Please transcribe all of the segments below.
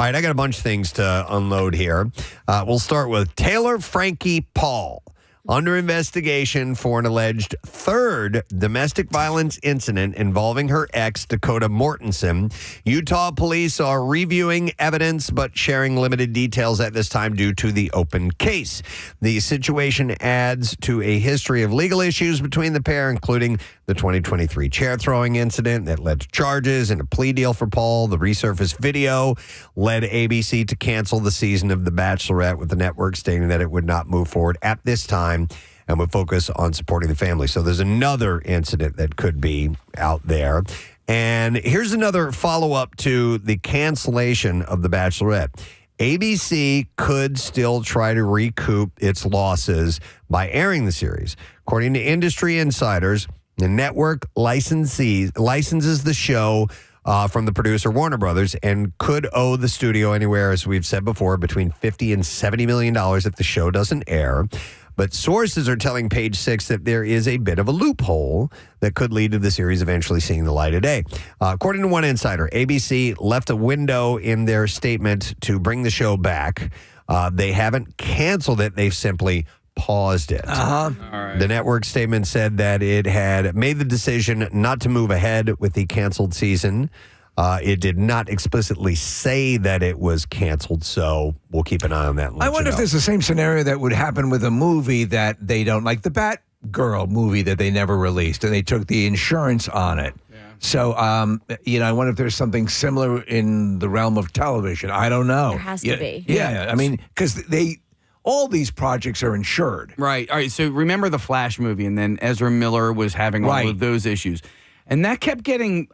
All right, I got a bunch of things to unload here. We'll start with Taylor Frankie Paul. Under investigation for an alleged third domestic violence incident involving her ex, Dakota Mortensen. Utah police are reviewing evidence but sharing limited details at this time due to the open case. The situation adds to a history of legal issues between the pair, including the 2023 chair throwing incident that led to charges and a plea deal for Paul. The resurfaced video led ABC to cancel the season of The Bachelorette, with the network stating that it would not move forward at this time and would focus on supporting the family. So there's another incident that could be out there. And here's another follow-up to the cancellation of The Bachelorette. ABC could still try to recoup its losses by airing the series. According to industry insiders, the network licenses the show from the producer Warner Brothers and could owe the studio anywhere, as we've said before, between $50 and $70 million if the show doesn't air. But sources are telling Page Six that there is a bit of a loophole that could lead to the series eventually seeing the light of day. According to one insider, ABC left a window in their statement to bring the show back. They haven't canceled it. They've simply paused it. All right. The network statement said that it had made the decision not to move ahead with the canceled season. It did not explicitly say that it was canceled, so we'll keep an eye on that. I wonder if there's the same scenario that would happen with a movie that they don't like, the Batgirl movie that they never released, and they took the insurance on it. Yeah. So, I wonder if there's something similar in the realm of television. I don't know. There has to be. Yeah, I mean, because all these projects are insured. Right. All right. So remember the Flash movie, and then Ezra Miller was having all of those issues. And that kept getting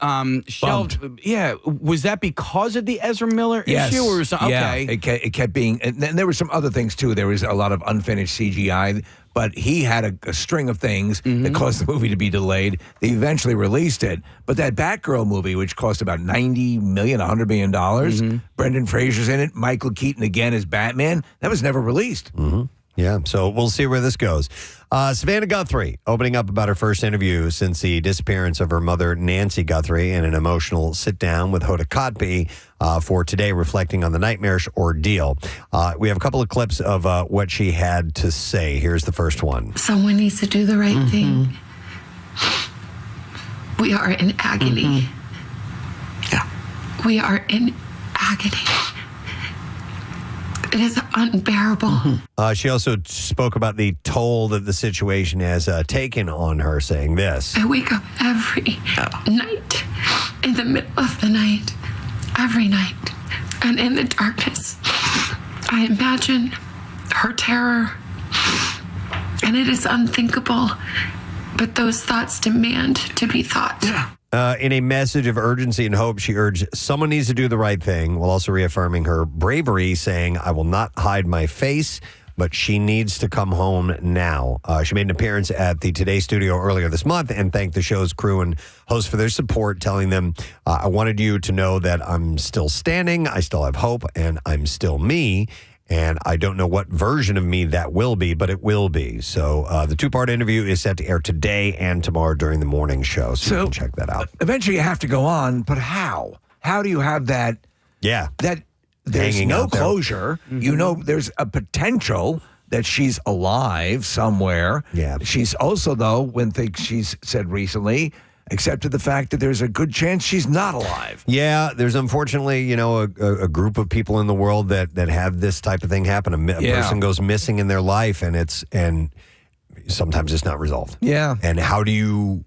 shelved. Bumped. Yeah. Was that because of the Ezra Miller issue? Or something? Yeah. Okay. It kept being, and then there were some other things too. There was a lot of unfinished CGI, but he had a string of things that caused the movie to be delayed. They eventually released it. But that Batgirl movie, which cost about $90 million, $100 million, Brendan Fraser's in it, Michael Keaton again as Batman, that was never released. Yeah, so we'll see where this goes. Savannah Guthrie opening up about her first interview since the disappearance of her mother, Nancy Guthrie, in an emotional sit-down with Hoda Kotb for today, reflecting on the nightmarish ordeal. We have a couple of clips of what she had to say. Here's the first one. Someone needs to do the right thing. We are in agony. Yeah. We are in agony. It is unbearable. She also spoke about the toll that the situation has taken on her, saying this. I wake up every night, in the middle of the night, every night, and in the darkness, I imagine her terror, and it is unthinkable, but those thoughts demand to be thought. In a message of urgency and hope, she urged someone needs to do the right thing, while also reaffirming her bravery, saying, I will not hide my face, but she needs to come home now. She made an appearance at the Today studio earlier this month and thanked the show's crew and hosts for their support, telling them, I wanted you to know that I'm still standing, I still have hope, and I'm still me. And I don't know what version of me that will be, but it will be. So the two-part interview is set to air today and tomorrow during the morning show. So you can check that out. Eventually you have to go on, but how? How do you have that? Yeah. That there's Hanging no out there. closure. You know, there's a potential that she's alive somewhere. Yeah. She's also, though, when things she's said recently, accepted the fact that there's a good chance she's not alive. Yeah, there's unfortunately, a group of people in the world that have this type of thing happen. A person goes missing in their life, and sometimes it's not resolved. Yeah. And how do you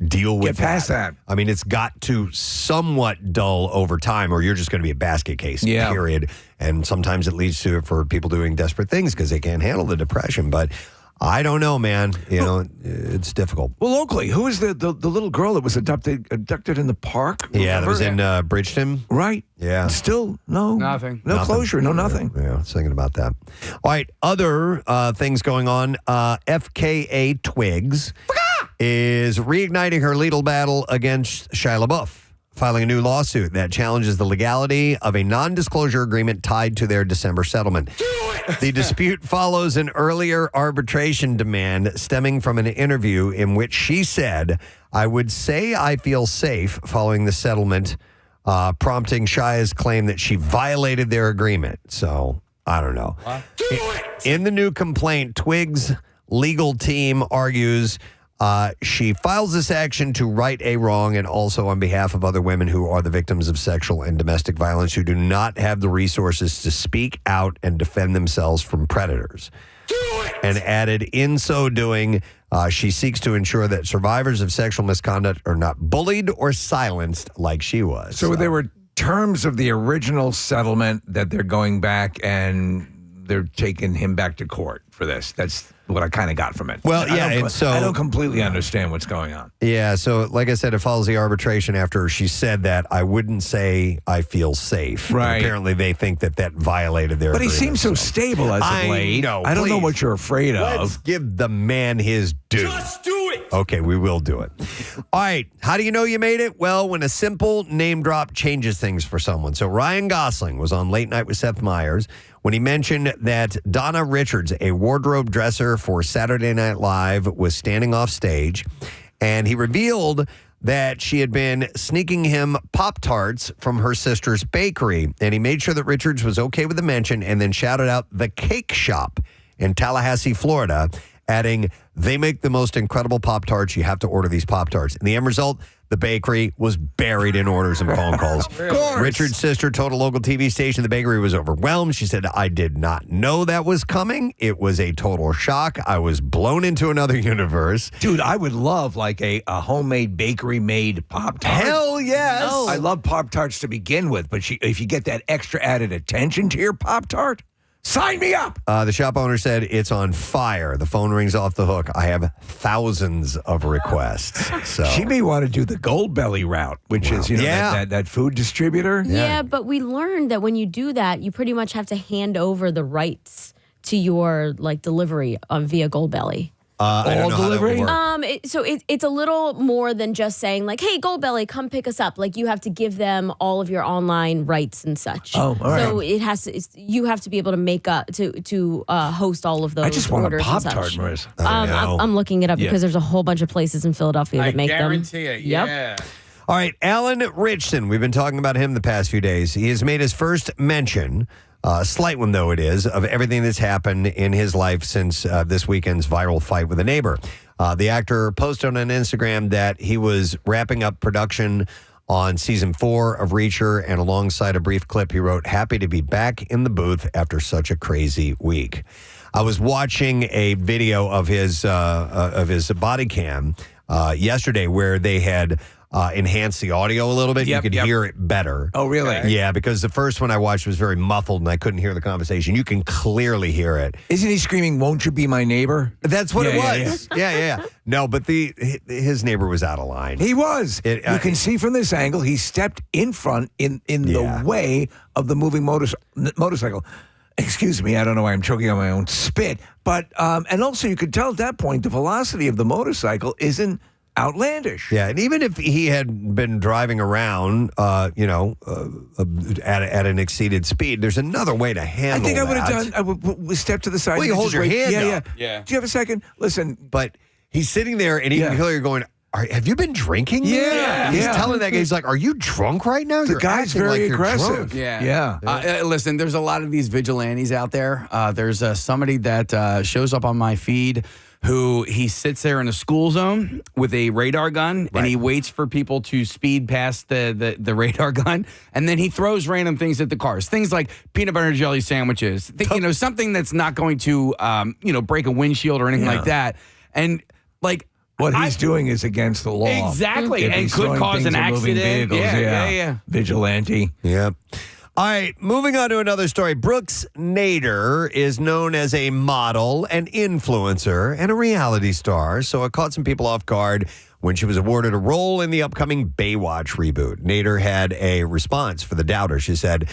deal with Get past that? I mean, it's got to somewhat dull over time, or you're just going to be a basket case. Yeah. Period. And sometimes it leads to for people doing desperate things because they can't handle the depression. But I don't know, man. It's difficult. Well, locally, who is the little girl that was abducted in the park? Yeah, that was in Remember? Bridgeton. Right. Yeah. Still Nothing. No closure, no nothing. Yeah, I was thinking about that. All right, other things going on. FKA Twigs is reigniting her legal battle against Shia LaBeouf, filing a new lawsuit that challenges the legality of a non-disclosure agreement tied to their December settlement. The dispute follows an earlier arbitration demand stemming from an interview in which she said, I would say I feel safe following the settlement prompting Shia's claim that she violated their agreement. So, I don't know. In the new complaint, Twig's legal team argues she files this action to right a wrong and also on behalf of other women who are the victims of sexual and domestic violence who do not have the resources to speak out and defend themselves from predators. And added, in so doing, she seeks to ensure that survivors of sexual misconduct are not bullied or silenced like she was. So there were terms of the original settlement that they're going back and they're taking him back to court for this. That's what I kind of got from it. Well, yeah, and so I don't completely understand what's going on. Yeah, so like I said, it follows the arbitration after she said that. I wouldn't say I feel safe. Right. And apparently they think that violated their But he agreement, seems so stable as of late. I don't know what you're afraid Let's of. give the man his due. Just do it. Okay, we will do it. All right, how do you know you made it? Well, when a simple name drop changes things for someone. So Ryan Gosling was on Late Night with Seth Meyers when he mentioned that Donna Richards, a wardrobe dresser for Saturday Night Live, was standing off stage, and he revealed that she had been sneaking him Pop-Tarts from her sister's bakery, and he made sure that Richards was okay with the mention and then shouted out the cake shop in Tallahassee, Florida, adding, they make the most incredible Pop-Tarts. You have to order these Pop-Tarts. And the end result, the bakery was buried in orders and phone calls. Of course. Richard's sister told a local TV station the bakery was overwhelmed. She said, I did not know that was coming. It was a total shock. I was blown into another universe. Dude, I would love like a homemade bakery-made Pop-Tart. Hell yes. I love Pop-Tarts to begin with, but if you get that extra added attention to your Pop-Tart, sign me up. The shop owner said it's on fire. The phone rings off the hook. I have thousands of requests. So She may want to do the Goldbelly route, which is that food distributor. Yeah, but we learned that when you do that, you pretty much have to hand over the rights to your delivery via Goldbelly. I don't know how that would work. It's a little more than just saying hey, Goldbelly, come pick us up. You have to give them all of your online rights and such. Oh, all right. So it has to. You have to be able to make to host all of those. I just want a orders and Pop-Tart, such. Marissa. I'm looking it up because there's a whole bunch of places in Philadelphia that make them. I guarantee it. Yep. Yeah. All right, Alan Richson. We've been talking about him the past few days. He has made his first mention, a slight one though it is, of everything that's happened in his life since this weekend's viral fight with a neighbor. The actor posted on Instagram that he was wrapping up production on season 4 of Reacher, and alongside a brief clip, he wrote, "Happy to be back in the booth after such a crazy week." I was watching a video of his body cam yesterday where they had enhanced the audio a little bit. You could hear it better. Oh, really? Yeah, because the first one I watched was very muffled and I couldn't hear the conversation. You can clearly hear it. Isn't he screaming, "Won't you be my neighbor"? That's what it Yeah, was. Yeah. No, but his neighbor was out of line. He was. You can see from this angle, he stepped in front in the way of the moving motorcycle. Excuse me, I don't know why I'm choking on my own spit. But, and also you could tell at that point, the velocity of the motorcycle isn't outlandish. Yeah, and even if he had been driving around, at an exceeded speed, there's another way to handle I think I would that. have done, I would step to the side. Well, you and hold just your wait. hand up. Yeah. Do you have a second? Listen. But he's sitting there and he can clearly going, have you been drinking? Yeah. He's Yeah. telling that guy, he's like, are you drunk right now? The You're guy's acting very like you're aggressive. drunk." Yeah. Listen, there's a lot of these vigilantes out there. There's somebody that shows up on my feed who he sits there in a school zone with a radar gun and he waits for people to speed past the radar gun, and then he throws random things at the cars. Things like peanut butter and jelly sandwiches. Something that's not going to break a windshield or anything like that. And what he's doing is against the law. Exactly. If And he's could throwing cause things an at moving accident. vehicles, Yeah. Vigilante. Yep. All right, moving on to another story. Brooks Nader is known as a model, an influencer, and a reality star, so it caught some people off guard when she was awarded a role in the upcoming Baywatch reboot. Nader had a response for the doubters. She said,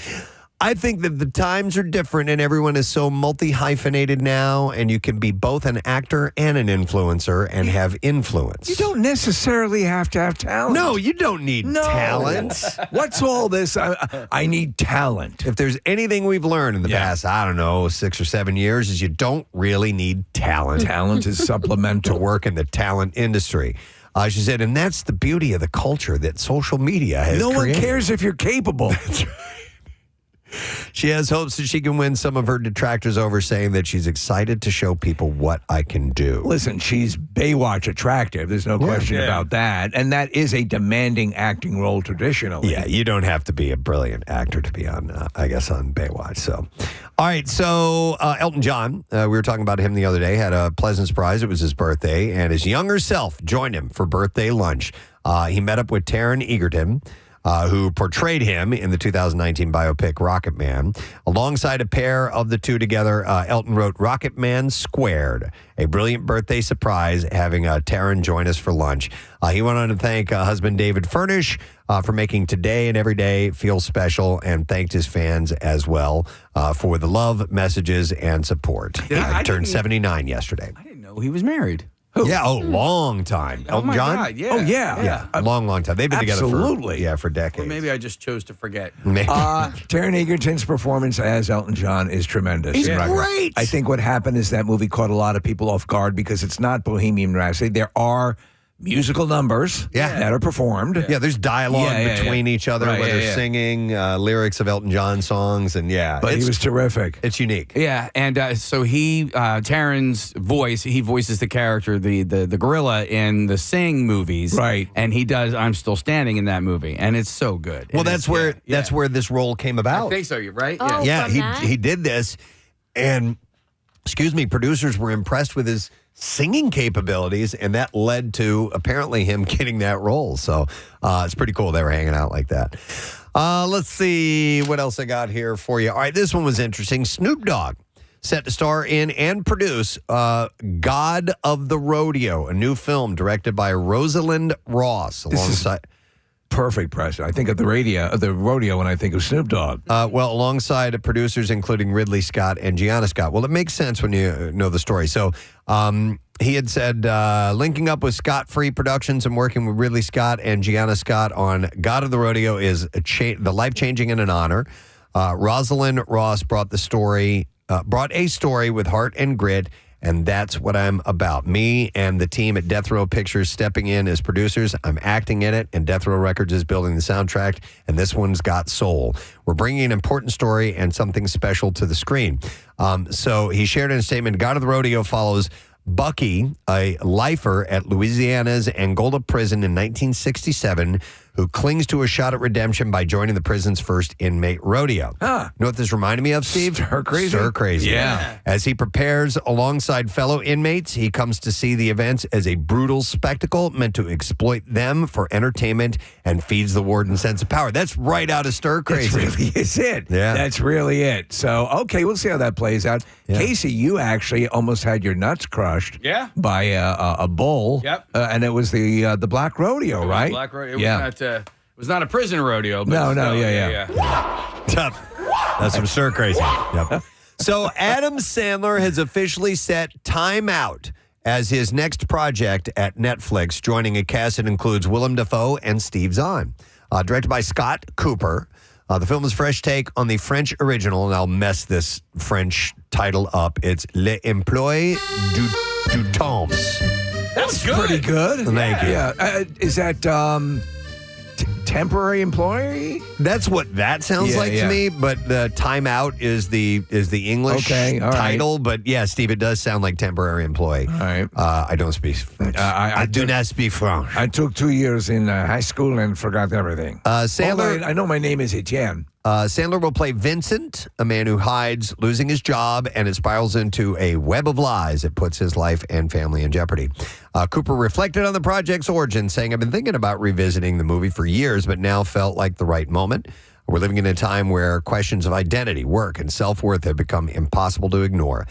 "I think that the times are different and everyone is so multi-hyphenated now, and you can be both an actor and an influencer and have influence." You don't necessarily have to have talent. No, you don't need talent. What's all this? I need talent. If there's anything we've learned in the past, 6 or 7 years, is you don't really need talent. Talent is To supplemental. work in the talent industry. She said, and that's the beauty of the culture that social media has No one created. cares if you're capable. She has hopes that she can win some of her detractors over, saying that she's excited to show people what I can do. Listen, she's Baywatch attractive. There's no question about that. And that is a demanding acting role traditionally. Yeah, you don't have to be a brilliant actor to be on, I guess, on Baywatch. So, all right. So, Elton John, we were talking about him the other day, had a pleasant surprise. It was his birthday, and his younger self joined him for birthday lunch. He met up with Taron Egerton, who portrayed him in the 2019 biopic Rocket Man. Alongside a pair of the two together, Elton wrote Rocket Man Squared, a brilliant birthday surprise, having Taron join us for lunch. He went on to thank husband David Furnish for making today and every day feel special, and thanked his fans as well for the love, messages, and support. He turned 79 yesterday. I didn't know he was married. Yeah, long time. Elton my John? God, yeah. Oh, yeah. Yeah, a long time. They've been Absolutely. together for decades. Or maybe I just chose to forget. Maybe. Taron Egerton's performance as Elton John is tremendous. He's great. I think what happened is that movie caught a lot of people off guard because it's not Bohemian Rhapsody. There are musical numbers that are performed. Yeah, there's dialogue between each other Right, where yeah, they're yeah. singing lyrics of Elton John songs, and But he was terrific. it's unique. Yeah, and so Taron's voice, he voices the character, the gorilla in the Sing movies. Right. And he does I'm Still Standing in that movie, and it's so good. Well, It that's is, where yeah. that's where this role came I about. think so, you're right? Oh. Yeah, from that? he did this, and producers were impressed with his singing capabilities, and that led to apparently him getting that role. So it's pretty cool they were hanging out like that. Let's see what else I got here for you. All right, this one was interesting. Snoop Dogg set to star in and produce God of the Rodeo, a new film directed by Rosalind Ross. This is perfect, Preston. I think of the rodeo when I think of Snoop Dogg. Alongside producers including Ridley Scott and Gianna Scott. Well, it makes sense when you know the story. So he had said linking up with Scott Free Productions and working with Ridley Scott and Gianna Scott on God of the Rodeo is the life-changing and an honor. Rosalind Ross brought a story with heart and grit, and that's what I'm about. Me and the team at Death Row Pictures stepping in as producers. I'm acting in it, and Death Row Records is building the soundtrack, and this one's got soul. We're bringing an important story and something special to the screen. So he shared in a statement, God of the Rodeo follows Bucky, a lifer at Louisiana's Angola prison in 1967, who clings to a shot at redemption by joining the prison's first inmate rodeo. You know what this reminded me of, Steve? Stir Crazy? Stir Crazy. Yeah. As he prepares alongside fellow inmates, he comes to see the events as a brutal spectacle meant to exploit them for entertainment and feeds the warden sense of power. That's right out of Stir Crazy. That really is it. Yeah. That's really it. So, okay, we'll see how that plays out. Yeah. Casey, you actually almost had your nuts crushed by a bull. Yep. And it was the Black Rodeo, right? Black Rodeo. It was not a prison rodeo. But No, still, yeah. That's from Stir Crazy. Yep. So Adam Sandler has officially set Time Out as his next project at Netflix, joining a cast that includes Willem Dafoe and Steve Zahn. Directed by Scott Cooper. The film is a fresh take on the French original, and I'll mess this French title up. It's L'Emploi du Temps. That's pretty good. Thank you. Yeah. Is that temporary employee? That's what that sounds like to me, but the Time Out is the English title. But yeah, Steve, it does sound like temporary employee. All right. I don't speak French. I do not speak French. I took 2 years in high school and forgot everything. Sandler, I know my name is Etienne. Sandler will play Vincent, a man who hides losing his job, and it spirals into a web of lies that puts his life and family in jeopardy. Cooper reflected on the project's origin, saying, I've been thinking about revisiting the movie for years, but now felt like the right moment. We're living in a time where questions of identity, work, and self-worth have become impossible to ignore.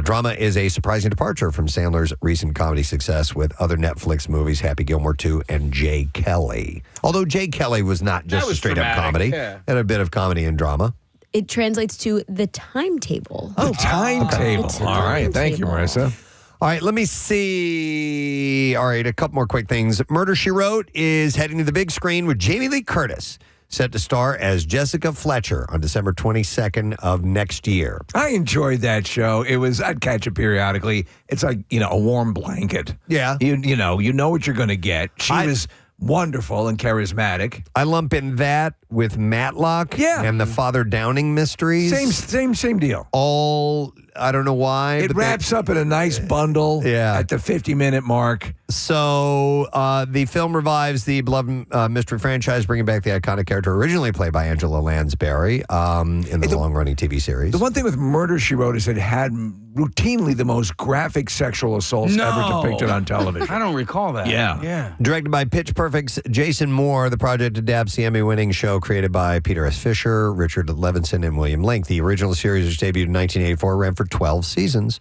Drama is a surprising departure from Sandler's recent comedy success with other Netflix movies, Happy Gilmore 2 and Jay Kelly. Although Jay Kelly was not just a straight-up comedy. Yeah. Had a bit of comedy and drama. It translates to the timetable. Oh, timetable. It's a All right. Thank you, timetable. Marissa. All right, let me see. All right, a couple more quick things. Murder, She Wrote is heading to the big screen with Jamie Lee Curtis. set to star as Jessica Fletcher on December 22nd of next year. I enjoyed that show. I'd catch it periodically. It's like, a warm blanket. Yeah. You know what you're going to get. She was wonderful and charismatic. I lump in that with Matlock and the Father Downing mysteries. Same deal. All, I don't know why. It wraps up in a nice bundle at the 50-minute mark. So the film revives the beloved mystery franchise, bringing back the iconic character originally played by Angela Lansbury in the long-running TV series. The one thing with Murder, She Wrote is it had routinely the most graphic sexual assaults ever depicted on television. I don't recall that. Yeah. Directed by Pitch Perfect's Jason Moore, the project adapts the Emmy-winning show created by Peter S. Fisher, Richard Levinson, and William Link. The original series, which debuted in 1984, ran for 12 seasons.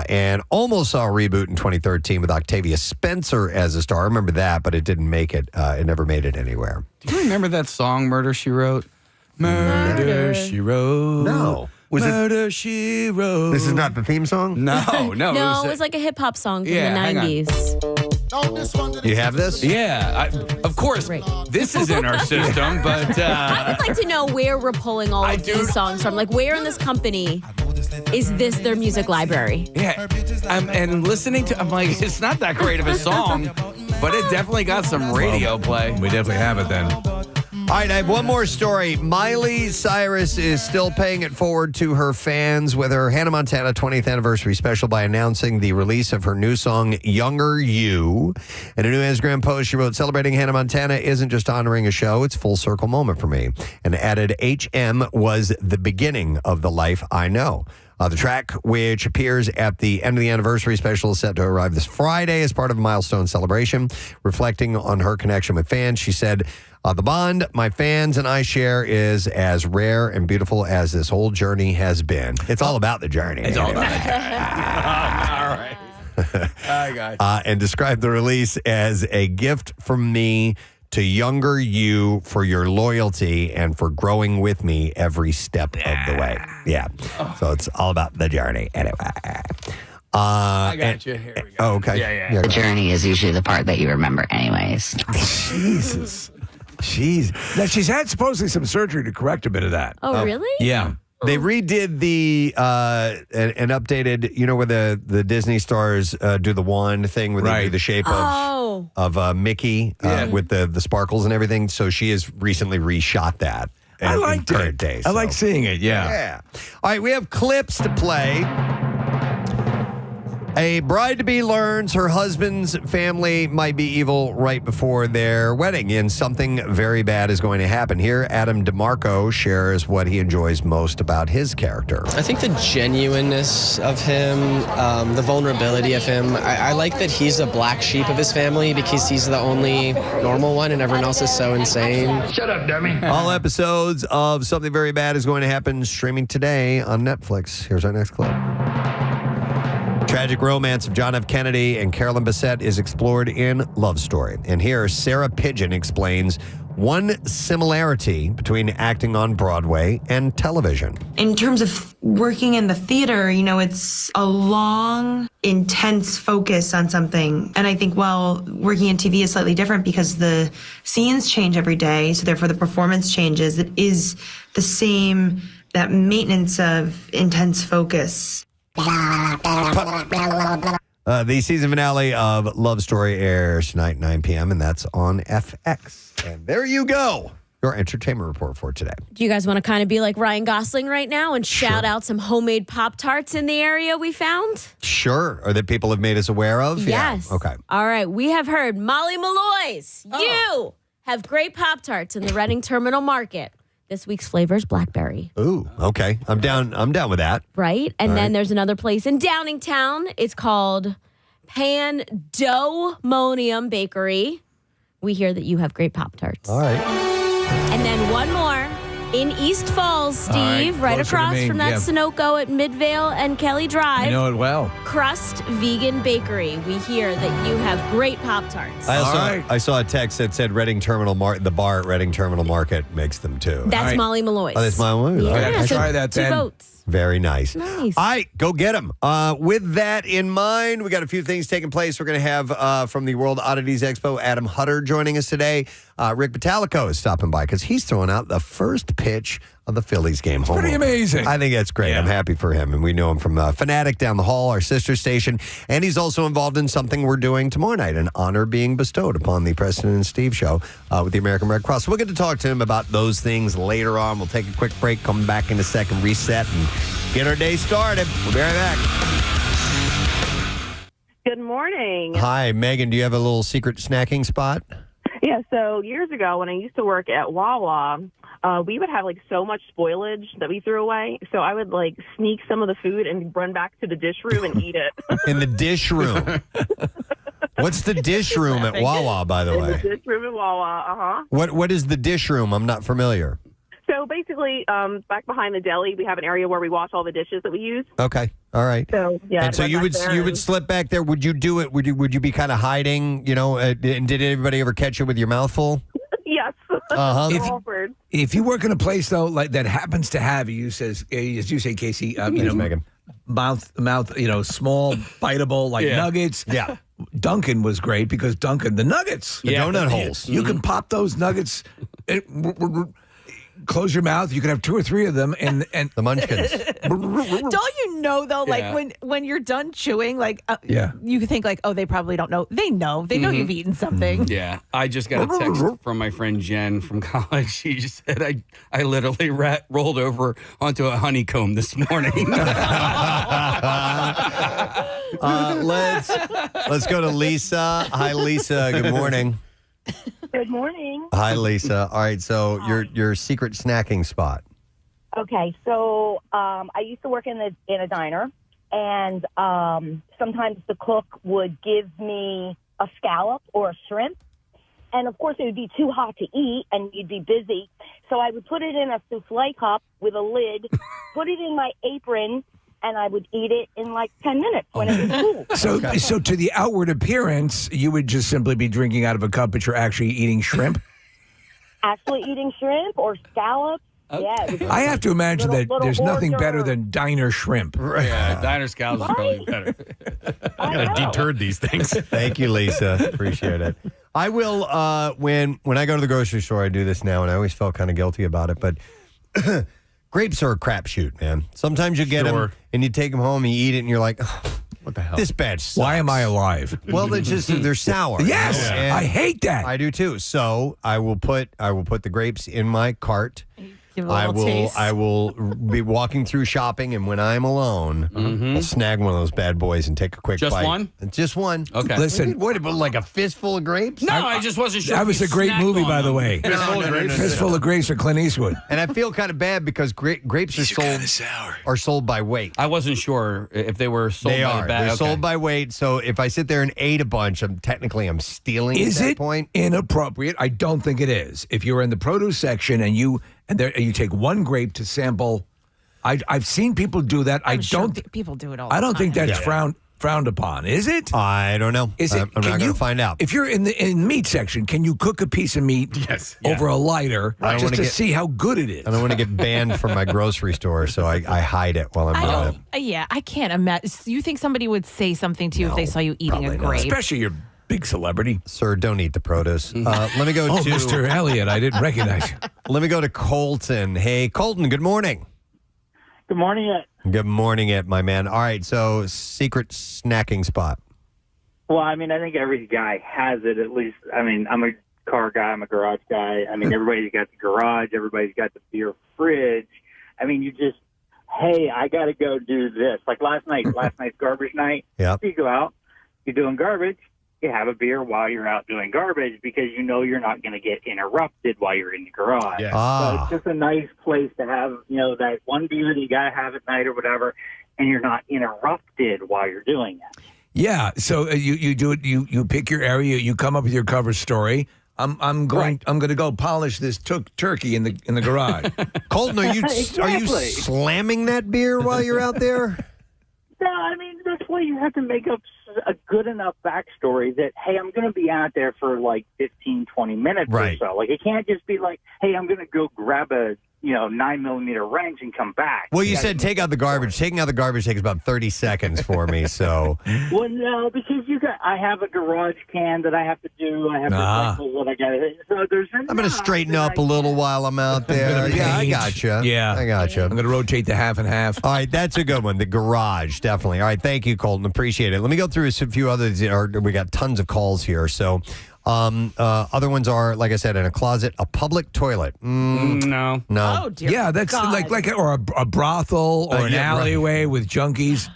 And almost saw a reboot in 2013 with Octavia Spencer as a star. I remember that, but it didn't make it. It never made it anywhere. Do you remember that song, Murder, She Wrote? Murder, She Wrote. No. Murder, She Wrote. This is not the theme song? No. No, it was like a hip hop song from the hang on. 90s. You have this? Yeah, of course. Right. This is in our system, but I would like to know where we're pulling all of these songs from. Like, where in this company is this their music library? yeah. And listening to, I'm like, it's not that great of a song, but it definitely got some radio play. We definitely have it then. All right, I have one more story. Miley Cyrus is still paying it forward to her fans with her Hannah Montana 20th anniversary special by announcing the release of her new song, Younger You. In a new Instagram post, she wrote, celebrating Hannah Montana isn't just honoring a show, it's a full circle moment for me. And added, HM was the beginning of the life I know. The track, which appears at the end of the anniversary special, is set to arrive this Friday as part of a milestone celebration. Reflecting on her connection with fans, she said, the bond my fans and I share is as rare and beautiful as this whole journey has been. It's all about the journey. It's all about the journey. All right. I got you. And described the release as a gift from me to younger you for your loyalty and for growing with me every step of the way. Yeah. So it's all about the journey. Anyway. I got you. Here we go. Oh, okay. Yeah. The journey is usually the part that you remember anyways. Jesus. Jeez. Now, she's had supposedly some surgery to correct a bit of that. Oh, really? Yeah. They redid the an updated, where the Disney stars do the wand thing where they do the shape of Mickey with the sparkles and everything. So she has recently reshot that. I liked it. I like seeing it, yeah. All right, we have clips to play. A bride-to-be learns her husband's family might be evil right before their wedding, and something very bad is going to happen. Here, Adam DeMarco shares what he enjoys most about his character. I think the genuineness of him, the vulnerability of him. I like that he's a black sheep of his family because he's the only normal one and everyone else is so insane. Shut up, dummy. All episodes of Something Very Bad is going to happen streaming today on Netflix. Here's our next clip. Tragic romance of John F. Kennedy and Carolyn Bessette is explored in Love Story. And here, Sarah Pidgeon explains one similarity between acting on Broadway and television. In terms of working in the theater, it's a long, intense focus on something. And I think while working in TV is slightly different because the scenes change every day, so therefore the performance changes, it is the same, that maintenance of intense focus. The season finale of Love Story airs tonight, 9 p.m., and that's on FX. And there you go. Your entertainment report for today. Do you guys want to kind of be like Ryan Gosling right now and shout out some homemade Pop-Tarts in the area we found? Sure. Or that people have made us aware of? Yes. Yeah. Okay. All right. We have heard Molly Malloy's. You have great Pop-Tarts in the Reading Terminal Market. This week's flavor is blackberry. Ooh, okay. I'm down with that. Right? And then there's another place in Downingtown. It's called Pandemonium Bakery. We hear that you have great Pop-Tarts. All right. And then one more in East Falls, Steve, right closer to across me, from that yeah. Sunoco at Midvale and Kelly Drive. I know it well. Crust Vegan Bakery. We hear that you have great Pop-Tarts. I saw a text that said Reading Terminal the bar at Reading Terminal Market makes them too. That's right. Molly Malloy's. Oh, that's Molly Malloy's. Yeah, All right, so try that 2 then. votes. Very nice. Nice. All right, go get them. With that in mind, we got a few things taking place. We're going to have from the World Oddities Expo, Adam Hutter joining us today. Rick Batalico is stopping by because he's throwing out the first pitch of the Phillies game. It's pretty amazing. I think that's great. Yeah. I'm happy for him. And we know him from Fanatic down the hall, our sister station. And he's also involved in something we're doing tomorrow night, an honor being bestowed upon the Preston and Steve show with the American Red Cross. So we'll get to talk to him about those things later on. We'll take a quick break, come back in a second, reset, and get our day started. We'll be right back. Good morning. Hi, Megan. Do you have a little secret snacking spot? Yeah, so years ago when I used to work at Wawa, we would have like so much spoilage that we threw away. So I would like sneak some of the food and run back to the dish room and eat it. In the dish room. What's the dish room at Wawa, by the In way? the dish room at Wawa, What is the dish room? I'm not familiar. So basically, back behind the deli, we have an area where we wash all the dishes that we use. Okay. All right. So yeah. And so I'd you run would back there you would and- slip back there. Would you do it? Would you be kind of hiding? You know, and did anybody ever catch you with your mouth full? Yes. Uh-huh. If- Awkward. If you work in a place though like that happens to have you says as you say, Casey, Megan. mouth, small, biteable like nuggets. Yeah. Duncan was great because Duncan, the nuggets, The donut holes. you can pop those nuggets. Close your mouth. You can have 2 or 3 of them, and The munchkins. Don't you know though? Like Yeah. when you're done chewing, like Yeah. you think like, oh, they probably don't know. They know. They know you've eaten something. Yeah, I just got a text from my friend Jen from college. She just said I literally rolled over onto a honeycomb this morning. Let's go to Lisa. Hi, Lisa. Good morning. Good morning. Hi, Lisa. All right. So your secret snacking spot. Okay, so I used to work in a diner, and sometimes the cook would give me a scallop or a shrimp, and of course it would be too hot to eat, and you'd be busy. So I would put it in a souffle cup with a lid, put it in my apron, and I would eat it in like 10 minutes when it was cool. so to the outward appearance, you would just simply be drinking out of a cup, but you're actually eating shrimp. Actually eating shrimp or scallops. Yeah, it was I have to imagine little that there's hors nothing better d'oeuvre. than diner shrimp. Yeah, diner scallops is probably better. I know. Deterred these things. Thank you, Lisa. Appreciate it. I will when I go to the grocery store. I do this now, and I always felt kind of guilty about it, but. Grapes are a crapshoot, man. Sometimes you get them and you take them home, and you eat it, and you're like, oh, What the hell? this batch sucks. Why am I alive? Well, they're sour. Yes, you know, and I hate that. I do too. So I will put the grapes in my cart. Give it a little taste. I will be walking through shopping, and when I'm alone, I'll snag one of those bad boys and take a quick Just bite. one? Just one. Okay. Listen, What, like a fistful of grapes? No, I just wasn't sure. that if was you a great snacked movie, on by the them. way. No. Fistful of Grapes for Clint Eastwood. And I feel kind of bad because grapes are sold by weight. I wasn't sure if they were sold They by are. the bag. They're Okay. sold by weight. So if I sit there and ate a bunch, I'm stealing Is at that it point. inappropriate? I don't think it is. If you're in the produce section and you take one grape to sample, I've seen people do that. I'm sure people do it all. I don't the think time. that's frowned upon. Is it? I don't know. Is it? I'm not going to find out. If you're in the meat section, can you cook a piece of meat over a lighter I don't just wanna to get- see how good it is? I don't want to get banned from my grocery store, so I hide it while I'm I doing it. don't. Yeah, I can't imagine. You think somebody would say something to you if they saw you eating a probably not. grape? Especially your big celebrity. Sir, don't eat the produce. Let me go Oh, to Mr. Elliott, I didn't recognize you. Let me go to Colton. Hey, Colton. Good morning. Good morning. Good morning, my man. All right, so secret snacking spot. Well, I mean, I think every guy has it at least. I mean, I'm a car guy. I'm a garage guy. I mean, everybody's got the garage. Everybody's got the beer fridge. I mean, hey, I got to go do this. Like last night's garbage night. Yep. You go out, you're doing garbage. You have a beer while you're out doing garbage because you know you're not going to get interrupted while you're in the garage. Yes. So it's just a nice place to have, that one beer that you got to have at night or whatever, and you're not interrupted while you're doing it. Yeah, so you do it. You pick your area. You come up with your cover story. I'm going to go polish this turkey in the garage. Colton, are you Exactly. slamming that beer while you're out there? No, I mean, that's why you have to make up a good enough backstory that, hey, I'm going to be out there for like 15, 20 minutes Right. or so. Like, it can't just be like, hey, I'm going to go grab a 9mm wrench and come back. Well, you said take out the garbage. Taking out the garbage takes about 30 seconds for me. So, Well, no, because I have a garage can that I have to do. I have recycles that I got to. So there's. I'm going to straighten up a little while I'm out there. Yeah, I gotcha. Yeah. I gotcha. I'm going to rotate the half and half. All right, that's a good one. The garage, definitely. All right, thank you, Colton. Appreciate it. Let me go through a few others. We got tons of calls here. So, other ones are, like I said, in a closet, a public toilet. No. Oh, dear Yeah, that's God. like a brothel or an yeah, right. alleyway with junkies.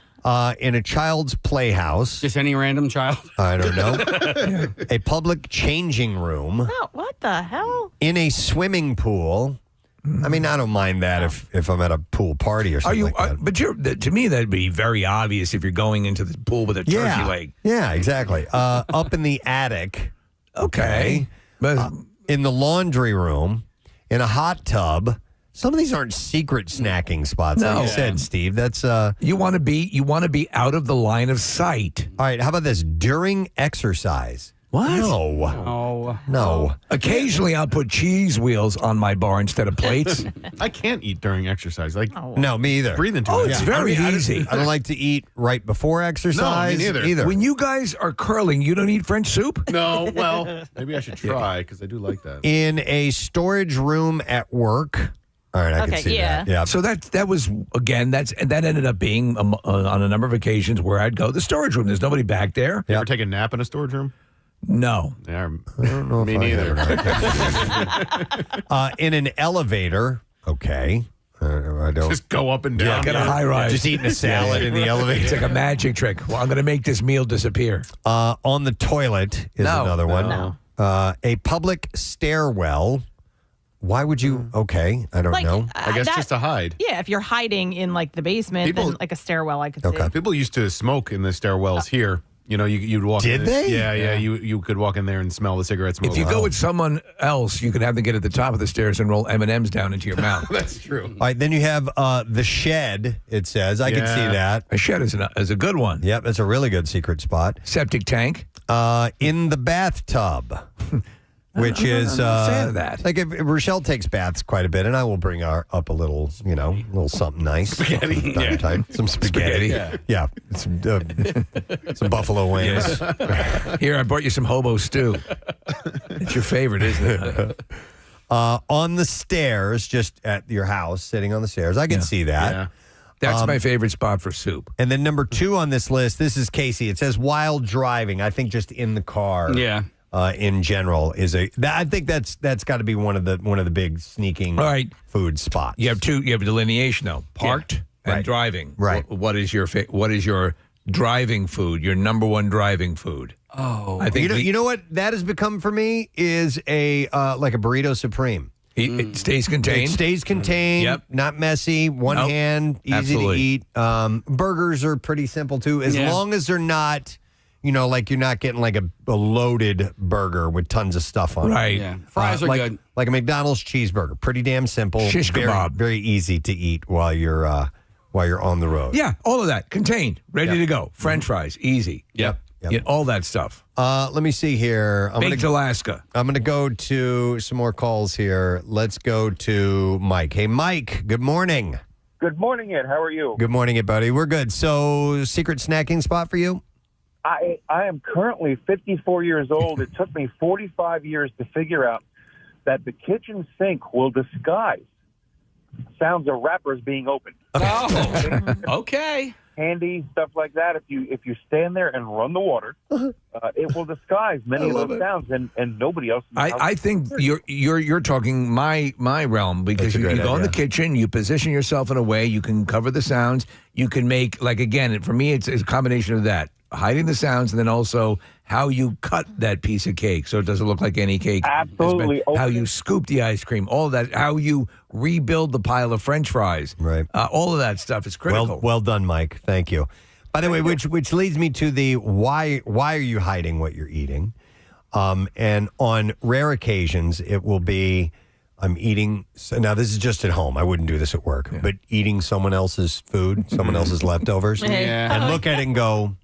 In a child's playhouse. Just any random child. I don't know. A public changing room. Oh, what the hell? In a swimming pool. I mean, I don't mind that if I'm at a pool party or something like that. But to me, that'd be very obvious if you're going into the pool with a turkey leg. Yeah, exactly. Up in the attic. Okay. But In the laundry room. In a hot tub. Some of these aren't secret snacking spots. No. Like you said, Steve. That's you want to be out of the line of sight. all right. How about this? During exercise. What? No. Occasionally, I'll put cheese wheels on my bar instead of plates. I can't eat during exercise. Like, No, me either. breathing too Oh, much. it's very easy. I don't like to eat right before exercise neither. either. When you guys are curling, you don't eat French soup? No, well, maybe I should try because I do like that. In a storage room at work. All right, I can Okay, see yeah. that. Yeah. So that was again that ended up being on a number of occasions where I'd go the storage room. There's nobody back there. You ever take a nap in a storage room? No. Yeah, I don't know me if I neither. have. In an elevator. Okay. I don't. Just go up and down. Get a high rise. Just eating a salad in the elevator. It's like a magic trick. Well, I'm going to make this meal disappear. On the toilet is No. another one. No. A public stairwell. Why would you? Okay, I don't know. I guess just to hide. Yeah, if you're hiding in like the basement, People- then like a stairwell, I could Okay. see. People used to smoke in the stairwells here. You know, you'd walk Did in. they? Yeah. You could walk in there and smell the cigarette smoke. If you go with someone else, you can have them get at the top of the stairs and roll M&Ms down into your mouth. That's true. All right, then you have the shed. It says I can see Yeah. that. A shed is a good one. Yep, that's a really good secret spot. Septic tank. In the bathtub, which is I'm not a fan of that. like if Rochelle takes baths quite a bit, and I will bring her up a little, little something nice, Spaghetti. Time to time. Some spaghetti, yeah, some buffalo wings. Here, I brought you some hobo stew. It's your favorite, isn't it? On the stairs, just at your house, sitting on the stairs, I can see that. Yeah. That's my favorite spot for soup. And then number 2 on this list, this is Casey. It says while driving. I think just in the car. Yeah. In general I think that's got to be one of the big sneaking All right. food spots. You have delineation though. Parked and Right. driving. Right. What is your driving food? Your number one driving food? Oh. I think You know what that has become for me is a like a burrito supreme. it stays contained. It stays contained, Yep. not messy, one Nope. hand, easy Absolutely. to eat. Burgers are pretty simple too, as Yeah. long as they're not, like you're not getting like a loaded burger with tons of stuff on it. Right. Yeah. Fries are like, good. Like a McDonald's cheeseburger, pretty damn simple, Shish very, kebab. very easy to eat while you're on the road. Yeah, all of that contained, ready to go. French fries, easy. Yep. Yeah, all that stuff. Let me see here. Baked Alaska. I'm going to go to some more calls here. Let's go to Mike. Hey, Mike, good morning. Good morning, Ed. How are you? Good morning, Ed, buddy. We're good. So, secret snacking spot for you? I am currently 54 years old. It took me 45 years to figure out that the kitchen sink will disguise sounds of wrappers being opened. Oh, okay. Handy stuff like that. If you stand there and run the water, it will disguise many of those sounds, and nobody else. I think you're talking my realm because you go in the kitchen, you position yourself in a way you can cover the sounds. You can make again for me it's a combination of that. Hiding the sounds, and then also how you cut that piece of cake so it doesn't look like any cake. Absolutely. How you scoop the ice cream, all of that. How you rebuild the pile of French fries. Right. All of that stuff is critical. Well done, Mike. Thank you. By the way, which leads me to the why are you hiding what you're eating? And on rare occasions, it will be I'm eating. Now, this is just at home. I wouldn't do this at work, but eating someone else's food, someone else's leftovers, and look at it and go,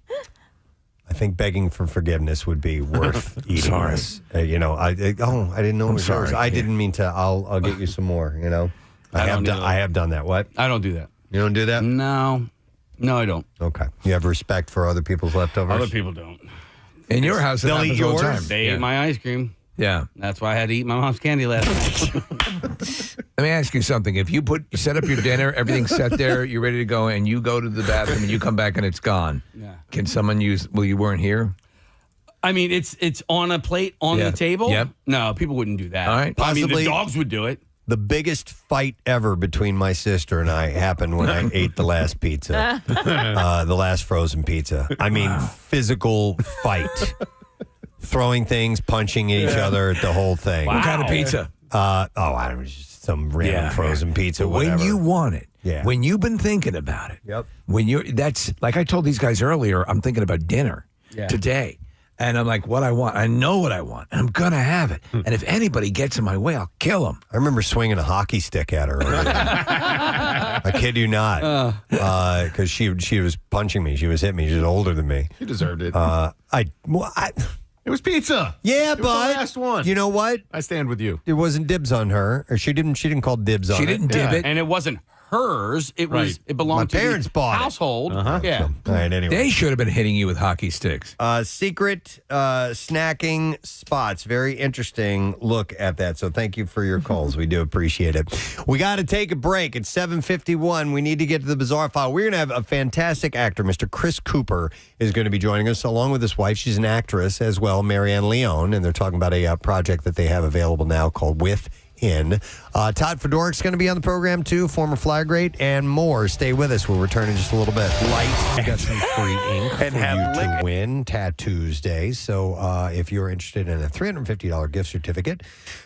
I think begging for forgiveness would be worth eating this. I didn't know it was yours. I didn't mean to. I'll get you some more. I have done that. What? I don't do that. You don't do that? No, I don't. Okay. You have respect for other people's leftovers? Other people don't. In your house, it They'll happens eat all the yours? time. They ate my ice cream. Yeah. That's why I had to eat my mom's candy last night. Let me ask you something. If you set up your dinner, everything's set there, you're ready to go, and you go to the bathroom and you come back and it's gone. Yeah. Can someone use? Well, you weren't here. I mean, it's on a plate on the table. Yep. No, people wouldn't do that. All right. I mean, Possibly- the dogs would do it. The biggest fight ever between my sister and I happened when I ate the last pizza, the last frozen pizza. I mean, physical fight. Throwing things, punching each other, the whole thing. What kind of pizza? I don't know, just some random frozen pizza, When whatever. you want it. Yeah. When you've been thinking about it. Yep. That's like I told these guys earlier, I'm thinking about dinner today. And I'm like, what I want. I know what I want. And I'm going to have it. And if anybody gets in my way, I'll kill them. I remember swinging a hockey stick at her earlier. I kid you not. Because she was punching me. She was hitting me. She was older than me. You deserved it. It was pizza. Yeah, It was but the last one. You know what? I stand with you. It wasn't dibs on her, or she didn't call dibs on it. She didn't dib it. And it wasn't hers. It was. Right. It belonged My to parents the bought it. household. So, Yeah. all right. Anyway, They should have been hitting you with hockey sticks. secret snacking spots. Very interesting look at that. So thank you for your calls. We do appreciate it. We got to take a break. It's 7:51. We need to get to the bizarre file. We're going to have a fantastic actor, Mr. Chris Cooper, is going to be joining us along with his wife. She's an actress as well, Marianne Leone, and they're talking about a project that they have available now called Within. Todd Fedorik's going to be on the program too, former Flyer great, and more. Stay with us. We'll return in just a little bit. Light. We got some free ink for you to win Tattoos Day. So if you're interested in a $350 gift certificate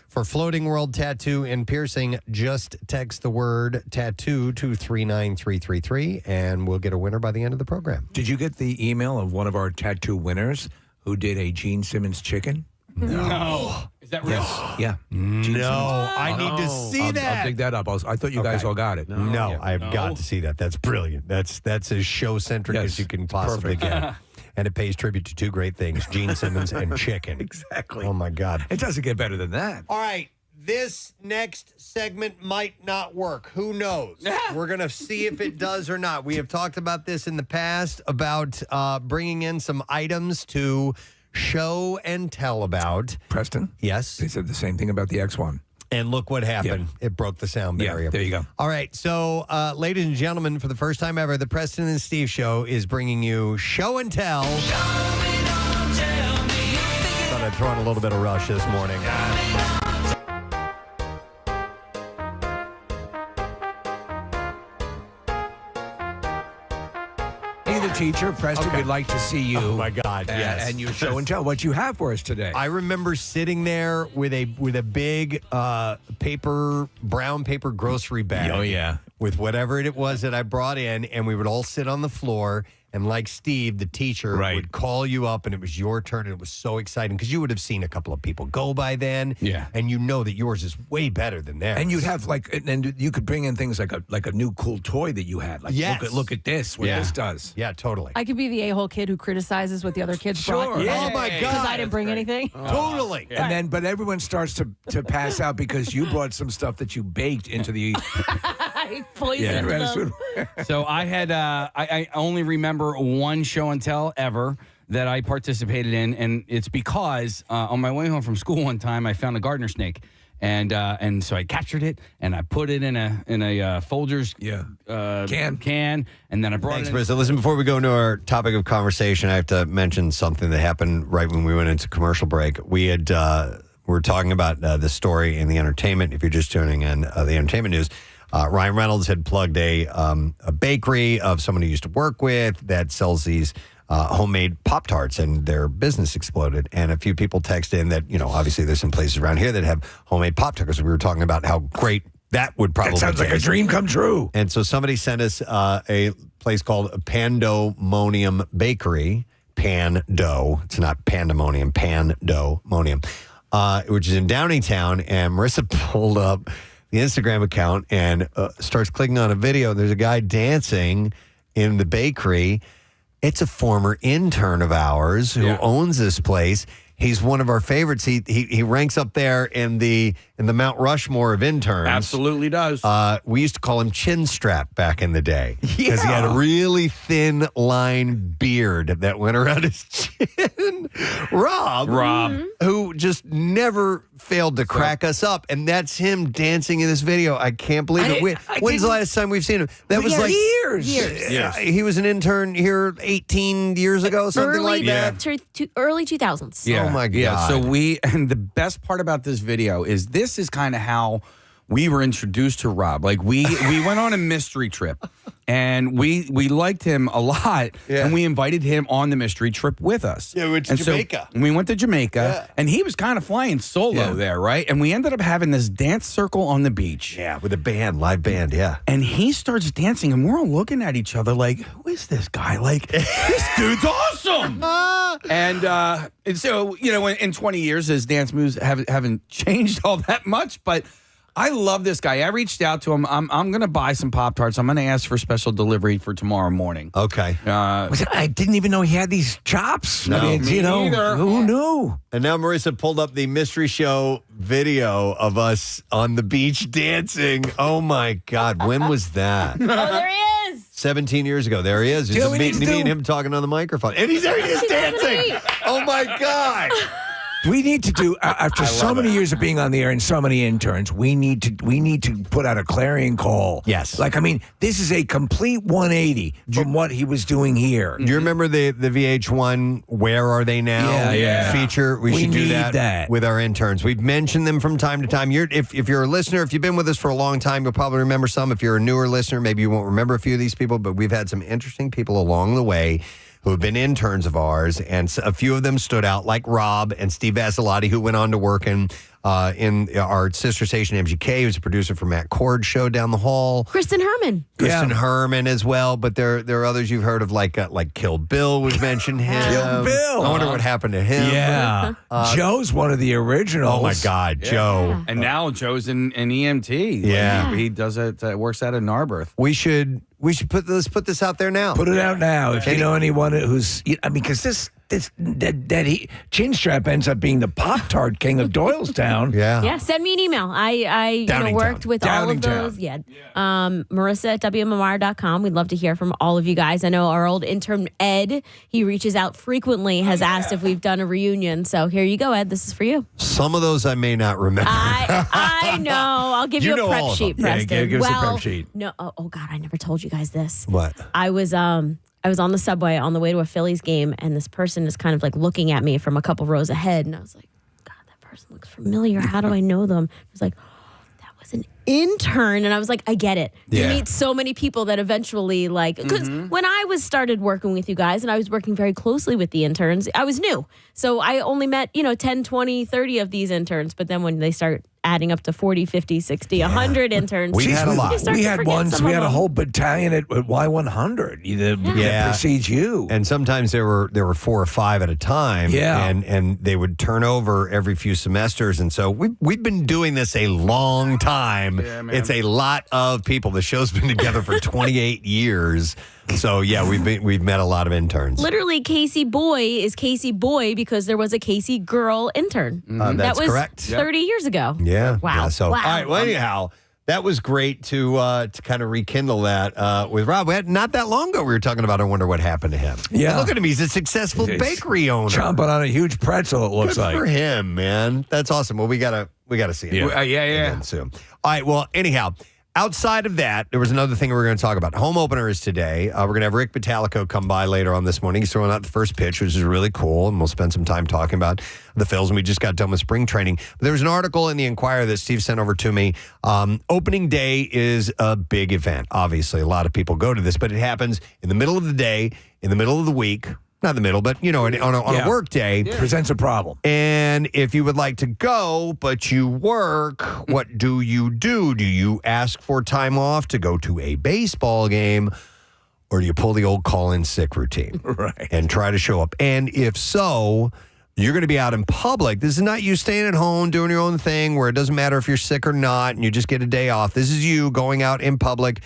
for Floating World Tattoo and Piercing, just text the word tattoo to 39333 and we'll get a winner by the end of the program. Did you get the email of one of our tattoo winners who did a Gene Simmons chicken? No. Is that real? Yeah. No, I need to see that. I'll dig that up. I thought you guys all got it. No, I've got to see that. That's brilliant. That's as show-centric as you can possibly get. And it pays tribute to two great things, Gene Simmons and chicken. Exactly. Oh, my God. It doesn't get better than that. All right. This next segment might not work. Who knows? We're going to see if it does or not. We have talked about this in the past, about bringing in some items to show and tell about. Preston? Yes. They said the same thing about the X1. And look what happened. It broke the sound barrier. Yeah, there you go. All right. So, ladies and gentlemen, for the first time ever, the Preston and Steve Show is bringing you Show and Tell. Thought I'd throw in a little bit of Rush this morning. Hey, the teacher, Preston, we'd like to see you. Oh, my God, yes. And your show and tell what you have for us today. I remember sitting there with a big brown paper grocery bag. Oh, yeah. With whatever it was that I brought in, and we would all sit on the floor. And like Steve, the teacher, would call you up, and it was your turn, and it was so exciting because you would have seen a couple of people go by then. Yeah. And you know that yours is way better than theirs. And you'd have and you could bring in things like a new cool toy that you had. Like, Yes. look at this, what this does. Yeah, totally. I could be the a-hole kid who criticizes what the other kids Sure. brought. Yeah. Oh, my God. Because I didn't bring anything. Totally. And then, but everyone starts to pass out because you brought some stuff that you baked into the. I poisoned them. So I had I only remember one show and tell ever that I participated in, and it's because on my way home from school one time I found a gardener snake, and so I captured it and I put it in a Folgers can, and then I brought Thanks, it in. Bristol. Listen, before we go into our topic of conversation, I have to mention something that happened right when we went into commercial break. We had we're talking about the story in the entertainment. If you're just tuning in, the entertainment news. Ryan Reynolds had plugged a bakery of someone he used to work with that sells these homemade Pop-Tarts, and their business exploded. And a few people texted in that, obviously there's some places around here that have homemade Pop-Tarts. We were talking about how great that would probably That sounds like a dream come true. And so somebody sent us a place called Pandemonium Bakery. Pando. It's not pandemonium, Pandemonium, which is in Downingtown. And Marissa pulled up the Instagram account and starts clicking on a video. There's a guy dancing in the bakery. It's a former intern of ours who owns this place. He's one of our favorites. He ranks up there in the in the Mount Rushmore of interns. Absolutely does. We used to call him Chin Strap back in the day because he had a really thin line beard that went around his chin. Rob, who just never failed to crack us up, and that's him dancing in this video. I can't believe it. When's the last time we've seen him? That was like years. Yes. He was an intern here 18 years ago, something like that. Early 2000s. Yeah. Oh my God. Yeah. So and the best part about this video is this is kind of how we were introduced to Rob. Like we went on a mystery trip and we liked him a lot and we invited him on the mystery trip with us. Yeah, we went to Jamaica. So we went to Jamaica and he was kind of flying solo there, right? And we ended up having this dance circle on the beach. Yeah, with a band, live band, yeah. And he starts dancing and we're all looking at each other like, who is this guy? Like, this dude's awesome. And so, you know, in 20 years, his dance moves haven't changed all that much, but I love this guy. I reached out to him. I'm going to buy some Pop-Tarts. I'm going to ask for special delivery for tomorrow morning. Okay. I didn't even know he had these chops. No, I mean, me neither. Who knew? And now Marissa pulled up the mystery show video of us on the beach dancing. Oh my God. When was that? Oh, there he is. 17 years ago. There he is. Do you know Just what we need to me and do? him talking on the microphone. And he's there. He is dancing. Oh my God. We need to do after so many years of being on the air and so many interns. We need to put out a clarion call. Yes, like I mean, this is a complete 180 from what he was doing here. Do you remember the VH1 "Where Are They Now" feature? We should do need that with our interns. We've mentioned them from time to time. If you're a listener, if you've been with us for a long time, you'll probably remember some. If you're a newer listener, maybe you won't remember a few of these people. But we've had some interesting people along the way who have been interns of ours, and a few of them stood out, like Rob and Steve Vasilati, who went on to work in our sister station, MGK, who's a producer for Matt Cord's show down the hall. Kristen Herman. Kristen Herman as well, but there are others you've heard of, like Kill Bill. We've mentioned him. Kill Bill. I wonder what happened to him. Yeah. Joe's one of the originals. Oh, my God, Joe. And now Joe's in EMT. Yeah. He does it, works out of Narberth. We should put this out there now. Put it out now. If you know anyone who's, I mean, because Chin Strap ends up being the Pop-Tart king of Doylestown. Yeah, send me an email. I worked with all of those. Yeah. Marissa at WMMR.com. We'd love to hear from all of you guys. I know our old intern, Ed, he reaches out frequently, has asked if we've done a reunion. So here you go, Ed. This is for you. Some of those I may not remember. I know. I'll give you a prep sheet, Preston. Yeah, give us a prep sheet. No, oh God, I never told you guys this. What? I was on the subway on the way to a Phillies game, and this person is kind of like looking at me from a couple rows ahead, and I was like, God, that person looks familiar. How do I know them? I was like, that was an intern, and I was like, I get it. You meet so many people that eventually, like, because when I started working with you guys, and I was working very closely with the interns, I was new. So I only met, 10, 20, 30 of these interns, but then when they start adding up to 40, 50, 60, 100 interns. We had a lot. We had We had a whole battalion at Y100 that precedes you. And sometimes there were 4 or 5 at a time. Yeah. And they would turn over every few semesters. And so we've been doing this a long time. Yeah, man. It's a lot of people. The show's been together for 28 years. So yeah, we've met a lot of interns. Literally, Casey Boy is Casey Boy because there was a Casey girl intern. That's that was correct. 30 years ago. Yeah. Wow. Yeah, so Wow. all right. Well, anyhow, that was great to kind of rekindle that with Rob. Not that long ago, we were talking about. I wonder what happened to him. Yeah. And look at him; he's a successful bakery owner. Chomping on a huge pretzel. It looks Good like for him, man. That's awesome. Well, we gotta see it. Yeah. Again soon. All right. Well, anyhow. Outside of that, there was another thing we were going to talk about. Home opener is today. We're going to have Rick Batalico come by later on this morning. He's throwing out the first pitch, which is really cool, and we'll spend some time talking about the Phils. And we just got done with spring training. But there was an article in the Inquirer that Steve sent over to me. Opening day is a big event. Obviously, a lot of people go to this, but it happens in the middle of the day, in the middle of the week. Not the middle, but, on a work day. Presents a problem. And if you would like to go, but you work, what do? Do you ask for time off to go to a baseball game, or do you pull the old call-in sick routine? Right. And try to show up? And if so, you're going to be out in public. This is not you staying at home doing your own thing where it doesn't matter if you're sick or not and you just get a day off. This is you going out in public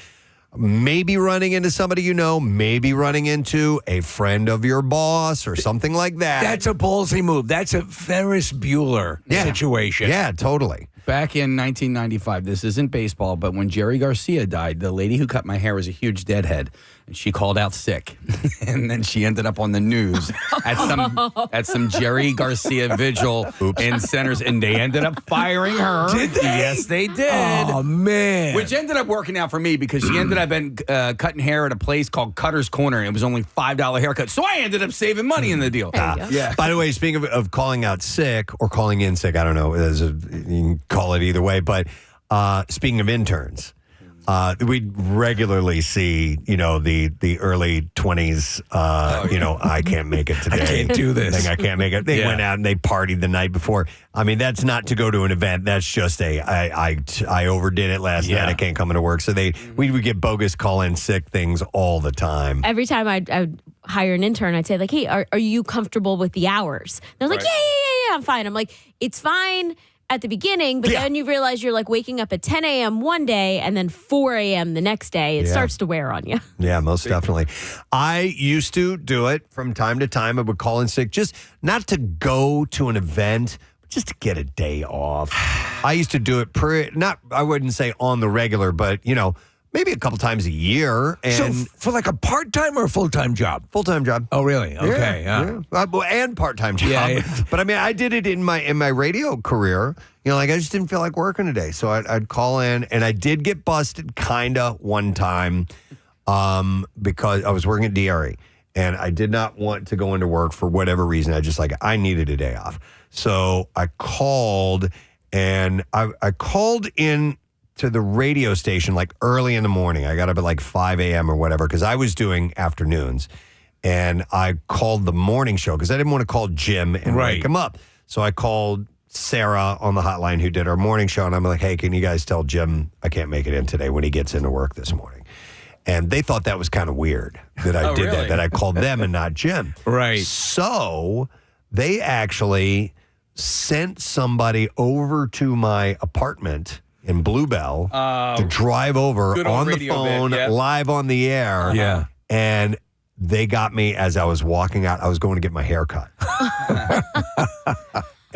maybe running into somebody you know, maybe running into a friend of your boss or something like that. That's a ballsy move. That's a Ferris Bueller situation. Yeah, totally. Back in 1995, this isn't baseball, but when Jerry Garcia died, the lady who cut my hair was a huge deadhead, and she called out sick, and then she ended up on the news at some Jerry Garcia vigil in Centers, and they ended up firing her. Did they? Yes, they did. Oh man! Which ended up working out for me because she ended up cutting hair at a place called Cutter's Corner, and it was only $5 haircut, so I ended up saving money in the deal. Yeah. By the way, speaking of calling out sick or calling in sick, I don't know. You can call it either way. But speaking of interns, we regularly see, the early 20s, I can't make it today. I can't do this. I can't make it. They went out and they partied the night before. I mean, that's not to go to an event. That's just I overdid it last night. I can't come into work. So we would get bogus call-in sick things all the time. Every time I'd hire an intern, I'd say like, hey, are you comfortable with the hours? They're like, yeah, I'm fine. I'm like, it's fine at the beginning, but then you realize you're like waking up at 10 a.m. one day and then 4 a.m. the next day. It starts to wear on you. Yeah, most definitely. I used to do it from time to time. I would call in sick, just not to go to an event, but just to get a day off. I used to do it I wouldn't say on the regular, but maybe a couple times a year. And so for like a part-time or a full-time job? Full-time job. Oh, really? Okay. Yeah. And part-time job. Yeah. But I mean, I did it in my radio career. I just didn't feel like working today. So I'd call in, and I did get busted kind of one time because I was working at Dairy, and I did not want to go into work for whatever reason. I needed a day off. So I called, and I called in to the radio station like early in the morning. I got up at like 5 a.m. or whatever because I was doing afternoons. And I called the morning show because I didn't want to call Jim and wake him up. So I called Sarah on the hotline who did our morning show. And I'm like, hey, can you guys tell Jim I can't make it in today when he gets into work this morning? And they thought that was kind of weird that I did that I called them and not Jim. Right. So they actually sent somebody over to my apartment in Bluebell to drive over on the phone, live on the air. Yeah. And they got me as I was walking out. I was going to get my hair cut.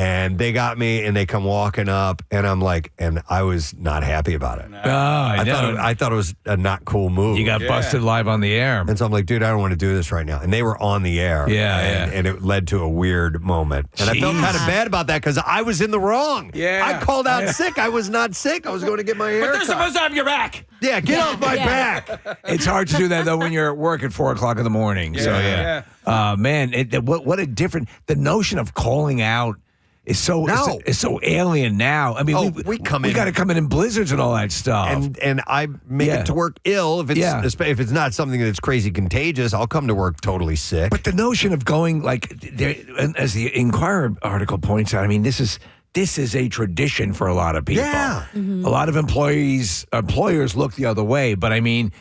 And they got me, and they come walking up, and I'm like, and I was not happy about it. I thought it was a not cool move. You got busted live on the air. And so I'm like, dude, I don't want to do this right now. And they were on the air. And it led to a weird moment. And I felt kind of bad about that because I was in the wrong. Yeah. I called out sick. I was not sick. I was going to get my hair cut. But they're supposed to have your back. Yeah, get off my back. It's hard to do that, though, when you're at work at 4 o'clock in the morning. Man, what a different, the notion of calling out is so alien now. I mean, we got to come in blizzards and all that stuff. And I make it to work ill. If it's not something that's crazy contagious, I'll come to work totally sick. But the notion of going as the Inquirer article points out, I mean, this is a tradition for a lot of people. Yeah. Mm-hmm. A lot of employers look the other way. But I mean,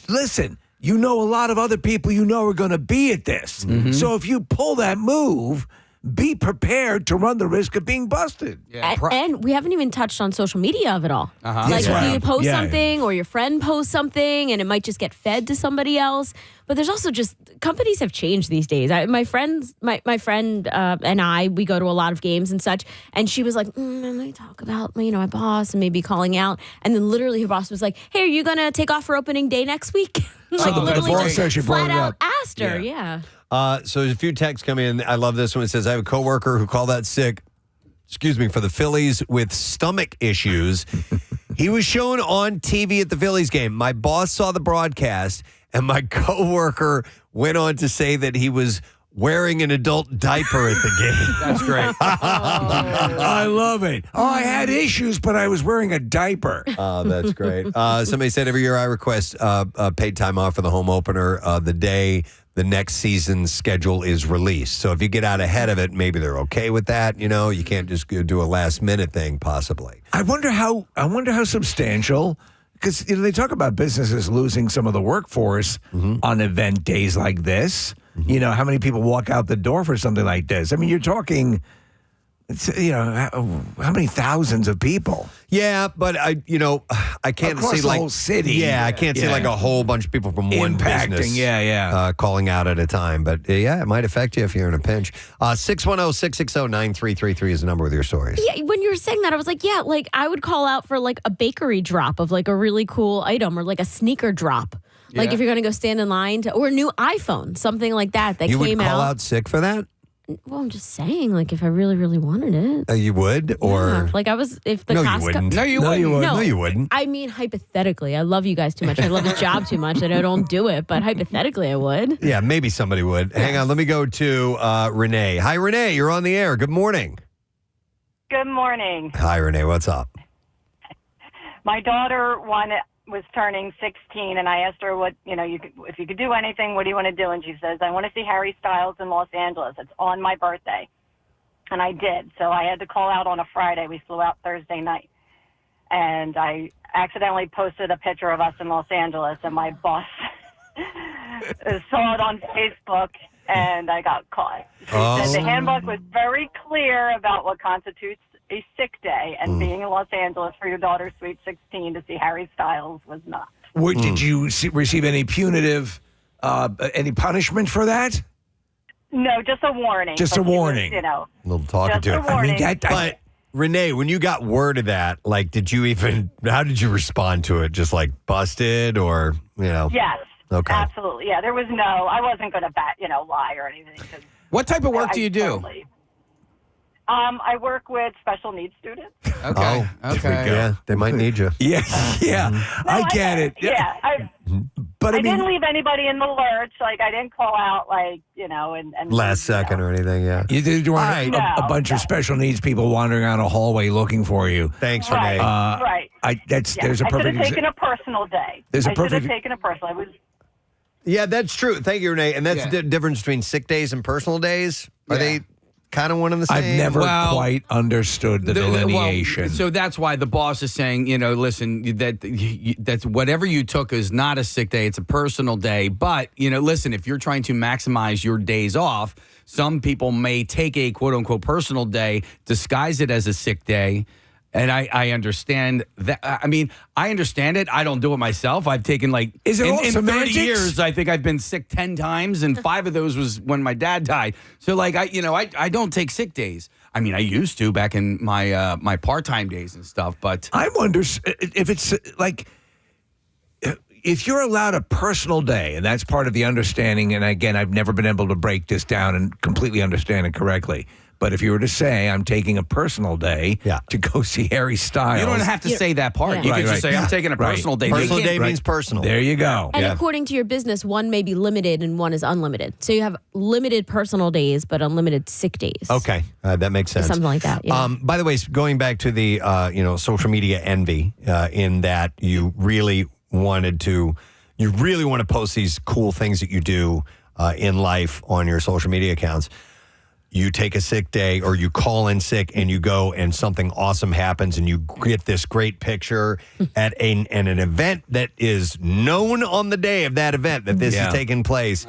listen, a lot of other people are going to be at this. Mm-hmm. So if you pull that move, be prepared to run the risk of being busted. And we haven't even touched on social media of it all. Like if you post something or your friend posts something and it might just get fed to somebody else. But there's also just, companies have changed these days. My friend and I, we go to a lot of games and such. And she was like, let me talk about, my boss and maybe calling out. And then literally her boss was like, hey, are you going to take off for opening day next week? The boss actually brought flat it out up. asked her, So there's a few texts coming in. I love this one. It says, I have a coworker who called out sick, for the Phillies with stomach issues. He was shown on TV at the Phillies game. My boss saw the broadcast, and my coworker went on to say that he was wearing an adult diaper at the game. That's great. I love it. I had issues, but I was wearing a diaper. Oh, that's great. Somebody said every year I request paid time off for the home opener the day the next season's schedule is released. So if you get out ahead of it, maybe they're okay with that. You can't just do a last minute thing, possibly. I wonder how substantial, because they talk about businesses losing some of the workforce on event days like this. How many people walk out the door for something like this? I mean, you're talking It's, how many thousands of people? Yeah, but I can't Across see the like whole city. Yeah, I can't see Yeah. like a whole bunch of people from one Impacting, business. yeah. Calling out at a time, but yeah, it might affect you if you're in a pinch. 610-660-9333 is the number with your stories. Yeah, when you were saying that, I was like, yeah, like I would call out for like a bakery drop of like a really cool item or like a sneaker drop. Like if you're going to go stand in line or a new iPhone, something like that You came would call out. out sick for that? Well, I'm just saying, like if I really, really wanted it. You would, or Yeah, like I was, if the no, Costco. you wouldn't. No, you wouldn't. No, you wouldn't. I mean, hypothetically, I love you guys too much. I love this job too much that I don't do it. But hypothetically, I would. Yeah, maybe somebody would. Hang on, let me go to Renee. Hi, Renee. You're on the air. Good morning. Good morning. Hi, Renee. What's up? My daughter was turning 16, and I asked her if you could do anything, what do you want to do? And she says, I want to see Harry Styles in Los Angeles. It's on my birthday. And I did. So I had to call out on a Friday. We flew out Thursday night. And I accidentally posted a picture of us in Los Angeles, and my boss saw it on Facebook, and I got caught. She said the handbook was very clear about what constitutes a sick day, and being in Los Angeles for your daughter's sweet 16 to see Harry Styles was not. Did you receive any punitive, any punishment for that? No, just a warning. Just a But she was, warning. A little talking just to a warning. But Renee, when you got word of that, like, how did you respond to it? Just like busted or, Yes. Okay. Absolutely. Yeah, there was I wasn't going to lie or anything. What type of work do you do? Totally, I work with special needs students. Okay. Okay. Yeah, they might need you. Yeah. I get it. Yeah. But I didn't leave anybody in the lurch. Like, I didn't call out, and Last second or anything, yeah. You did want a bunch of special needs people wandering around a hallway looking for you. Thanks, Right, Renee. right. There's a I should perfect have taken a personal day. There's a I should perfect- have taken a personal. Yeah, that's true. Thank you, Renee. And that's the difference between sick days and personal days. Are they kind of one and the same? I've never quite understood the delineation. So that's why the boss is saying, listen, that's whatever you took is not a sick day. It's a personal day. But, listen, if you're trying to maximize your days off, some people may take a quote unquote personal day, disguise it as a sick day. And I understand that. I mean, I understand it. I don't do it myself. I've taken Is it all in 30 semantics? years, I think I've been sick 10 times, and 5 of those was when my dad died. So I don't take sick days. I mean, I used to back in my my part-time days and stuff, but I wonder if it's if you're allowed a personal day, and that's part of the understanding, and again, I've never been able to break this down and completely understand it correctly. But if you were to say, I'm taking a personal day to go see Harry Styles. you don't have to say that part. You can just say, I'm taking a personal day. Personal day means personal. There you go. And according to your business, one may be limited and one is unlimited. So you have limited personal days, but unlimited sick days. Okay, that makes sense. Something like that. Yeah. By the way, going back to the social media envy, in that you really want to post these cool things that you do in life on your social media accounts. You take a sick day or you call in sick and you go and something awesome happens and you get this great picture at an event that is known on the day of that event that this is taking place.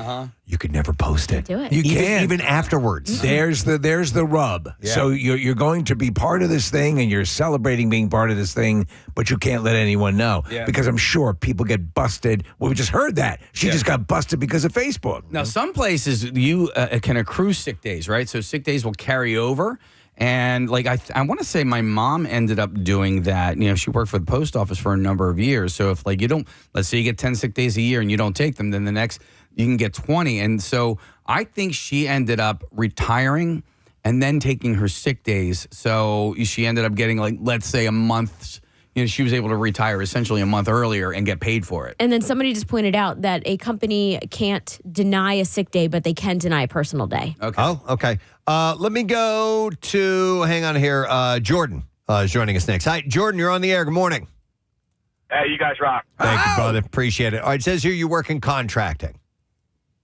You could never post it. Do it. You can't. Even afterwards. There's the rub. Yeah. So you're going to be part of this thing and you're celebrating being part of this thing, but you can't let anyone know. Yeah. Because I'm sure people get busted. Well, we just heard that. She just got busted because of Facebook. Now, some places you can accrue sick days, right? So sick days will carry over. And I want to say my mom ended up doing that. She worked for the post office for a number of years. So if let's say you get 10 sick days a year and you don't take them, then the next you can get 20. And so I think she ended up retiring and then taking her sick days. So she ended up getting let's say a month's. She was able to retire essentially a month earlier and get paid for it. And then somebody just pointed out that a company can't deny a sick day, but they can deny a personal day. Okay. Oh, okay. Let me go to, hang on here, Jordan is joining us next. Hi, Jordan, you're on the air. Good morning. Hey, you guys rock. Thank you, brother. Appreciate it. All right, it says here you work in contracting.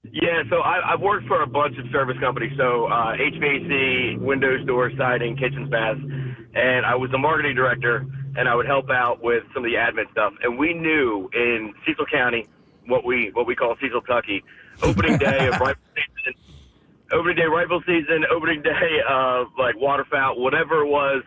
Yeah, so I've worked for a bunch of service companies, so HVAC, windows, doors, siding, kitchens, baths, and I was the marketing director, and I would help out with some of the admin stuff. And we knew in Cecil County, what we call Cecil, Kentucky, opening day of rifle season, opening day rifle season, opening day like waterfowl, whatever it was,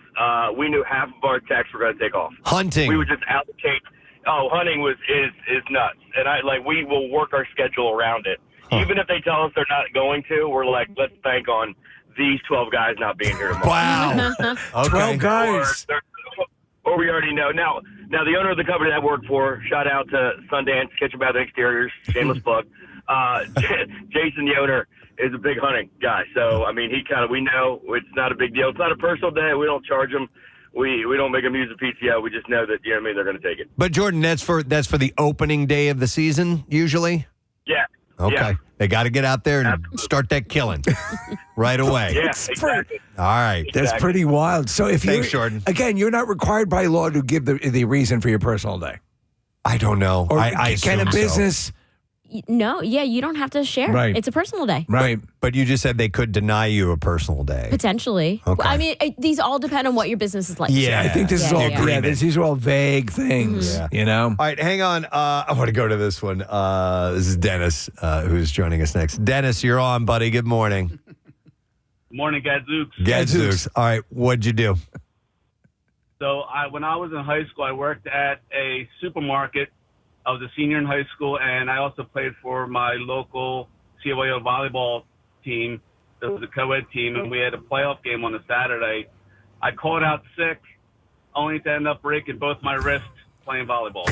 we knew half of our techs were going to take off. Hunting. We would just allocate. Oh, hunting is nuts, and we will work our schedule around it. Even if they tell us they're not going to, we're like, let's bank on these 12 guys not being here tomorrow. Wow. Okay. 12 guys. Or we already know. Now the owner of the company that I work for, shout out to Sundance Kitchen Bath and Exteriors, shameless plug. Jason, the owner, is a big hunting guy. So, I mean, we know it's not a big deal. It's not a personal day. We don't charge them. We don't make them use a PTO. We just know that, you know what I mean, they're going to take it. But, Jordan, that's for the opening day of the season, usually? Yeah. Okay. Yeah. They got to get out there and start that killing right away. Yeah, exactly. All right. That's pretty wild. So if Thanks, Jordan. Again, you're not required by law to give the reason for your personal day. I don't know. Or I can a assume so. business... No, yeah, you don't have to share. Right. It's a personal day. Right. But you just said they could deny you a personal day. Potentially. Okay. I mean, these all depend on what your business is like. Yeah. I think this is all these are all vague things, you know? All right, hang on. I want to go to this one. This is Dennis, who's joining us next. Dennis, you're on, buddy. Good morning. Morning, Gadzooks. Gadzooks. All right, what'd you do? So when I was in high school, I worked at a supermarket. I was a senior in high school, and I also played for my local CYO volleyball team. It was a co-ed team, and we had a playoff game on a Saturday. I called out sick, only to end up breaking both my wrists playing volleyball.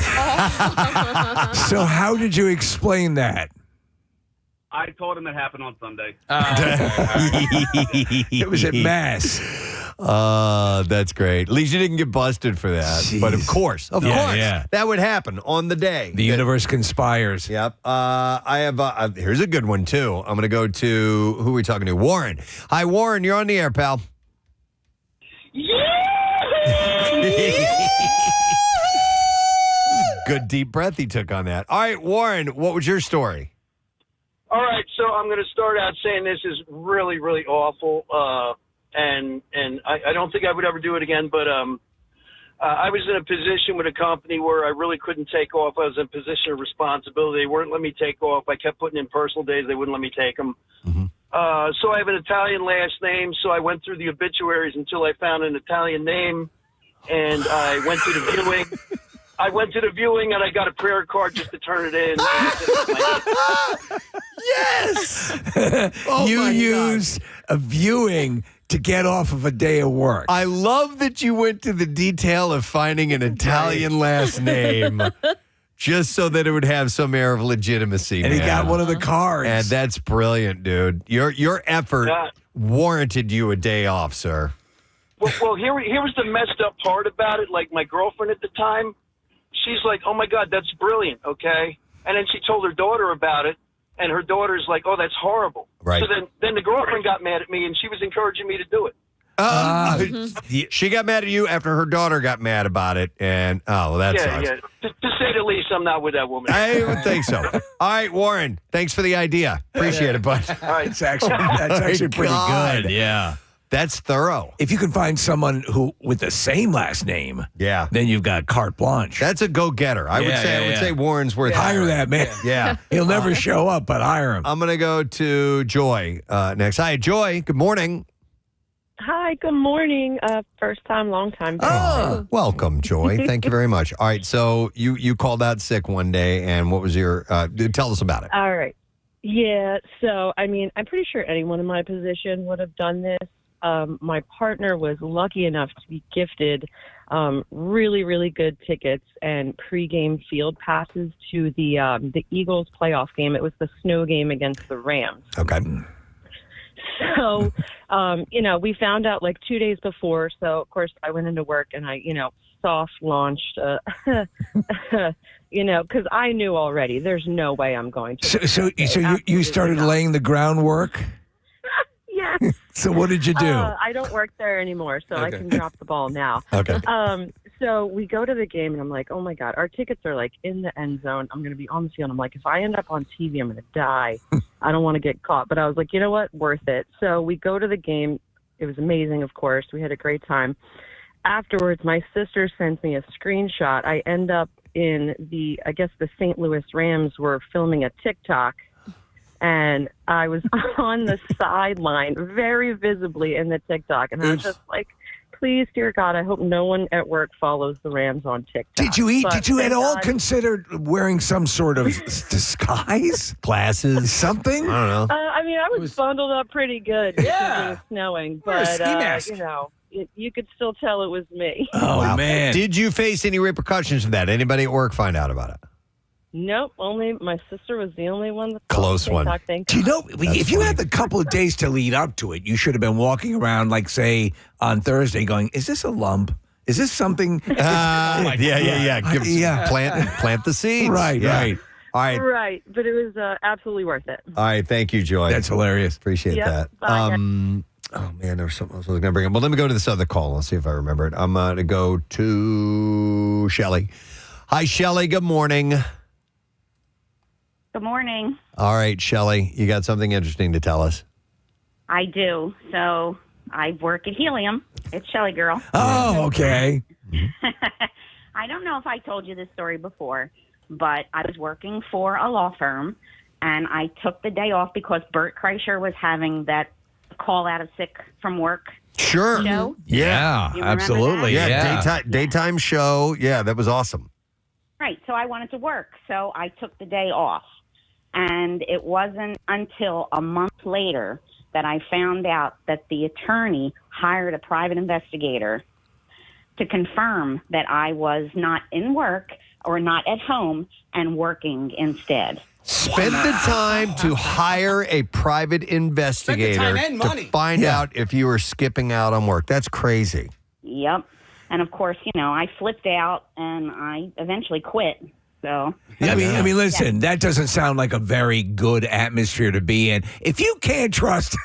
So how did you explain that? I told him it happened on Sunday. It was at Mass. That's great. At least you didn't get busted for that. Jeez. But of course, Yeah. that would happen on the day. The universe conspires. Yep. I have. Here's a good one too. I'm going to go to who are we talking to? Warren. Hi, Warren. You're on the air, pal. Good deep breath he took on that. All right, Warren. What was your story? All right, so I'm going to start out saying this is really, really awful, and I don't think I would ever do it again, but I was in a position with a company where I really couldn't take off. I was in a position of responsibility. They wouldn't let me take off. I kept putting in personal days. They wouldn't let me take them. So I have an Italian last name, so I went through the obituaries until I found an Italian name, and I went to the viewing. And I got a prayer card just to turn it in. Yes! You used a viewing to get off of a day of work. I love that you went to the detail of finding an Italian last name just so that it would have some air of legitimacy. And he got one of the cards. And that's brilliant, dude. Your effort warranted you a day off, sir. Well, here was the messed up part about it. Like, my girlfriend at the time, she's like, oh, my God, that's brilliant, okay? And then she told her daughter about it, and her daughter's like, oh, that's horrible. Right. So then the girlfriend got mad at me, and she was encouraging me to do it. She got mad at you after her daughter got mad about it, and, that sucks. Yeah. To say the least, I'm not with that woman. I would think so. All right, Warren, thanks for the idea. Appreciate it, bud. All right. That's actually pretty good. Yeah. That's thorough. If you can find someone who with the same last name, then you've got carte blanche. That's a go-getter. I would say Warren's worth hire that man. Yeah. He'll never show up, but hire him. I'm going to go to Joy next. Hi, Joy. Good morning. Hi, good morning. First time, long time. Welcome, Joy. Thank you very much. All right, so you called out sick one day, and what was your tell us about it. All right. Yeah, so, I mean, I'm pretty sure anyone in my position would have done this. My partner was lucky enough to be gifted really, really good tickets and pregame field passes to the Eagles playoff game. It was the snow game against the Rams. Okay. So, we found out like 2 days before. So, of course, I went into work and I, soft launched, because I knew already there's no way I'm going to. So you started laying the groundwork? Yes. So what did you do? I don't work there anymore, so I can drop the ball now. Okay. So we go to the game, and I'm like, oh, my God, our tickets are, like, in the end zone. I'm going to be on the field. I'm like, if I end up on TV, I'm going to die. I don't want to get caught. But I was like, you know what? Worth it. So we go to the game. It was amazing, of course. We had a great time. Afterwards, my sister sends me a screenshot. I end up in the St. Louis Rams were filming a TikTok And I was on the sideline very visibly in the TikTok. And I was just like, please, dear God, I hope no one at work follows the Rams on TikTok. Did you at all God, consider wearing some sort of disguise? Glasses? Something? I don't know. I mean, I was bundled up pretty good because it was snowing. But, you know, you could still tell it was me. Oh, man. Did you face any repercussions from that? Anybody at work find out about it? Nope, only my sister was the only one that Close one. Thank Do you know, That's if you funny. had the couple of days to lead up to it, you should have been walking around, like, say, on Thursday going, is this a lump? Is this something? Yeah. Plant the seeds. Right. All right. Right, but it was absolutely worth it. All right. Thank you, Joy. That's hilarious. Appreciate Yep, that. bye, guys. Oh, man, there was something else I was going to bring up. Well, let me go to this other call. Let's see if I remember it. I'm going to go to Shelly. Hi, Shelly. Good morning. Good morning. All right, Shelly, you got something interesting to tell us. I do. So I work at Helium. It's Shelly Girl. Oh, okay. I don't know if I told you this story before, but I was working for a law firm, and I took the day off because Bert Kreischer was having that call out of sick from work Sure. show. Yeah, You remember absolutely. that? Yeah, daytime show. Yeah, that was awesome. Right. So I wanted to work, so I took the day off. And it wasn't until a month later that I found out that the attorney hired a private investigator to confirm that I was not in work or not at home and working instead. Spend the time to hire a private investigator time and money. to find out if you were skipping out on work. That's crazy. Yep. And of course, you know, I flipped out and I eventually quit. So Yeah, I mean, listen, that doesn't sound like a very good atmosphere to be in. If you can't trust,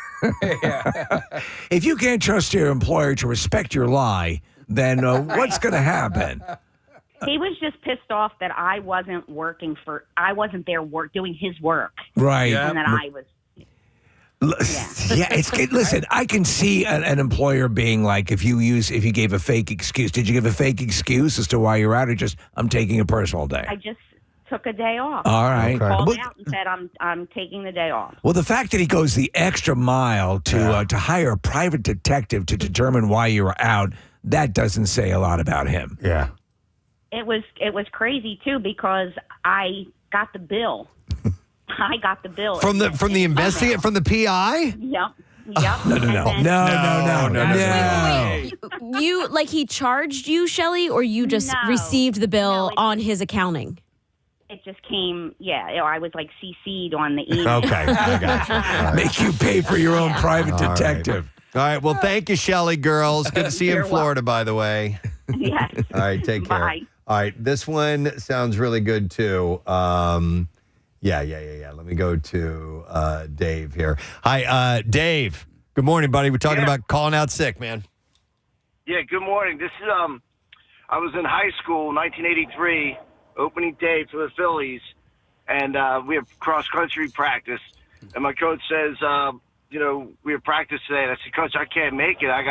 if you can't trust your employer to respect your lie, then what's going to happen? he was just pissed off that I wasn't there doing his work. Right. And that I was. Listen, I can see an employer being like, if you gave a fake excuse. Did you give a fake excuse as to why you're out, or just I'm taking a personal day? I just took a day off. All right. Called Well- out and said I'm taking the day off. Well, the fact that he goes the extra mile to hire a private detective to determine why you were out, that doesn't say a lot about him. Yeah. It was crazy too because I got the bill. I got the bill From the investigator, from the PI? Yep. No. You he charged you, Shelly, or you just received the bill on his accounting? It just came, I was like CC'd on the email. Okay, I got you. All right. Make you pay for your own private All right. detective. All right. Well, thank you, Shelly, girls. Good to see you in You're Florida, by the way. Yes. All right. Take care. Bye. All right. This one sounds really good, too. Yeah. Let me go to Dave here. Hi, Dave. Good morning, buddy. We're talking about calling out sick, man. Yeah, good morning. This is I was in high school, 1983, opening day for the Phillies, and we have cross country practice. And my coach says, we have practice today. And I said, Coach, I can't make it. I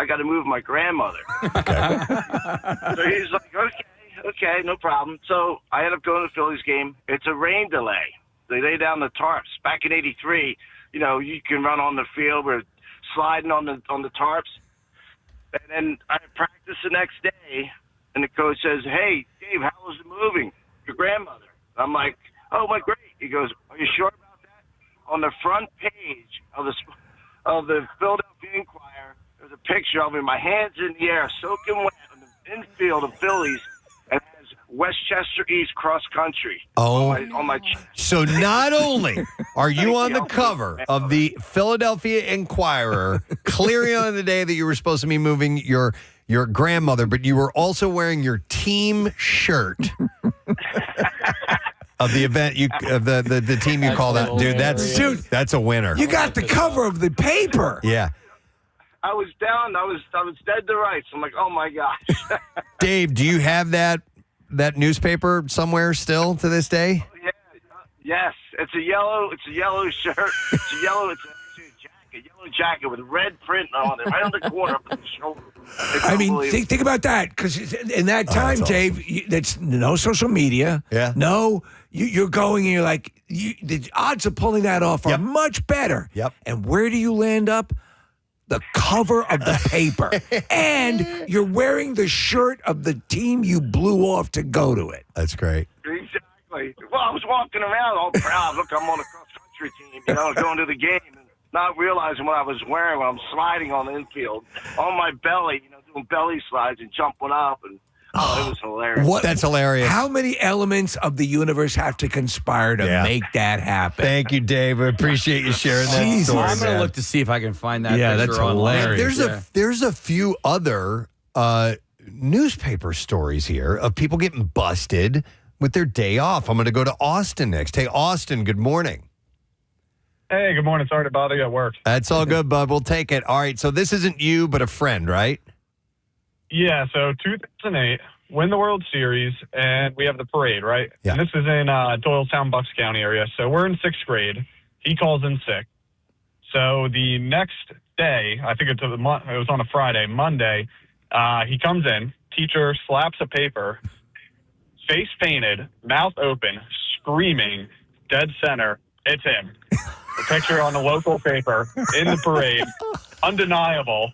gotta move my grandmother. So he's like, okay, no problem. So I end up going to the Phillies game. It's a rain delay. They lay down the tarps. Back in '83, you can run on the field. We're sliding on the tarps. And then I practice the next day, and the coach says, "Hey, Dave, how was it moving? Your grandmother?" I'm like, "Oh, my great." He goes, "Are you sure about that?" On the front page of the Philadelphia Inquirer, there's a picture of me, my hands in the air, soaking wet on the infield of Phillies, and it has Westchester East cross country on my chest. So not only are you on the cover of the Philadelphia Inquirer, clearly on the day that you were supposed to be moving your grandmother, but you were also wearing your team shirt of the event of the team you called out. Dude, that's a winner. You got the cover of the paper. Yeah. I was down. I was dead to rights. I'm like, oh my gosh. Dave, do you have that newspaper somewhere still to this day? Yes, it's a yellow shirt. It's a yellow jacket, yellow jacket with red print on it, right on the corner of the shoulder. I mean, think about that, because in that time, Dave, that's no social media. Yeah. No, you're going and you're like, the odds of pulling that off are much better. Yep. And where do you land up? The cover of the paper. And you're wearing the shirt of the team you blew off to go to it. That's great. Exactly. Well, I was walking around all proud. Look, I'm on a cross-country team, going to the game, and not realizing what I was wearing when I'm sliding on the infield. On my belly, doing belly slides and jumping up, and it was hilarious. That's hilarious. How many elements of the universe have to conspire to make that happen? Thank you, Dave. I appreciate you sharing that story. I'm going to look to see if I can find that Yeah, picture that's online. hilarious. There's a few other newspaper stories here of people getting busted with their day off. I'm going to go to Austin next. Hey, Austin, good morning. Hey, good morning. Sorry to bother you at work. That's all good, bud. We'll take it. All right, so this isn't you, but a friend, right? Yeah, so 2008, win the World Series, and we have the parade, right? Yeah. And this is in Doylestown, Bucks County area. So we're in 6th grade. He calls in sick. So the next day, I think it was on a Friday, Monday, he comes in, teacher slaps a paper, face painted, mouth open, screaming, dead center, it's him. The picture on the local paper in the parade, undeniable,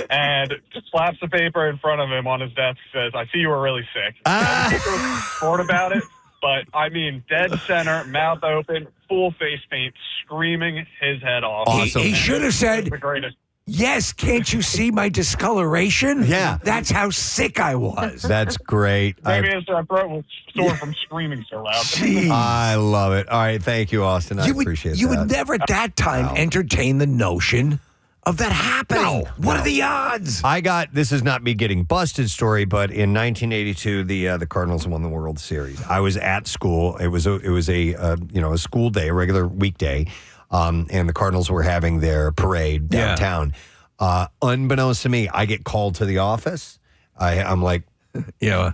and slaps the paper in front of him on his desk, says, I see you were really sick. The teacher was short about it, but I mean, dead center, mouth open, full face paint, screaming his head off. Awesome. He should have said, the greatest. yes, can't you see my discoloration? Yeah. That's how sick I was. That's great. Maybe his throat was sore from screaming so loud. I love it. All right, thank you, Austin. I appreciate You that. would never at that time entertain the notion of that happening. What are the odds? This is not me getting busted story, but in 1982, the Cardinals won the World Series. I was at school. It was a school day, a regular weekday, and the Cardinals were having their parade downtown. Unbeknownst to me, I get called to the office. I'm like,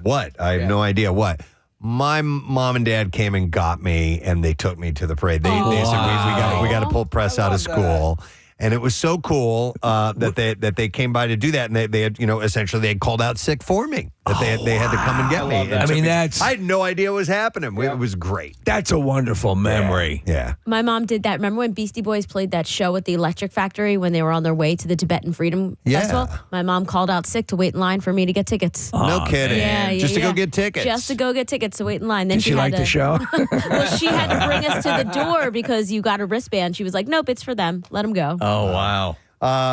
what? I have no idea what. My mom and dad came and got me, and they took me to the parade. They said we got to pull press out of school. And it was so cool that they came by to do that, and they had essentially they had called out sick for me. That they had to come and get me. I mean, I had no idea what was happening. It was great. That's a wonderful memory. Yeah. My mom did that. Remember when Beastie Boys played that show at the Electric Factory when they were on their way to the Tibetan Freedom Festival? My mom called out sick to wait in line for me to get tickets. No kidding. Yeah, Just to go get tickets. Just to go get tickets to wait in line. Then Did she like the show? Well, she had to bring us to the door because you got a wristband. She was like, nope, it's for them. Let them go. Oh, wow.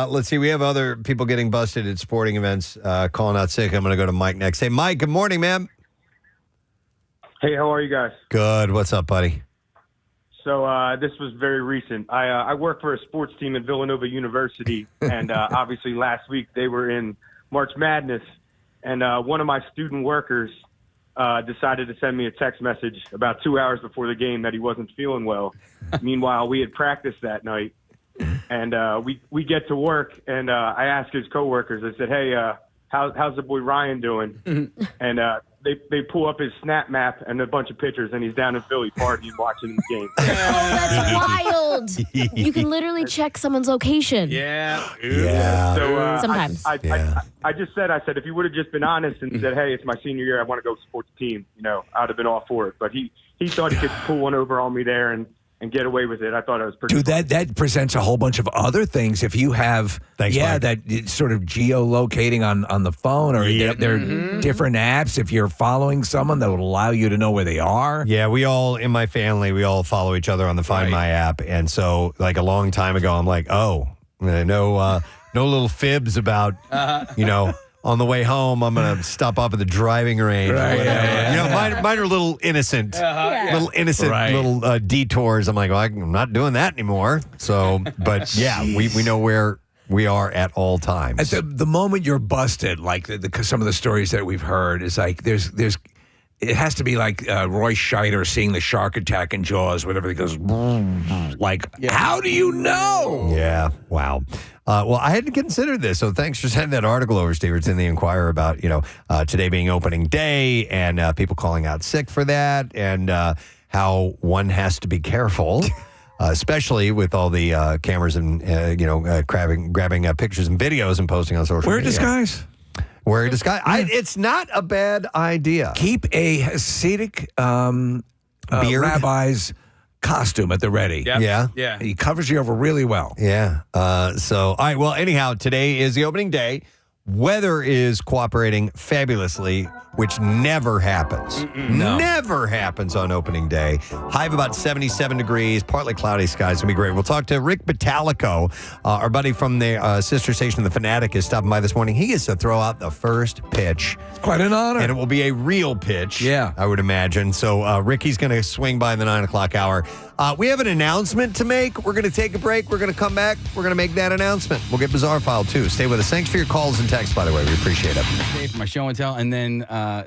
Let's see. We have other people getting busted at sporting events, calling out sick. I'm going to go to Mike next. Hey, Mike, good morning, man. Hey, how are you guys? Good. What's up, buddy? So this was very recent. I work for a sports team at Villanova University, and obviously last week they were in March Madness, and one of my student workers decided to send me a text message about 2 hours before the game that he wasn't feeling well. Meanwhile, we had practiced that night. And we get to work, and I asked his coworkers. I said, "Hey, how's the boy Ryan doing?" And they pull up his Snap Map and a bunch of pictures, and he's down in Philly partying, watching the game. Oh, that's wild! You can literally check someone's location. Yeah. So Sometimes. I just said, if he would have just been honest and said, "Hey, it's my senior year, I want to go support the team," I'd have been all for it. But he thought he could pull one over on me there and get away with it. I thought it was pretty. Dude, that presents a whole bunch of other things. If you have, Mike. that sort of geolocating on the phone, or there are different apps. If you're following someone, that would allow you to know where they are. Yeah, we all in my family, we all follow each other on the Find My app, and so like a long time ago, I'm like, no little fibs about On the way home, I'm going to stop off at the driving range. Right, mine are a little innocent, little detours. I'm like, well, I'm not doing that anymore. So, but yeah, we know where we are at all times. At the moment you're busted, like some of the stories that we've heard is like there's it has to be like Roy Scheider seeing the shark attack in Jaws, whatever. He goes like, how do you know? Yeah, wow. Well, I hadn't considered this, so thanks for sending that article over, Steve. It's in the Inquirer about today being opening day and people calling out sick for that, and how one has to be careful especially with all the cameras and grabbing pictures and videos and posting on social Wear a media. disguise. Wear a disguise. It's not a bad idea. Keep a Hasidic Beard? rabbi's costume at the ready. Yep. Yeah. Yeah. He covers you over really well. Yeah. All right. Well, anyhow, today is the opening day. Weather is cooperating fabulously, which never happens. No. Never happens on opening day. High of about 77 degrees, partly cloudy skies. It'll be great. We'll talk to Rick Batalico, our buddy from the sister station, The Fanatic, is stopping by this morning. He gets to throw out the first pitch. Quite an honor. And it will be a real pitch, Yeah. I would imagine. So Ricky's going to swing by in the 9 o'clock hour. We have an announcement to make. We're going to take a break. We're going to come back. We're going to make that announcement. We'll get Bizarre File, too. Stay with us. Thanks for your calls and texts, by the way. We appreciate it. Today for my show and tell, and then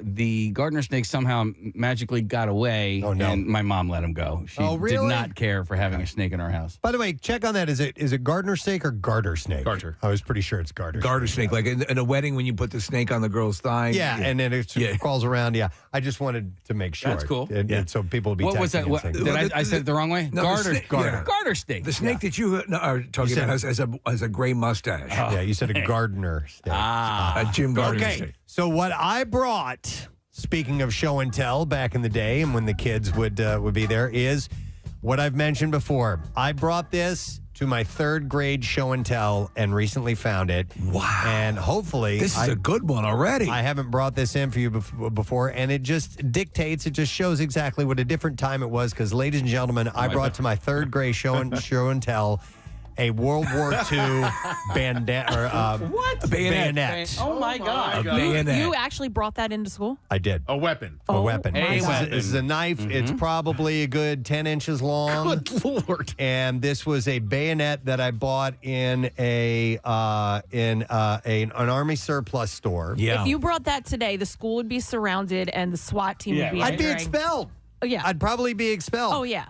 the gardener snake somehow magically got away, and my mom let him go. She did not care for having a snake in our house. By the way, check on that. Is it gardener snake or garter snake? Garter. I was pretty sure it's garter. Garter snake, like in a wedding when you put the snake on the girl's thigh. Yeah, and then it crawls around. Yeah, I just wanted to make sure. That's cool. And so people will be What was that? texting and saying- Did I said it the wrong way? No, the garter, snake- garter, yeah. garter snake. The snake that you are talking said- about has a gray mustache. Yeah, you said a gardener snake. A Jim Gardner Okay, snake. so what I brought, speaking of show and tell back in the day and when the kids would be there, is what I've mentioned before. I brought this to my 3rd grade show and tell and recently found it. Wow. And hopefully... This is a good one already. I haven't brought this in for you before, and it just just shows exactly what a different time it was, because, ladies and gentlemen, I brought to my 3rd grade show and tell a World War II bayonet. Oh my God. You actually brought that into school? I did. A weapon. A weapon. A This weapon. is a knife. It's probably a good 10 inches long. Good Lord. And this was a bayonet that I bought in an army surplus store. If you brought that today, the school would be surrounded and the SWAT team would be I'd be entering. expelled. Oh, yeah. I'd probably be expelled. Oh, yeah.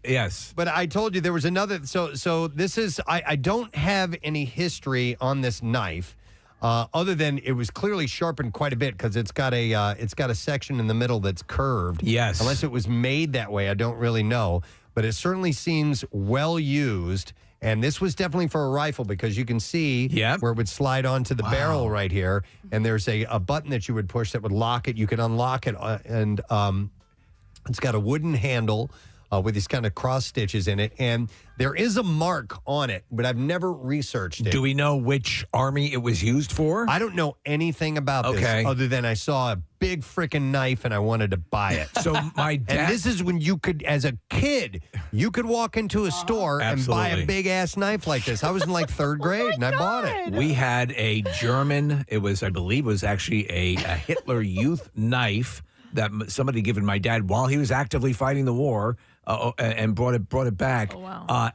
Yes. But I told you there was another. So this is. I don't have any history on this knife, other than it was clearly sharpened quite a bit because it's got a section in the middle that's curved. Yes. Unless it was made that way, I don't really know. But it certainly seems well used. And this was definitely for a rifle because you can see where it would slide onto the barrel right here. And there's a button that you would push that would lock it. You could unlock it and. It's got a wooden handle with these kind of cross stitches in it, and there is a mark on it, but I've never researched it. Do we know which army it was used for? I don't know anything about this other than I saw a big freaking knife and I wanted to buy it. So my dad... And this is when you could, as a kid, you could walk into a store and buy a big-ass knife like this. I was in like 3rd grade, and I bought it. We had a German, I believe it was actually a Hitler Youth knife that somebody given my dad while he was actively fighting the war, and brought it back. Oh, wow.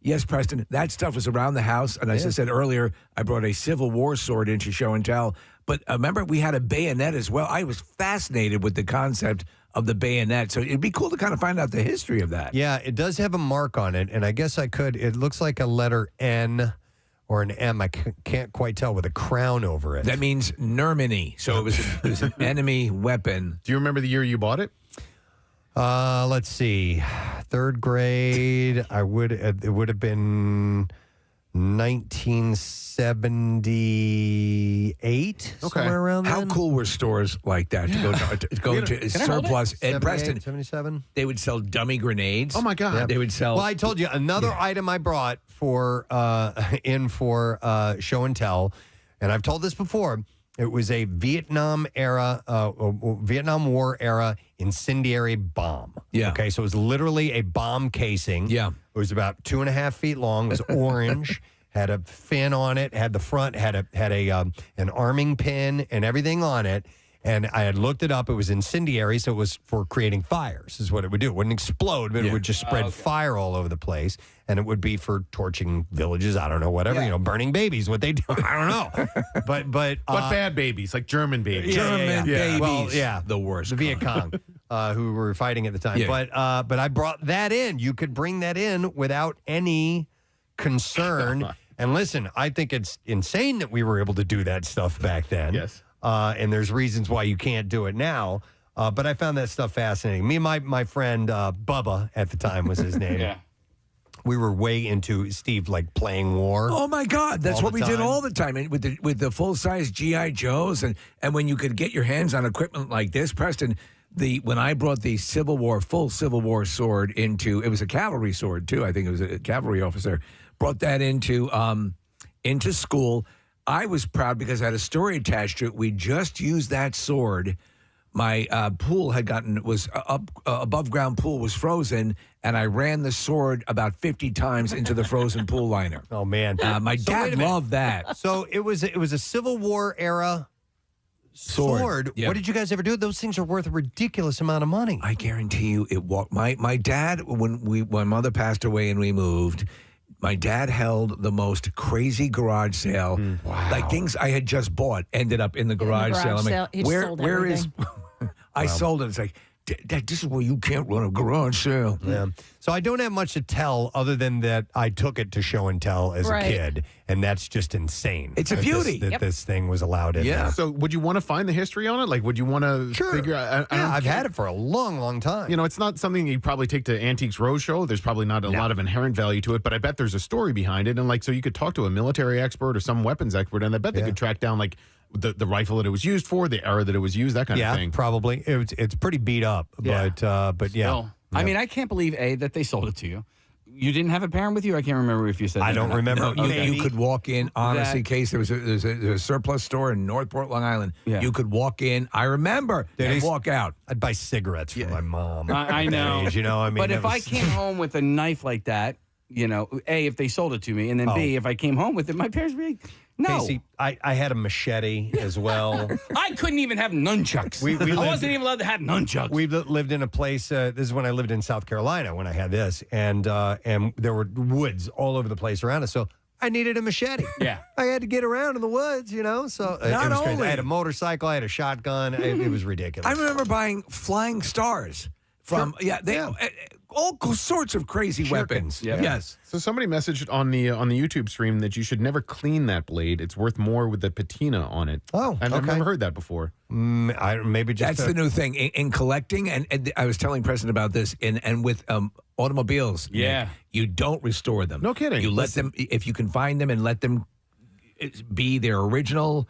Yes, Preston, that stuff was around the house. And as I said earlier, I brought a Civil War sword into show and tell. But remember, we had a bayonet as well. I was fascinated with the concept of the bayonet. So it'd be cool to kind of find out the history of that. Yeah, it does have a mark on it, and I guess I could. It looks like a letter N or an M. I can't quite tell, with a crown over it. That means Nermany. So it was an enemy weapon. Do you remember the year you bought it? Let's see. 3rd grade. It would have been 1978. Somewhere around How then. cool were stores like that to go to surplus? And Preston, 77. They would sell dummy grenades. Oh my God. Yep. They would sell. Well, I told you another item I brought for show and tell, and I've told this before. It was a Vietnam War era incendiary bomb. Yeah. Okay, so it was literally a bomb casing. Yeah. It was about 2.5 feet long. It was orange. Had a fin on it. Had the front. Had an arming pin and everything on it. And I had looked it up. It was incendiary, so it was for creating fires, is what it would do. It wouldn't explode, but it would just spread fire all over the place. And it would be for torching villages, I don't know, whatever, burning babies, what they do. I don't know. But bad babies, like German babies. German babies. Well, yeah. The worst. The Viet Cong, who were fighting at the time. Yeah. But I brought that in. You could bring that in without any concern. And listen, I think it's insane that we were able to do that stuff back then. Yes. And there's reasons why you can't do it now. But I found that stuff fascinating. Me and my friend Bubba at the time was his name. we were way into Steve like playing war. Oh my God, that's all what the we did time. all the time, and with the full size GI Joes, and when you could get your hands on equipment like this, Preston. When I brought the full Civil War sword it was a cavalry sword too. I think it was a cavalry officer brought that into school. I was proud because I had a story attached to it. We just used that sword. My pool above ground pool was frozen, and I ran the sword about 50 times into the frozen pool liner. Oh man, my dad loved that. So it was a Civil War era sword. Yep. What did you guys ever do? Those things are worth a ridiculous amount of money. I guarantee you, it walked. My dad, when mother passed away and we moved, my dad held the most crazy garage sale. Wow. Like things I had just bought ended up in the garage sale. I'm like, He sold where is? everything. I sold it. It's like, Dad, this is where you can't run a garage sale. Yeah. So I don't have much to tell other than that I took it to show and tell as Right. a kid, and that's just insane. It's a that beauty. This thing was allowed in. there. So would you want to find the history on it? Like, would you want to figure out? I've had it for a long, long time. You know, it's not something you probably take to Antiques Roadshow. There's probably not a lot of inherent value to it, but I bet there's a story behind it. And like, so you could talk to a military expert or some weapons expert, and I bet they could track down like the rifle that it was used for, the era that it was used, that kind of thing. Probably. It's pretty beat up, but yeah. Still. I mean, I can't believe that they sold it to you. You didn't have a parent with you? I can't remember if you said that. I don't remember. No, you could walk in, honestly, Case. There's a surplus store in Northport, Long Island. Yeah. You could walk in. I remember. And walk out. I'd buy cigarettes for my mom. I know. You know, I mean, but if I came home with a knife like that, you know, A, if they sold it to me, and then B, if I came home with it, my parents would be like, no. Casey, I had a machete as well. I couldn't even have nunchucks. I wasn't even allowed to have nunchucks. We lived in a place. This is when I lived in South Carolina when I had this, and there were woods all over the place around us. So I needed a machete. Yeah, I had to get around in the woods, you know. So it was crazy. I had a motorcycle. I had a shotgun. It was ridiculous. I remember buying flying stars from all sorts of crazy weapons. Yeah. Yes. So somebody messaged on the YouTube stream that you should never clean that blade. It's worth more with the patina on it. Oh, I've never heard that before. Maybe just that's the new thing in collecting. And I was telling Preston about this. And with automobiles, yeah, Nick, you don't restore them. No kidding. You let them if you can find them and let them be their original.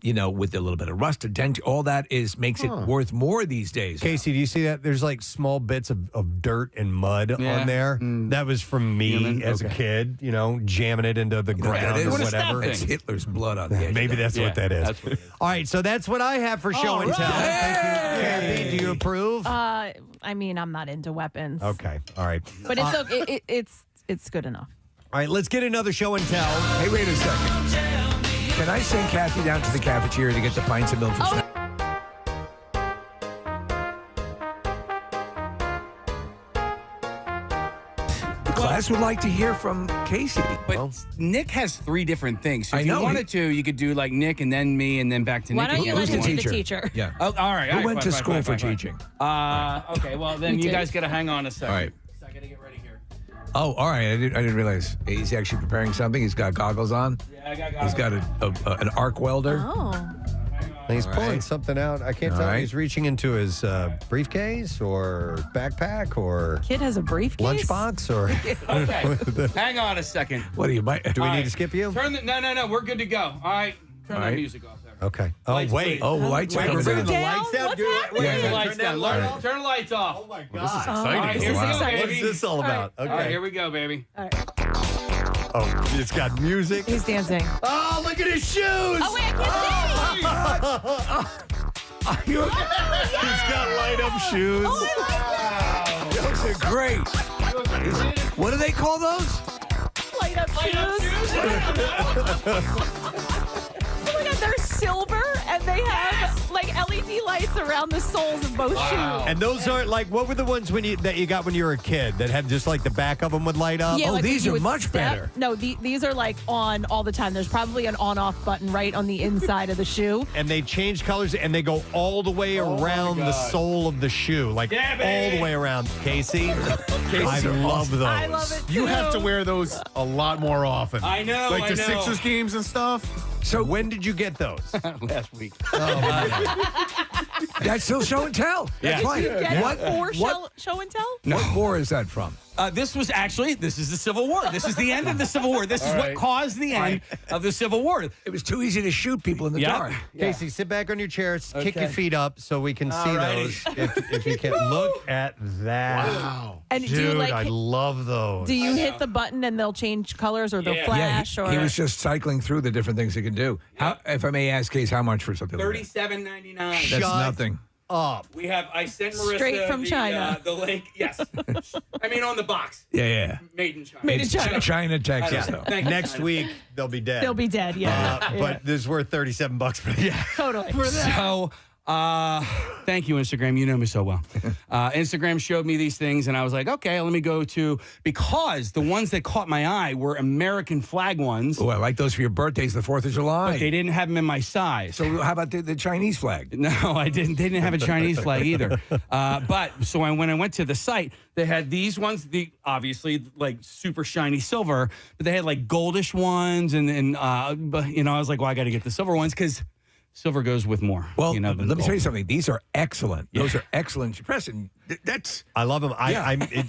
You know, with a little bit of rust, a dent, all that makes it worth more these days. Casey, do you see that? There's like small bits of dirt and mud on there. That was from me as a kid, you know, jamming it into the ground or whatever. It's Hitler's blood on the edge. Maybe that's what that is. That's what it is. All right, so that's what I have for show and tell. Thank you, Kathy. Do you approve? I mean, I'm not into weapons. Okay, all right. But it's okay. It's good enough. All right, let's get another show and tell. Hey, wait a second. Can I send Kathy down to the cafeteria to get the pints of milk for snack? The class would like to hear from Casey. But Nick has 3 different things. So if I know. you wanted to, you could do like Nick and then me and then back to Why Nick. don't you let him be the teacher? Yeah. Oh, all right. Who went to school for teaching? Okay, well, then you guys got to hang on a second. All right. So I got to get ready here. Oh, all right. I didn't realize he's actually preparing something. He's got goggles on. Yeah, I got He's got an arc welder. Oh. He's All pulling right. something out. I can't All tell if right. he's reaching into his briefcase or backpack or Kid has a briefcase. lunchbox or. Okay. Hang on a second. What do you might? Do we All need right. to skip you? No. We're good to go. All right. Turn All that right. music off there. Okay. Oh, Lights, wait. please. Oh, lights Wait, are we're bringing coming the down. lights down? What's Do it. happening? Turn the Yeah. lights down. Turn the lights off. Oh my This is god. All right, exciting. here we Wow. go, baby. What's this all about? All right, here we go, baby. Oh, it's got music. He's dancing. Oh, look at his shoes. Oh wait, I can't see. He's got light up shoes. Those are great. What do they call those? Light up shoes. Oh my god, they're silver and they have like LED lights around the soles of both shoes. And those aren't like, what were the ones that you got when you were a kid that had just like the back of them would light up? Yeah, Oh, like these you are would much step- better. No, these are like on all the time. There's probably an on-off button right on the inside of the shoe. And they change colors and they go all the way around the sole of the shoe, like all the way around. Casey, I love those. I love it too. You have to wear those a lot more often. I know. Like the I know. Sixers games and stuff. So when did you get those? Last week. That's still show and tell. That's Yeah. fine. Did you get What for show and tell? What war is that from? This is the Civil War. This is the end of the Civil War. This is All what right. caused the end of the Civil War. It was too easy to shoot people in the dark. Casey, sit back on your chairs, kick your Okay. feet up so we can see those. If you can look at that. Wow. And do you, Dude, like, I love those. Do you hit the button and they'll change colors or they'll Yeah, flash? he or was just cycling through the different things he can do. How, if I may ask, Case, how much for something like that? $37.99. That's nothing. Up. I sent Marissa Straight from China. The link. Yes. I mean, on the box. Yeah. Made in China. Made in China. China, Texas, though. Thank you, Next China. week, they'll be dead. They'll be dead, yeah. But this is worth $37 for yeah. Totally. So, thank you, Instagram. You know me so well. Instagram showed me these things, and I was like, okay, let me go to, because the ones that caught my eye were American flag ones. Oh, I like those for your birthdays, the 4th of July. But they didn't have them in my size. So how about the Chinese flag? No, I didn't. They didn't have a Chinese flag either. But so when I went to the site, they had these ones, obviously like super shiny silver, but they had like goldish ones, and but, I was like, well, I got to get the silver ones because silver goes with more. Well, than let me gold. tell you something. These are excellent. Yeah. Those are excellent. Preston, that's... I love them.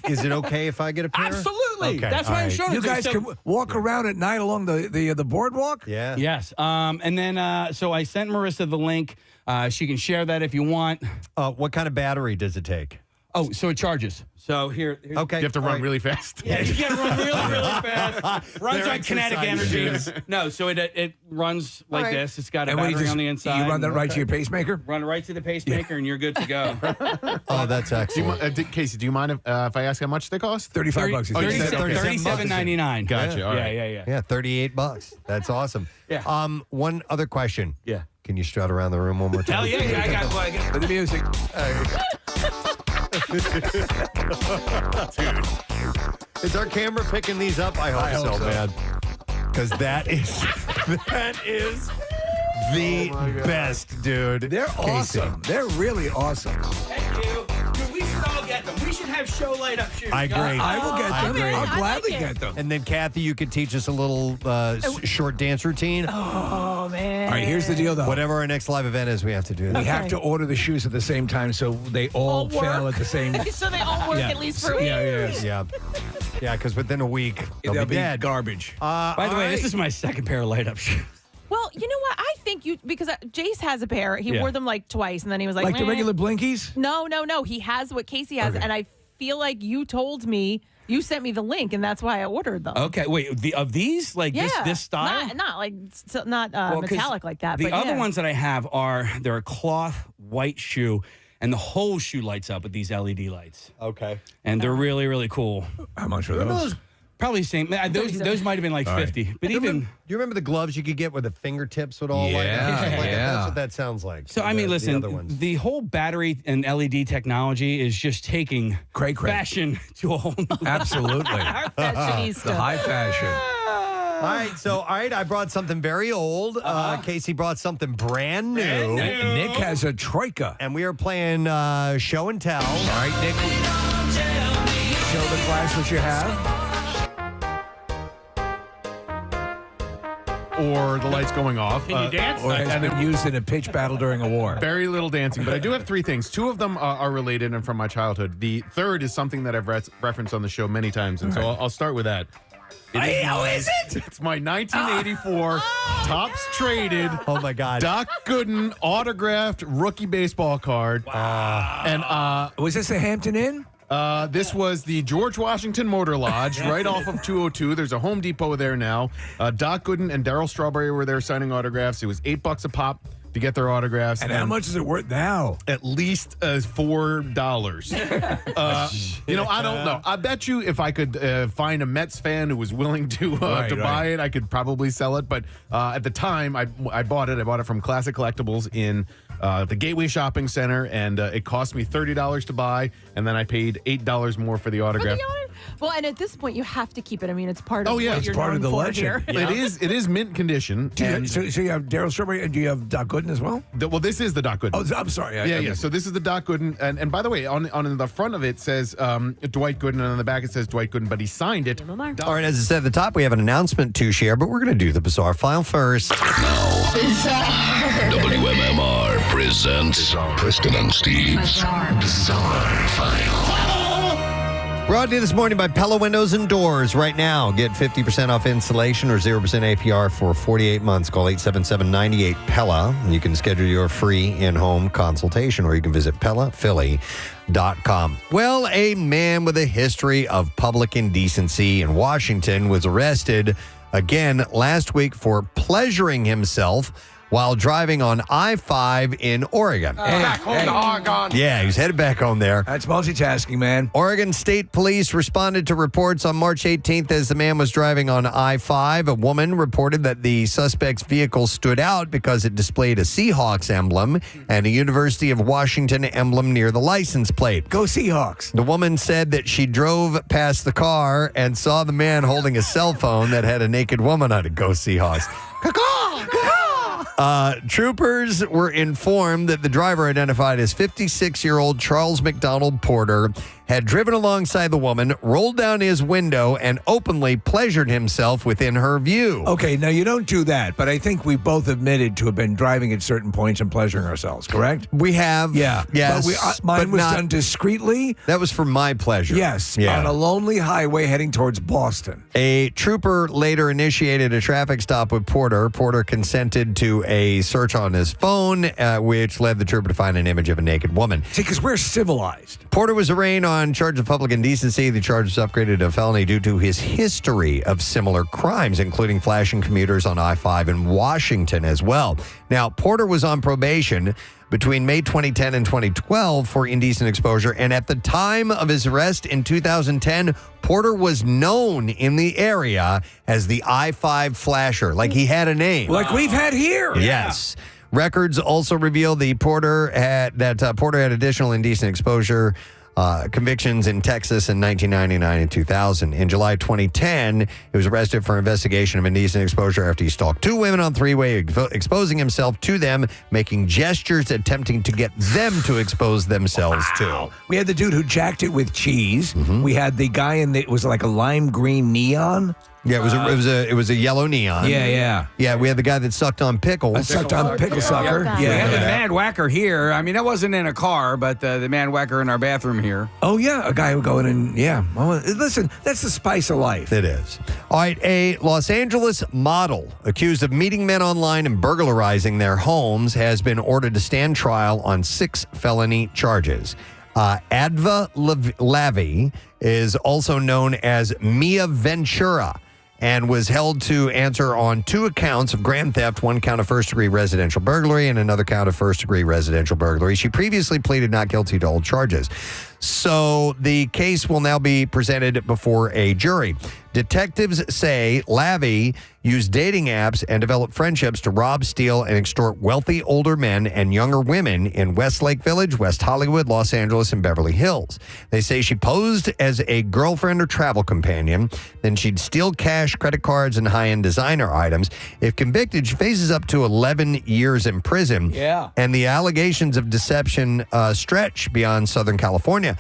Is it okay if I get a pair? Absolutely. Okay, That's why all I'm right. showing You it. guys So- can walk around at night along the boardwalk? Yeah. Yes. And then, so I sent Marissa the link. She can share that if you want. What kind of battery does it take? Oh, so it charges. So here's Okay. You have to all run right. really fast. Yeah, you gotta run really, really fast. Runs They're on kinetic energy. exercise No, so it runs like All right. this. It's got a And what do you battery just- on the inside. You run that right to your pacemaker? Run right to the pacemaker, and you're good to go. Oh, that's Do you, excellent. Casey, do you mind if I ask how much they cost? $35. Oh, you said okay. $37.99. Gotcha. All right. Yeah. Yeah, $38. That's awesome. Yeah. One other question. Yeah. Can you strut around the room one more time? Hell yeah, I got With the music. Dude. Is our camera picking these up? I hope so, man. Because that is the best, dude. They're Casey. awesome. They're really awesome. Thank you. Dude, we should all get them. We should have show light up shoes. I agree. I will get I them. agree. I'll I gladly like it. get them. And then, Kathy, you could teach us a little short dance routine. Oh, man. All right, here's the deal, though. Whatever our next live event is, we have to do that. We have to order the shoes at the same time so they all fail work. at the same So they all work Yeah. at least for a week. Yeah. Yeah, because within a week, they'll They'll be be dead. garbage. By the way, this is my second pair of light up shoes. Well, you know what? I think because Jace has a pair. He Yeah. wore them like twice, and then he was like, Like the "Meh." regular Blinkies? No. He has what Casey has, and I feel like you told me, you sent me the link, and that's why I ordered them. Okay, wait. of these, like this style? Not like not Well, 'cause metallic like that. The but other yeah. ones that I have they're a cloth white shoe, and the whole shoe lights up with these LED lights. Okay. And they're really, really cool. How much are those? Probably the same. Those might have been like All right. 50, but Do you even. remember, do you remember the gloves you could get where the fingertips would all light up? Yeah, Like, yeah. That's what that sounds like. So I mean, The listen, other ones. the whole battery and LED technology is just taking Cray. fashion to a whole nother. Absolutely. Our fashionista. The high fashion. All right, I brought something very old. Casey brought something brand new. Nick has a troika. And we are playing show and tell. All right, Nick. Show the class what you have. Or the lights going off. Can you dance? Or has been used in a pitch battle during a war. Very little dancing, but I do have three things. Two of them are related and from my childhood. The third is something that I've referenced on the show many times, and so I'll start with that. How is it? It's my 1984 Topps traded. Oh my God. Doc Gooden autographed rookie baseball card. And Was this the Hampton Inn? this was the George Washington Motor Lodge right off of 202. There's a Home Depot there now. Doc Gooden and Darryl Strawberry were there signing autographs. It was $8 a pop to get their autographs. And how much is it worth now? At least $4. I don't know. I bet you if I could find a Mets fan who was willing to buy it, I could probably sell it. But at the time, I bought it. I bought it from Classic Collectibles in the Gateway Shopping Center, and it cost me $30 to buy, and then I paid $8 more for the autograph. Well, and at this point, you have to keep it. I mean, it's part of Oh, yeah. what It's you're part of known the for legend. here. It is mint condition. So you have Darryl Strawberry, and do you have Doc Gooden as well? Well, this is the Doc Gooden. Oh, I'm sorry. Yeah. So this is the Doc Gooden, and by the way, on the front of it says Dwight Gooden, and on the back it says Dwight Gooden, but he signed it. All right, as I said at the top, we have an announcement to share, but we're going to do the bizarre file first. WMMR presents Preston and Steve's Bizarre File. Brought to you this morning by Pella Windows and Doors. Right now, get 50% off installation or 0% APR for 48 months. Call 877-98-PELLA. You can schedule your free in-home consultation, or you can visit PellaPhilly.com. Well, a man with a history of public indecency in Washington was arrested again last week for pleasuring himself while driving on I-5 in Oregon. Back home to Oregon. Yeah, he was headed back home there. That's multitasking, man. Oregon State Police responded to reports on March 18th as the man was driving on I-5. A woman reported that the suspect's vehicle stood out because it displayed a Seahawks emblem and a University of Washington emblem near the license plate. Go Seahawks. The woman said that she drove past the car and saw the man holding a cell phone that had a naked woman on it. Go Seahawks. Troopers were informed that the driver, identified as 56-year-old Charles McDonald Porter, had driven alongside the woman, rolled down his window, and openly pleasured himself within her view. Okay, now you don't do that, but I think we both admitted to have been driving at certain points and pleasuring ourselves, correct? We have. Yeah. Yes. But mine was not done discreetly. That was for my pleasure. Yes. Yeah. On a lonely highway heading towards Boston. A trooper later initiated a traffic stop with Porter. Porter consented to a search on his phone, which led the trooper to find an image of a naked woman. See, because we're civilized. Porter was arraigned on charge of public indecency. The charge was upgraded to a felony due to his history of similar crimes, including flashing commuters on I-5 in Washington as well. Now, Porter was on probation between May 2010 and 2012 for indecent exposure, and at the time of his arrest in 2010, Porter was known in the area as the I-5 flasher. Like, he had a name. Like we've had here. Yes. Records also reveal Porter had additional indecent exposure convictions in Texas in 1999 and 2000. In July 2010, he was arrested for investigation of indecent exposure after he stalked two women on three-way, exposing himself to them, making gestures attempting to get them to expose themselves to. We had the dude who jacked it with cheese. We had the guy it was like a lime green neon. Yeah, it was a yellow neon. Yeah. We had the guy that sucked on pickles. Sucked on pickle sucker. We had the man whacker here. I mean, that wasn't in a car, but the man whacker in our bathroom here. Oh, yeah. A guy going in. Yeah. Well, listen, that's the spice of life. It is. All right. A Los Angeles model accused of meeting men online and burglarizing their homes has been ordered to stand trial on 6 felony charges. Adva Lavi is also known as Mia Ventura and was held to answer on 2 accounts of grand theft, 1 count of first-degree residential burglary and another count of first-degree residential burglary. She previously pleaded not guilty to all charges. So the case will now be presented before a jury. Detectives say Lavi used dating apps and developed friendships to rob, steal, and extort wealthy older men and younger women in Westlake Village, West Hollywood, Los Angeles, and Beverly Hills. They say she posed as a girlfriend or travel companion. Then she'd steal cash, credit cards, and high-end designer items. If convicted, she faces up to 11 years in prison. Yeah. And the allegations of deception stretch beyond Southern California.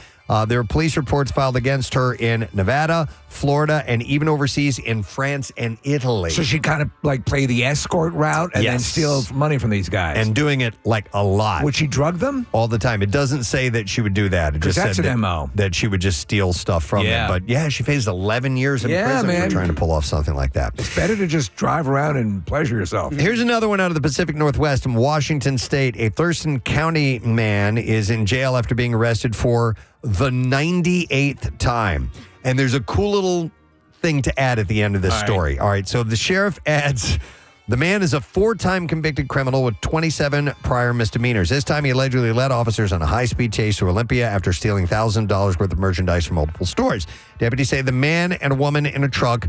There are police reports filed against her in Nevada, Florida, and even overseas in France and Italy. So she kind of like play the escort route and then steal money from these guys. And doing it like a lot. Would she drug them? All the time. It doesn't say that she would do that. It just that's said an MO. that she would just steal stuff from them. But yeah, she faced 11 years in prison for trying to pull off something like that. It's better to just drive around and pleasure yourself. Here's another one out of the Pacific Northwest in Washington State. A Thurston County man is in jail after being arrested for the 98th time. And there's a cool little thing to add at the end of this story. All right, so the sheriff adds, the man is a 4-time convicted criminal with 27 prior misdemeanors. This time he allegedly led officers on a high-speed chase to Olympia after stealing $1,000 worth of merchandise from multiple stores. Deputies say the man and a woman in a truck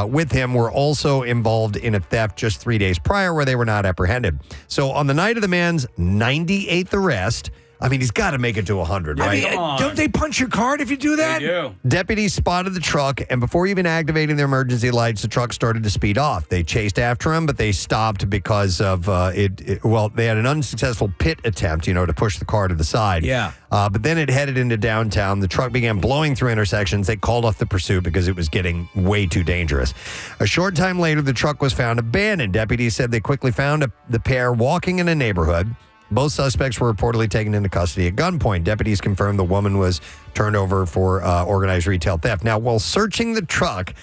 with him were also involved in a theft just 3 days prior where they were not apprehended. So on the night of the man's 98th arrest, I mean, he's got to make it to 100, right? I mean, don't they punch your card if you do that? They do. Deputies spotted the truck, and before even activating their emergency lights, the truck started to speed off. They chased after him, but they stopped because of they had an unsuccessful pit attempt, to push the car to the side. Yeah. But then it headed into downtown. The truck began blowing through intersections. They called off the pursuit because it was getting way too dangerous. A short time later, the truck was found abandoned. Deputies said they quickly found the pair walking in a neighborhood. Both suspects were reportedly taken into custody at gunpoint. Deputies confirmed the woman was turned over for organized retail theft. Now, while searching the truck,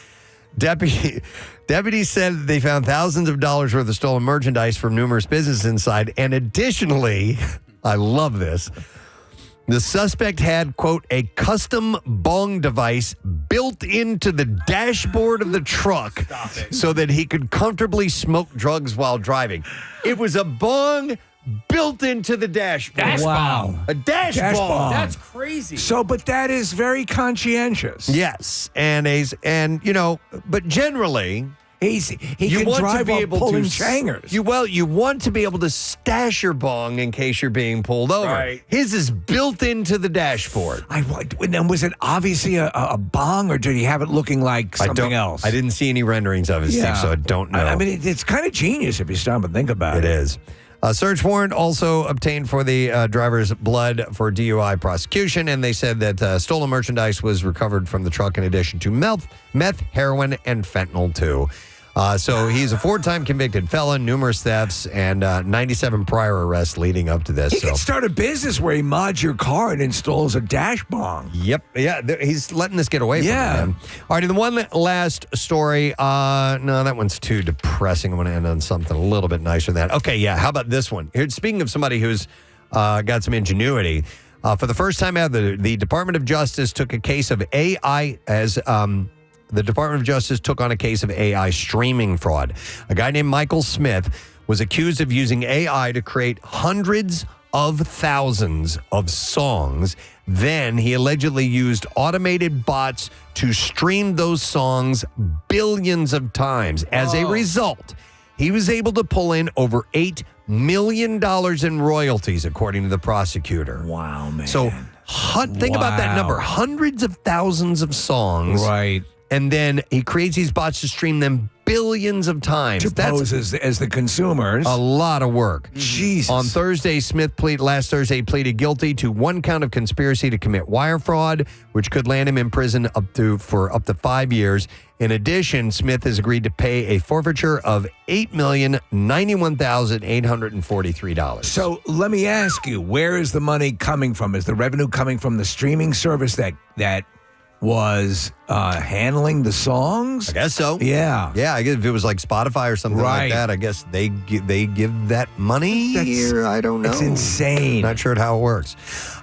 deputies said they found thousands of dollars worth of stolen merchandise from numerous businesses inside. And additionally, I love this, the suspect had, quote, a custom bong device built into the dashboard of the truck so that he could comfortably smoke drugs while driving. It was a bong built into the dashboard. Wow. A dash bong. That's crazy. So, but that is very conscientious. Yes. And but generally, he can drive while pulling changers. You want to be able to stash your bong in case you're being pulled over. Right. His is built into the dashboard. And was it obviously a bong, or did he have it looking like something else? I didn't see any renderings of it, Steve, so I don't know. I mean, it's kind of genius if you stop and think about it. It is. A search warrant also obtained for the driver's blood for DUI prosecution, and they said that stolen merchandise was recovered from the truck in addition to meth, heroin, and fentanyl, too. So he's a 4-time convicted felon, numerous thefts, and 97 prior arrests leading up to this. He could start a business where he mods your car and installs a dash bong. Yep. Yeah, he's letting this get away from him. All right, and the one last story. No, that one's too depressing. I'm going to end on something a little bit nicer than that. Okay, yeah, how about this one? Here, speaking of somebody who's got some ingenuity, for the first time ever, the Department of Justice took a case of AI as... The Department of Justice took on a case of AI streaming fraud. A guy named Michael Smith was accused of using AI to create hundreds of thousands of songs. Then he allegedly used automated bots to stream those songs billions of times. As a result, he was able to pull in over $8 million in royalties, according to the prosecutor. Wow, man. So think about that number. Hundreds of thousands of songs. Right. And then he creates these bots to stream them billions of times. To pose as the consumers. A lot of work. Jesus. On Thursday, last Thursday, pleaded guilty to 1 count of conspiracy to commit wire fraud, which could land him in prison for up to 5 years. In addition, Smith has agreed to pay a forfeiture of $8,091,843. So let me ask you, where is the money coming from? Is the revenue coming from the streaming service that was handling the songs? I guess so. Yeah. Yeah, I guess if it was like Spotify or something like that, I guess they give that money. I don't know. It's insane. Not sure how it works.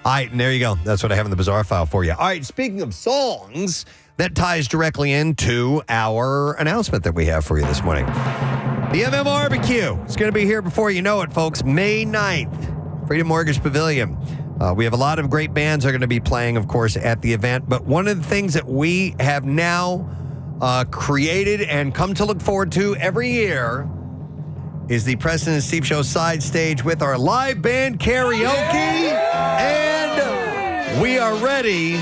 All right, and there you go. That's what I have in the bizarre file for you. All right, speaking of songs, that ties directly into our announcement that we have for you this morning. The MM Barbecue is going to be here before you know it, folks. May 9th, Freedom Mortgage Pavilion. We have a lot of great bands that are going to be playing, of course, at the event. But one of the things that we have now created and come to look forward to every year is the Preston and Steve Show side stage with our live band karaoke. And we are ready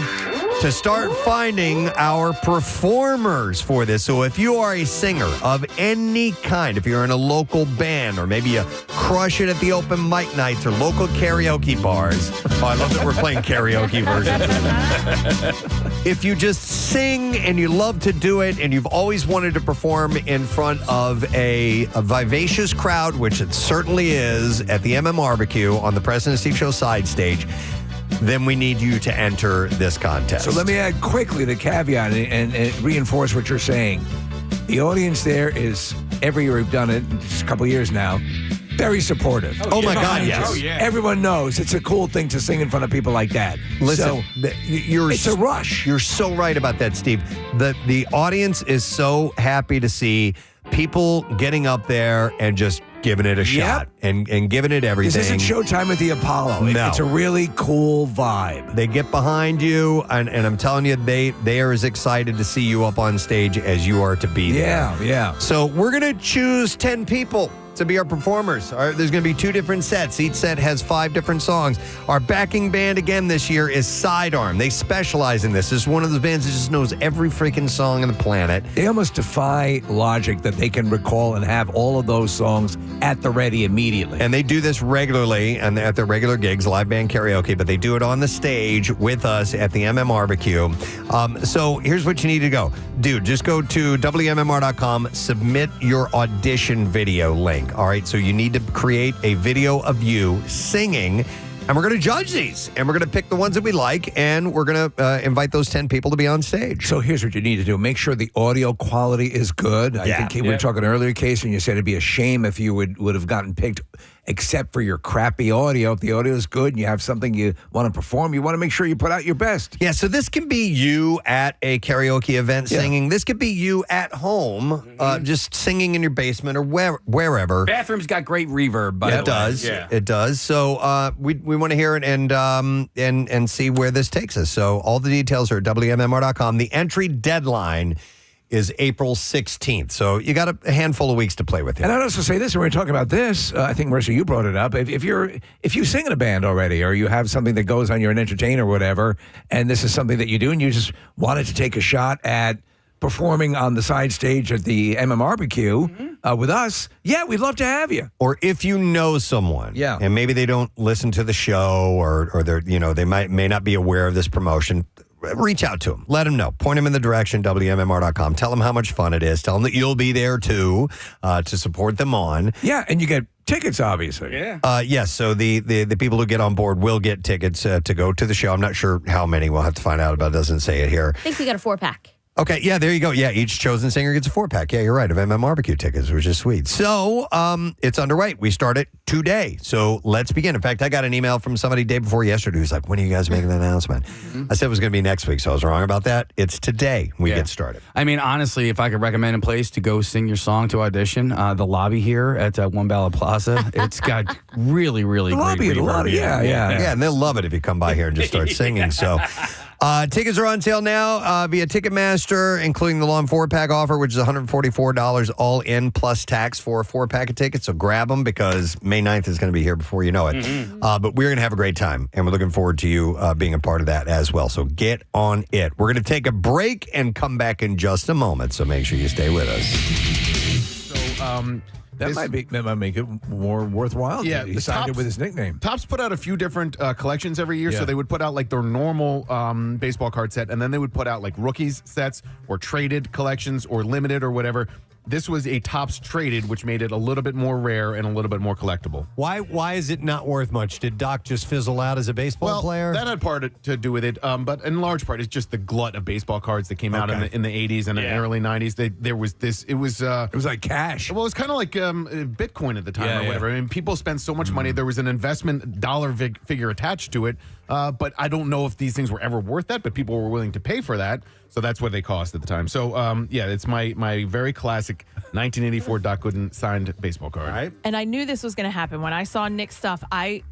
to start finding our performers for this. So if you are a singer of any kind, if you're in a local band, or maybe you crush it at the open mic nights or local karaoke bars. Oh, I love that we're playing karaoke versions. If you just sing and you love to do it and you've always wanted to perform in front of a vivacious crowd, which it certainly is at the MM Barbecue on the Preston and Steve Show side stage, then we need you to enter this contest. So let me add quickly the caveat and reinforce what you're saying. The audience there is, every year we've done it, it's a couple of years now, very supportive. Oh my God, yes. Oh, yeah. Everyone knows it's a cool thing to sing in front of people like that. Listen, it's a rush. You're so right about that, Steve. The audience is so happy to see people getting up there and just giving it a shot and giving it everything. This isn't showtime at the Apollo. No. It's a really cool vibe. They get behind you, and I'm telling you, they are as excited to see you up on stage as you are to be there. Yeah. So we're going to choose 10 people to be our performers. There's going to be 2 different sets. Each set has 5 different songs. Our backing band again this year is Sidearm. They specialize in this. This is one of those bands that just knows every freaking song on the planet. They almost defy logic that they can recall and have all of those songs at the ready immediately. And they do this regularly and at their regular gigs, live band karaoke, but they do it on the stage with us at the MM Barbecue. So here's what you need to go. dude, just go to WMMR.com, submit your audition video link. All right, so you need to create a video of you singing. And we're going to judge these, and we're going to pick the ones that we like, and we're going to invite those 10 people to be on stage. So here's what you need to do. Make sure the audio quality is good. I think we were talking earlier, Casey, and you said it'd be a shame if you would have gotten picked except for your crappy audio. If the audio is good and you have something you want to perform, you want to make sure you put out your best. Yeah, so this can be you at a karaoke event singing. This could be you at home just singing in your basement or wherever. Bathroom's got great reverb, by the way. It does. Yeah. It does. So we want to hear it and see where this takes us. So all the details are at WMMR.com. The entry deadline is April 16th. So you got a handful of weeks to play with here. And I'd also say this, when we're talking about this, I think, Marissa, you brought it up. If you sing in a band already, or you have something that goes on, you're an entertainer or whatever, and this is something that you do, and you just wanted to take a shot at performing on the side stage at the MMRBQ with us, we'd love to have you. Or if you know someone, and maybe they don't listen to the show, or they're they may not be aware of this promotion, reach out to them. Let them know. Point them in the direction, WMMR.com. Tell them how much fun it is. Tell them that you'll be there too to support them on. Yeah, and you get tickets, obviously. Yes, so the people who get on board will get tickets to go to the show. I'm not sure how many. We'll have to find out about it. It doesn't say it here. I think we got a 4-pack. Okay, yeah, there you go. Yeah, each chosen singer gets a 4-pack. Yeah, you're right, of MMRBQ tickets, which is sweet. So it's underway. We start it today. So let's begin. In fact, I got an email from somebody day before yesterday who's like, when are you guys making the announcement? I said it was going to be next week, so I was wrong about that. It's today we get started. I mean, honestly, if I could recommend a place to go sing your song to audition, the lobby here at One Ballot Plaza, it's got really, really great reverb. Yeah, and they'll love it if you come by here and just start singing. So tickets are on sale now via Ticketmaster, including the long 4-pack offer, which is $144 all in plus tax for a 4-pack of tickets. So grab them because May 9th is going to be here before you know it. But we're going to have a great time, and we're looking forward to you being a part of that as well. So get on it. We're going to take a break and come back in just a moment. So make sure you stay with us. So, that might make it more worthwhile. Yeah, He signed it with his nickname. Topps put out a few different collections every year. So they would put out like their normal baseball card set, and then they would put out like rookies sets or traded collections or limited or whatever. This was a Topps traded, which made it a little bit more rare and a little bit more collectible. Why is it not worth much? Did Doc just fizzle out as a baseball player? That had part to do with it, but in large part, it's just the glut of baseball cards that came out in the 80s and the early 90s. There was this. It was like cash. Well, it was kind of like Bitcoin at the time or whatever. I mean, people spent so much money. There was an investment dollar figure attached to it, but I don't know if these things were ever worth that. But people were willing to pay for that. So that's what they cost at the time. So, it's my very classic 1984 Doc Gooden signed baseball card. Right. And I knew this was going to happen. When I saw Nick's stuff,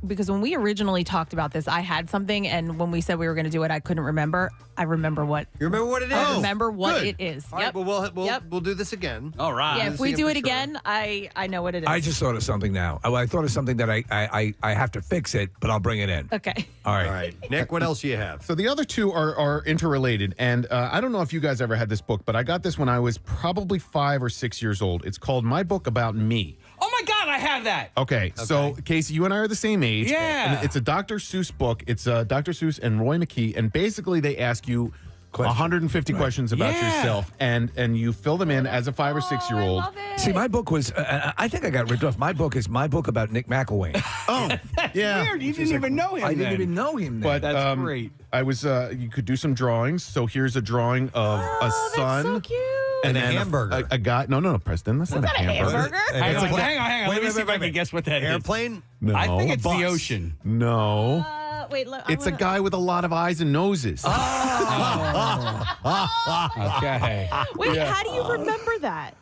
because when we originally talked about this, I had something, and when we said we were going to do it, I couldn't remember. I remember what. You remember what it is? I remember what it is. All right, well, we'll do this again. All right. Yeah, if we do it again, I know what it is. I just thought of something now. I thought of something that I have to fix it, but I'll bring it in. Okay. All right. Nick, what else do you have? So the other two are interrelated, and I don't know if you guys ever had this book, but I got this when I was probably 5 or 6 years old. It's called My Book About Me. Oh my God, I have that. Okay, so Casey, you and I are the same age. Yeah. And it's a Dr. Seuss book. It's Dr. Seuss and Roy McKee, and basically they ask you 150 questions about yourself, and you fill them in as a 5 or 6 year old. See, my book was, I think I got ripped off. My book is my book about Nick McElwain. Oh, yeah. Weird. You didn't even know him. I didn't even know him then. But that's great. I was, you could do some drawings. So here's a drawing of a son. That's so cute. And then a hamburger. A guy. No, Preston. That's not a hamburger. Hang on. Let me see if I can guess what that is. Airplane? No. I think it's Bus. the ocean. No. Wait, look. It's a guy with a lot of eyes and noses. Okay. Wait, how do you remember that?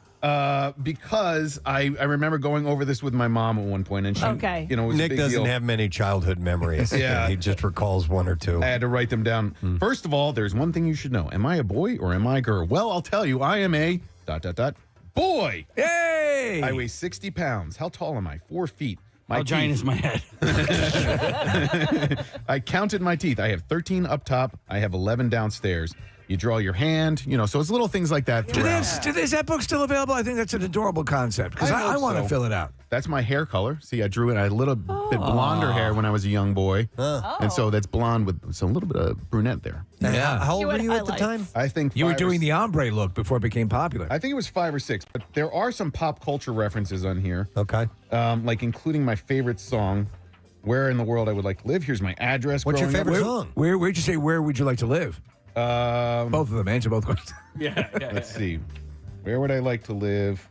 Because I remember going over this with my mom at one point, and she, Okay. it was a Nick big doesn't deal. have many childhood memories. Yeah. He just recalls one or two. I had to write them down. First of all, there's one thing you should know. Am I a boy or am I a girl? Well, I'll tell you. I am a ... boy. Hey! I weigh 60 pounds. How tall am I? 4 feet. How giant is my head? I counted my teeth. I have 13 up top. I have 11 downstairs. You draw your hand, so it's little things like that. Is that book still available? I think that's an adorable concept because I want to fill it out. That's my hair color. See, I drew it. I had a little bit blonder hair when I was a young boy. And so that's blonde with a little bit of brunette there. Yeah. How old were you at the time? I think You were doing the ombre look before it became popular. I think it was 5 or 6, but there are some pop culture references on here. Okay. Like including my favorite song, Where in the World I Would Like to Live. Here's my address. What's your growing up. favorite song? Where'd you say, where would you like to live? Both of them. Answer both questions. Let's see. Where would I like to live?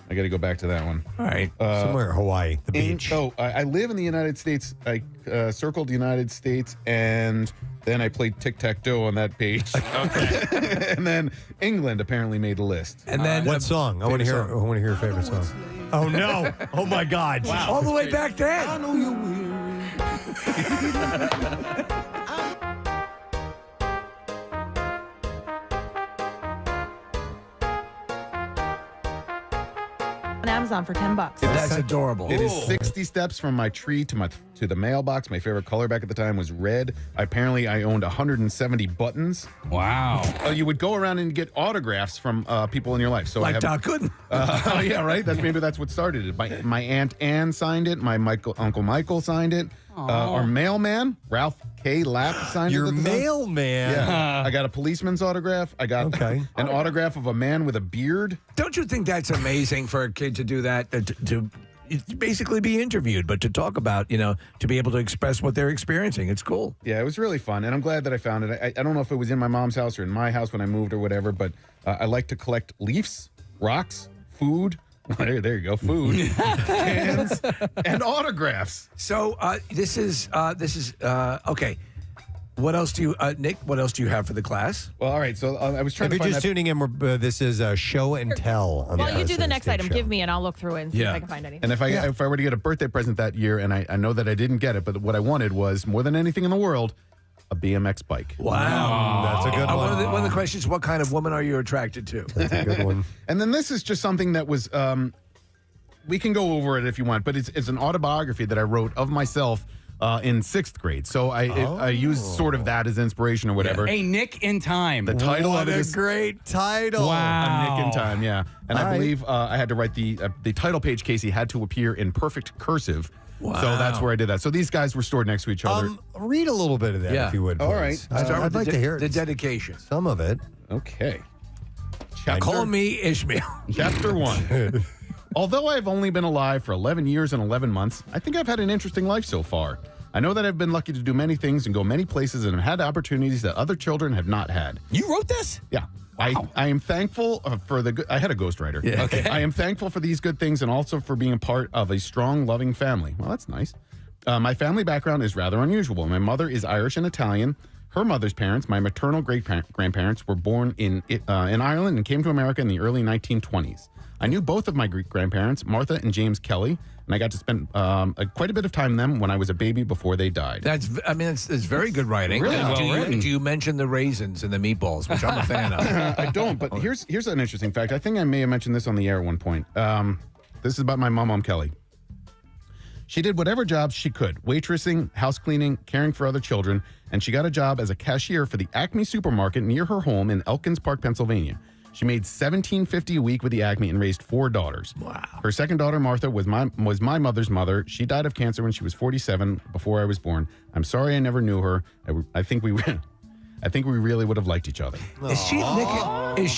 I got to go back to that one. All right. Somewhere, Hawaii, the beach. I live in the United States. I circled the United States, and then I played tic-tac-toe on that page. Okay. And then England apparently made the list. And then what song? I want to hear. I want to hear your favorite song. Oh no! Oh my God! Wow. All the way back then. I know you're weary. On Amazon for $10. That's adorable. It is 60 steps from my tree to the mailbox. My favorite color back at the time was red. Apparently, I owned 170 buttons. Wow. You would go around and get autographs from people in your life. So Like I Doc Gooden. Yeah, right. That's what started it. My Aunt Ann signed it. My Uncle Michael signed it. Our mailman, Ralph K. Lapp, signed Your it. Your mailman. Yeah. I got a policeman's autograph. I got an autograph of a man with a beard. Don't you think that's amazing for a kid to do that? To basically be interviewed, but to talk about, to be able to express what they're experiencing. It's cool. Yeah, it was really fun, and I'm glad that I found it. I don't know if it was in my mom's house or in my house when I moved or whatever, but I like to collect leaves, rocks, food. There you go, food, cans, and autographs. So this is okay. What else do you, Nick? What else do you have for the class? Well, all right. So I was trying If to you're find just that. tuning in, this is a show and tell. On Well, the you do the Preston next State item. Show. Give me, and I'll look through it and see if I can find anything. And if I were to get a birthday present that year, and I know that I didn't get it, but what I wanted was more than anything in the world, a BMX bike. Wow, that's a good one. One of the questions: what kind of woman are you attracted to? That's a good one. And then this is just something that was. We can go over it if you want, but it's an autobiography that I wrote of myself in 6th grade. So I used sort of that as inspiration or whatever. A Nick in Time. The title What of it a is great title. Wow. A Nick in Time, yeah. And All I right. believe I had to write the title page, Casey, had to appear in perfect cursive. Wow. So that's where I did that. So these guys were stored next to each other. Read a little bit of that Yeah. if you would. All please. right. Start I'd with like to hear it. the dedication. Some of it. Okay. Call me Ishmael. Chapter 1. Although I've only been alive for 11 years and 11 months, I think I've had an interesting life so far. I know that I've been lucky to do many things and go many places and have had opportunities that other children have not had. You wrote this? Yeah. Wow. I am thankful for the good. I had a ghostwriter. Yeah. Okay. I am thankful for these good things and also for being a part of a strong, loving family. Well, that's nice. My family background is rather unusual. My mother is Irish and Italian. Her mother's parents, my maternal great-grandparents, were born in Ireland and came to America in the early 1920s. I knew both of my great-grandparents, Martha and James Kelly, and I got to spend quite a bit of time with them when I was a baby before they died. It's very good writing. Really well written. Do you mention the raisins and the meatballs, which I'm a fan of? I don't, but here's an interesting fact. I think I may have mentioned this on the air at one point. This is about my mom, Kelly. She did whatever jobs she could, waitressing, house cleaning, caring for other children, and she got a job as a cashier for the Acme supermarket near her home in Elkins Park, Pennsylvania. She made $17.50 a week with the Acme and raised 4 daughters. Wow. Her second daughter, Martha, was my mother's mother. She died of cancer when she was 47 before I was born. I'm sorry I never knew her. I think we really would have liked each other. Is she Nick? Is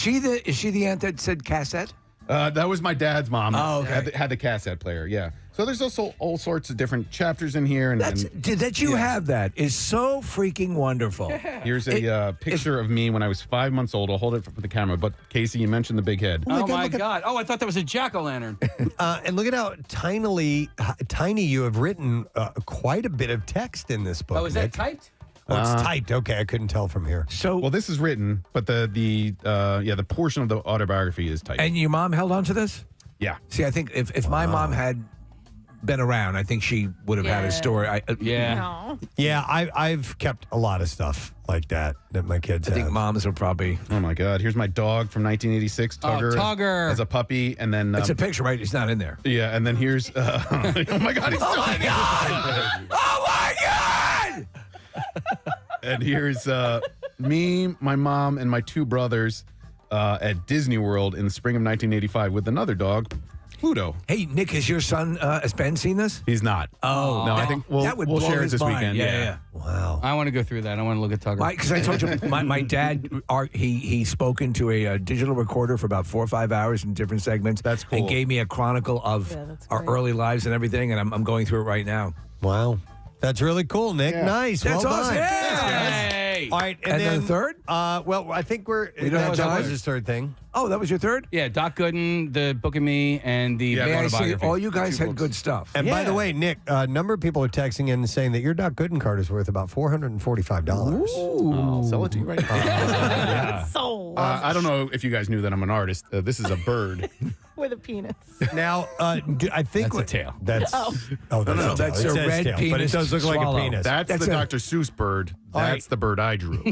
she the aunt that said cassette? That was my dad's mom. Oh, okay. Had the cassette player, yeah. So there's also all sorts of different chapters in here. And That you have that is so freaking wonderful. Here's a picture of me when I was 5 months old. I'll hold it for the camera. But Casey, you mentioned the big head. Oh, my God. Oh, I thought that was a jack-o'-lantern. And look at how tiny you have written quite a bit of text in this book. Oh, is that Nick. typed? Oh, it's typed. Okay, I couldn't tell from here. Well, this is written, but the portion of the autobiography is typed. And your mom held on to this? Yeah. See, I think if my mom had been around, I think she would have had a story. Yeah, I've kept a lot of stuff like that my kids I think have. moms are probably. Oh my God! Here's my dog from 1986, Tugger. Tugger. As a puppy, and then It's a picture, right? It's not in there. Yeah, and then here's. Oh my God! He's still in God! Oh my God! And here's me, my mom, and my two brothers at Disney World in the spring of 1985 with another dog, Pluto. Hey, Nick, has your son, has Ben seen this? He's not. Oh. No, I think we'll blow share it his this mind. weekend. Yeah. Wow. I want to go through that. I want to look at Tucker. Because I told you, my dad, he spoke into a digital recorder for about 4 or 5 hours in different segments. That's cool. And gave me a chronicle of our early lives and everything, and I'm going through it right now. Wow. That's really cool, Nick. Yeah. Nice. That's well awesome. done. Hey. All right. And then the third? Well, I think We don't have that time? was his third thing. Oh, that was your third? Yeah, Doc Gooden, The Book of Me, and the May I say, autobiography. all you guys Two had books. good stuff. And by the way, Nick, a number of people are texting in saying that your Doc Gooden card is worth about $445. I'll sell it to you right now. Sold. I don't know if you guys knew that I'm an artist. This is a bird. With a penis. Now, I think That's a tail. That's Oh. that's, that's a a tail. red But it penis does look like swallow. a penis. That's the Dr. Seuss bird. All right. That's the bird I drew.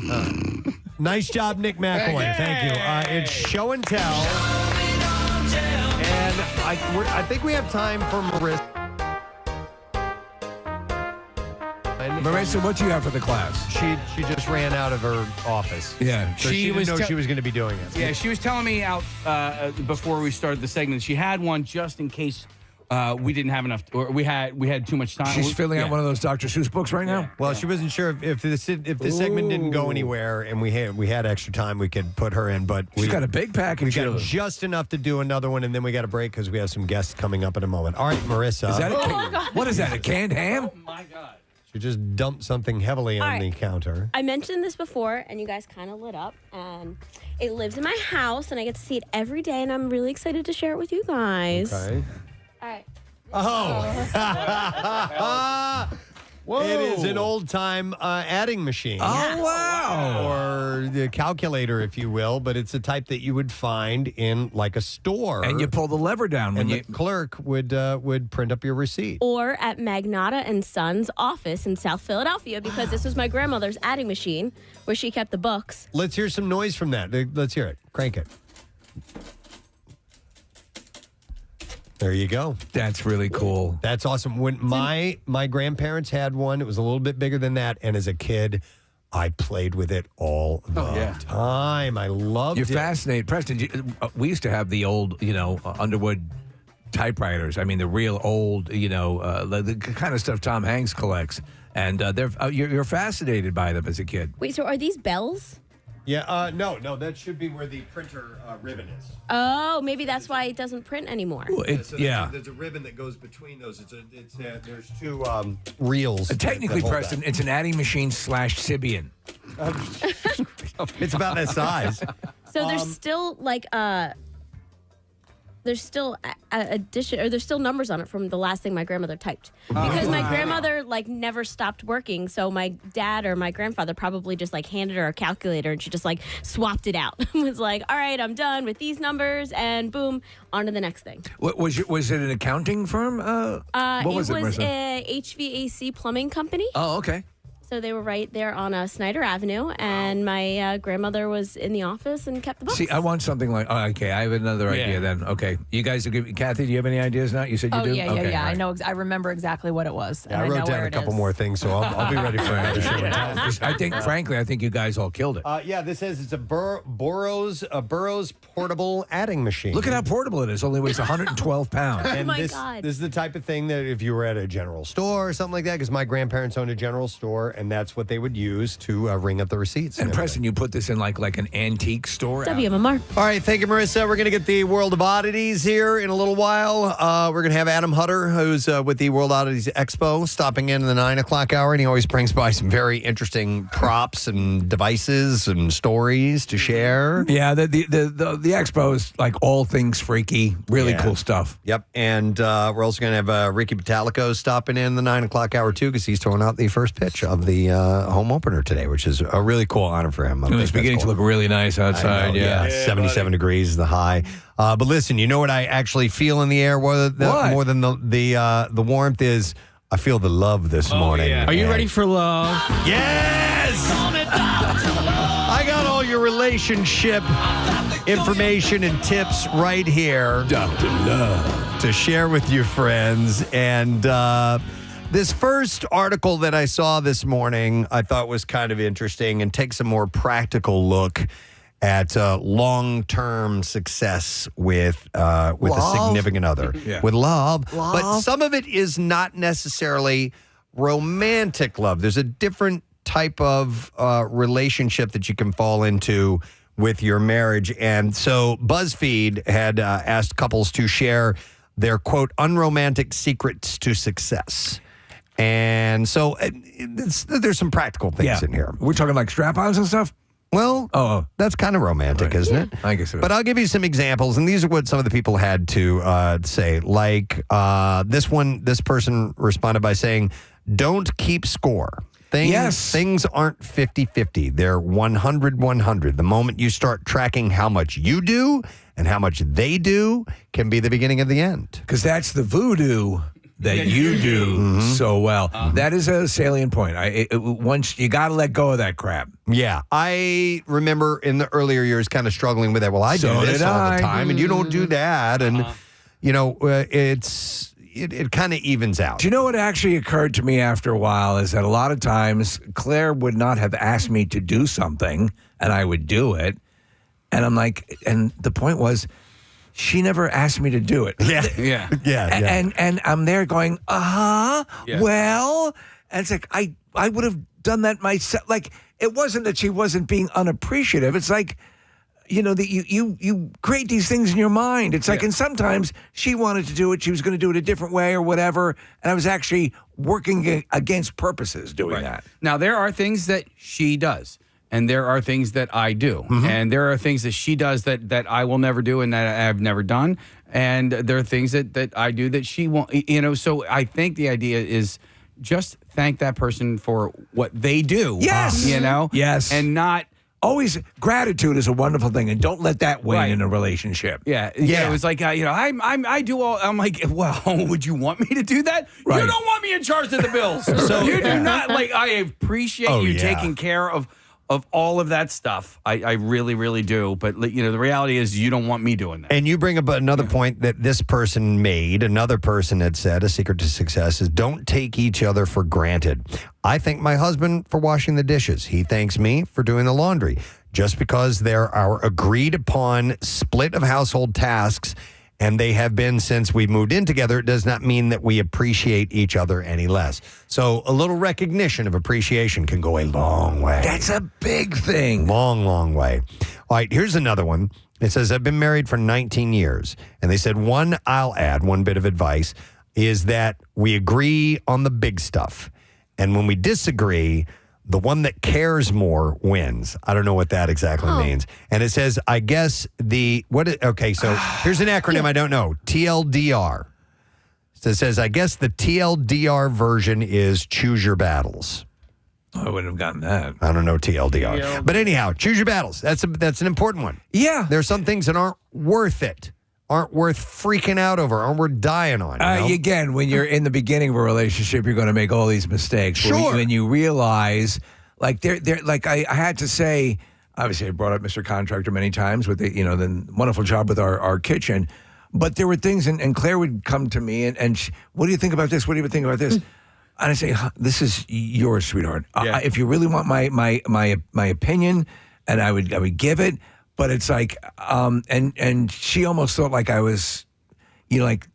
Nice job, Nick McElwain. Thank you. It's show and tell, and I think we have time for Marissa. Marissa, what do you have for the class? She just ran out of her office. Yeah. So she didn't know she was going to be doing it. Yeah, she was telling me out before we started the segment. She had one just in case we didn't have enough, or we had too much time. She's filling out one of those Dr. Seuss books right now? Well, she wasn't sure if this segment didn't go anywhere and we had extra time, we could put her in. But She's got a big package. We got just enough to do another one, and then we got a break because we have some guests coming up in a moment. All right, Marissa. Is that what is that, a canned ham? Oh, my God. She just dumped something heavily on All the right. counter. I mentioned this before, and you guys kind of lit up. And it lives in my house, and I get to see it every day, and I'm really excited to share it with you guys. Okay. All right. Oh. Whoa. It is an old-time adding machine. Oh, wow. Or the calculator, if you will, but it's a type that you would find in like a store. And you pull the lever down when and you... the clerk would print up your receipt. Or at Magnata and Sons office in South Philadelphia, because this was my grandmother's adding machine where she kept the books. Let's hear some noise from that. Let's hear it. Crank it. There you go. That's really cool. That's awesome. When my grandparents had one, it was a little bit bigger than that. And as a kid, I played with it all the time. I loved You're it. fascinated. Preston, we used to have the old, Underwood typewriters. I mean, the real old, the kind of stuff Tom Hanks collects. And you're fascinated by them as a kid. Wait, so are these bells? Yeah, no, that should be where the printer ribbon is. Oh, maybe that's why it doesn't print anymore. There's a ribbon that goes between those. There's two reels. Technically, that hold Preston, it's an adding machine / Sibian. It's about that size. So there's still like there's still addition, or there's still numbers on it from the last thing my grandmother typed, because my grandmother like never stopped working. So my dad or my grandfather probably just like handed her a calculator, and she just like swapped it out. Was like, all right, I'm done with these numbers, and boom, on to the next thing. What was it an accounting firm? What was it? It was Marissa? a HVAC plumbing company. Oh, okay. So they were right there on Snyder Avenue, and my grandmother was in the office and kept the books. See, I want something like. Oh, okay, I have another idea then. Okay, you guys are giving. Kathy, do you have any ideas now? You said you do. Yeah, okay, yeah. all I right. know. I remember exactly what it was. Yeah, I and wrote know down where a it couple is. more things, so I'll be ready for another show. I think you guys all killed it. Yeah, this says it's a Burroughs portable adding machine. Look at how portable it is. Only weighs 112 pounds. And my this, God. this is the type of thing that if you were at a general store or something like that, because my grandparents owned a general store, and that's what they would use to ring up the receipts. And Preston, you put this in like an antique store. WMMR. All right, thank you, Marissa. We're going to get the World of Oddities here in a little while. We're going to have Adam Hutter, who's with the World Oddities Expo, stopping in the 9 o'clock hour, and he always brings by some very interesting props and devices and stories to share. Yeah, the expo is like all things freaky, really cool stuff. Yep, and we're also going to have Ricky Batalico stopping in the 9 o'clock hour, too, because he's throwing out the first pitch of the home opener today, which is a really cool honor for him. It's beginning to look really nice outside. Yeah, 77 degrees is the high. But listen, you know what I actually feel in the air more than the warmth is? I feel the love this morning. Are you ready for love? Yes! I got all your relationship information and tips right here. Dr. Love. To share with you, friends. And This first article that I saw this morning, I thought was kind of interesting and takes a more practical look at long-term success with a significant other, with love. But some of it is not necessarily romantic love. There's a different type of relationship that you can fall into with your marriage. And so BuzzFeed had asked couples to share their, quote, unromantic secrets to success. And so there's some practical things in here. We're talking like strap-ons and stuff? Well, that's kind of romantic, isn't it? I guess it is. But I'll give you some examples, and these are what some of the people had to say. Like this person responded by saying, don't keep score. Things aren't 50-50. They're 100-100. The moment you start tracking how much you do and how much they do can be the beginning of the end. Because that's the voodoo that you do so well. That is a salient point. Once you got to let go of that crap. Yeah, I remember in the earlier years kind of struggling with that. Well, I do this all the time, and you don't do that, and it kind of evens out. Do you know what actually occurred to me after a while is that a lot of times Claire would not have asked me to do something, and I would do it, and I'm like, and the point was, she never asked me to do it. Yeah. And I'm there going, well, and it's like, I would have done that myself. Like, it wasn't that she wasn't being unappreciative. It's like, that you create these things in your mind. It's like, and sometimes she wanted to do it. She was going to do it a different way or whatever. And I was actually working against purposes doing that. Now, there are things that she does. And there are things that I do. And there are things that she does that I will never do and that I've never done. And there are things that I do that she won't, So I think the idea is just thank that person for what they do. Yes. Yes. And not... Always, gratitude is a wonderful thing, and don't let that wane in a relationship. Yeah. It was like, I do all, I'm like, well, would you want me to do that? Right. You don't want me in charge of the bills. So you do not, I appreciate you taking care of all of that stuff. I really, really do. But, the reality is you don't want me doing that. And you bring up another point that this person made. Another person had said, a secret to success is don't take each other for granted. I thank my husband for washing the dishes. He thanks me for doing the laundry. Just because they're our agreed upon split of household tasks and they have been since we moved in together, it does not mean that we appreciate each other any less. So a little recognition of appreciation can go a long way. That's a big thing. Long, long way. All right, here's another one. It says, I've been married for 19 years. And they said, I'll add one bit of advice, is that we agree on the big stuff. And when we disagree, the one that cares more wins. I don't know what that exactly means. And it says, I guess okay, so here's an acronym I don't know. TLDR. So it says, I guess the TLDR version is choose your battles. I wouldn't have gotten that. I don't know TLDR. But anyhow, choose your battles. That's an important one. Yeah. There's some things that aren't worth it. Aren't worth freaking out over, aren't worth dying on. Again, when you're in the beginning of a relationship, you're going to make all these mistakes. Sure. When you realize, like, I had to say, obviously, I brought up Mr. Contractor many times with the wonderful job with our kitchen, but there were things, and Claire would come to me and she, what do you think about this? What do you think about this? And I say, this is yours, sweetheart. If you really want my opinion, and I would give it. But it's like, and she almost thought like I was,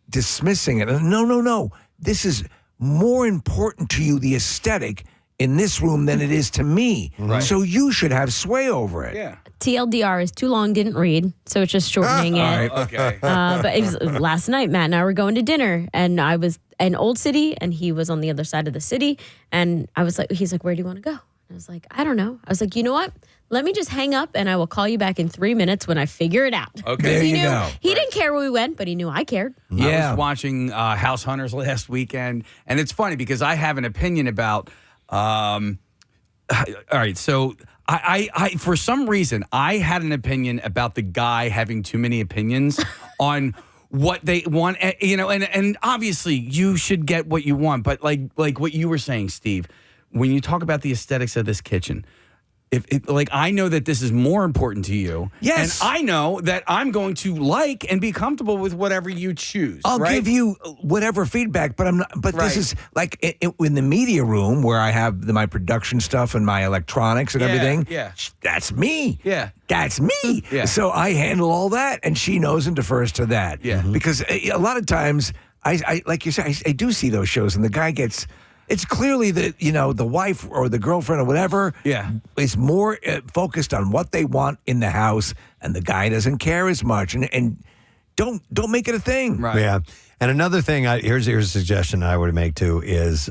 dismissing it. And no. This is more important to you, the aesthetic in this room, than it is to me. Right. So you should have sway over it. Yeah. TLDR is too long, didn't read, so it's just shortening it. All right. Okay. But it was last night, Matt and I were going to dinner, and I was in Old City, and he was on the other side of the city, and I was like, he's like, where do you want to go? I was like, I don't know. I was like, you know what? Let me just hang up and I will call you back in 3 minutes when I figure it out. Okay. There He you knew go. he didn't care where we went, but he knew I cared. I was watching House Hunters last weekend, and it's funny because I have an opinion about. All right, so I for some reason I had an opinion about the guy having too many opinions on what they want, and obviously you should get what you want, but like what you were saying, Steve, when you talk about the aesthetics of this kitchen. like I know that this is more important to you. Yes. And I know that I'm going to like and be comfortable with whatever you choose. I'll right? give you whatever feedback, but I'm not. But Right. this is like in the media room where I have my production stuff and my electronics and everything. Yeah. That's me. Yeah. That's me. Yeah. So I handle all that, and she knows and defers to that. Yeah. Because a lot of times, I like you said, I do see those shows, and the guy gets. It's clearly that the wife or the girlfriend or whatever is more focused on what they want in the house, and the guy doesn't care as much. And don't make it a thing. Right. Yeah. And another thing, here's a suggestion I would make too is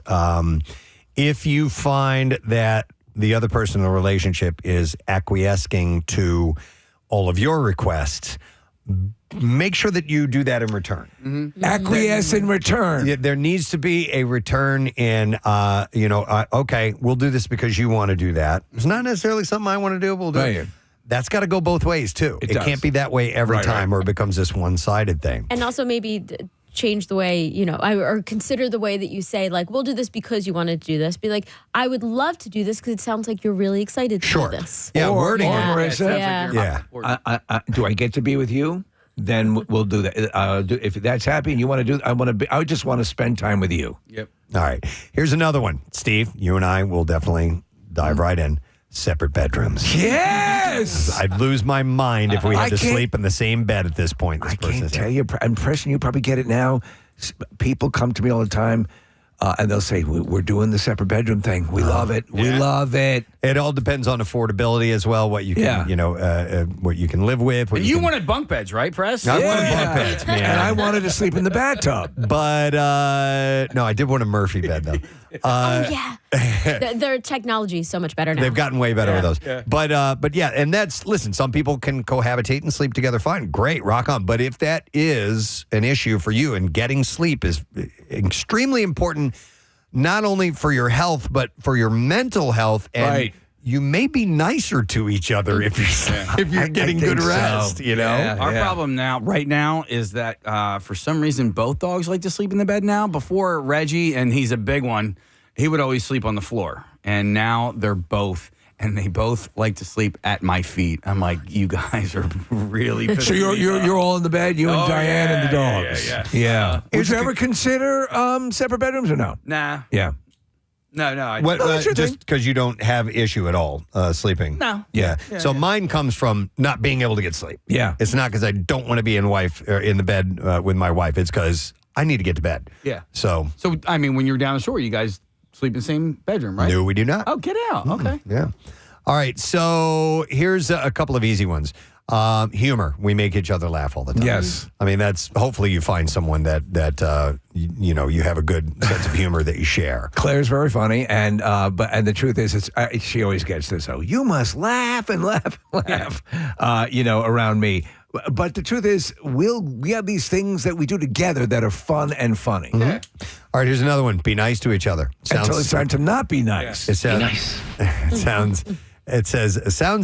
if you find that the other person in the relationship is acquiescing to all of your requests, make sure that you do that in return. Mm-hmm. Acquiesce in return. Yeah, there needs to be a return in, okay, we'll do this because you want to do that. It's not necessarily something I want to do, we'll do it. That's got to go both ways, too. It does. can't be that way every time or it becomes this one-sided thing. And also maybe change the way, or consider the way that you say, like, we'll do this because you wanted to do this. Be like, I would love to do this because it sounds like you're really excited to do this. Yeah, wording it. Marissa, Yeah. do I get to be with you? Then we'll do that. If that's happy and you want to do, I just want to spend time with you. Yep. All right. Here's another one. Steve, you and I will definitely dive right in. Separate bedrooms. Yes! I'd lose my mind if we I had to can't- sleep in the same bed at this point. I can't tell you. I'm Preston, you probably get it now. People come to me all the time. And they'll say, we're doing the separate bedroom thing. We love it. We love it. It all depends on affordability as well, what you can, what you can live with. What And you wanted bunk beds, right, Press? I wanted bunk beds, man. And I wanted to sleep in the bathtub. But, no, I did want a Murphy bed, though. Their technology is so much better now. They've gotten way better with those. Yeah. But yeah, and listen, some people can cohabitate and sleep together fine. Great, rock on. But if that is an issue for you and getting sleep is extremely important, not only for your health, but for your mental health. And you may be nicer to each other if you're getting good rest, Our problem right now is that for some reason both dogs like to sleep in the bed now. Before Reggie, and he's a big one, he would always sleep on the floor. And now they're both, and they both like to sleep at my feet. I'm like, you guys are really pissing So me you're off. all in the bed, you and Diane and the dogs. Yeah. Would you ever consider separate bedrooms or no? Nah. Yeah. No. Just because you don't have issue at all sleeping? No. Yeah. Yeah, So mine comes from not being able to get sleep. Yeah. It's not because I don't want to be in the bed with my wife. It's because I need to get to bed. Yeah. So I mean, when you're down the shore, you guys sleep in the same bedroom, right? no, we do not. Oh, get out. Okay. Yeah. All right. So here's a couple of easy ones. Humor. We make each other laugh all the time. Yes. I mean, hopefully you find someone that you have a good sense of humor that you share. Claire's very funny, and the truth is, she always gets this. Oh, you must laugh and laugh and laugh, around me. But the truth is, we have these things that we do together that are fun and funny. All right, here's another one. Be nice to each other. Until it's time to not be nice. It sounds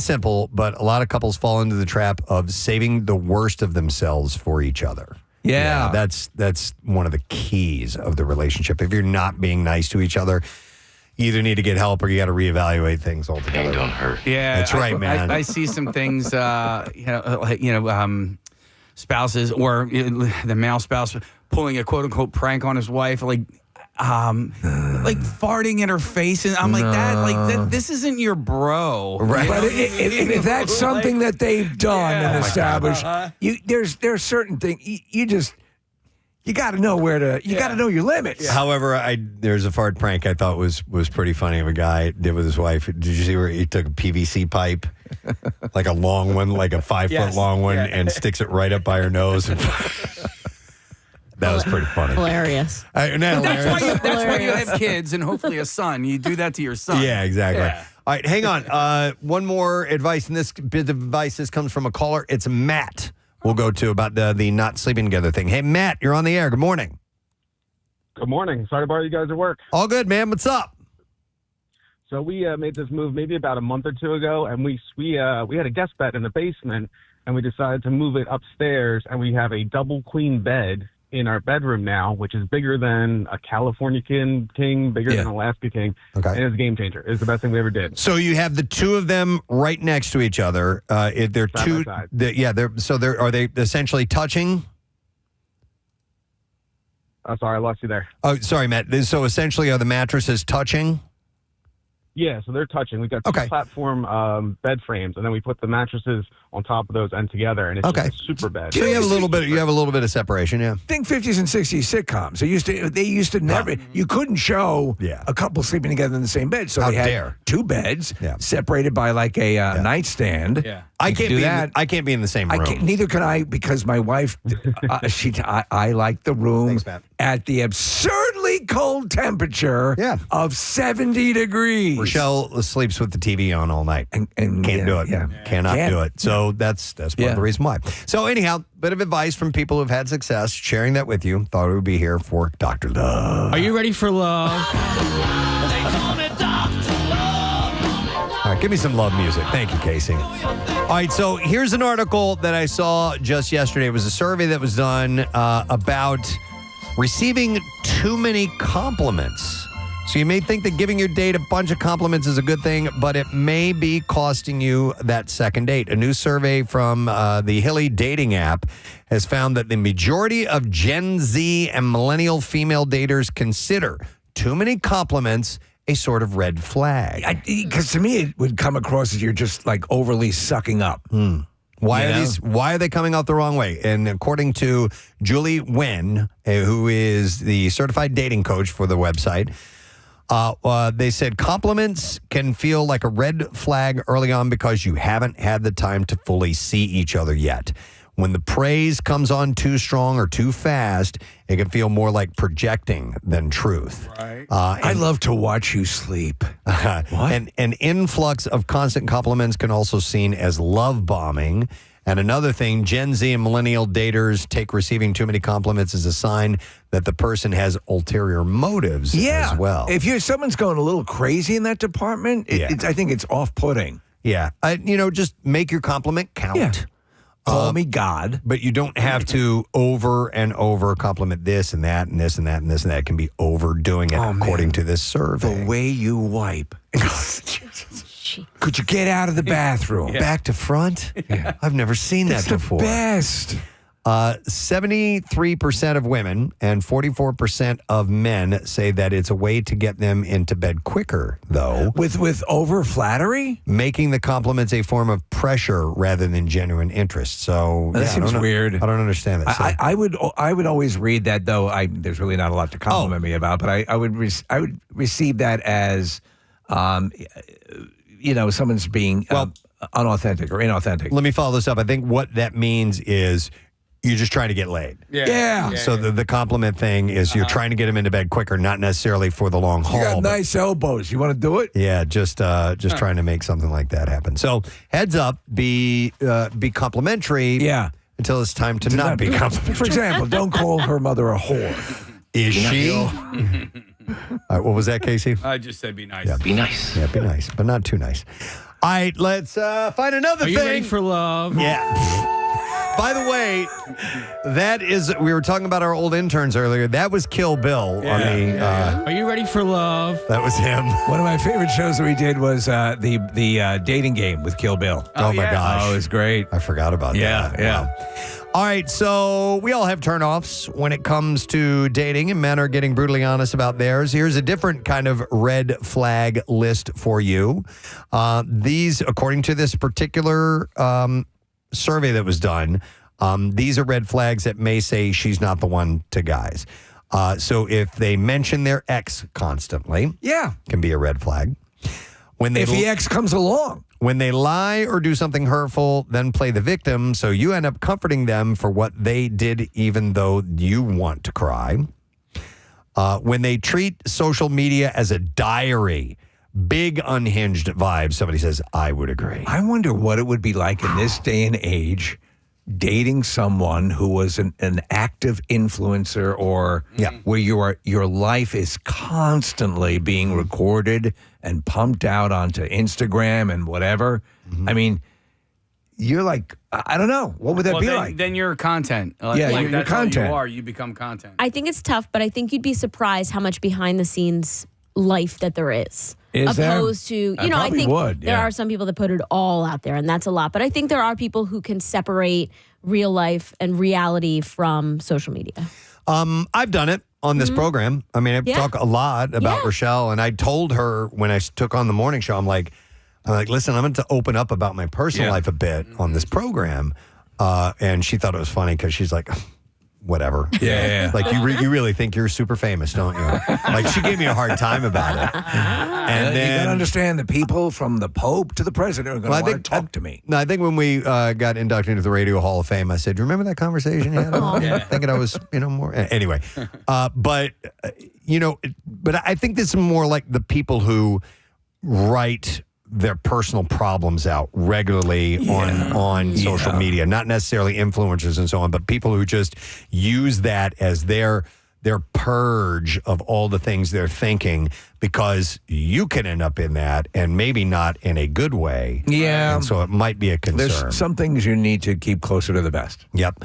simple, but a lot of couples fall into the trap of saving the worst of themselves for each other. Yeah. That's one of the keys of the relationship. If you're not being nice to each other, you either need to get help or you got to realievate things altogether. Don't hurt. Yeah, That's right, man. I see some things, spouses or the male spouse pulling a quote unquote prank on his wife, like farting in her face, and I'm this isn't your bro, right? But if that's something that they've done and established, there's certain things you got to know got to know your limits. However, there's a fart prank I thought was pretty funny of a guy did with his wife. Did you see where he took a PVC pipe, like a long one, like a 5 foot long one, and sticks it right up by her nose? That was pretty funny. Hilarious. That's why you have kids and hopefully a son. You do that to your son. Yeah, exactly. Yeah. All right, hang on. One more advice, and this bit of advice comes from a caller. It's Matt. We'll go to about the not sleeping together thing. Hey, Matt, you're on the air. Good morning. Good morning. Sorry to bother you guys at work. All good, man. What's up? So we made this move maybe about a month or two ago, and we had a guest bed in the basement, and we decided to move it upstairs, and we have a double queen bed in our bedroom now, which is bigger than a California king, bigger than Alaska king. Okay. And it's a game changer. It's the best thing we ever did. So you have the two of them right next to each other. They're Side two. by side. Are they essentially touching? Sorry, I lost you there. Oh, sorry, Matt. So essentially, are the mattresses touching? Yeah, so they're touching. We've got two platform bed frames, and then we put the mattresses on top of those and together, and it's just a super bed. So you have a little bit. You have a little bit of separation, yeah. Think 50s and 60s sitcoms. They used to never. You couldn't show a couple sleeping together in the same bed. So How they had dare. two beds separated by like a nightstand. Yeah. I You can't do be. that. I can't be in the same room. Neither can I because my wife. I like the room at the absurdly cold temperature of 70 degrees. Rochelle sleeps with the TV on all night and can't do it. Cannot do it. So that's part of the reason why. So anyhow, bit of advice from people who've had success. Sharing that with you. Thought it would be here for Dr. Love. Are you ready for love? All right, give me some love music. Thank you, Casey. All right, so here's an article that I saw just yesterday. It was a survey that was done about receiving too many compliments. So you may think that giving your date a bunch of compliments is a good thing, but it may be costing you that second date. A new survey from the Hilly dating app has found that the majority of Gen Z and millennial female daters consider too many compliments a sort of red flag. Because to me, it would come across as you're just like overly sucking up. Why are they coming out the wrong way? And according to Julie Nguyen, who is the certified dating coach for the website, they said compliments can feel like a red flag early on because you haven't had the time to fully see each other yet. When the praise comes on too strong or too fast, it can feel more like projecting than truth. Right. I love to watch you sleep. An influx of constant compliments can also seen as love bombing. And another thing, Gen Z and millennial daters take receiving too many compliments as a sign that the person has ulterior motives as well. If someone's going a little crazy in that department, I think it's off-putting. Yeah. Just make your compliment count. Yeah. Call me God. But you don't have to over and over compliment this and that and this and that and this and that. It can be overdoing it according to this survey. The way you wipe. Could you get out of the bathroom? Back to front? I've never seen that before. Best. 73% of women and 44% of men say that it's a way to get them into bed quicker, though. With over flattery? Making the compliments a form of pressure rather than genuine interest. So That seems weird. I don't understand that. I would always read that, though. There's really not a lot to compliment me about, but I would receive that as, someone's being unauthentic or inauthentic. Let me follow this up. I think what that means is you're just trying to get laid. Yeah. So the compliment thing is you're trying to get them into bed quicker, not necessarily for the long haul. You got but- nice elbows. You want to do it? Yeah, just trying to make something like that happen. So heads up, be complimentary. Yeah. Until it's time to not be complimentary. For example, don't call her mother a whore. Is she? All right, what was that, Casey? I just said be nice. Yeah, be nice. Yeah, be nice, but not too nice. All right, let's find another Are thing. you ready for love? Yeah. By the way, we were talking about our old interns earlier. That was Kill Bill on the. Are you ready for love? That was him. One of my favorite shows that we did was the dating game with Kill Bill. Oh my gosh. Oh, it was great. I forgot about that. Yeah. Wow. All right, so we all have turnoffs when it comes to dating, and men are getting brutally honest about theirs. Here's a different kind of red flag list for you. These, according to this particular survey that was done, these are red flags that may say she's not the one to guys. So if they mention their ex constantly, can be a red flag. If the ex comes along. When they lie or do something hurtful, then play the victim, so you end up comforting them for what they did even though you want to cry. When they treat social media as a diary, big unhinged vibe, somebody says, I would agree. I wonder what it would be like in this day and age dating someone who was an active influencer or where your life is constantly being recorded and pumped out onto Instagram and whatever. I mean, you're like, I don't know. What would that be then, like? Then you're content. Yeah, like you're that's content. all you are. You become content. I think it's tough, but I think you'd be surprised how much behind the scenes life that there is. Is there? Opposed to, I I probably think would, there yeah. are some people that put it all out there, and that's a lot. But I think there are people who can separate real life and reality from social media. I've done it on this program. I mean, I Yeah. talk a lot about Rochelle, and I told her when I took on the morning show, I'm like, listen, I'm going to open up about my personal life a bit on this program. And she thought it was funny because she's like, whatever. Yeah. Like, you really think you're super famous, don't you? Like, she gave me a hard time about it. And you then got to understand the people from the Pope to the president are going to want to talk to me. No, I think when we got inducted into the Radio Hall of Fame, I said, "Do you remember that conversation you had?" Thinking I was, more. Anyway, but I think this is more like the people who write their personal problems out regularly on social media, not necessarily influencers and so on, but people who just use that as their purge of all the things they're thinking, because you can end up in that and maybe not in a good way. Yeah. And so it might be a concern. There's some things you need to keep closer to the vest. Yep.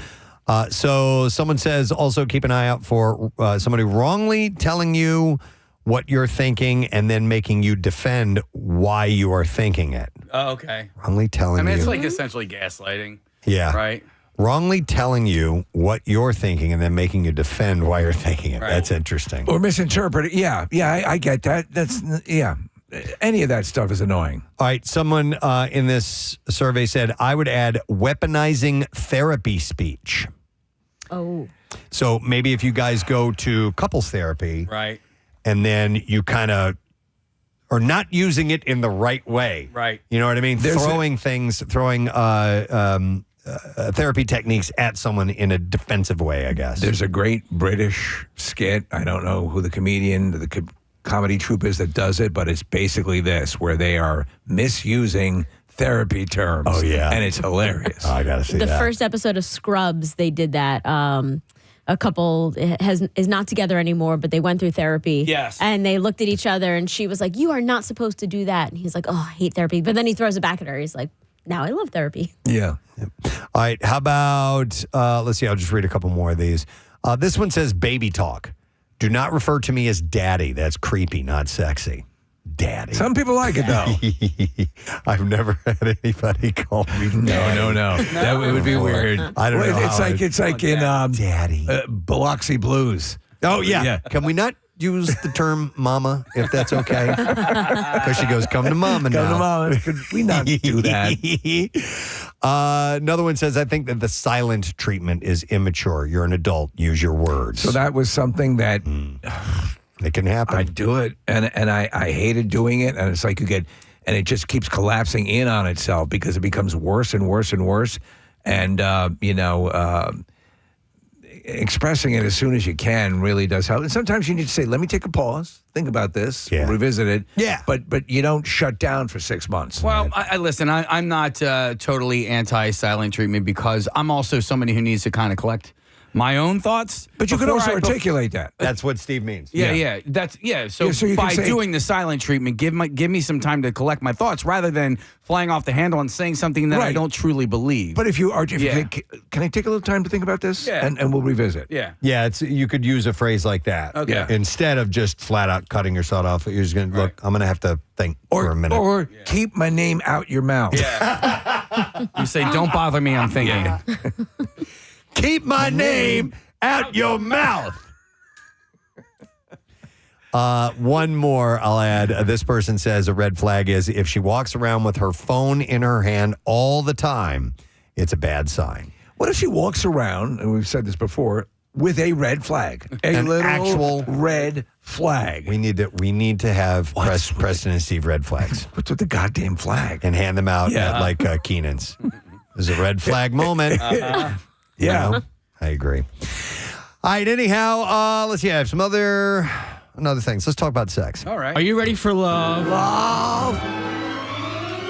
So someone says also keep an eye out for somebody wrongly telling you what you're thinking and then making you defend why you are thinking it. Oh, okay. Wrongly telling you. I mean, it's like essentially gaslighting. Yeah. Right? Wrongly telling you what you're thinking and then making you defend why you're thinking it. Right. That's interesting. Or misinterpret it. Yeah, I get that. That's, any of that stuff is annoying. All right. Someone in this survey said, I would add weaponizing therapy speech. Oh. So maybe if you guys go to couples therapy. Right. And then you kind of are not using it in the right way. Right. You know what I mean? Throwing therapy techniques at someone in a defensive way, I guess. There's a great British skit. I don't know who the comedian, the comedy troupe is that does it, but it's basically this, where they are misusing therapy terms. Oh, yeah. And it's hilarious. I got to see The that. first episode of Scrubs, they did that. A couple is not together anymore, but they went through therapy. Yes. And they looked at each other, and she was like, "You are not supposed to do that." And he's like, "Oh, I hate therapy." But then he throws it back at her. He's like, "Now I love therapy." Yeah. All right. How about, let's see, I'll just read a couple more of these. This one says baby talk. Do not refer to me as daddy. That's creepy, not sexy. Daddy. Some people like it, though. I've never had anybody call me daddy. No. That would be weird. I don't know. It's like in Daddy. Biloxi Blues. Oh, yeah. Can we not use the term mama, if that's okay? Because she goes, come to mama now. Come to mama. Could we not do that? Another one says, I think that the silent treatment is immature. You're an adult. Use your words. So that was something that... It can happen. I do it, and I hated doing it, and it's like you get... And it just keeps collapsing in on itself because it becomes worse and worse and worse. And, expressing it as soon as you can really does help. And sometimes you need to say, let me take a pause, think about this, revisit it. Yeah. But you don't shut down for 6 months. Well, I listen, I'm not totally anti-silent treatment because I'm also somebody who needs to kind of collect my own thoughts. But you can also articulate that. That's what Steve means. So you by can say, doing the silent treatment, give me some time to collect my thoughts rather than flying off the handle and saying something that I don't truly believe. But if you think, can I take a little time to think about this? Yeah. And we'll revisit. Yeah. Yeah, you could use a phrase like that. Okay. Yeah. Instead of just flat out cutting yourself off, you're just going to look, I'm going to have to think for a minute. Or keep my name out your mouth. Yeah. You say, don't bother me, I'm thinking. Keep my name out your mouth. One more I'll add. This person says a red flag is if she walks around with her phone in her hand all the time, it's a bad sign. What if she walks around, and we've said this before, with a red flag? An little actual red flag. We need to have Preston and Steve red flags. What's with the goddamn flag? And hand them out at like Keenan's. There's a red flag moment. Yeah. You know? I agree. All right, anyhow, let's see. I have some other things. Let's talk about sex. All right. Are you ready for love?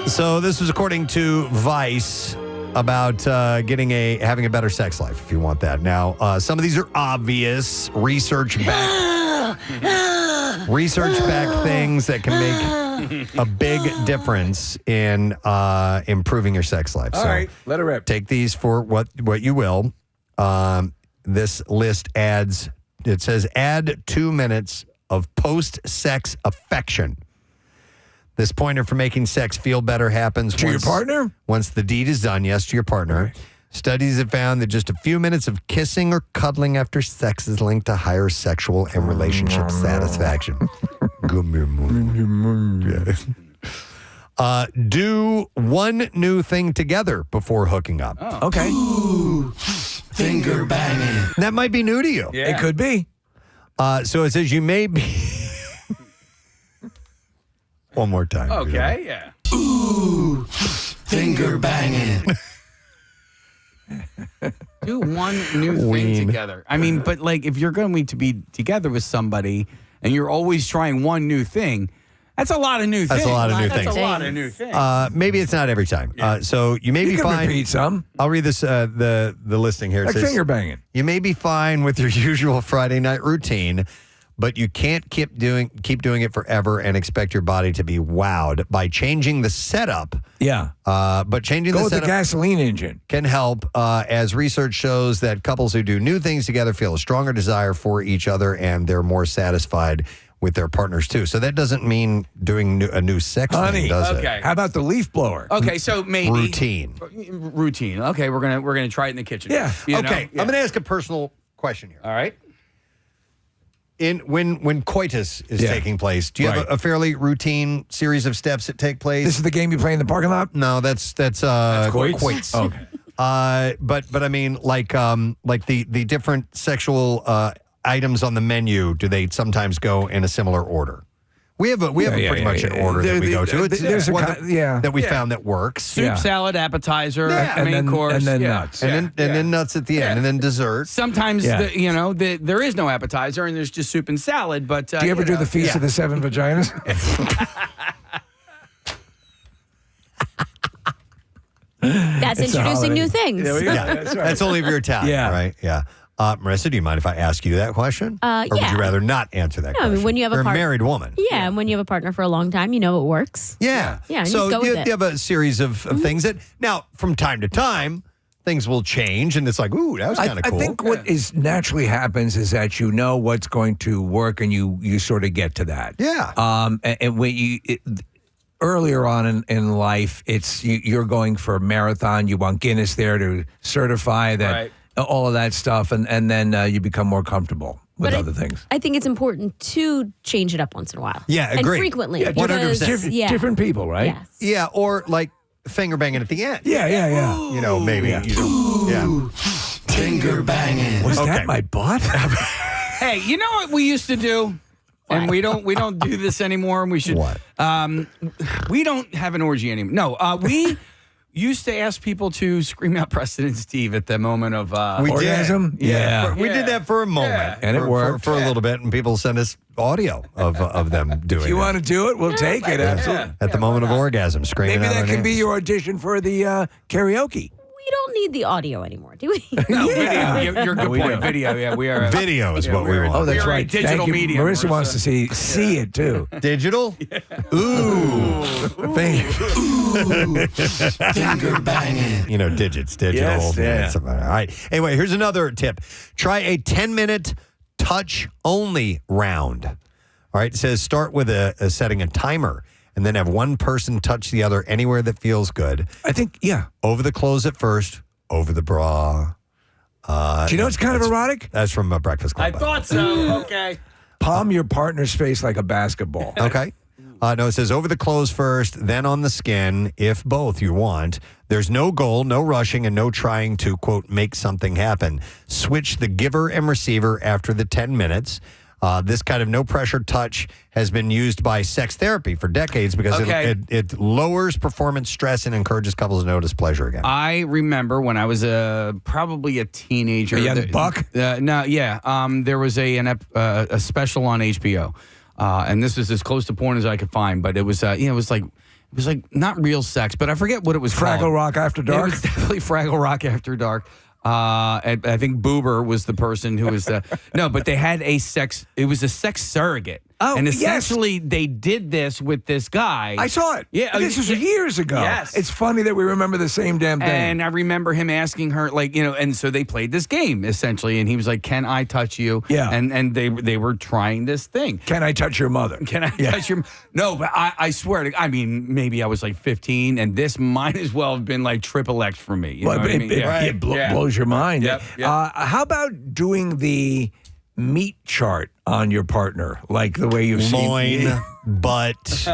So this was according to Vice about having a better sex life, if you want that. Now, some of these are obvious research-backed things that can make a big difference in improving your sex life. All right, let it rip. Take these for what you will. This list adds, it says, add 2 minutes of post-sex affection. This pointer for making sex feel better happens to your partner? Once the deed is done, yes, to your partner. Right. Studies have found that just a few minutes of kissing or cuddling after sex is linked to higher sexual and relationship satisfaction. Do one new thing together before hooking up. Oh. Okay. Ooh, finger banging. That might be new to you. Yeah. It could be. So it says you may be... One more time. Okay, yeah. Ooh, finger banging. Do one new thing together. I mean, but like if you're going to be together with somebody and you're always trying one new thing, that's a lot of new things. That's a lot of new things. That's a lot of new things. Maybe it's not every time. So you may be can fine. repeat some. I'll read this the listing here. It Like says, finger banging. You may be fine with your usual Friday night routine, but you can't keep doing it forever and expect your body to be wowed by changing the setup. Yeah. But changing the with setup the gasoline engine can help, as research shows that couples who do new things together feel a stronger desire for each other and they're more satisfied with their partners too. So that doesn't mean doing a new sex thing, does it? Okay. How about the leaf blower? Okay, so maybe Routine. Okay, we're gonna try it in the kitchen. Yeah. You know? Okay, I'm going to ask a personal question here. All right. When coitus is taking place, do you have a fairly routine series of steps that take place? This is the game you play in the parking lot? No, that's quoits. Okay. But I mean, like the different sexual items on the menu, do they sometimes go in a similar order? We have pretty much an order that we go to. It's one that we found that works. Soup, salad, appetizer, and main then, course, and then nuts. And then nuts at the end, and then dessert. Sometimes there is no appetizer and there's just soup and salad. But do you ever do the Feast of the Seven Vaginas? That's introducing new things. There we go. Yeah, That's right. that's only if you're Italian, right? Yeah. Marissa, do you mind if I ask you that question? Or would you rather not answer that No, I question? mean, when you have You're a married woman. Yeah, and when you have a partner for a long time, you know it works. Yeah. Yeah, and so just go with it. you have a series of things that, now, from time to time, things will change, and it's like, ooh, that was kind of cool. I think what is naturally happens is that you know what's going to work, and you sort of get to that. Yeah. And when earlier on in life, it's you're going for a marathon. You want Guinness there to certify that all of that stuff, and then you become more comfortable with other things. I think it's important to change it up once in a while. Yeah, and agree. frequently. Yeah, 100%. Different people, right? Yes. Yeah, or like finger banging at the end. Yeah. You know, maybe. Yeah. Finger banging. Was that my butt? Hey, you know what we used to do? And we don't do this anymore. And we should. What? We don't have an orgy anymore. No, we used to ask people to scream out Preston and Steve at the moment of orgasm. Yeah. We did that for a moment, and it worked for a little bit, and people sent us audio of them doing. If you it. want to do it, we'll take it. Absolutely. At the moment of orgasm, screaming. Maybe out that our can be names. your audition for the karaoke. We don't need the audio anymore, do we? No, video. You're a good We point. do. Video. Yeah, we are. Video is what we want. Oh, that's We're a right. digital Thank you. medium. Marissa wants to see it too. Digital? Ooh. Finger banging. You know, digits, digital. Yes, yeah. All right. Anyway, here's another tip. Try a 10-minute touch-only round. All right. It says start with setting a timer and then have one person touch the other anywhere that feels good. I think, yeah. Over the clothes at first, over the bra. Do you know it's kind of erotic? That's from Breakfast Club. I thought so. Okay. Palm your partner's face like a basketball. Okay. No, it says over the clothes first, then on the skin, if both you want. There's no goal, no rushing, and no trying to, quote, make something happen. Switch the giver and receiver after the 10 minutes. This kind of no-pressure touch has been used by sex therapy for decades because it lowers performance stress and encourages couples to notice pleasure again. I remember when I was probably a teenager. A young buck? No, yeah. There was a special on HBO, and this was as close to porn as I could find. But it was, it was like not real sex, but I forget what it was called. Fraggle Rock After Dark? It was definitely Fraggle Rock After Dark. And I think Boober was the person who was no, but they had it was a sex surrogate. Oh, and yes. essentially they did this with this guy. I saw it. Yeah, This was years ago. Yes. It's funny that we remember the same damn thing. And I remember him asking her, like, and so they played this game essentially, and he was like, "Can I touch you?" Yeah. And they were trying this thing. Can I touch your mother? Can I touch your? No, but I swear to. I mean, maybe I was like 15, and this might as well have been like triple X for me. You know what I mean? It blows your mind. Yep. How about doing the meat chart on your partner, like the way you've Loin, seen butt,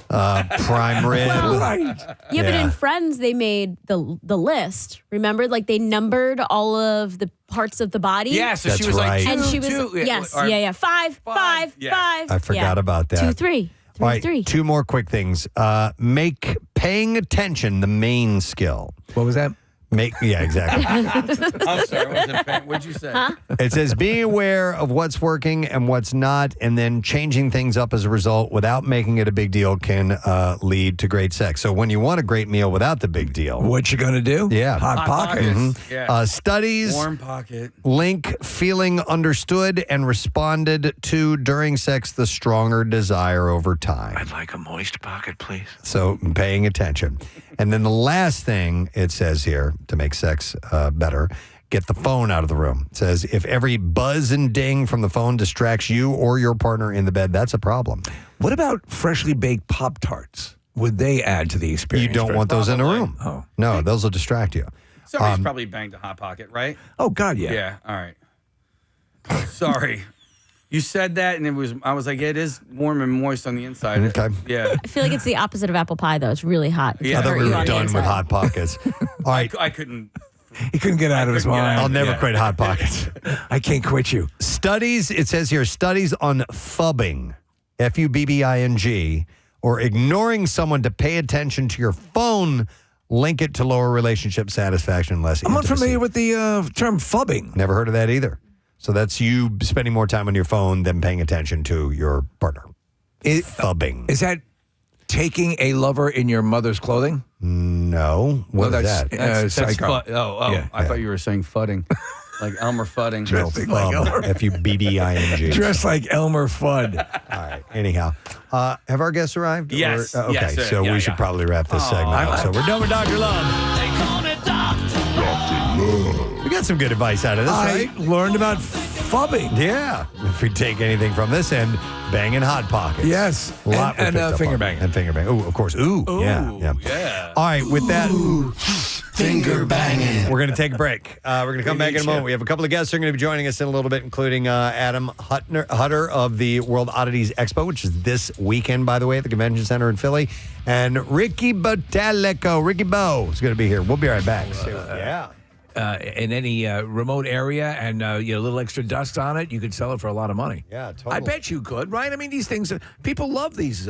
prime rib. Right. Yeah, but in Friends, they made the list. Remember, like they numbered all of the parts of the body. Yeah, so she was like, and she was yes, yeah, 5, 5, 5. I forgot about that. 2, 3. All right, 3. 2 more quick things. Make paying attention the main skill. What was that? Yeah, exactly. I'm sorry. What'd you say? Huh? It says being aware of what's working and what's not, and then changing things up as a result without making it a big deal can lead to great sex. So when you want a great meal without the big deal, what you gonna do? Yeah, Hot pocket. Mhm. Yeah. Studies Warm pocket. link feeling understood and responded to during sex the stronger desire over time. I'd like a moist pocket, please. So paying attention. And then the last thing it says here to make sex better, get the phone out of the room. It says if every buzz and ding from the phone distracts you or your partner in the bed, that's a problem. What about freshly baked Pop-Tarts? Would they add to the experience? You don't want those in a room. Oh. No, those will distract you. Somebody's probably banged a hot pocket, right? Oh, God, yeah. Yeah. All right. Sorry. You said that, and I was like, it is warm and moist on the inside. Okay. Yeah. I feel like it's the opposite of apple pie, though. It's really hot. Yeah. I thought we You were on the done with inside. Hot Pockets. All right. I couldn't. He couldn't get out of his mind. I'll never quit Hot Pockets. I can't quit you. Studies, it says here, studies on fubbing, Fubbing, or ignoring someone to pay attention to your phone, link it to lower relationship satisfaction, less I'm intimacy. unfamiliar with the term fubbing. Never heard of that either. So that's you spending more time on your phone than paying attention to your partner. Fubbing. Is that taking a lover in your mother's clothing? No. What is that? That's psycho. Yeah, I thought you were saying fudding. Like Elmer Fudding. Dressing like Elmer. Fubbing. Dressed like Elmer Fudd. All right. Anyhow, have our guests arrived? Yes. Okay. Yes, so we should probably wrap this segment up. So we're done with Dr. Love. We got some good advice out of this, I right? learned about fubbing. Yeah. If we take anything from this end, banging Hot Pockets. Yes. A lot we And picked up finger on. banging. And finger banging. Oh, of course. Ooh. Yeah. All right. With that. Finger banging. We're going to take a break. We're going to come back in a moment. We have a couple of guests who are going to be joining us in a little bit, including Adam Hutter of the World Oddities Expo, which is this weekend, by the way, at the Convention Center in Philly. And Ricky Bottalico. Ricky Bo is going to be here. We'll be right back. Yeah. In any remote area and a little extra dust on it, you could sell it for a lot of money. Yeah, totally. I bet you could, right? I mean, these things, people love these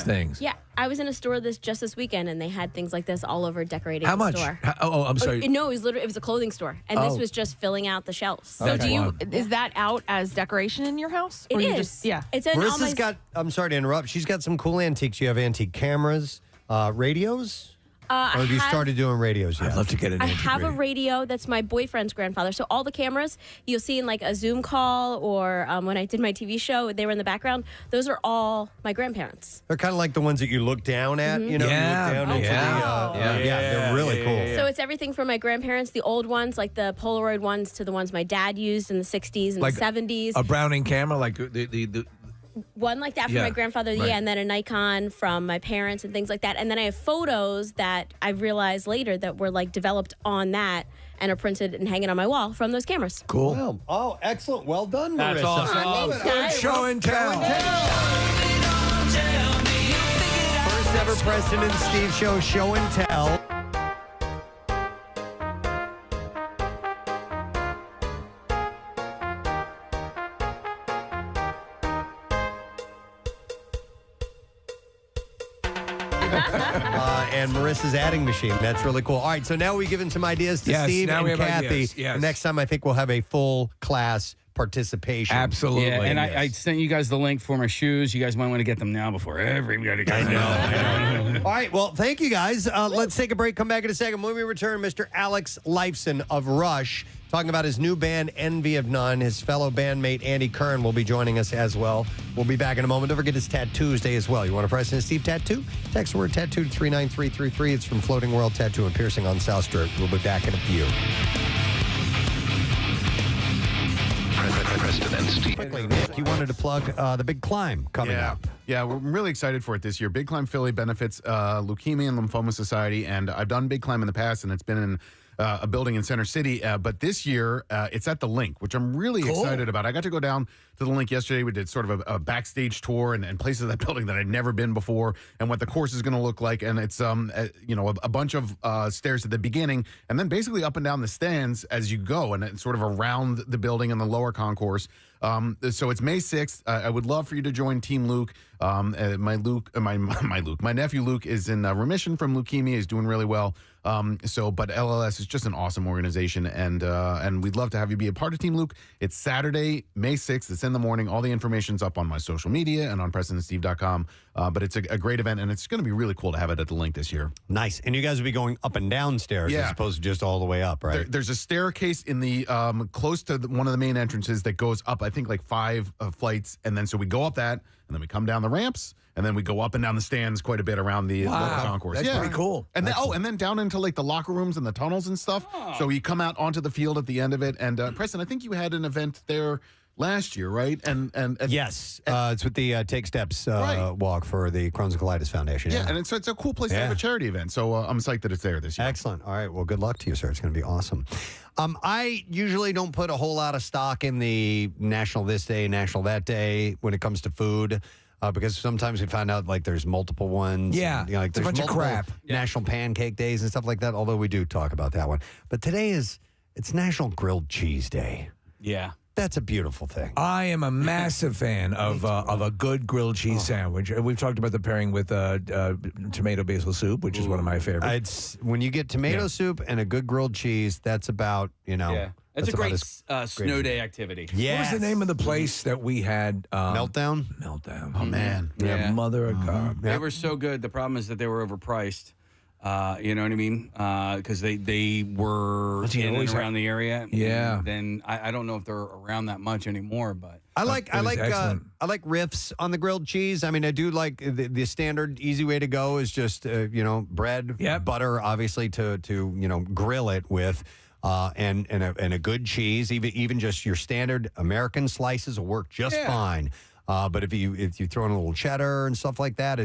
things. Yeah, I was in a store just this weekend, and they had things like this all over decorating How the much? store. I'm sorry. No, it was a clothing store, and this was just filling out the shelves. So is that out as decoration in your house? It Or you is. just- yeah. It's in all Marissa's my. got, I'm sorry to interrupt, she's got some cool antiques. You have antique cameras, radios? Or have you started doing radios yet? I'd love to get an I antique have a radio. radio that's my boyfriend's grandfather. So all the cameras you'll see in like a Zoom call or when I did my TV show, they were in the background. Those are all my grandparents. They're kind of like the ones that you look down at, you know? Yeah. You look down into they're really cool. So it's everything from my grandparents, the old ones, like the Polaroid ones, to the ones my dad used in the 60s and Like the 70s. A Browning camera, like the One like that from Yeah, my grandfather, right. yeah, and then a Nikon from my parents and things like that. And then I have photos that I realized later that were like developed on that and are printed and hanging on my wall from those cameras. cool. Wow. Oh, excellent. Well done, That's Marissa. awesome. I love Thanks, it. guys. Show and tell. First ever Preston and Steve show and tell. And Marissa's adding machine. That's really cool. All right, so now we've given some ideas to Yes, Steve now and we have Kathy. ideas. Yes. And next time I think we'll have a full class participation. Absolutely. Yeah, and I sent you guys the link for my shoes. You guys might want to get them now before everybody gets them. All right, well, thank you guys. Let's take a break. Come back in a second. When we return, Mr. Alex Lifeson of Rush, talking about his new band, Envy of None. His fellow bandmate, Andy Kern, will be joining us as well. We'll be back in a moment. Don't forget it's Tattoos Day as well. You want a Preston and Steve tattoo? Text the word tattoo to 39333. It's from Floating World Tattoo and Piercing on South Street. We'll be back in a few. Preston and Steve. Quickly, Nick, you wanted to plug the Big Climb coming up. Yeah, we're really excited for it this year. Big Climb Philly benefits Leukemia and Lymphoma Society, and I've done Big Climb in the past, and it's been in a building in Center City. But this year, it's at the Link, which I'm really excited about. I got to go down to the Link yesterday. We did sort of a backstage tour and places of that building that I'd never been before, and what the course is going to look like. And it's a bunch of stairs at the beginning, and then basically up and down the stands as you go, and it's sort of around the building in the lower concourse. So it's May 6th. I would love for you to join Team Luke. My nephew Luke is in remission from leukemia. He's doing really well. But LLS is just an awesome organization, and we'd love to have you be a part of Team Luke. It's Saturday, May 6th. It's in the morning. All the information's up on my social media and on PrestonandSteve.com. But it's a great event, and it's going to be really cool to have it at the Link this year. Nice. And you guys will be going up and down stairs as opposed to just all the way up, right? There's a staircase in the close to one of the main entrances that goes up, I think, like 5 flights. And then so we go up that, and then we come down the ramps, and then we go up and down the stands quite a bit around the lower concourse. That's pretty cool. And then down into like the locker rooms and the tunnels and stuff. So you come out onto the field at the end of it. And Preston, I think you had an event there last year, right? And yes, it's with the Take Steps walk for the Crohn's and Colitis Foundation. Yeah, and it's a cool place to have a charity event. So I'm psyched that it's there this year. Excellent. All right. Well, good luck to you, sir. It's going to be awesome. I usually don't put a whole lot of stock in the National This Day, National That Day when it comes to food. Because sometimes we find out like there's multiple ones. Yeah, like it's a there's bunch of crap. National Pancake Days and stuff like that. Although we do talk about that one, but today it's National Grilled Cheese Day. Yeah, that's a beautiful thing. I am a massive fan of a good grilled cheese sandwich. We've talked about the pairing with tomato basil soup, which is one of my favorites. It's when you get tomato soup and a good grilled cheese. That's about It's a great great snow day activity. Yeah. What was the name of the place that we had? Meltdown? Meltdown. Oh, man. Yeah, mother of God. They were so good. The problem is that they were overpriced. You know what I mean? Because they were in and around the area. Yeah. And then I don't know if they're around that much anymore, but I like riffs on the grilled cheese. I mean, I do like the standard easy way to go is just bread, butter, obviously to grill it with. And a good cheese, even just your standard American slices will work just fine. But if you throw in a little cheddar and stuff like that,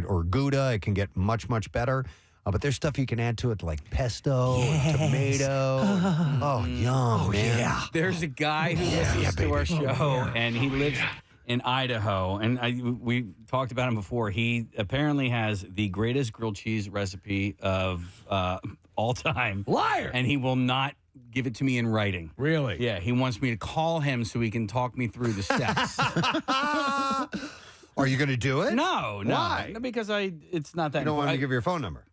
or Gouda, it can get much better. But there's stuff you can add to it like pesto, tomato. Oh, yum, man. Yeah. There's a guy who listens to our show, and he lives in Idaho, and we talked about him before. He apparently has the greatest grilled cheese recipe of all time. Liar! And he will not give it to me in writing. Really? Yeah, he wants me to call him so he can talk me through the steps. Are you going to do it? No. Why? Because it's not that. You don't want to give your phone number.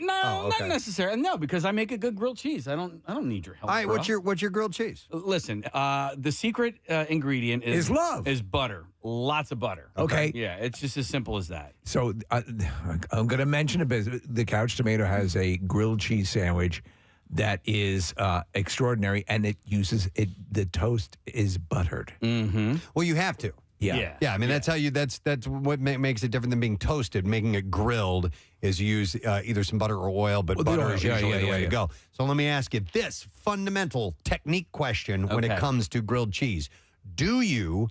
No, not necessarily. No, because I make a good grilled cheese. I don't need your help. All right, bro. what's your grilled cheese? Listen, the secret ingredient is love. Is butter. Lots of butter. Okay. Yeah, it's just as simple as that. So I'm going to mention a bit. The Couch Tomato has a grilled cheese sandwich that is extraordinary, and it uses the toast is buttered. Mm-hmm. Well, you have to. Yeah. I mean, that's how you. That's what makes it different than being toasted. Making it grilled is you use either some butter or oil, but butter is usually the way to go. So let me ask you this fundamental technique question when it comes to grilled cheese: do you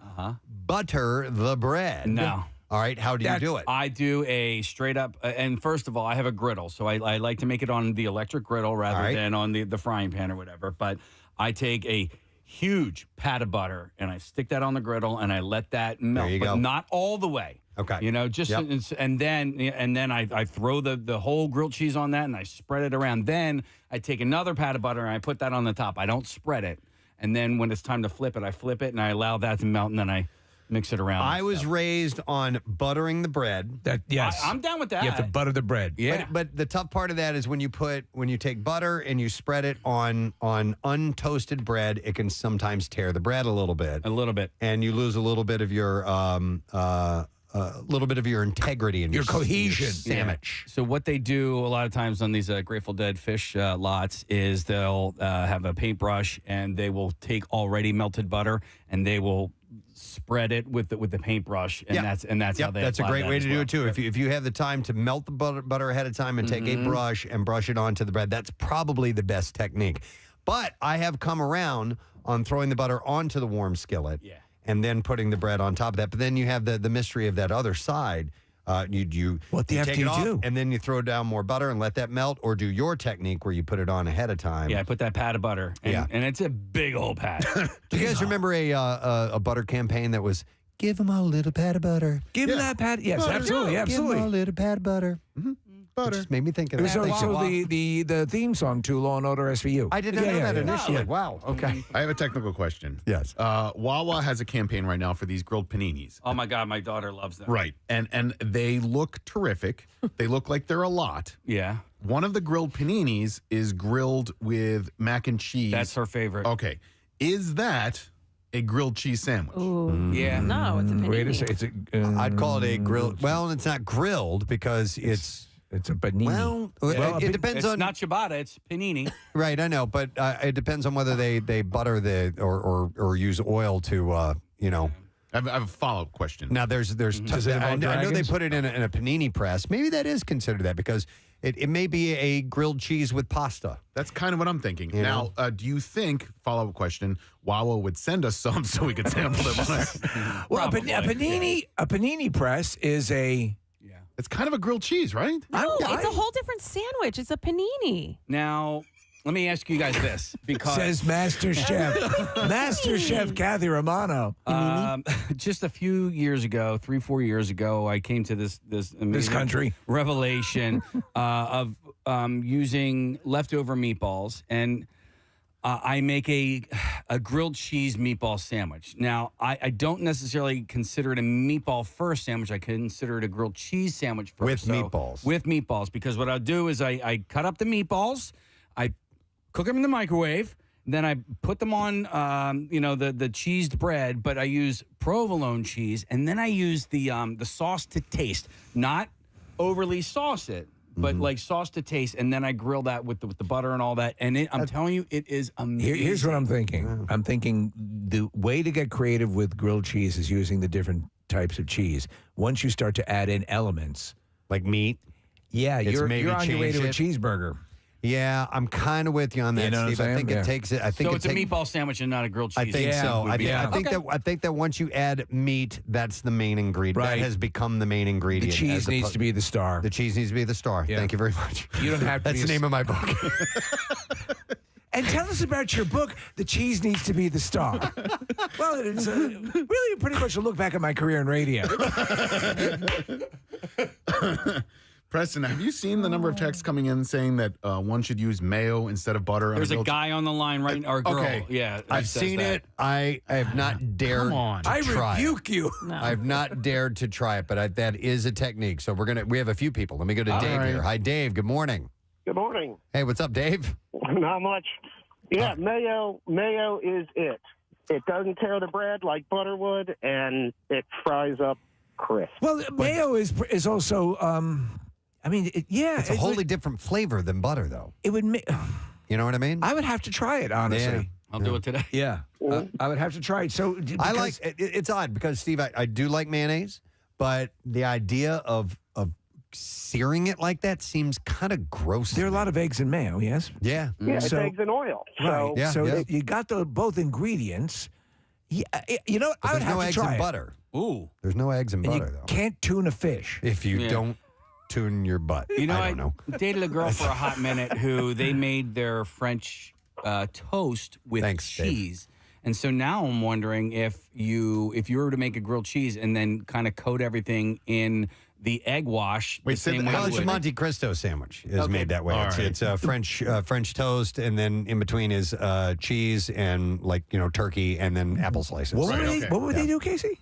butter the bread? No. All right. How do you do it? I do a straight up. And first of all, I have a griddle, so I like to make it on the electric griddle rather than on the frying pan or whatever. But I take a huge pat of butter and I stick that on the griddle and I let that melt, but not all the way. Okay. You know, just and then I throw the whole grilled cheese on that and I spread it around. Then I take another pat of butter and I put that on the top. I don't spread it. And then when it's time to flip it, I flip it and I allow that to melt and then I mix it around. I was raised on buttering the bread. Yes. I'm down with that. You have to butter the bread. Yeah. But the tough part of that is when you take butter and you spread it on untoasted bread, it can sometimes tear the bread a little bit. And you lose a little bit of your integrity and your cohesion. Sandwich. So what they do a lot of times on these Grateful Dead fish lots is they'll have a paintbrush and they will take already melted butter and they will spread it with the paintbrush, and that's how they. That's a apply great that way as to do well. it too. If you have the time to melt the butter ahead of time and take a brush and brush it onto the bread, that's probably the best technique. But I have come around on throwing the butter onto the warm skillet, and then putting the bread on top of that. But then you have the mystery of that other side. What the you F take do it you off, do? and then you throw down more butter and let that melt, or do your technique where you put it on ahead of time. Yeah, I put that pat of butter, and it's a big old pat. Do you guys remember a butter campaign that was "Give them a little pat of butter"? Give them that pat. Yes, absolutely. Give them a little pat of butter. Butter. It just made me think of It was that. also the theme song to Law and Order SVU. I did not know that initially. Yeah. Wow. Okay. I have a technical question. Yes. Wawa has a campaign right now for these grilled paninis. Oh my God, my daughter loves them. Right. And they look terrific. They look like they're a lot. Yeah. One of the grilled paninis is grilled with mac and cheese. That's her favorite. Okay. Is that a grilled cheese sandwich? Ooh. Yeah. No, it's a panini. Wait a second. I'd call it a grilled. Well, it's not grilled because it's a panini. Well, it depends it's on. not ciabatta, it's panini. Right, I know, but it depends on whether they butter or use oil to I have a follow-up question. Now there's Does it I involve know they dragons? put it in a panini press. Maybe that is considered that because it may be a grilled cheese with pasta. That's kind of what I'm thinking. You Now, do you think, follow-up question, Wawa would send us some so we could sample them on our... Well, a panini press is a. It's kind of a grilled cheese, right? No, it's a whole different sandwich. It's a panini. Now, let me ask you guys this because Says Master Chef. Master Chef Kathy Romano. Just a few years ago, 3-4 years ago, I came to this amazing country revelation of using leftover meatballs, and I make a grilled cheese meatball sandwich. Now, I don't necessarily consider it a meatball first sandwich. I consider it a grilled cheese sandwich first. With meatballs. With meatballs, because what I'll do is I cut up the meatballs, I cook them in the microwave, then I put them on, the cheesed bread, but I use provolone cheese, and then I use the sauce to taste, not overly sauce it, but like sauce to taste, and then I grill that with the butter and all that, and I'm telling you, it is amazing. Here's what I'm thinking. I'm thinking the way to get creative with grilled cheese is using the different types of cheese. Once you start to add in elements like meat, you're on your way to a change it. cheeseburger. Yeah, I'm kind of with you on that, You know what I'm Steve. I saying? think Yeah. it takes it. I think So it it's a takes- meatball sandwich and not a grilled cheese. I think so. would be- I think that once you add meat, that's the main ingredient. Right. That has become the main ingredient. The cheese needs to be the star. The cheese needs to be the star. Yeah. Thank you very much. You don't have to That's be the a- name of my book. And tell us about your book, The Cheese Needs to Be the Star. Well, it's really pretty much a look back at my career in radio. Preston, have you seen the number of texts coming in saying that one should use mayo instead of butter? There's a guy on the line right now, or girl. Okay. Yeah, that I've says seen that. it. I have not dared Come on. to I try rebuke you. it. I've not dared to try it, but that is a technique. So we have a few people. Let me go to All Dave right. here. Hi, Dave. Good morning. Good morning. Hey, what's up, Dave? Not much. Yeah, mayo is it. It doesn't tear the bread like butter would, and it fries up crisp. Well, mayo is also. It's a wholly different flavor than butter, though. It would make. You know what I mean? I would have to try it, honestly. Yeah. I'll do it today. Yeah, I would have to try it. So I like it's odd because Steve, I do like mayonnaise, but the idea of searing it like that seems kind of gross. There are a lot of eggs in mayo. Yes. Yeah. Yeah, it's So- eggs and oil. Right. So Yeah, so yeah. you got both ingredients. Yeah, you know, But I would there's have no to eggs try and it. butter. Ooh. There's no eggs and And butter you though. can't tune a fish. If you Yeah. don't tune your butt. You know, I don't know. dated a girl for a hot minute who they made their French toast with Thanks, Dave. cheese. And so now I'm wondering if you were to make a grilled cheese and then kind of coat everything in the egg wash. Wait, the say same that- way Well, you it's a would. Monte Cristo sandwich is Okay. made that way. All It's right. French toast, and then in between is cheese and turkey, and then apple slices. What would Right, they? okay. What would they do, Casey?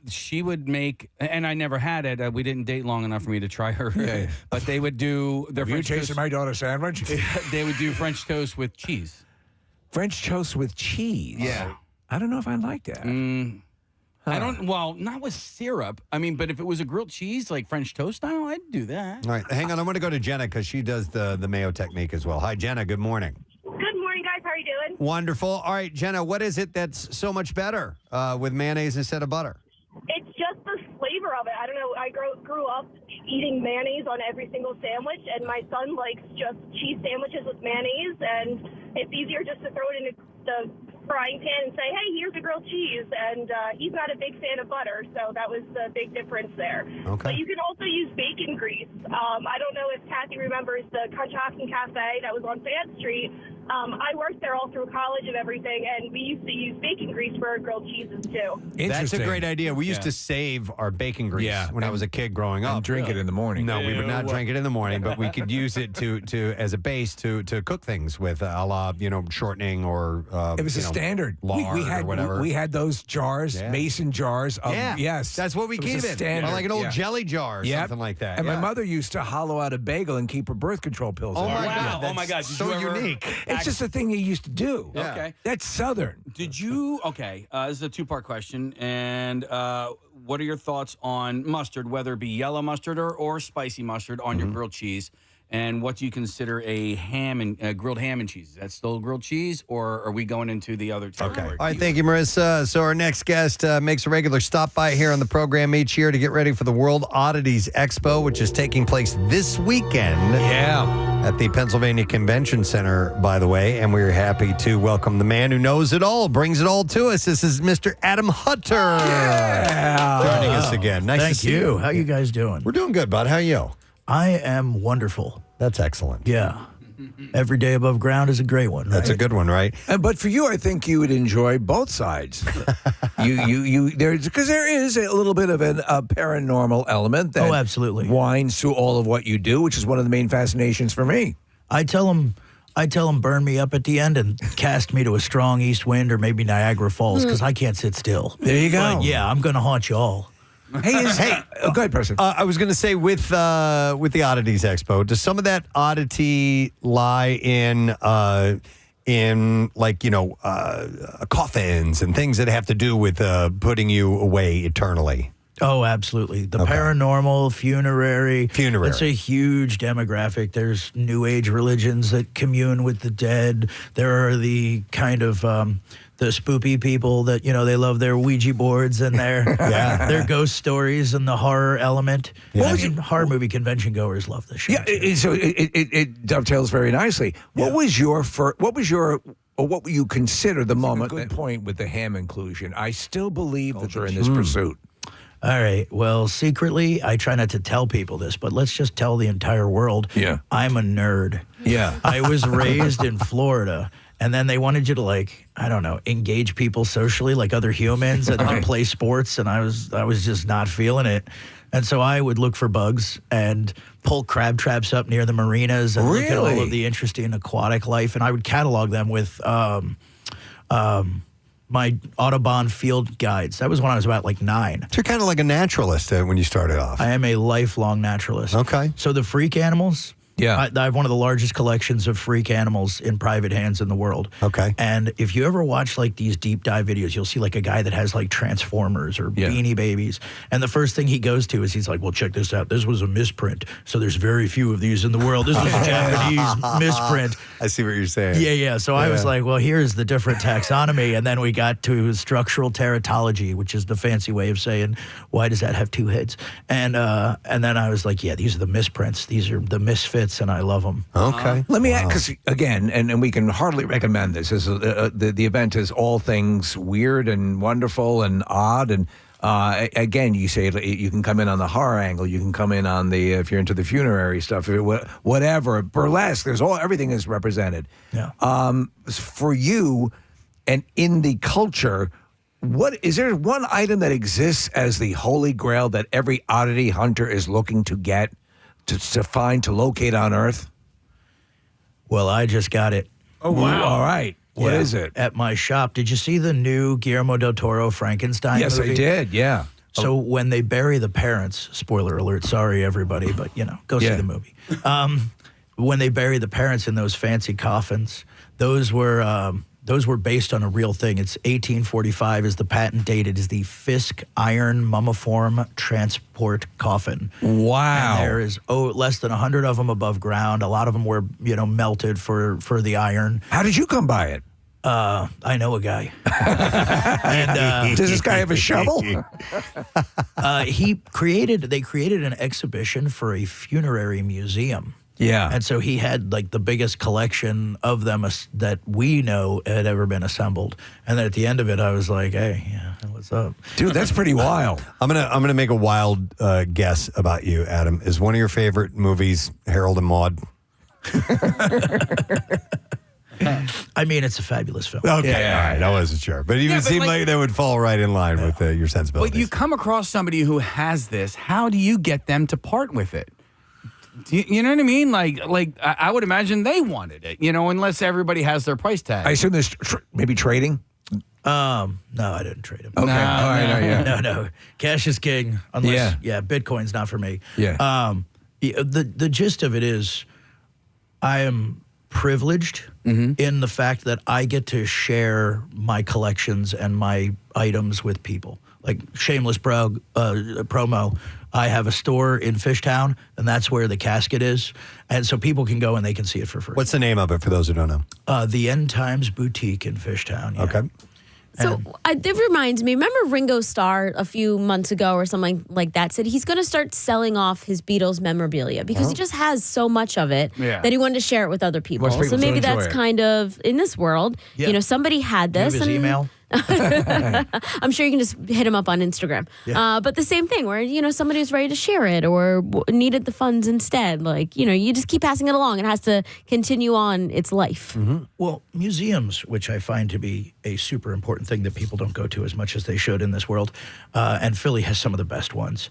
She would make, and I never had it. We didn't date long enough for me to try her. Yeah. But they would do their Have you French tasted toast. my daughter's sandwich? They would do French toast with cheese. French toast with cheese. Yeah. I don't know if I like that. I don't. Well, not with syrup. I mean, but if it was a grilled cheese like French toast style, I'd do that. All right, hang on. I'm going to go to Jenna because she does the mayo technique as well. Hi, Jenna. Good morning. Good morning, guys. How are you doing? Wonderful. All right, Jenna, what is it that's so much better with mayonnaise instead of butter? It's just the flavor of it. I don't know. I grew up eating mayonnaise on every single sandwich, and my son likes just cheese sandwiches with mayonnaise, and it's easier just to throw it in the frying pan and say, hey, here's a grilled cheese, and he's not a big fan of butter, so that was the big difference there. Okay. But you can also use bacon grease. I don't know if Kathy remembers the Conshohocken Cafe that was on Fan Street. I worked there all through college and everything, and we used to use bacon grease for our grilled cheeses, too. That's a great idea. We used to save our bacon grease when I was a kid growing up. And drink it in the morning. No, we would not drink it in the morning, but we could use it to as a base to cook things with, a la, shortening or It was a standard. lard We had or whatever. We had those jars, mason jars. Of, Yes, that's what we It was a keep it. standard. Or like an old Yeah. jelly jar or Yep. something like that. And yeah. my mother used to hollow out a bagel and keep her birth control pills. Oh in my it. God! Oh my God! Did So you ever unique. It's just a thing you used to do. Yeah. Okay. That's Southern. Did you? Okay. This is a two-part question. And what are your thoughts on mustard, whether it be yellow mustard or spicy mustard on your grilled cheese? And what do you consider a ham and grilled ham and cheese? Is that still grilled cheese, or are we going into the other territory? All right, thank you, Marissa. So our next guest makes a regular stop by here on the program each year to get ready for the World Oddities Expo, which is taking place this weekend. Yeah. At the Pennsylvania Convention Center, by the way. And we're happy to welcome the man who knows it all, brings it all to us. This is Mr. Adam Hutter. Joining us again. Nice Thank to see you. How you guys doing? We're doing good, bud. How are you? I am wonderful. That's excellent. Yeah. Every day above ground is a great one. Right? That's a good one, right? But for you, I think you would enjoy both sides. Because there is a little bit of a paranormal element that absolutely winds through all of what you do, which is one of the main fascinations for me. I tell them, burn me up at the end and cast me to a strong east wind or maybe Niagara Falls because I can't sit still. There you go. But yeah, I'm going to haunt you all. Hey, go ahead, Preston. I was going to say with the Oddities Expo, does some of that oddity lie in like coffins and things that have to do with putting you away eternally? Oh, absolutely. The paranormal, funerary. It's a huge demographic. There's New Age religions that commune with the dead. There are the kind of the spoopy people that, they love their Ouija boards and their ghost stories and the horror element. Yeah. Horror movie convention goers love this show. Yeah, so it dovetails very nicely. What was your what would you consider the moment? Good point with the ham inclusion. I still believe that they're in this pursuit. All right. Well, secretly, I try not to tell people this, but let's just tell the entire world. Yeah. I'm a nerd. Yeah. I was raised in Florida, and then they wanted you to, engage people socially like other humans and then play sports, and I was just not feeling it. And so I would look for bugs and pull crab traps up near the marinas and look at all of the interesting aquatic life, and I would catalog them with my Audubon field guides. That was when I was about 9. So you're kind of like a naturalist when you started off. I am a lifelong naturalist. Okay. So the freak animals, Yeah. I have one of the largest collections of freak animals in private hands in the world. Okay. And if you ever watch like these deep dive videos, you'll see like a guy that has like Transformers or Beanie Babies. And the first thing he goes to is he's like, well, check this out. This was a misprint. So there's very few of these in the world. This was a Japanese misprint. I see what you're saying. Yeah. So I was like, well, here's the different taxonomy. And then we got to structural teratology, which is the fancy way of saying, why does that have two heads? And then I was like, yeah, these are the misprints. These are the misfits. And I love them. Okay. Let me add, because again, and we can hardly recommend this. As the event is all things weird and wonderful and odd. And again, you say you can come in on the horror angle. You can come in on the if you're into the funerary stuff, whatever burlesque. Everything is represented. Yeah. For you, and in the culture. Is there one item that exists as the holy grail that every oddity hunter is looking to get? To find, to locate on Earth? Well, I just got it. Oh, wow. All right. What is it? At my shop. Did you see the new Guillermo del Toro Frankenstein Yes, movie? I did. Yeah. So when they bury the parents, spoiler alert, sorry everybody, but go see the movie. When they bury the parents in those fancy coffins, those were based on a real thing. It's 1845 is the patent date. It is the Fisk iron mummiform transport coffin. Wow. And there is less than 100 of them above ground. A lot of them were melted for the iron. How did you come by it? I know a guy. And, does this guy have a shovel? They created an exhibition for a funerary museum. Yeah. And so he had like the biggest collection of them that we know had ever been assembled. And then at the end of it, I was like, hey, what's up? Dude, that's pretty wild. I'm gonna make a wild guess about you, Adam. Is one of your favorite movies Harold and Maude? I mean, it's a fabulous film. Okay, all right. I wasn't sure. But it seemed like that would fall right in line with your sensibilities. But you come across somebody who has this. How do you get them to part with it? You know what I mean? Like I would imagine they wanted it, unless everybody has their price tag. I assume there's maybe trading? No, I didn't trade him. Okay. All right. No. Cash is king. Unless, Bitcoin's not for me. Yeah. The gist of it is I am privileged in the fact that I get to share my collections and my items with people. Like shameless promo. I have a store in Fishtown, and that's where the casket is. And so people can go and they can see it for free. What's the name of it for those who don't know? The End Times Boutique in Fishtown. Yeah. Okay. So it reminds me, remember Ringo Starr a few months ago or something like that said he's going to start selling off his Beatles memorabilia because he just has so much of it that he wanted to share it with other people. So maybe that's kind of, in this world, somebody had this. Give his email. I'm sure you can just hit him up on Instagram. But the same thing where, somebody was ready to share it or needed the funds instead. Like, you just keep passing it along. It has to continue on its life. Well, museums, which I find to be a super important thing that people don't go to as much as they should in this world, and Philly has some of the best ones,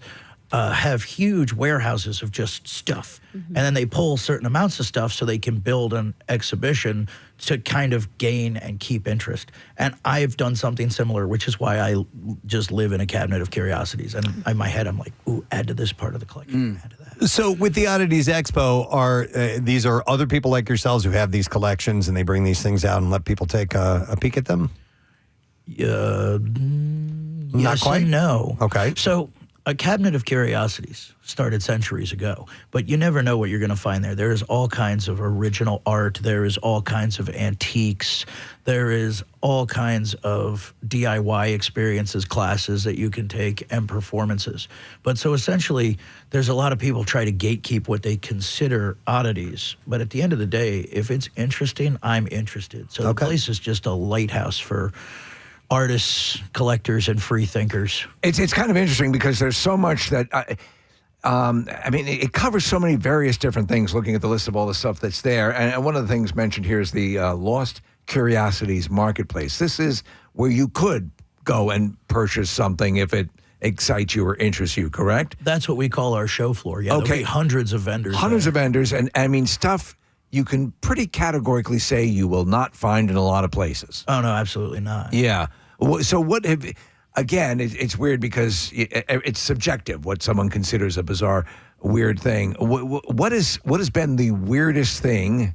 have huge warehouses of just stuff. And then they pull certain amounts of stuff so they can build an exhibition to kind of gain and keep interest. And I've done something similar, which is why I just live in a cabinet of curiosities. And in my head, I'm like, ooh, add to this part of the collection, add to that. So with the Oddities Expo, these are other people like yourselves who have these collections and they bring these things out and let people take a peek at them? Not Not quite? and no. Okay. So a cabinet of curiosities started centuries ago, but you never know what you're going to find there. There is all kinds of original art. There is all kinds of antiques. There is all kinds of DIY experiences, classes that you can take, and performances. But so essentially, there's a lot of people try to gatekeep what they consider oddities. But at the end of the day, if it's interesting, I'm interested. So the place is just a lighthouse for artists, collectors, and free thinkers. It's kind of interesting because there's so much that, it covers so many various different things looking at the list of all the stuff that's there. And one of the things mentioned here is the Lost Curiosities Marketplace. This is where you could go and purchase something if it excites you or interests you, correct? That's what we call our show floor. Yeah, there'll be hundreds of vendors. Hundreds of vendors. And stuff you can pretty categorically say you will not find in a lot of places. Oh, no, absolutely not. Yeah. So what have, again, it's weird because it's subjective what someone considers a bizarre, weird thing. What has been the weirdest thing,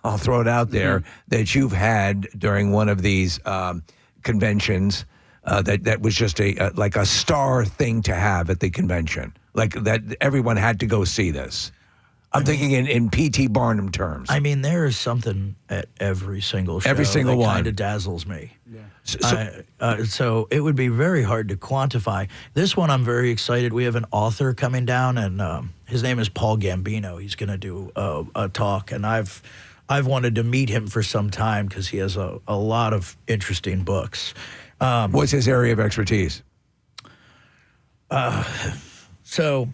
I'll throw it out there, that you've had during one of these conventions that was just like a star thing to have at the convention? Like that everyone had to go see this. I'm thinking in P.T. Barnum terms. I mean, there is something at every single show that one kind of dazzles me. Yeah. So it would be very hard to quantify. This one, I'm very excited. We have an author coming down, and his name is Paul Gambino. He's going to do a talk, and I've wanted to meet him for some time because he has a lot of interesting books. What's his area of expertise? So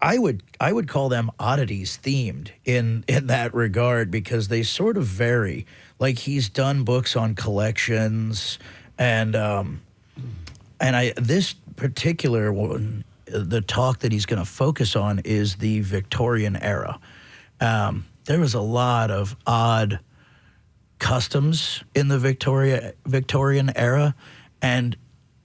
I would call them oddities themed in that regard because they sort of vary. Like he's done books on collections, and this particular one, the talk that he's going to focus on is the Victorian era. There was a lot of odd customs in the Victorian era, and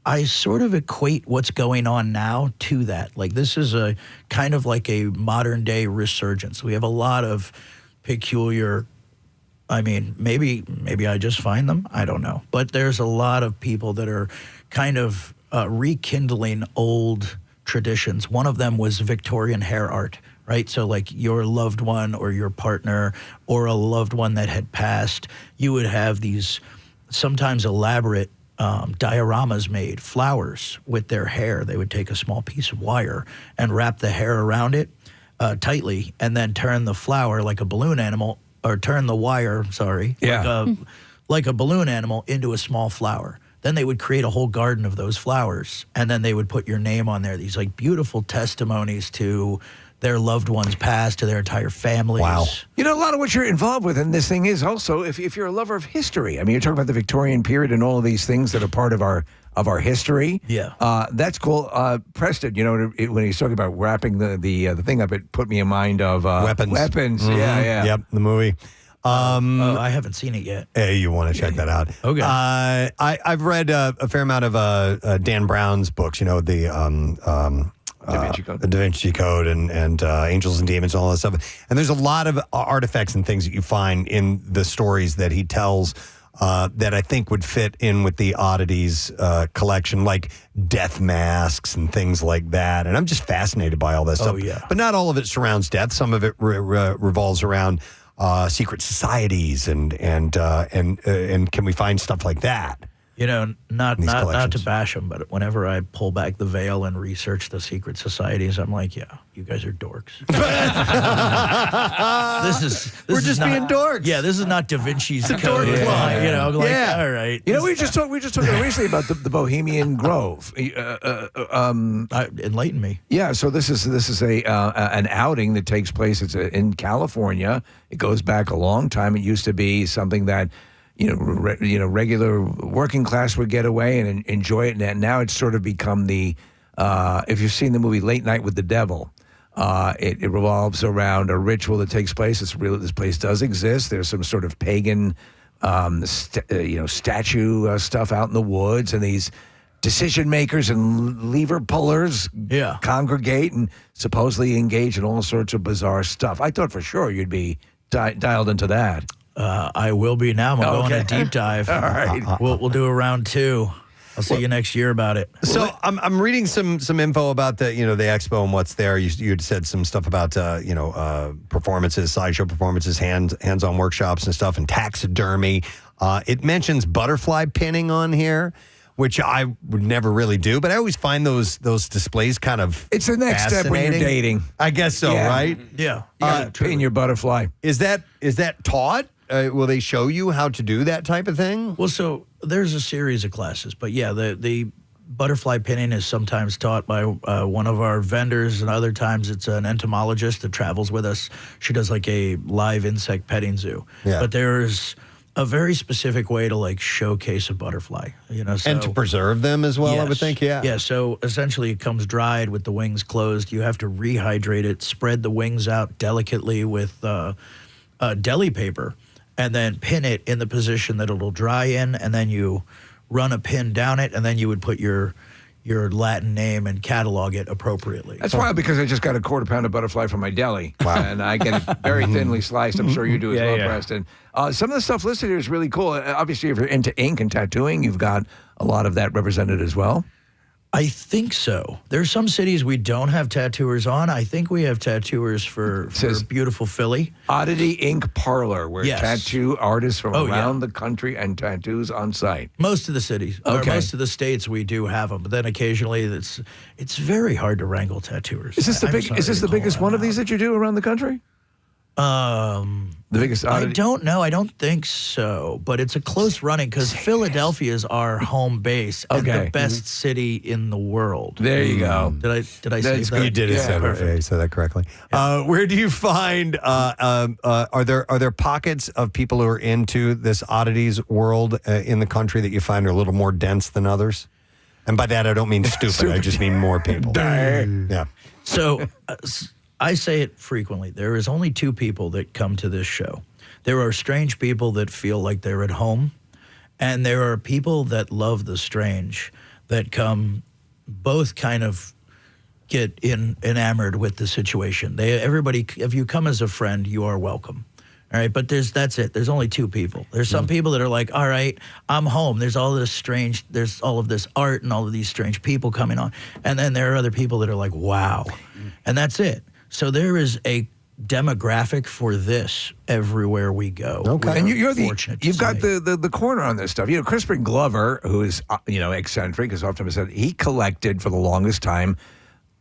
I sort of equate what's going on now to that. Like, this is a kind of like a modern day resurgence. We have a lot of peculiar, I mean, maybe I just find them, I don't know. But there's a lot of people that are kind of rekindling old traditions. One of them was Victorian hair art, right? So like your loved one or your partner or a loved one that had passed, you would have these sometimes elaborate dioramas made, flowers with their hair. They would take a small piece of wire and wrap the hair around it tightly, and then turn the flower like a balloon animal, or turn the wire, like a balloon animal into a small flower. Then they would create a whole garden of those flowers, and then they would put your name on there. These like beautiful testimonies to their loved ones past, to their entire families. Wow. You know, a lot of what you're involved with in this thing is also, if you're a lover of history. I mean, you're talking about the Victorian period and all of these things that are part of our history. Yeah. That's cool. Preston, you know, when he's talking about wrapping the thing up, it put me in mind of Weapons. Weapons. Mhm. Yeah. Yep, the movie. I haven't seen it yet. Hey, you want to check that out? Okay. I've read a fair amount of Dan Brown's books. You know, the Da Vinci Code, the Da Vinci Code, and Angels and Demons, and all that stuff. And there's a lot of artifacts and things that you find in the stories that he tells that I think would fit in with the oddities collection, like death masks and things like that. And I'm just fascinated by all that stuff. Oh, yeah. But not all of it surrounds death. Some of it revolves around secret societies and can we find stuff like that? You know, not These to collections. bash them, but whenever I pull back the veil and research the secret societies, I'm like, yeah, you guys are dorks. We're just being dorks. Yeah, this is not Da Vinci's It's a Code. dork club. You know, I'm like, Yeah. all right. You know, we just talked recently about the Bohemian Grove. Enlighten me. Yeah, so this is an outing that takes place. It's in California. It goes back a long time. It used to be something that regular working class would get away and enjoy it. And now it's sort of become the if you've seen the movie Late Night with the Devil. It revolves around a ritual that takes place. It's real. This place does exist. There's some sort of pagan, statue stuff out in the woods, and these decision makers and lever pullers congregate and supposedly engage in all sorts of bizarre stuff. I thought for sure you'd be dialed into that. I will be now. I'm going on a deep dive. All right. We'll do a round 2. I'll see you next year about it. So I'm reading some info about the the expo and what's there. You had said some stuff about performances, sideshow performances, hands-on workshops and stuff, and taxidermy. It mentions butterfly pinning on here, which I would never really do, but I always find those displays kind of It's the next step when you're dating. I guess so, Yeah. right? Yeah. You gotta pin your butterfly. Is that taught? Will they show you how to do that type of thing? Well, so there's a series of classes, but yeah, the butterfly pinning is sometimes taught by one of our vendors, and other times it's an entomologist that travels with us. She does like a live insect petting zoo. Yeah. But there's a very specific way to like showcase a butterfly, so, And to preserve them as well, I would Yes. think, yeah. Yeah, so essentially it comes dried with the wings closed. You have to rehydrate it, spread the wings out delicately with deli paper, and then pin it in the position that it'll dry in, and then you run a pin down it, and then you would put your Latin name and catalog it appropriately. That's wild because I just got a quarter pound of butterfly from my deli. Wow. And I get it very thinly sliced. I'm sure you do as well, Preston. Some of the stuff listed here is really cool. Obviously, if you're into ink and tattooing, you've got a lot of that represented as well. I think so. There's some cities we don't have tattooers on. I think we have tattooers for beautiful Philly. Oddity Ink Parlor, where Yes. tattoo artists from Oh, around yeah. the country and tattoos on site. Most of the cities, or Okay. most of the states, we do have them. But then occasionally, it's very hard to wrangle tattooers. Is this the I'm big? sorry Is this to the call biggest them one of out. these that you do around the country? The biggest I oddity? don't know. I don't think so. But it's a close running because Philadelphia is our home base and Okay. the best city in the world. There you go. Did I say that? You did it. You said that correctly. Where do you find? Are there pockets of people who are into this oddities world in the country that you find are a little more dense than others? And by that I don't mean stupid. I just mean more people. Yeah. So I say it frequently. There is only two people that come to this show. There are strange people that feel like they're at home, and there are people that love the strange that come, both kind of get enamored with the situation. Everybody, if you come as a friend, you are welcome. All right, but that's it. There's only two people. There's some people that are like, all right, I'm home. There's all of this art and all of these strange people coming on. And then there are other people that are like, wow. And that's it. So there is a demographic for this everywhere we go. Okay. And you've got say. the corner on this stuff. You know, Crispin Glover, who is, eccentric, as often said, he collected for the longest time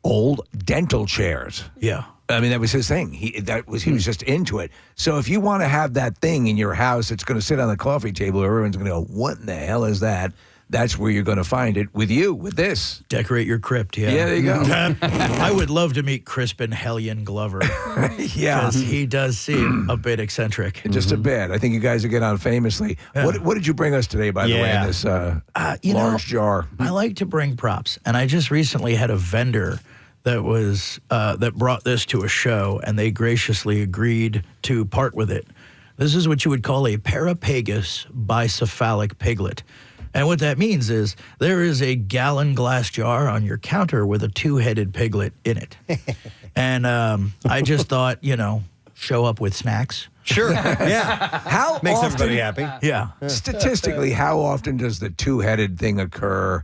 old dental chairs. Yeah. I mean, that was his thing. He was just into it. So if you want to have that thing in your house, it's going to sit on the coffee table. Everyone's going to go, what in the hell is that? That's where you're going to find it with this. Decorate your crypt, yeah. Yeah, there you go. I would love to meet Crispin Hellion Glover. Yeah. Because he does seem a bit eccentric. Just a bit. I think you guys will get on famously. Yeah. What did you bring us today, by the way, in this large jar? I like to bring props. And I just recently had a vendor that brought this to a show, and they graciously agreed to part with it. This is what you would call a parapagus bicephalic piglet. And what that means is there is a gallon glass jar on your counter with a two-headed piglet in it. And I just thought, show up with snacks. Sure. Yeah. How makes often, everybody happy. Yeah. Statistically, how often does the two-headed thing occur?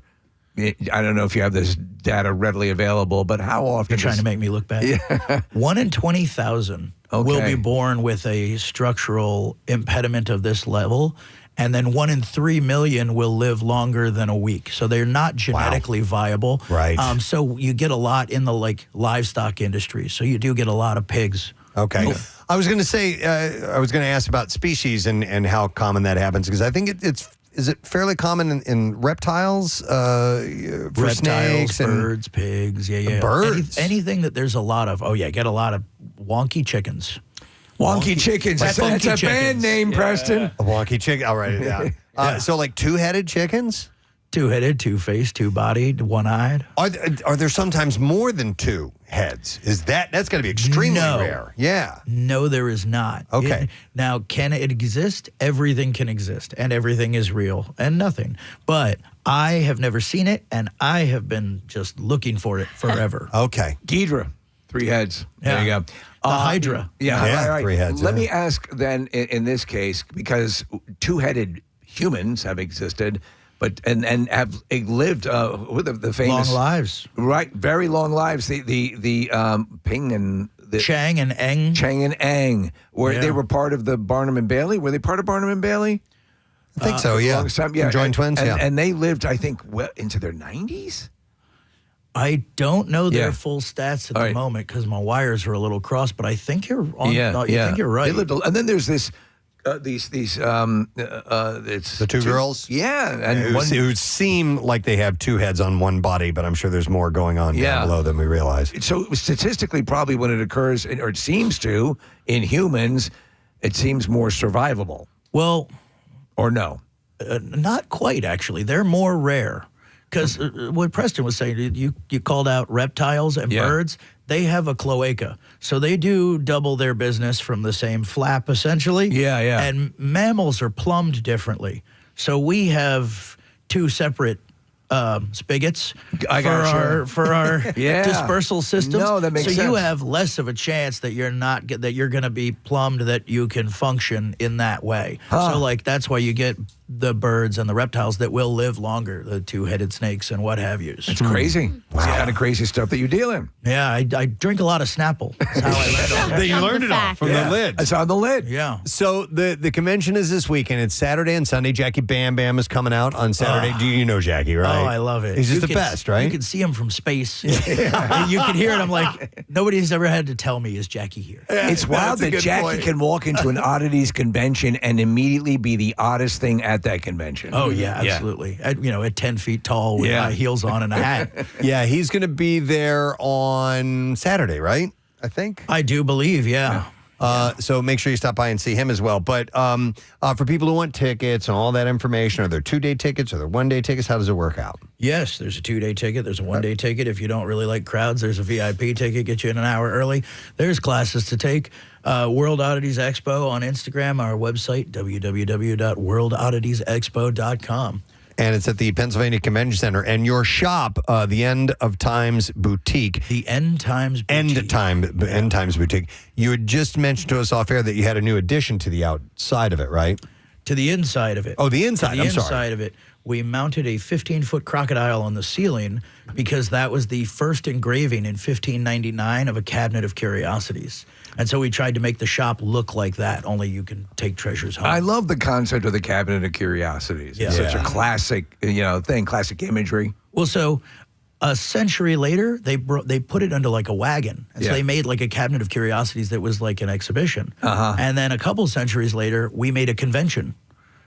I don't know if you have this data readily available, but how often? You're trying to make me look bad. Yeah. 1 in 20,000 will be born with a structural impediment of this level, and then 1 in 3 million will live longer than a week. So they're not genetically viable. Right. So you get a lot in the livestock industry. So you do get a lot of pigs. Okay. I was going to say, I was going to ask about species and how common that happens, because I think is it fairly common in reptiles? For Reptiles, snakes and birds, pigs, yeah. Birds? Anything that there's a lot of. Oh, yeah, get a lot of wonky chickens. Wonky chickens. That's a band name, Preston. A wonky chicken. I'll write it down. So like two-headed chickens? Two-headed, two-faced, two-bodied, one-eyed. Are there sometimes more than two heads? That's got to be extremely rare. Yeah. No, there is not. Okay. Now, can it exist? Everything can exist, and everything is real, and nothing. But I have never seen it, and I have been just looking for it forever. Okay. Ghidra, 3 heads. Yeah. There you go. The Hydra. Yeah, all right. 3 heads. Let me ask then, in this case, because two-headed humans have existed, but and have lived with the famous long lives, right? Very long lives. The Ping and the Chang and Eng, where they were part of the Barnum and Bailey. Were they part of Barnum and Bailey? I think so. Yeah. Joint twins. And they lived, I think, well into their 90s. I don't know their full stats at the moment because my wires are a little crossed, but I think you're on. I think you're right. They lived, and then there's this. It's the two girls, and who seem like they have 2 heads on one body, but I'm sure there's more going on down below than we realize. So statistically, probably when it occurs, or it seems to, in humans, it seems more survivable. Well, or no, not quite. Actually, they're more rare. Because what Preston was saying, you called out reptiles and birds. They have a cloaca. So they do double their business from the same flap, essentially. Yeah, yeah. And mammals are plumbed differently. So we have 2 separate spigots for our dispersal systems. No, that makes sense. So you have less of a chance that you're going to be plumbed, that you can function in that way. So that's why you get the birds and the reptiles that will live longer, the two-headed snakes and what have you. It's crazy. Wow. It's the kind of crazy stuff that you deal in. Yeah, I drink a lot of Snapple. That's how I learned all You learned it all from the lid. It's on the lid. Yeah. So the convention is this weekend. It's Saturday and Sunday. Jackie Bam Bam is coming out on Saturday. Do you know Jackie, right? Oh, I love it. He's just the best, right? You can see him from space. You can hear it. I'm like, nobody's ever had to tell me, is Jackie here? It's wild that Jackie can walk into an oddities convention and immediately be the oddest thing at that convention. Oh, yeah, absolutely. At 10 feet tall with high heels on and a hat. Yeah, he's going to be there on Saturday, right? I think. I do believe, yeah. So make sure you stop by and see him as well. But for people who want tickets and all that information, are there 2-day tickets? Are there 1-day tickets? How does it work out? Yes, there's a 2-day ticket. There's a 1-day ticket. If you don't really like crowds, there's a VIP ticket, get you in an hour early. There's classes to take. World Oddities Expo on Instagram, our website, www.worldodditiesexpo.com. And it's at the Pennsylvania Convention Center. And your shop, the End of Times Boutique. The End Times Boutique. End Times Boutique. You had just mentioned to us off air that you had a new addition to the outside of it, right? To the inside of it. Oh, the inside. To the I'm inside sorry. of it. We mounted a 15-foot crocodile on the ceiling because that was the first engraving in 1599 of a cabinet of curiosities. And so we tried to make the shop look like that, only you can take treasures home. I love the concept of the cabinet of curiosities. It's such a classic, thing, classic imagery. Well, so a century later, they put it under like a wagon. And so they made like a cabinet of curiosities that was like an exhibition. And then a couple centuries later, we made a convention.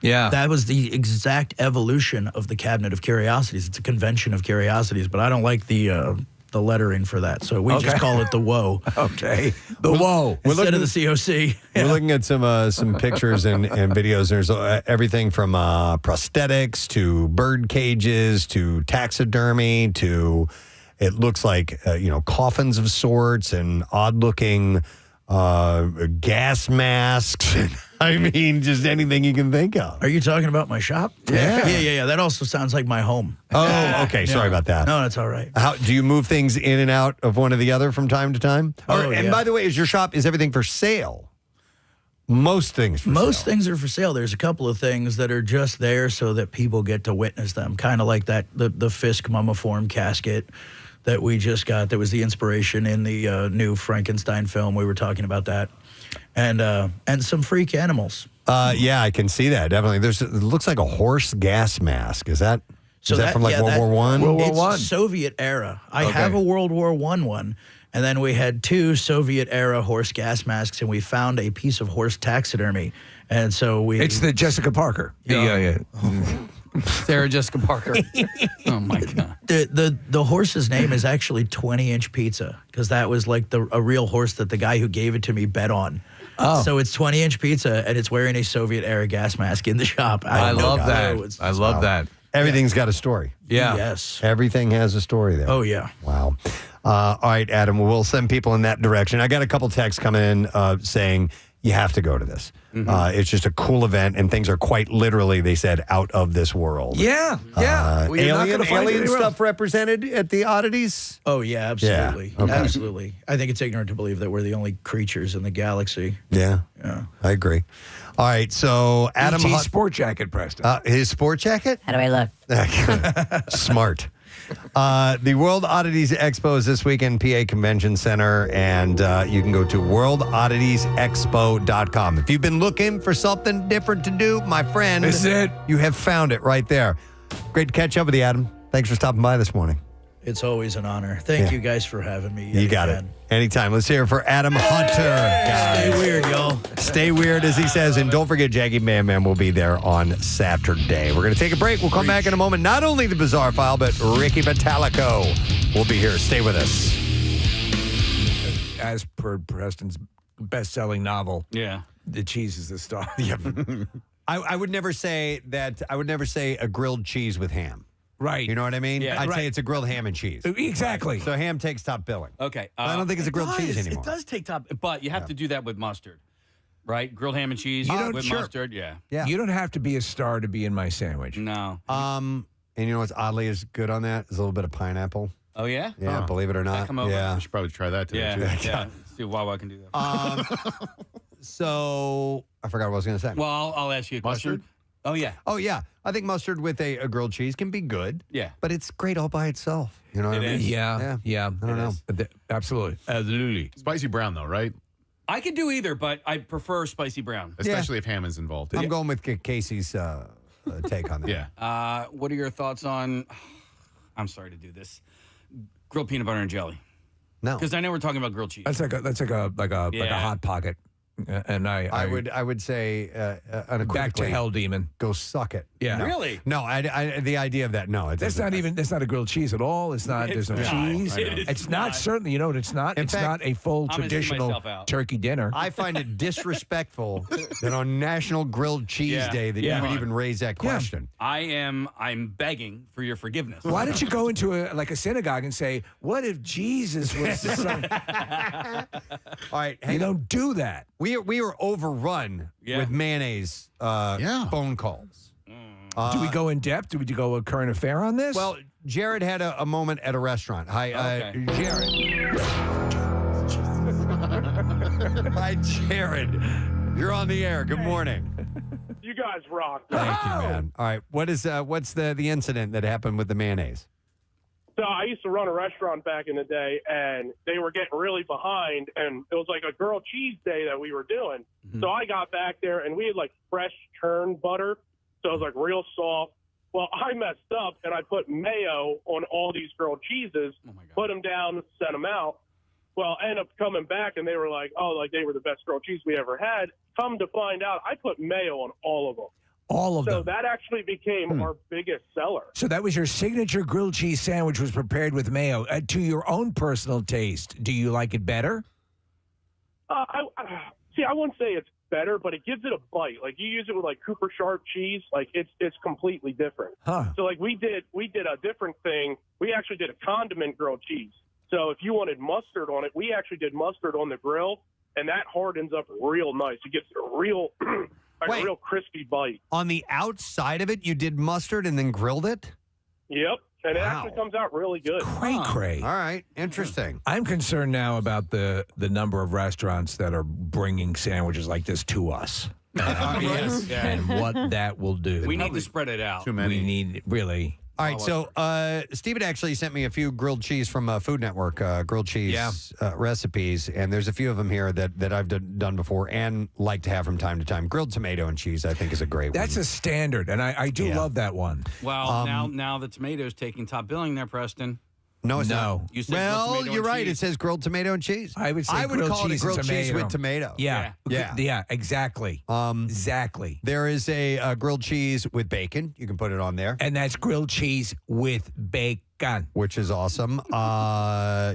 Yeah. That was the exact evolution of the cabinet of curiosities. It's a convention of curiosities, but I don't like the lettering for that. So we just call it the WOA. Okay. The WOA. Instead of the COC. We're looking at some pictures and videos. There's everything from prosthetics to bird cages to taxidermy to it looks like coffins of sorts and odd-looking gas masks. I mean, just anything you can think of. Are you talking about my shop? Yeah. That also sounds like my home. Oh, okay. Sorry about that. No, that's all right. How do you move things in and out of one or the other from time to time? And by the way, is everything for sale? Most things things are for sale. There's a couple of things that are just there so that people get to witness them. Kind of like that, the Fisk mummiform casket that we just got. That was the inspiration in the new Frankenstein film. We were talking about that. And some freak animals. Yeah, I can see that, definitely. It looks like a horse gas mask. Is that from like World War One? World War One. Soviet era. I have a World War one. And then we had 2 Soviet-era horse gas masks, and we found a piece of horse taxidermy. And so It's the Jessica Parker. Sarah Jessica Parker. Oh, my God. The horse's name is actually 20-inch pizza, because that was like a real horse that the guy who gave it to me bet on. Oh. So it's 20-inch pizza, and it's wearing a Soviet-era gas mask in the shop. I love that. I love that. Everything's got a story. Yeah. Yes. Everything has a story there. Oh, yeah. Wow. All right, Adam, we'll send people in that direction. I got a couple texts coming in saying you have to go to this. It's just a cool event, and things are quite literally, they said, out of this world. Yeah. Well, alien stuff represented at the oddities? Oh, yeah, absolutely. Yeah. Okay. Absolutely. I think it's ignorant to believe that we're the only creatures in the galaxy. Yeah. I agree. All right, so Adam... E.T.'s sport jacket, Preston. His sport jacket? How do I look? Smart. The World Oddities Expo is this weekend, PA Convention Center, and you can go to worldodditiesexpo.com. If you've been looking for something different to do, my friend, this is it. You have found it right there. Great to catch up with you, Adam. Thanks for stopping by this morning. It's always an honor. Thank you guys for having me. You got it. Anytime. Let's hear it for Adam Hunter. Stay weird, y'all. Stay weird, as he says. And don't forget, Jackie Man Man will be there on Saturday. We're going to take a break. We'll come back in a moment. Not only the Bizarre File, but Ricky Metallico will be here. Stay with us. As per Preston's best-selling novel, the cheese is the star. Yeah. I would never say that. I would never say a grilled cheese with ham. Right. You know what I mean? Yeah. I'd say it's a grilled ham and cheese. Exactly. So ham takes top billing. Okay. I don't think it's a grilled cheese anymore. It does take top, but you have to do that with mustard, right? Grilled ham and cheese with mustard, yeah. You don't have to be a star to be in my sandwich. No. And you know what's oddly is good on that? Is a little bit of pineapple. Oh, yeah? Yeah, believe it or not. Come over. Yeah. I should probably try that today, too. Yeah. See if Wawa can do that. So I forgot what I was going to say. Well, I'll ask you a question. Mustard? Oh, yeah. Oh, yeah. I think mustard with a grilled cheese can be good. Yeah. But it's great all by itself. You know what I mean? Yeah. I don't know. Absolutely. Spicy brown, though, right? I could do either, but I prefer spicy brown. Especially if ham is involved. I'm going with Casey's take on that. Yeah. What are your thoughts on, I'm sorry to do this, grilled peanut butter and jelly? No. Because I know we're talking about grilled cheese. That's like a hot pocket. And I would say unequivocally, back to hell, demon. Go suck it. Yeah. No. Really? No, the idea of that, no. That's not a grilled cheese at all. It's not. There's no cheese. It's not. Certainly, you know what it's not? It's not a full traditional turkey dinner. I find it disrespectful that on National Grilled Cheese Day that you would even raise that question. I'm begging for your forgiveness. Why don't you go into a synagogue and say, what if Jesus was the son? All right. You don't do that. We were overrun with mayonnaise phone calls. Do we go in depth? Do we go a current affair on this? Well, Jared had a moment at a restaurant. Hi, Jared. Hi, Jared. You're on the air. Good morning. You guys rock. Thank you, man. All right. What's the incident that happened with the mayonnaise? So I used to run a restaurant back in the day, and they were getting really behind, and it was like a grilled cheese day that we were doing. So I got back there, and we had like fresh churned butter, so it was like real soft. Well, I messed up, and I put mayo on all these grilled cheeses, put them down, sent them out. Well, I ended up coming back, and they were like, oh, like they were the best grilled cheese we ever had. Come to find out, I put mayo on all of them. All of them. So that actually became our biggest seller. So that was your signature grilled cheese sandwich was prepared with mayo. To your own personal taste, do you like it better? I wouldn't say it's better, but it gives it a bite. Like you use it with like Cooper Sharp cheese, like it's completely different. Huh. So like we did a different thing. We actually did a condiment grilled cheese. So if you wanted mustard on it, we actually did mustard on the grill, and that hardens up real nice. It gets a real a real crispy bite. On the outside of it, you did mustard and then grilled it? Yep. And it actually comes out really good. Cray-cray. All right. Interesting. I'm concerned now about the number of restaurants that are bringing sandwiches like this to us. And what that will do. We need to spread it out. Too many. We need, really. All right, so Steven actually sent me a few grilled cheese from Food Network, grilled cheese recipes, and there's a few of them here that I've done before and like to have from time to time. Grilled tomato and cheese, I think, is a great That's one. a standard, and I do love that one. Well, now the tomato's taking top billing there, Preston. No, it's not. You said well, grilled tomato you're and right. cheese. It says grilled tomato and cheese. I would say call it a grilled cheese with tomato. Yeah, exactly. Exactly. There is a grilled cheese with bacon. You can put it on there. And that's grilled cheese with bacon. Which is awesome.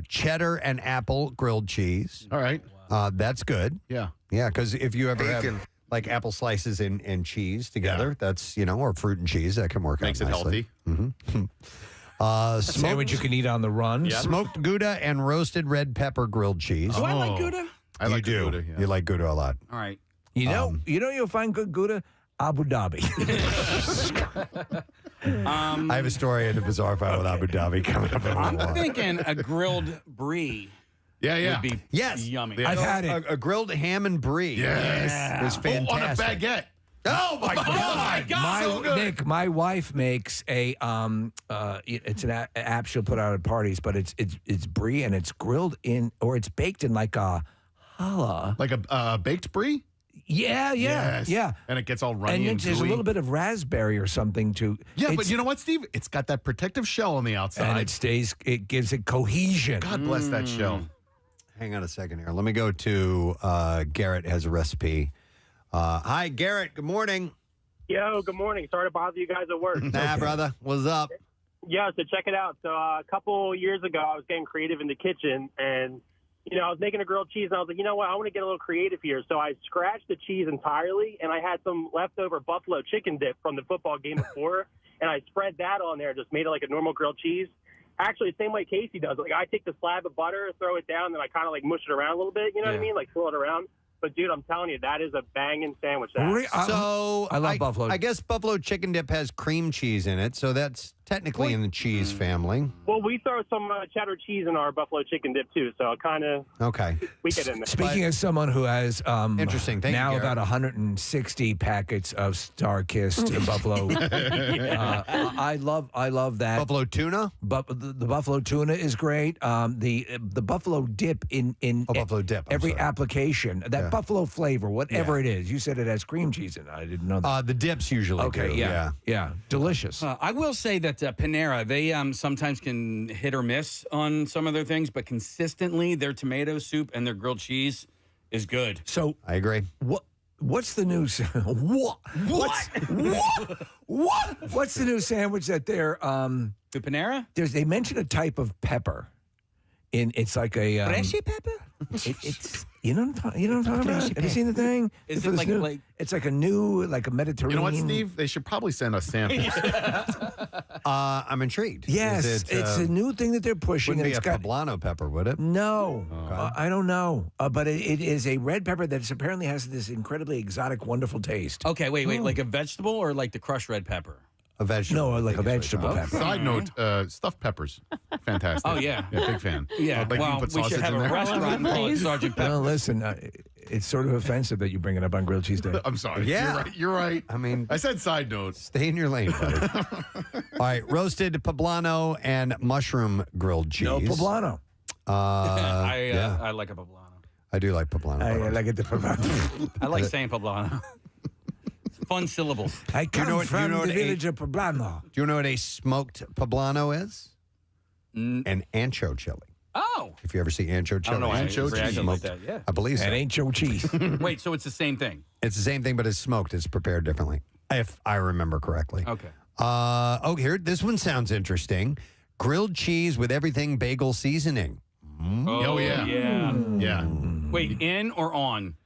Cheddar and apple grilled cheese. All right. That's good. Yeah. Yeah, because if you ever have like apple slices and cheese together, that's, or fruit and cheese, that can work Makes out it nicely. healthy. Mm-hmm. A sandwich you can eat on the run. Yep. Smoked Gouda and roasted red pepper grilled cheese. Do I like Gouda? I like you do. Gouda, yeah. You like Gouda a lot. All right. You'll find good Gouda? Abu Dhabi. I have a story in the bizarre file with Abu Dhabi coming up. I'm thinking a grilled brie. Yeah. Would be yummy. I've had it. A grilled ham and brie. Yes. It's fantastic. On a baguette. Oh my God! So good. Nick, my wife makes a it's an app she'll put out at parties, but it's brie and it's grilled in or it's baked in like a challah, like a baked brie. Yeah. And it gets all runny and and there's a gooey. little bit of raspberry or something too. Yeah, but you know what, Steve? It's got that protective shell on the outside. And it gives it cohesion. God bless that shell. Hang on a second here. Let me go to Garrett has a recipe. Hi, Garrett. Good morning. Yo, good morning. Sorry to bother you guys at work. Nah, brother. What's up? Yeah, so check it out. So a couple years ago, I was getting creative in the kitchen, and, I was making a grilled cheese, and I was like, you know what, I want to get a little creative here. So I scratched the cheese entirely, and I had some leftover buffalo chicken dip from the football game before, and I spread that on there, just made it like a normal grilled cheese. Actually, the same way Casey does. Like, I take the slab of butter, throw it down, then I kind of like mush it around a little bit, you know what I mean? Like, swirl it around. But, dude, I'm telling you, that is a banging sandwich. So I love buffalo. I guess buffalo chicken dip has cream cheese in it, so that's technically in the cheese family. Well, we throw some cheddar cheese in our buffalo chicken dip, too, so kind of Okay. we get in there. Speaking as someone who has Interesting. Thank you, now Garrett. about 160 packets of Star-Kissed buffalo, I love that Buffalo tuna? the buffalo tuna is great. The buffalo dip in buffalo dip. I'm every sorry. application that buffalo flavor, whatever it is. You said it has cream cheese in it. I didn't know that. The dips usually Okay, do. yeah, delicious. I will say that Panera, they sometimes can hit or miss on some of their things, but consistently their tomato soup and their grilled cheese is good. So I agree. What's the new What's the new sandwich that they're the Panera? They mentioned a type of pepper. It's like a Freshy pepper? It's you know what I'm talking about? Have you seen the thing? Is For it this like it's like a new like a Mediterranean. You know what, Steve? They should probably send us samples. I'm intrigued. Yes, Is it, it's a new thing that they're pushing. Wouldn't and be it's a poblano pepper, would it? No, I don't know, but it is a red pepper that apparently has this incredibly exotic, wonderful taste. Okay, wait, like a vegetable or like the crushed red pepper? A vegetable. No, like a vegetable pepper. Side note, stuffed peppers. Fantastic. Oh, yeah. Big fan. Yeah, Like you well, put we should sausage have in a there. restaurant and call it Sergeant Pepper. Well, listen, it's sort of offensive that you bring it up on Grilled Cheese Day. I'm sorry. Yeah. You're right. I mean, I said side note. Stay in your lane, buddy. All right, roasted poblano and mushroom grilled cheese. No poblano. I like a poblano. I do like poblano. I like it the poblano. I like saying poblano. Fun syllable. I come know what- from you know the what village of Poblano. Do you know what a smoked poblano is? An ancho chili. Oh. If you ever see ancho chili. I don't know why I Ancho reacted cheese. like that, yeah. I believe so. And ancho cheese. Wait, so it's the same thing? It's the same thing, but it's smoked. It's prepared differently, if I remember correctly. Okay. Here, this one sounds interesting. Grilled cheese with everything bagel seasoning. Oh, yeah. Yeah. Wait, in or on?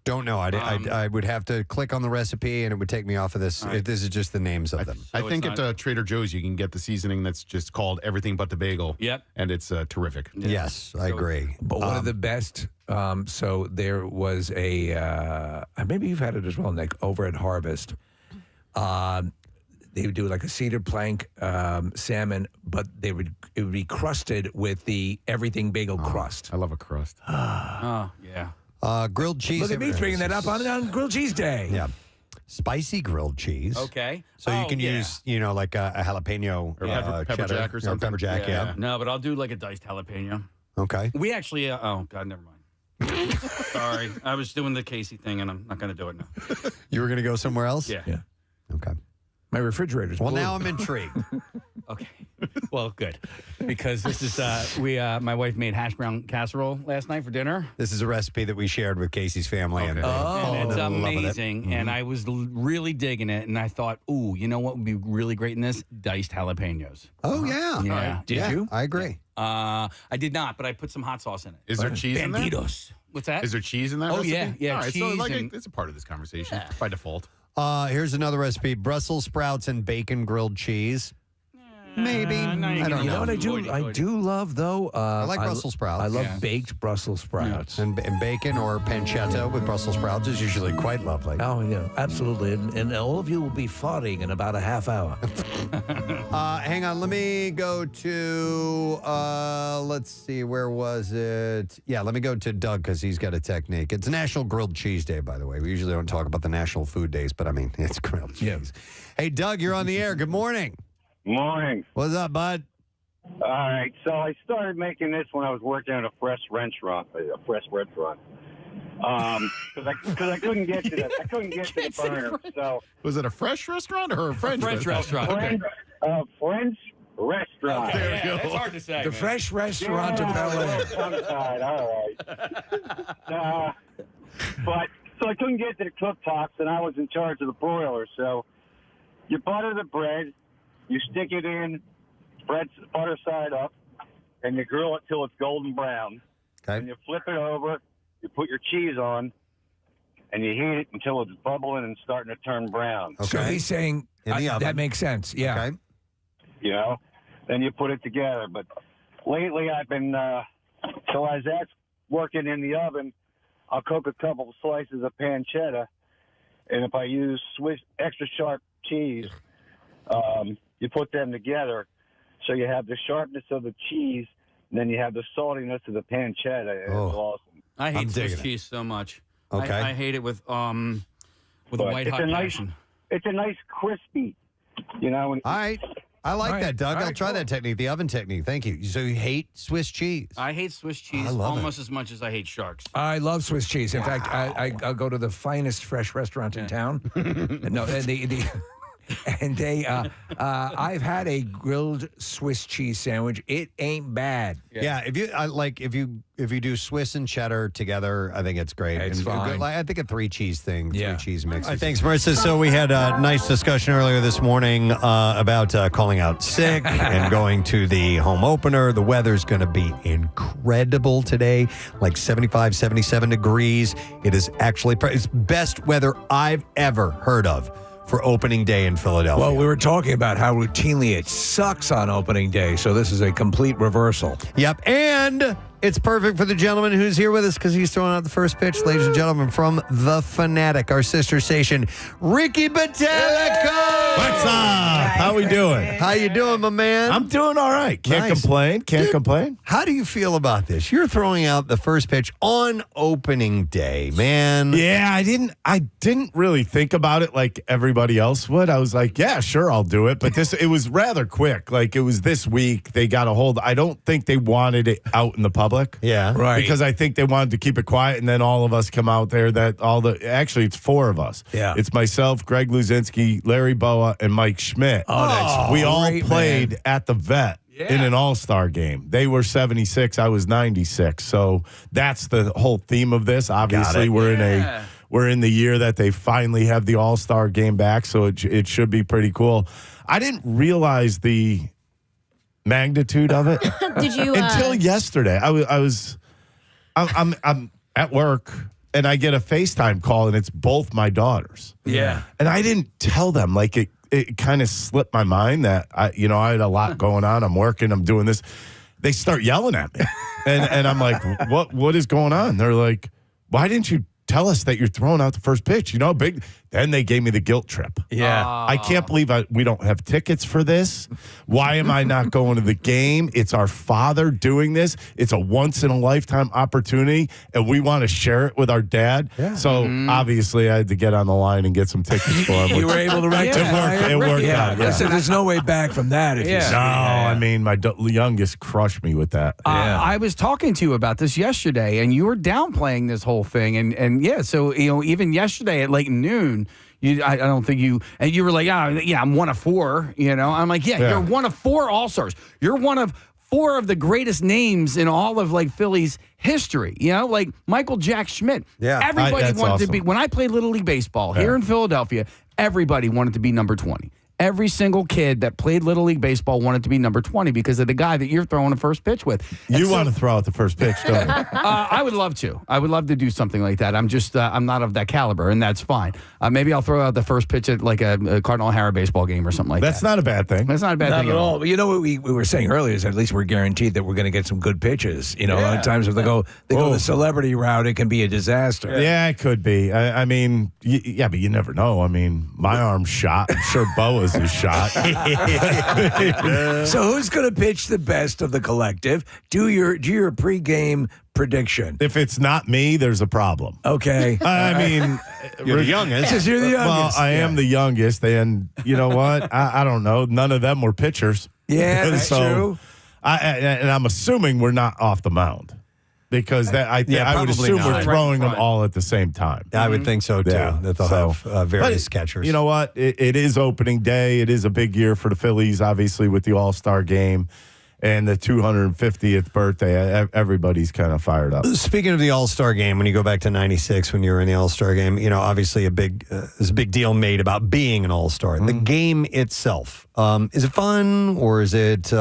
Don't know. I would have to click on the recipe, and it would take me off of this. Right. This is just the names of them. I think at Trader Joe's you can get the seasoning that's just called everything but the bagel. Yep. And it's terrific. Yes, I agree. But one of the best, so there was maybe you've had it as well, Nick, over at Harvest. They would do like a cedar plank salmon, but it would be crusted with the everything bagel crust. I love a crust. Oh, yeah. Grilled cheese. Look at me bringing that up on Grilled Cheese Day. Yeah. Spicy grilled cheese. Okay. So you can use, like a jalapeno Or pepper cheddar, jack or something. pepper jack, yeah. No, but I'll do like a diced jalapeno. Okay. We actually, oh, God, never mind. Sorry. I was doing the Casey thing, and I'm not going to do it now. You were going to go somewhere else? Yeah. Okay. My refrigerator's Well, blue. now I'm intrigued. Okay. Well, good. Because this is, my wife made hash brown casserole last night for dinner. This is a recipe that we shared with Casey's family. And, And it's in love with it. amazing. And I was really digging it. And I thought, ooh, you know what would be really great in this? Diced jalapenos. Oh, yeah. Yeah. Did you? I agree. I did not, but I put some hot sauce in it. Is there cheese in there? Banditos. What's that? Is there cheese in that Oh, recipe? yeah. Yeah, All right, cheese so like and- it's a part of this conversation by default. Here's another recipe. Brussels sprouts and bacon grilled cheese. Maybe. I don't know. You know what I do love though? I like Brussels sprouts. I love baked Brussels sprouts. And bacon or pancetta with Brussels sprouts is usually quite lovely. Oh, yeah, absolutely. And all of you will be farting in about a half hour. Hang on. Let me go to, let's see, where was it? Yeah, let me go to Doug because he's got a technique. It's National Grilled Cheese Day, by the way. We usually don't talk about the national food days, but I mean, it's grilled cheese. Hey, Doug, you're on the air. Good morning. Morning. What's up, bud? All right, so I started making this when I was working at a fresh restaurant. Because I couldn't get to the burner. So Was it a fresh restaurant or a French restaurant? Okay. French restaurant. There we go. That's hard to say. The man. fresh restaurant in Bel Air. All right. But so I couldn't get to the cooktops, and I was in charge of the broiler. So you butter the bread, you stick it in, butter side up, and you grill it till it's golden brown. Okay. And you flip it over, you put your cheese on, and you heat it until it's bubbling and starting to turn brown. So he's saying In the oven. that makes sense. Yeah. Okay. You know, then you put it together. But lately I've been, so as that's working in the oven, I'll cook a couple of slices of pancetta, and if I use Swiss extra sharp cheese, you put them together, so you have the sharpness of the cheese, and then you have the saltiness of the pancetta. It's awesome. I hate Swiss digging it. cheese so much. Okay. I hate it with a But white hot passion. It's a nice crispy, you know. All right. I like All right. that, Doug. All I'll right, try cool. that technique, the oven technique. Thank you. So you hate Swiss cheese? I hate Swiss cheese I love almost as much as I hate sharks. I love Swiss cheese. In fact, I'll go to the finest fresh restaurant in town. No, and they. I've had a grilled Swiss cheese sandwich. It ain't bad. Yeah, if you do Swiss and cheddar together, I think it's great. It's And fine. I think a 3-cheese thing, 3 cheese mix. Thanks, Marissa. So we had a nice discussion earlier this morning about calling out sick and going to the home opener. The weather's going to be incredible today, like 75, 77 degrees. It is actually it's best weather I've ever heard of for opening day in Philadelphia. Well, we were talking about how routinely it sucks on opening day, so this is a complete reversal. Yep, and it's perfect for the gentleman who's here with us because he's throwing out the first pitch, ladies and gentlemen, from The Fanatic, our sister station, Ricky Botellico. What's up? How we doing? How you doing, my man? I'm doing all right. Can't Nice. complain. Can't complain. How do you feel about this? You're throwing out the first pitch on opening day, man. Yeah, I didn't really think about it like everybody else would. I was like, yeah, sure, I'll do it. But it was rather quick. Like it was this week. They got a hold. I don't think they wanted it out in the public. Yeah. Right. Because I think they wanted to keep it quiet, and then all of us come out there. Actually, it's 4 of us. Yeah. It's myself, Greg Luzinski, Larry Boa, and Mike Schmidt. Oh, that's we all great, played man. at the Vet in an all-star game. They were 76, I was 96. So that's the whole theme of this. Obviously, we're in the year that they finally have the all-star game back, so it should be pretty cool. I didn't realize the magnitude of it Did you until yesterday. I'm at work and I get a FaceTime call and it's both my daughters. Yeah. And I didn't tell them. Like it kind of slipped my mind that I had a lot going on. I'm working. I'm doing this. They start yelling at me, and I'm like, what is going on? They're like, why didn't you tell us that you're throwing out the first pitch? Big. Then they gave me the guilt trip. Yeah. I can't believe we don't have tickets for this. Why am I not going to the game? It's our father doing this. It's a once-in-a-lifetime opportunity, and we want to share it with our dad. Yeah. So, obviously, I had to get on the line and get some tickets for him. You were able to rectify it? It worked out, yeah. Listen, there's no way back from that. If you No, I mean, my youngest crushed me with that. I was talking to you about this yesterday, and you were downplaying this whole thing. And yeah, so, even yesterday at like noon, I don't think you were like, I'm one of 4, I'm like, you're one of 4 All-Stars. You're one of 4 of the greatest names in all of like Phillies history, like Michael Jack Schmidt. Yeah. Everybody wanted to awesome. be, when I played Little League Baseball here in Philadelphia, everybody wanted to be number 20. Every single kid that played Little League Baseball wanted to be number 20 because of the guy that you're throwing the first pitch with. You want to throw out the first pitch, don't you? I would love to. I would love to do something like that. I'm just, I'm not of that caliber, and that's fine. Maybe I'll throw out the first pitch at like a Cardinal O'Hara baseball game or something like That's that. not a bad thing. That's not a bad Not thing at all. But you know what we were saying earlier is at least we're guaranteed that we're going to get some good pitches. A lot of times if they go the celebrity route, it can be a disaster. Yeah, it could be. I mean, but you never know. I mean, my arm's shot. I'm sure Boa's is shot. So who's going to pitch the best of the collective? Do your pregame prediction. If it's not me, there's a problem. Okay. I mean, You're the youngest. Because you're the well, youngest. I am the youngest, and you know what? I don't know. None of them were pitchers. Yeah, that's true. And I'm assuming we're not off the mound. Because I would probably assume not. we're throwing them all at the same time. I would think so, too, that they'll have various catchers. You know what? It is opening day. It is a big year for the Phillies, obviously, with the All-Star game and the 250th birthday. Everybody's kind of fired up. Speaking of the All-Star game, when you go back to 96, when you were in the All-Star game, obviously there's a big deal made about being an All-Star. The game itself, is it fun or is it...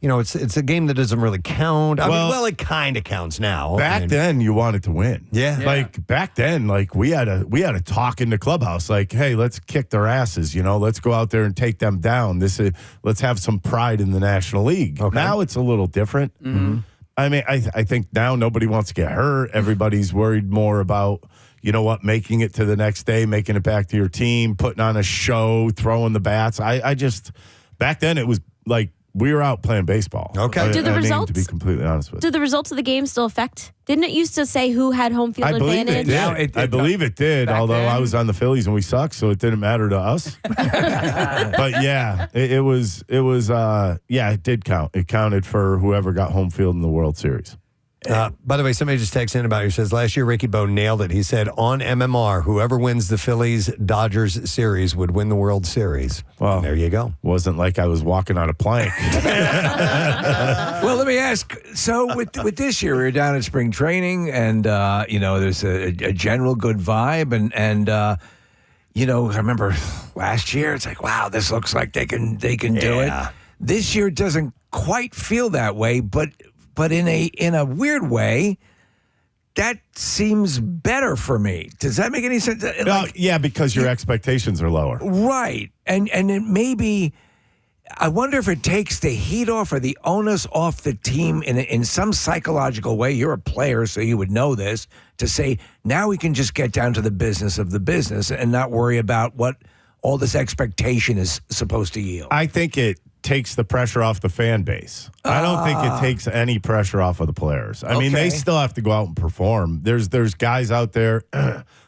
it's a game that doesn't really count. Well, it kind of counts now. Back then, you wanted to win. Yeah. Like back then, like we had a talk in the clubhouse. Like, hey, let's kick their asses. Let's go out there and take them down. Let's have some pride in the National League. Okay. Now it's a little different. Mm-hmm. I mean, I think now nobody wants to get hurt. Everybody's worried more about making it to the next day, making it back to your team, putting on a show, throwing the bats. I just back then it was like. We were out playing baseball. Okay. Do the results, to be completely honest with you. Do the results of the game still affect? Didn't it used to say who had home field I believe advantage? it did. I believe it did, although I was on the Phillies and we sucked, so it didn't matter to us. But yeah, it was it did count. It counted for whoever got home field in the World Series. By the way, somebody just texted in about you. Says last year Ricky Bo nailed it. He said on MMR, whoever wins the Phillies-Dodgers series would win the World Series. Well, and there you go. Wasn't like I was walking on a plank. Well, let me ask. So with this year, we were down at spring training, and there's a general good vibe, and I remember last year, it's like, wow, this looks like they can do it. This year doesn't quite feel that way, but in a weird way, that seems better for me. Does that make any sense? Yeah, because your expectations are lower. Right. And it maybe, I wonder if it takes the heat off or the onus off the team in some psychological way. You're a player, so you would know this, to say, now we can just get down to the business of the business and not worry about what all this expectation is supposed to yield. I think it takes the pressure off the fan base. I don't think it takes any pressure off of the players. I mean, they still have to go out and perform. There's guys out there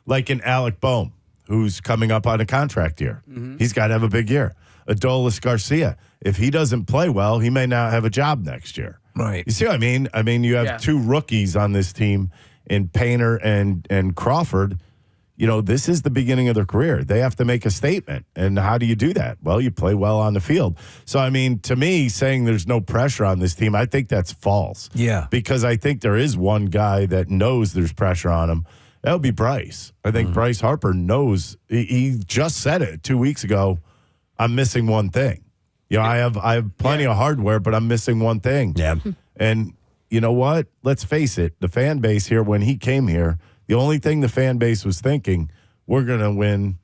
like an Alec Boehm who's coming up on a contract year. Mm-hmm. He's got to have a big year. Adolis Garcia, if he doesn't play well, he may not have a job next year. Right. You see what I mean? I mean, you have two rookies on this team in Painter and Crawford. This is the beginning of their career. They have to make a statement. And how do you do that? Well, you play well on the field. So, I mean, to me, saying there's no pressure on this team, I think that's false. Yeah. Because I think there is one guy that knows there's pressure on him. That would be Bryce. I think Bryce Harper knows. He just said it 2 weeks ago. I'm missing one thing. I have plenty of hardware, but I'm missing one thing. Yeah. And you know what? Let's face it. The fan base here, when he came here, the only thing the fan base was thinking, we're going to win,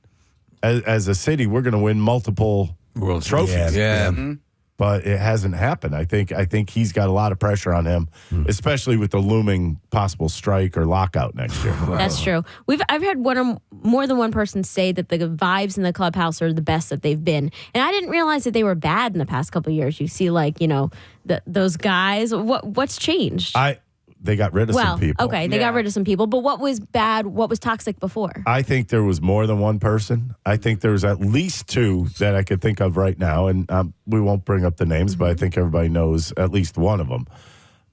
as a city, we're going to win multiple World trophies. Yeah. Mm-hmm. But it hasn't happened. I think he's got a lot of pressure on him, especially with the looming possible strike or lockout next year. That's true. I've heard more than one person say that the vibes in the clubhouse are the best that they've been, and I didn't realize that they were bad in the past couple of years. You see, those guys. What's changed? They got rid of some people. Okay, they got rid of some people. But what was bad? What was toxic before? I think there was more than one person. I think there was at least two that I could think of right now. And we won't bring up the names, but I think everybody knows at least one of them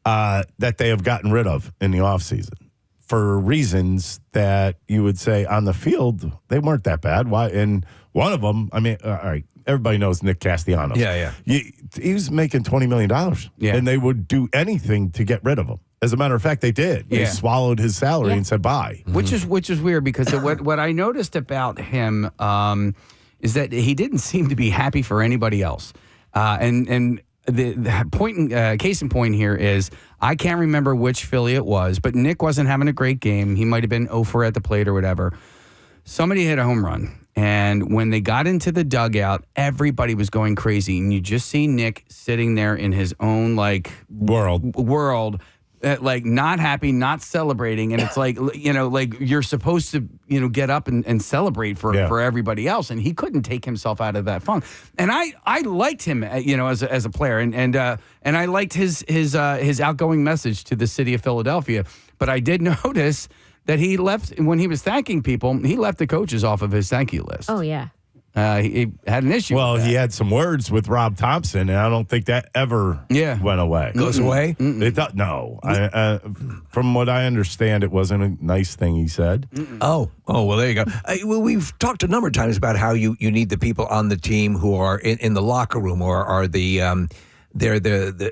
that they have gotten rid of in the offseason for reasons that you would say on the field, they weren't that bad. Why? And one of them, all right, everybody knows Nick Castellanos. Yeah. He was making $20 million. Yeah. And they would do anything to get rid of him. As a matter of fact, they did. They swallowed his salary and said bye. Which is weird because what I noticed about him is that he didn't seem to be happy for anybody else. And the point, case in point here is I can't remember which Philly it was, but Nick wasn't having a great game. He might have been 0 at the plate or whatever. Somebody hit a home run. And when they got into the dugout, everybody was going crazy. And you just see Nick sitting there in his own world. Not happy, not celebrating, and it's like you're supposed to get up and celebrate for everybody else, and he couldn't take himself out of that funk. And I liked him as a player, and I liked his outgoing message to the city of Philadelphia. But I did notice that he left when he was thanking people. He left the coaches off of his thank you list. Oh yeah. He had an issue. Well, he had some words with Rob Thompson, and I don't think that ever went away. Goes away? It no. From what I understand, it wasn't a nice thing he said. Oh, well, there you go. We've talked a number of times about how you need the people on the team who are in the locker room or are they're the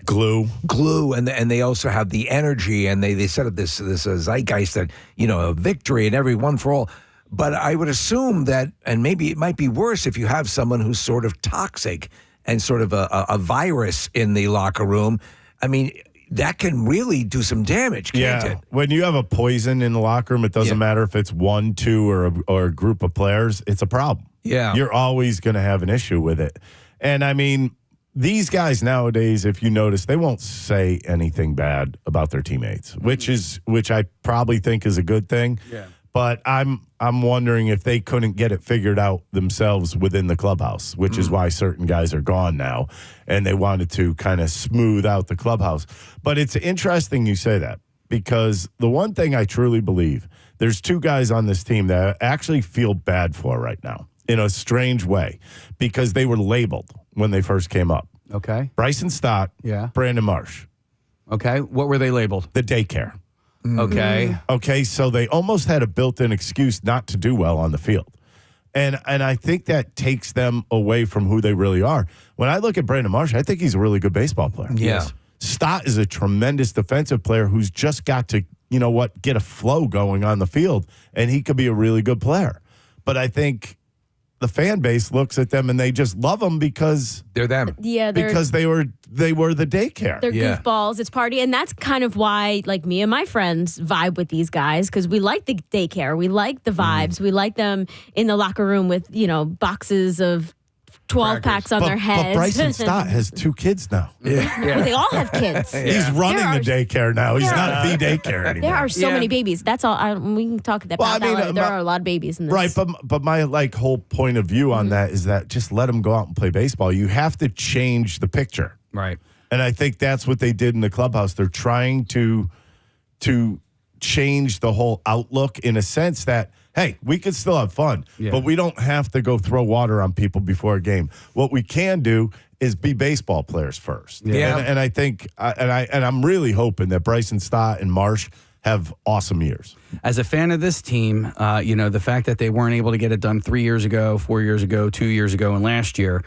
glue, and they also have the energy, and they set up this zeitgeist that a victory and every one for all. But I would assume that, and maybe it might be worse if you have someone who's sort of toxic and sort of a virus in the locker room. I mean, that can really do some damage, can't it? When you have a poison in the locker room, it doesn't matter if it's 1, 2, or a group of players. It's a problem. Yeah. You're always going to have an issue with it. And, I mean, these guys nowadays, if you notice, they won't say anything bad about their teammates, which I probably think is a good thing. Yeah. But I'm wondering if they couldn't get it figured out themselves within the clubhouse, which is why certain guys are gone now, and they wanted to kind of smooth out the clubhouse. But it's interesting you say that, because the one thing I truly believe, there's two guys on this team that I actually feel bad for right now in a strange way, because they were labeled when they first came up. Okay. Bryson Stott, Yeah. Brandon Marsh. Okay. What were they labeled? The daycare. Okay. Okay, so they almost had a built-in excuse not to do well on the field. And I think that takes them away from who they really are. When I look at Brandon Marsh, I think he's a really good baseball player. Yeah. Stott is a tremendous defensive player who's just got to, get a flow going on the field, and he could be a really good player. But I think the fan base looks at them and they just love them because they're them. Yeah, because they were the daycare. They're goofballs. It's party. And that's kind of why, like, me and my friends vibe with these guys because we like the daycare. We like the vibes. We like them in the locker room with, boxes of 12 packs on their heads. But Bryson Stott has 2 kids now. Well, they all have kids. He's running the daycare now. He's not the daycare anymore. There are so many babies. That's all. We can talk about that. Later. There are a lot of babies in this. Right, but my whole point of view on that is that just let them go out and play baseball. You have to change the picture. Right. And I think that's what they did in the clubhouse. They're trying to change the whole outlook in a sense that, hey, we can still have fun, but we don't have to go throw water on people before a game. What we can do is be baseball players first. Yeah. And I think, I'm really hoping that Bryson Stott and Marsh have awesome years. As a fan of this team, the fact that they weren't able to get it done 3 years ago, 4 years ago, 2 years ago, and last year,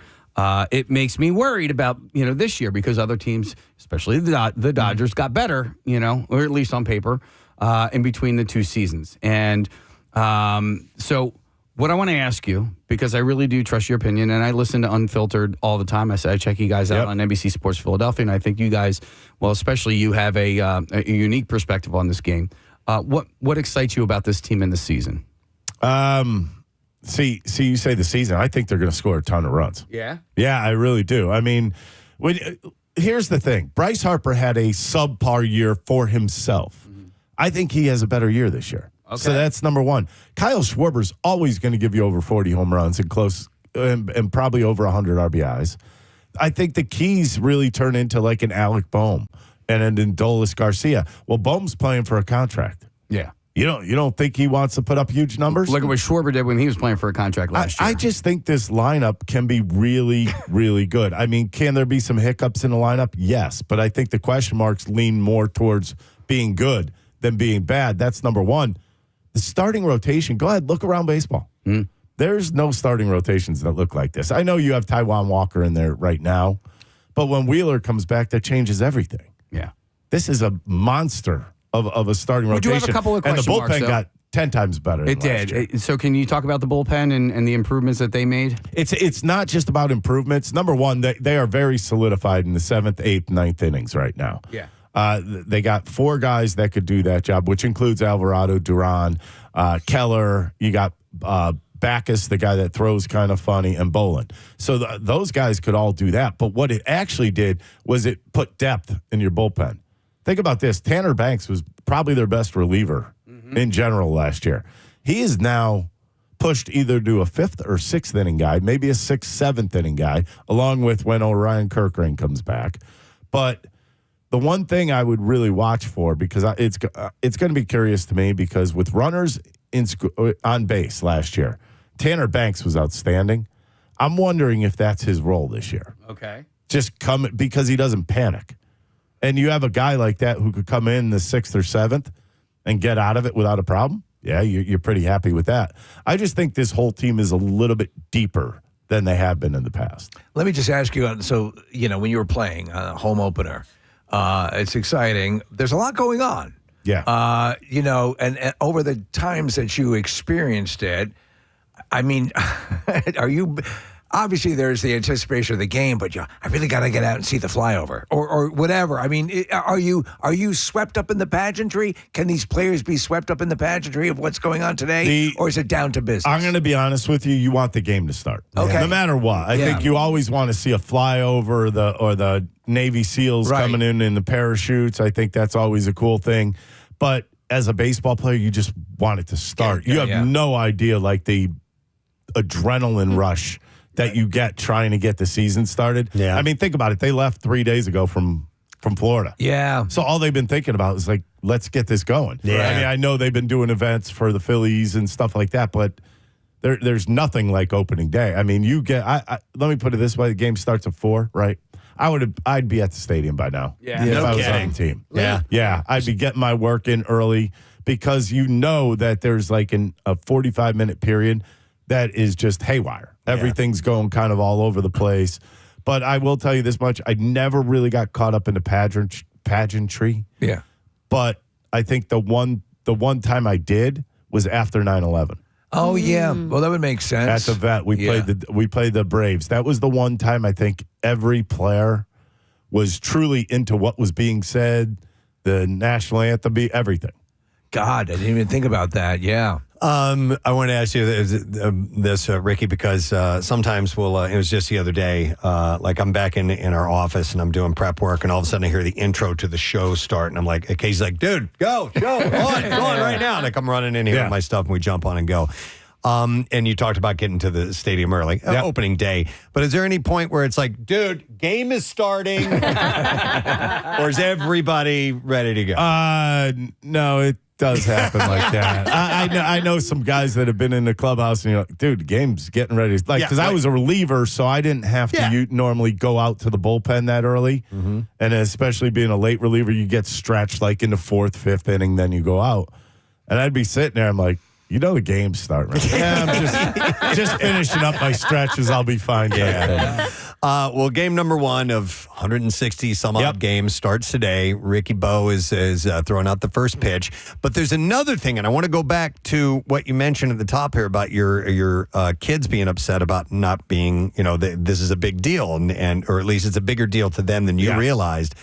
it makes me worried about, this year because other teams, especially the Dodgers, got better, or at least on paper, in between the 2 seasons. And so what I want to ask you, because I really do trust your opinion, and I listen to Unfiltered all the time. I check you guys out on NBC Sports Philadelphia, and I think you guys, well, especially you, have a unique perspective on this game. What excites you about this team in the season? See, you say the season. I think they're going to score a ton of runs. Yeah? Yeah, I really do. I mean, here's the thing. Bryce Harper had a subpar year for himself. I think he has a better year this year. Okay. So that's number one. Kyle Schwarber's always going to give you over 40 home runs and close and probably over 100 RBIs. I think the keys really turn into like an Alec Boehm and an Adolis Garcia. Well, Boehm's playing for a contract. Yeah. You don't think he wants to put up huge numbers? Look at what Schwarber did when he was playing for a contract last year. I just think this lineup can be really, really good. I mean, can there be some hiccups in the lineup? Yes, but I think the question marks lean more towards being good than being bad. That's number one. The starting rotation, go ahead, look around baseball. There's no starting rotations that look like this. I know you have Taijuan Walker in there right now, but when Wheeler comes back, that changes everything. Yeah. This is a monster of a starting rotation. We do have a couple of question marks. And the bullpen got 10 times better. It did. So can you talk about the bullpen and the improvements that they made? It's not just about improvements. Number one, they are very solidified in the 7th, 8th, 9th innings right now. Yeah. They got 4 guys that could do that job, which includes Alvarado, Duran, Keller. You got Backus, the guy that throws kind of funny, and Bolin. So those guys could all do that. But what it actually did was it put depth in your bullpen. Think about this. Tanner Banks was probably their best reliever in general last year. He is now pushed either to a 5th or 6th inning guy, maybe a 6th, 7th inning guy, along with when Orion Kirkring comes back. But the one thing I would really watch for, because it's going to be curious to me, because with runners on base last year, Tanner Banks was outstanding. I'm wondering if that's his role this year. Okay. Just come because he doesn't panic. And you have a guy like that who could come in the 6th or 7th and get out of it without a problem. Yeah, you're pretty happy with that. I just think this whole team is a little bit deeper than they have been in the past. Let me just ask you, so, when you were playing home opener, it's exciting. There's a lot going on. Yeah. And over the times that you experienced it, I mean, are you... Obviously, there's the anticipation of the game, but I really got to get out and see the flyover or whatever. I mean, are you swept up in the pageantry? Can these players be swept up in the pageantry of what's going on today, or is it down to business? I'm going to be honest with you. You want the game to start. Okay. No matter what. I think you always want to see a flyover or the Navy SEALs coming in the parachutes. I think that's always a cool thing. But as a baseball player, you just want it to start. You have no idea, like, the adrenaline rush that you get trying to get the season started. Yeah. I mean, think about it. They left 3 days ago from Florida. Yeah. So all they've been thinking about is, like, let's get this going. Yeah. I mean, I know they've been doing events for the Phillies and stuff like that, but there's nothing like opening day. I mean, let me put it this way. The game starts at 4, right? I'd be at the stadium by now. Yeah. If No I was kidding. on the team. Yeah. Yeah. I'd be getting my work in early because you know that there's like a 45-minute period that is just haywire. Everything's going kind of all over the place. But I will tell you this much. I never really got caught up in the pageantry. Yeah. But I think the one time I did was after 9/11. Oh yeah, well that would make sense. At the vet, we played the Braves. That was the one time I think every player was truly into what was being said, the national anthem, everything. God, I didn't even think about that. Yeah. I want to ask you this, Ricky, because sometimes we'll. It was just the other day. Like I'm back in our office and I'm doing prep work, and all of a sudden I hear the intro to the show start, and I'm like, okay, he's like, dude, go on right now. And I come running in here with my stuff, and we jump on and go. And you talked about getting to the stadium early, opening day. But is there any point where it's like, dude, game is starting, or is everybody ready to go? No, it does happen like that. I know some guys that have been in the clubhouse and you're like, dude, the game's getting ready. Like, because I was a reliever, so I didn't have to normally go out to the bullpen that early. Mm-hmm. And especially being a late reliever, you get stretched like in the 4th, 5th inning, then you go out. And I'd be sitting there, I'm like, you know the game's starting. Right? I'm just finishing up my stretches. I'll be fine. Well, game number 1 of 160 some odd games starts today. Ricky Bo is throwing out the first pitch. But there's another thing, and I want to go back to what you mentioned at the top here about your kids being upset about not being, this is a big deal, and or at least it's a bigger deal to them than you realized.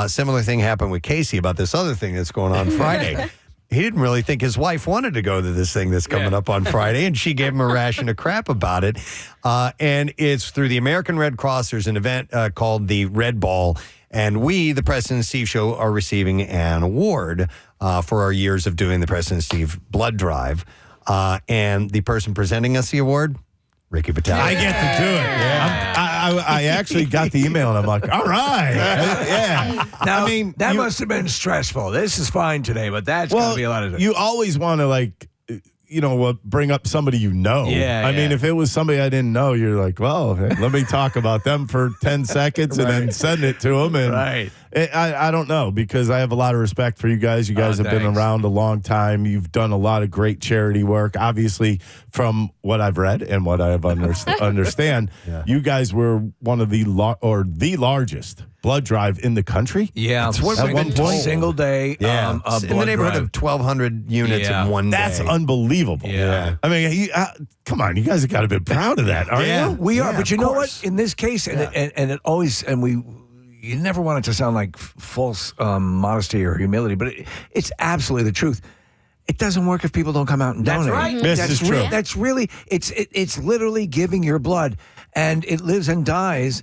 Similar thing happened with Casey about this other thing that's going on Friday. He didn't really think his wife wanted to go to this thing that's coming up on Friday, and she gave him a ration of crap about it. And it's through the American Red Cross. There's an event called the Red Ball, and we, the Preston and Steve Show, are receiving an award for our years of doing the Preston and Steve blood drive. And the person presenting us the award, Ricky Battaglia. I get to do it. Yeah. I actually got the email, and I'm like, all right. Now, that must have been stressful. This is fine today, but that's going to be a lot of... You always want to, bring up somebody you know. I mean, if it was somebody I didn't know, you're like, well, let me talk about them for 10 seconds and then send it to them. And I don't know, because I have a lot of respect for you guys. You guys have been around a long time. You've done a lot of great charity work. Obviously, from what I've read and what I have understand, you guys were one of the largest blood drive in the country. Yeah, that's what we've been told. Single day. Yeah, in the neighborhood of 1,200 units in one day. That's unbelievable. Yeah. I mean, come on, you guys have got to be proud of that, aren't you? We are, but you know what? In this case, and it always, you never want it to sound like false modesty or humility, but it's absolutely the truth. It doesn't work if people don't come out and donate. That's right. This is true. That's really, it's literally giving your blood, and it lives and dies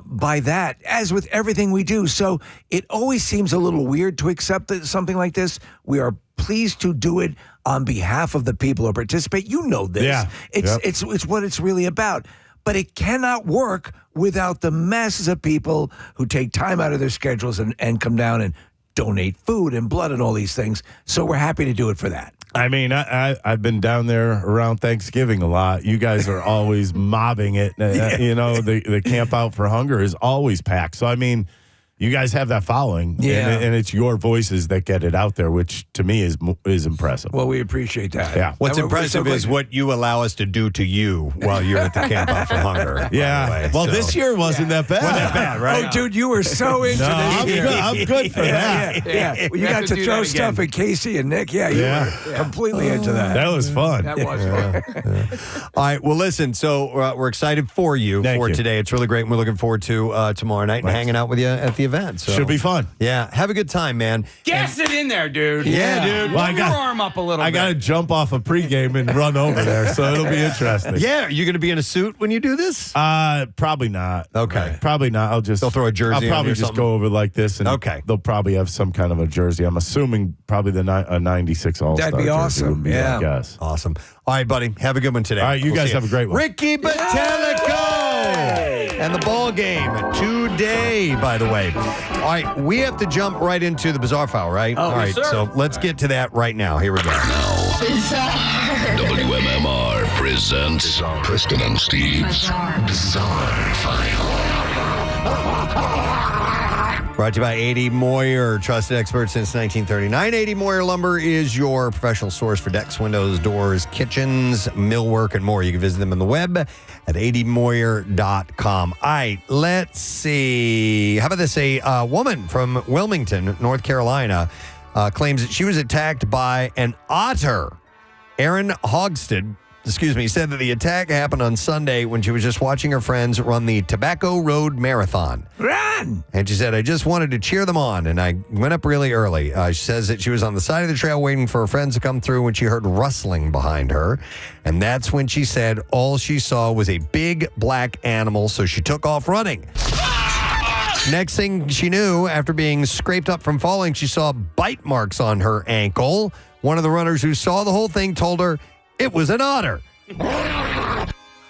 by that, as with everything we do. So it always seems a little weird to accept something like this. We are pleased to do it on behalf of the people who participate. You know this. Yeah. It's what it's really about. But it cannot work without the masses of people who take time out of their schedules and come down and donate food and blood and all these things. So we're happy to do it for that. I mean, I've been down there around Thanksgiving a lot. You guys are always mobbing it. The Camp Out for Hunger is always packed. So, I mean, you guys have that following, and it's your voices that get it out there, which to me is impressive. Well, we appreciate that. Yeah. What's impressive is what you allow us to do to you while you're at the Camp Out for Hunger. Yeah. Well, this year wasn't that bad. Wasn't that bad, right? Oh, dude, you were so into this year. I'm good for that. Yeah. Well, you got to throw stuff at Casey and Nick. Yeah, you were completely into that. That was fun. That was fun. All right. Well, listen. So we're excited for you today. It's really great, and we're looking forward to tomorrow night and hanging out with you at the event. So. Should be fun. Yeah. Have a good time, man. Gas it in there, dude. Yeah, dude. Warm your arm up a little bit. I got to jump off a pregame and run over there, so it'll be interesting. Yeah. Are you going to be in a suit when you do this? Probably not. Okay. Probably not. They'll throw a jersey on you I'll probably or just something? go over like this, and they'll probably have some kind of a jersey. I'm assuming probably a 96 All-Star That'd be awesome. jersey would be, I guess. Awesome. All right, buddy. Have a good one today. All right, you guys see have a great one. Ricky Battaglia! And the ball game today, by the way. All right, we have to jump right into the Bizarre File, right? All right, so let's get to that right now. Here we go. WMMR presents Preston and Steve's Bizarre File. Brought to you by 80 Moyer, trusted expert since 1939. 80 Moyer Lumber is your professional source for decks, windows, doors, kitchens, millwork, and more. You can visit them on the web at 80moyer.com. All right, let's see. How about this? A woman from Wilmington, North Carolina, claims that she was attacked by an otter. Erin Hogsted, said that the attack happened on Sunday when she was just watching her friends run the Tobacco Road Marathon. Run! And she said, I just wanted to cheer them on, and I went up really early. She says that she was on the side of the trail waiting for her friends to come through when she heard rustling behind her. And that's when she said all she saw was a big black animal, so she took off running. Next thing she knew, after being scraped up from falling, she saw bite marks on her ankle. One of the runners who saw the whole thing told her it was an otter.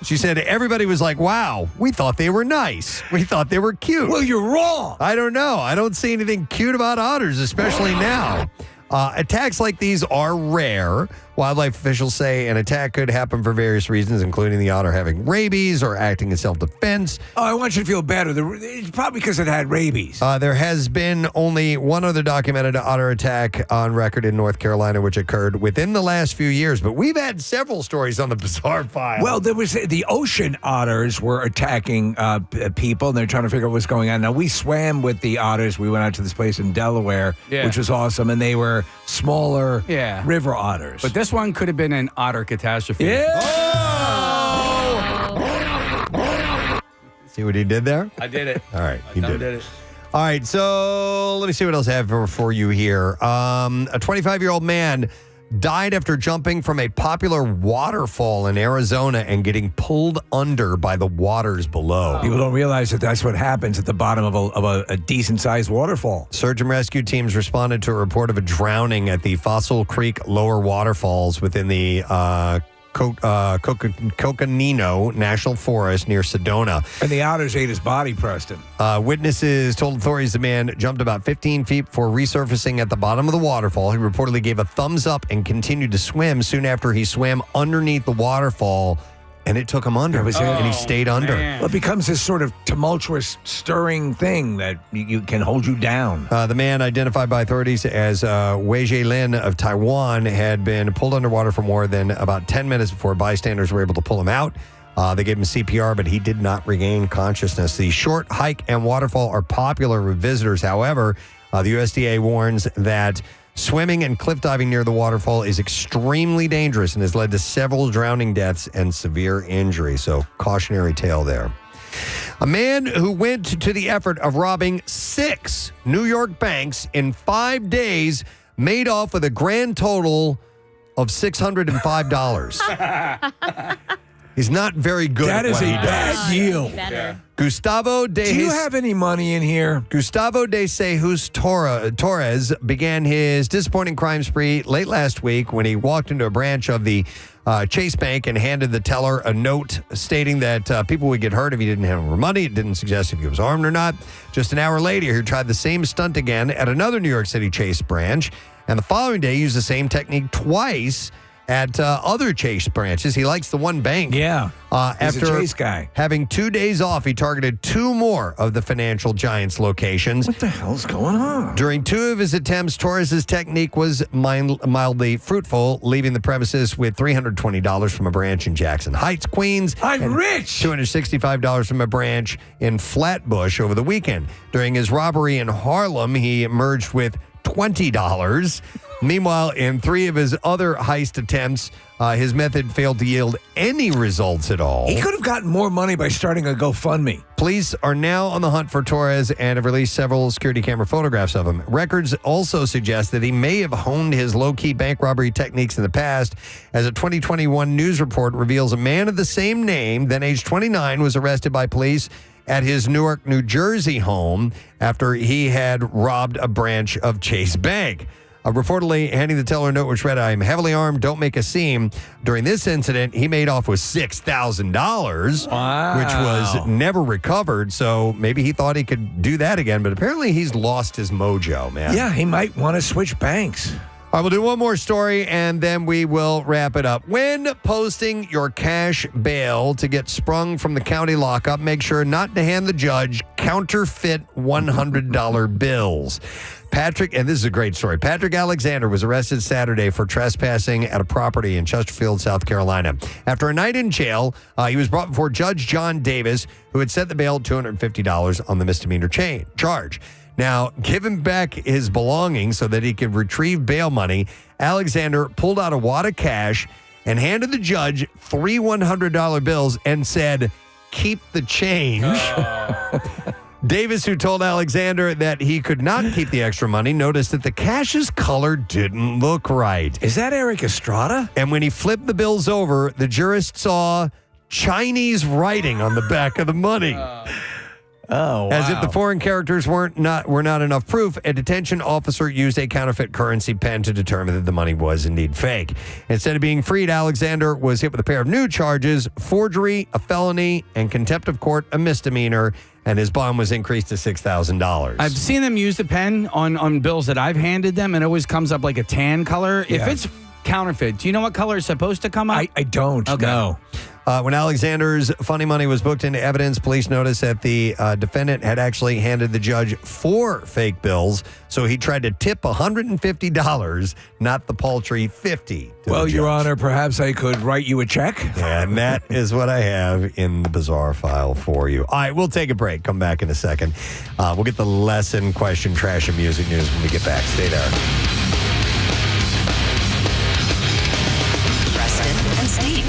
She said everybody was like, wow, we thought they were nice. We thought they were cute. Well, you're wrong. I don't know. I don't see anything cute about otters, especially now. Attacks like these are rare. Wildlife officials say an attack could happen for various reasons, including the otter having rabies or acting in self-defense. Oh, I want you to feel better. It's probably because it had rabies. There has been only one other documented otter attack on record in North Carolina, which occurred within the last few years. But we've had several stories on the Bizarre File. Well, there was the ocean otters were attacking people, and they're trying to figure out what's going on. Now, we swam with the otters. We went out to this place in Delaware, which was awesome, and they were smaller river otters. But this one could have been an otter catastrophe. See what he did there? I did it. All right, he did it. All right, so let me see what else I have for you here. A 25-year-old man died after jumping from a popular waterfall in Arizona and getting pulled under by the waters below. People don't realize that that's what happens at the bottom of a decent-sized waterfall. Search and rescue teams responded to a report of a drowning at the Fossil Creek lower waterfalls within the Coconino National Forest near Sedona. And the otters ate his body, Preston. Witnesses told authorities the man jumped about 15 feet before resurfacing at the bottom of the waterfall. He reportedly gave a thumbs up and continued to swim. Soon after, he swam underneath the waterfall, and it took him under. And he stayed under. Well, it becomes this sort of tumultuous, stirring thing that you can hold you down. The man, identified by authorities as Wei Lin of Taiwan, had been pulled underwater for more than about 10 minutes before bystanders were able to pull him out. They gave him CPR, but he did not regain consciousness. The short hike and waterfall are popular with visitors. However, the USDA warns that swimming and cliff diving near the waterfall is extremely dangerous and has led to several drowning deaths and severe injury. So, cautionary tale there. A man who went to the effort of robbing 6 New York banks in 5 days made off with a grand total of $605. He's not very good That at is what a he does. bad deal. Gustavo de Do you have any money in here? Gustavo de Jesus Torres began his disappointing crime spree late last week when he walked into a branch of the Chase Bank and handed the teller a note stating that people would get hurt if he didn't have money. It didn't suggest if he was armed or not. Just an hour later, he tried the same stunt again at another New York City Chase branch, and the following day used the same technique twice at other Chase branches. He likes the one bank. Yeah. He's After a Chase guy. having 2 days off, he targeted 2 more of the financial giants' locations. What the hell's going on? During 2 of his attempts, Torres' technique was mildly fruitful, leaving the premises with $320 from a branch in Jackson Heights, Queens. I'm rich! $265 from a branch in Flatbush over the weekend. During his robbery in Harlem, he emerged with $20. Meanwhile, in 3 of his other heist attempts, his method failed to yield any results at all. He could have gotten more money by starting a GoFundMe. Police are now on the hunt for Torres and have released several security camera photographs of him. Records also suggest that he may have honed his low-key bank robbery techniques in the past, as a 2021 news report reveals a man of the same name, then age 29, was arrested by police at his Newark, New Jersey home after he had robbed a branch of Chase Bank. Reportedly handing the teller a note which read, "I am heavily armed, don't make a scene." During this incident, he made off with $6,000, which was never recovered. So maybe he thought he could do that again, but apparently he's lost his mojo, man. Yeah, he might want to switch banks. All right, we'll do one more story and then we will wrap it up. When posting your cash bail to get sprung from the county lockup, make sure not to hand the judge counterfeit $100 bills. Patrick, and this is a great story. Patrick Alexander was arrested Saturday for trespassing at a property in Chesterfield, South Carolina. After a night in jail, he was brought before Judge John Davis, who had set the bail at $250 on the misdemeanor charge. Now, giving back his belongings so that he could retrieve bail money, Alexander pulled out a wad of cash and handed the judge 3 $100 bills and said, "Keep the change." Davis, who told Alexander that he could not keep the extra money, noticed that the cash's color didn't look right. Is that Eric Estrada? And when he flipped the bills over, the jurist saw Chinese writing on the back of the money. Oh, wow. As if the foreign characters were not enough proof, a detention officer used a counterfeit currency pen to determine that the money was indeed fake. Instead of being freed, Alexander was hit with a pair of new charges: forgery, a felony, and contempt of court, a misdemeanor, and his bond was increased to $6,000. I've seen them use the pen on bills that I've handed them, and it always comes up like a tan color. Yeah. If it's counterfeit, do you know what color is supposed to come up? I don't know. When Alexander's funny money was booked into evidence, police noticed that the defendant had actually handed the judge 4 fake bills, so he tried to tip $150, not the paltry $50. Well, Your Honor, perhaps I could write you a check? And that is what I have in the bizarre file for you. All right, we'll take a break. Come back in a second. We'll get the lesson, question, trash, and music news when we get back. Stay there. Preston and Steve.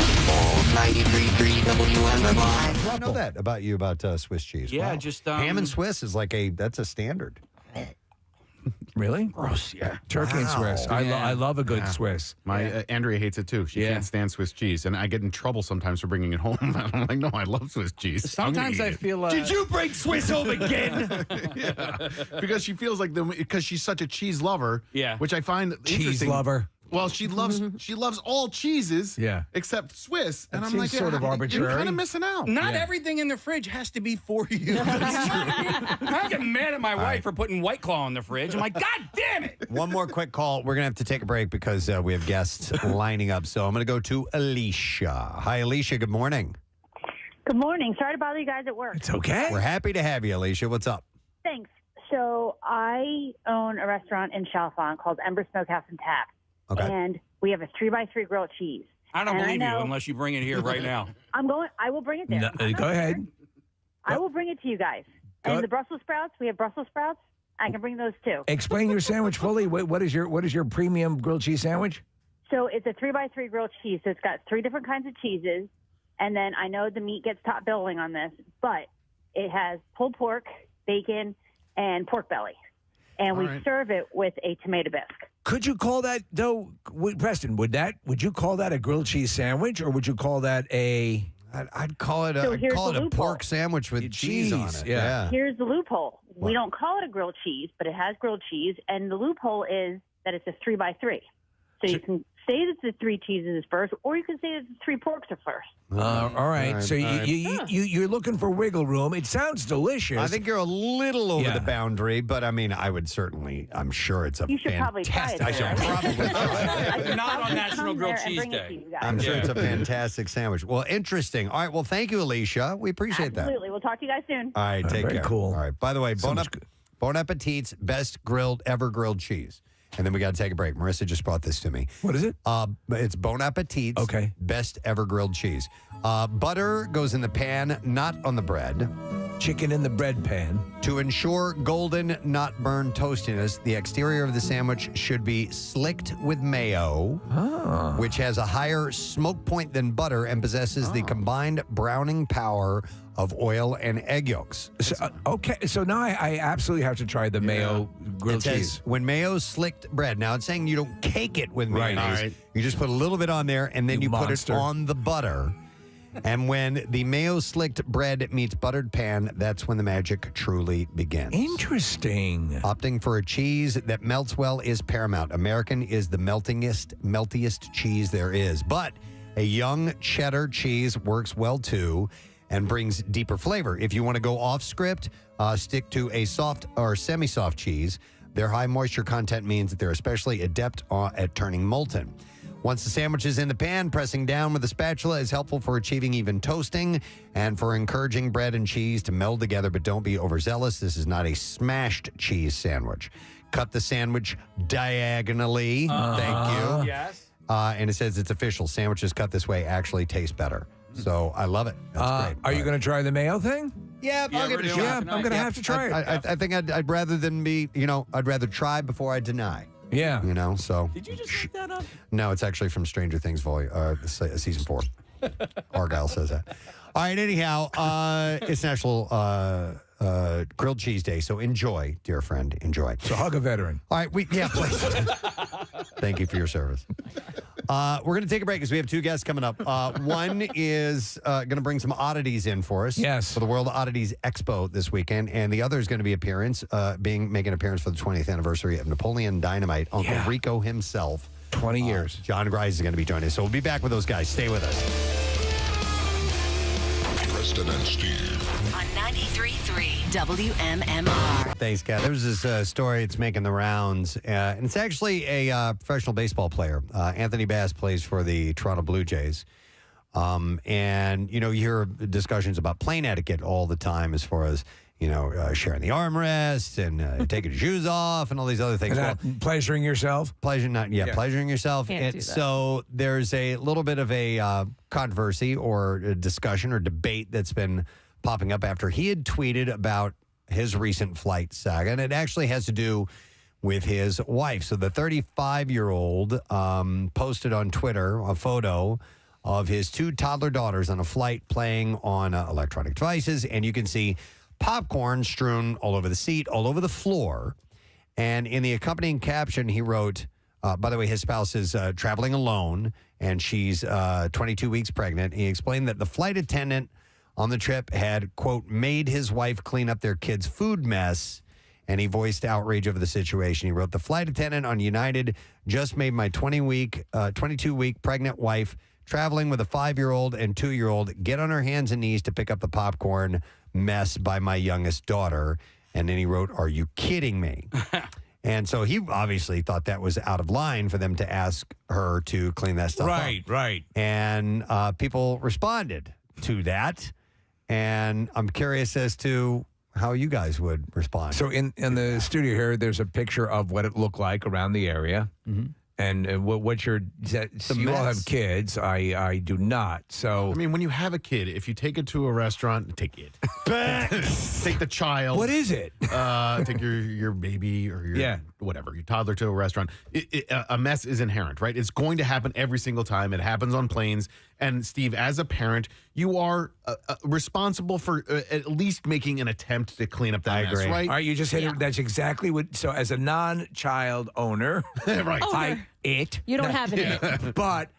93.3 WMMR. I didn't know that about you, about Swiss cheese. Yeah, Wow. just ham and Swiss is that's a standard. Really? Gross, yeah. Turkey and Swiss. I love a good Yeah. Swiss. My Andrea hates it too. She can't stand Swiss cheese, and I get in trouble sometimes for bringing it home. I'm like, no, I love Swiss cheese. Sometimes I feel. Did you bring Swiss home again? Yeah, because she feels like because she's such a cheese lover. Yeah, which I find Cheese interesting. lover. Well, she loves all cheeses. Yeah. except Swiss, and That I'm seems like, sort of arbitrary. You're kind of missing out. Not everything in the fridge has to be for you. I get mad at my wife for putting White Claw in the fridge. I'm like, God damn it! One more quick call. We're going to have to take a break because we have guests lining up. So I'm going to go to Alicia. Hi, Alicia. Good morning. Good morning. Sorry to bother you guys at work. It's okay. We're happy to have you, Alicia. What's up? Thanks. So I own a restaurant in Chalfont called Ember Smokehouse and Tap. Okay. And we have a 3x3 grilled cheese. I don't And believe you know- unless you bring it here right now. I will bring it there. Go ahead. I will bring it to you guys. Go- And the Brussels sprouts, we have Brussels sprouts. I can bring those too. Explain your sandwich fully. What is your premium grilled cheese sandwich? So it's a 3x3 grilled cheese. So it's got 3 different kinds of cheeses. And then I know the meat gets top billing on this, but it has pulled pork, bacon, and pork belly. And we serve it with a tomato bisque. Could you call that though, Preston? Would you call that a grilled cheese sandwich, or would you call that a? I'd call it So here's the a loophole. pork sandwich with cheese on it. Yeah. Here's the loophole. We don't call it a grilled cheese, but it has grilled cheese. And the loophole is that it's a 3x3. So you can say that the 3 cheeses is first, or you can say that the 3 porks are first. All right. So you're looking for wiggle room. It sounds delicious. I think you're a little over the boundary, but I mean, I'm sure it's a You should probably try it. fantastic. I should Not on National Grilled Cheese Day. I'm sure it's a fantastic sandwich. Well, interesting. All right. Well, thank you, Alicia. We appreciate that. Absolutely. We'll talk to you guys soon. All right. Take very care. cool. All right. By the way, So much Bon Appetit's best ever grilled cheese. And then we got to take a break. Marissa just brought this to me. What is it? It's Bon Appetit's best ever grilled cheese. Butter goes in the pan, not on the bread. Chicken in the bread pan. To ensure golden, not burned toastiness, the exterior of the sandwich should be slicked with mayo, which has a higher smoke point than butter and possesses the combined browning power of oil and egg yolks. So now I absolutely have to try the mayo grilled It says, cheese. when mayo slicked bread. Now it's saying you don't cake it with Right. mayonnaise. All right. You just put a little bit on there and then you put it monster. on the butter. And when the mayo slicked bread meets buttered pan, that's when the magic truly begins. Interesting. Opting for a cheese that melts well is paramount. American is the meltiest cheese there is. But a young cheddar cheese works well too and brings deeper flavor. If you want to go off script, stick to a soft or semi-soft cheese. Their high moisture content means that they're especially adept at turning molten. Once the sandwich is in the pan, pressing down with a spatula is helpful for achieving even toasting and for encouraging bread and cheese to meld together, but don't be overzealous. This is not a smashed cheese sandwich. Cut the sandwich diagonally. Thank you. Yes. And it says it's official. Sandwiches cut this way actually taste better. So I love it. That's great. Are you going to try the mayo thing? Yeah, I'll give it a shot. Yeah, I'm going to have to try it. I think I'd rather than be, I'd rather try before I deny. Yeah. So. Did you just make that up? No, it's actually from Stranger Things season 4. Argyle says that. All right, anyhow, it's National Grilled Cheese Day, so enjoy, dear friend, enjoy. So hug a veteran. All right, please. Thank you for your service. We're going to take a break because we have two guests coming up. One is going to bring some oddities in for us. Yes. For the World Oddities Expo this weekend. And the other is going to be making an appearance for the 20th anniversary of Napoleon Dynamite. Uncle Rico himself. 20 years. John Grice is going to be joining us. So we'll be back with those guys. Stay with us. Preston and Steve on 93.3 WMMR. Thanks, Kat. There's this story. It's making the rounds. And it's actually a professional baseball player. Anthony Bass plays for the Toronto Blue Jays. And, you hear discussions about plane etiquette all the time as far as, sharing the armrest and taking your shoes off and all these other things. Not pleasuring yourself? Pleasuring yourself. Can't do that. So there's a little bit of a controversy or a discussion or debate that's been popping up after he had tweeted about his recent flight saga. And it actually has to do with his wife. So the 35-year-old posted on Twitter a photo of his two toddler daughters on a flight playing on electronic devices. And you can see popcorn strewn all over the seat, all over the floor. And in the accompanying caption, he wrote, by the way, his spouse is traveling alone, and she's 22 weeks pregnant. He explained that the flight attendant on the trip had, quote, made his wife clean up their kids' food mess, and he voiced outrage over the situation. He wrote, the flight attendant on United just made my 22-week pregnant wife traveling with a 5-year-old and 2-year-old get on her hands and knees to pick up the popcorn mess by my youngest daughter. And then he wrote, are you kidding me? And so he obviously thought that was out of line for them to ask her to clean that stuff up. Right. And people responded to that. And I'm curious as to how you guys would respond. So in the studio here, there's a picture of what it looked like around the area. Mm-hmm. And what you all have kids. I do not. So I mean, when you have a kid, if you take it to a restaurant, take it. Take the child. What is it? Take your baby or your whatever, your toddler to a restaurant. A mess is inherent, right? It's going to happen every single time. It happens on planes. And Steve, as a parent, you are responsible for at least making an attempt to clean up that mess, right? All right, you just hit it. That's exactly what. So as a non-child owner, right? You don't have it. But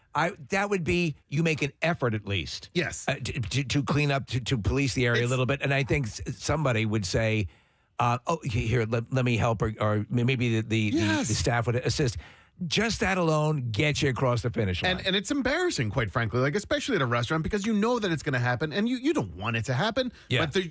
that would be you make an effort at least. Yes. To clean up, to police the area a little bit. And I think somebody would say, here, let me help, or maybe the staff would assist. Just that alone gets you across the finish line. And it's embarrassing, quite frankly, like especially at a restaurant, because you know that it's going to happen and you don't want it to happen. Yeah. But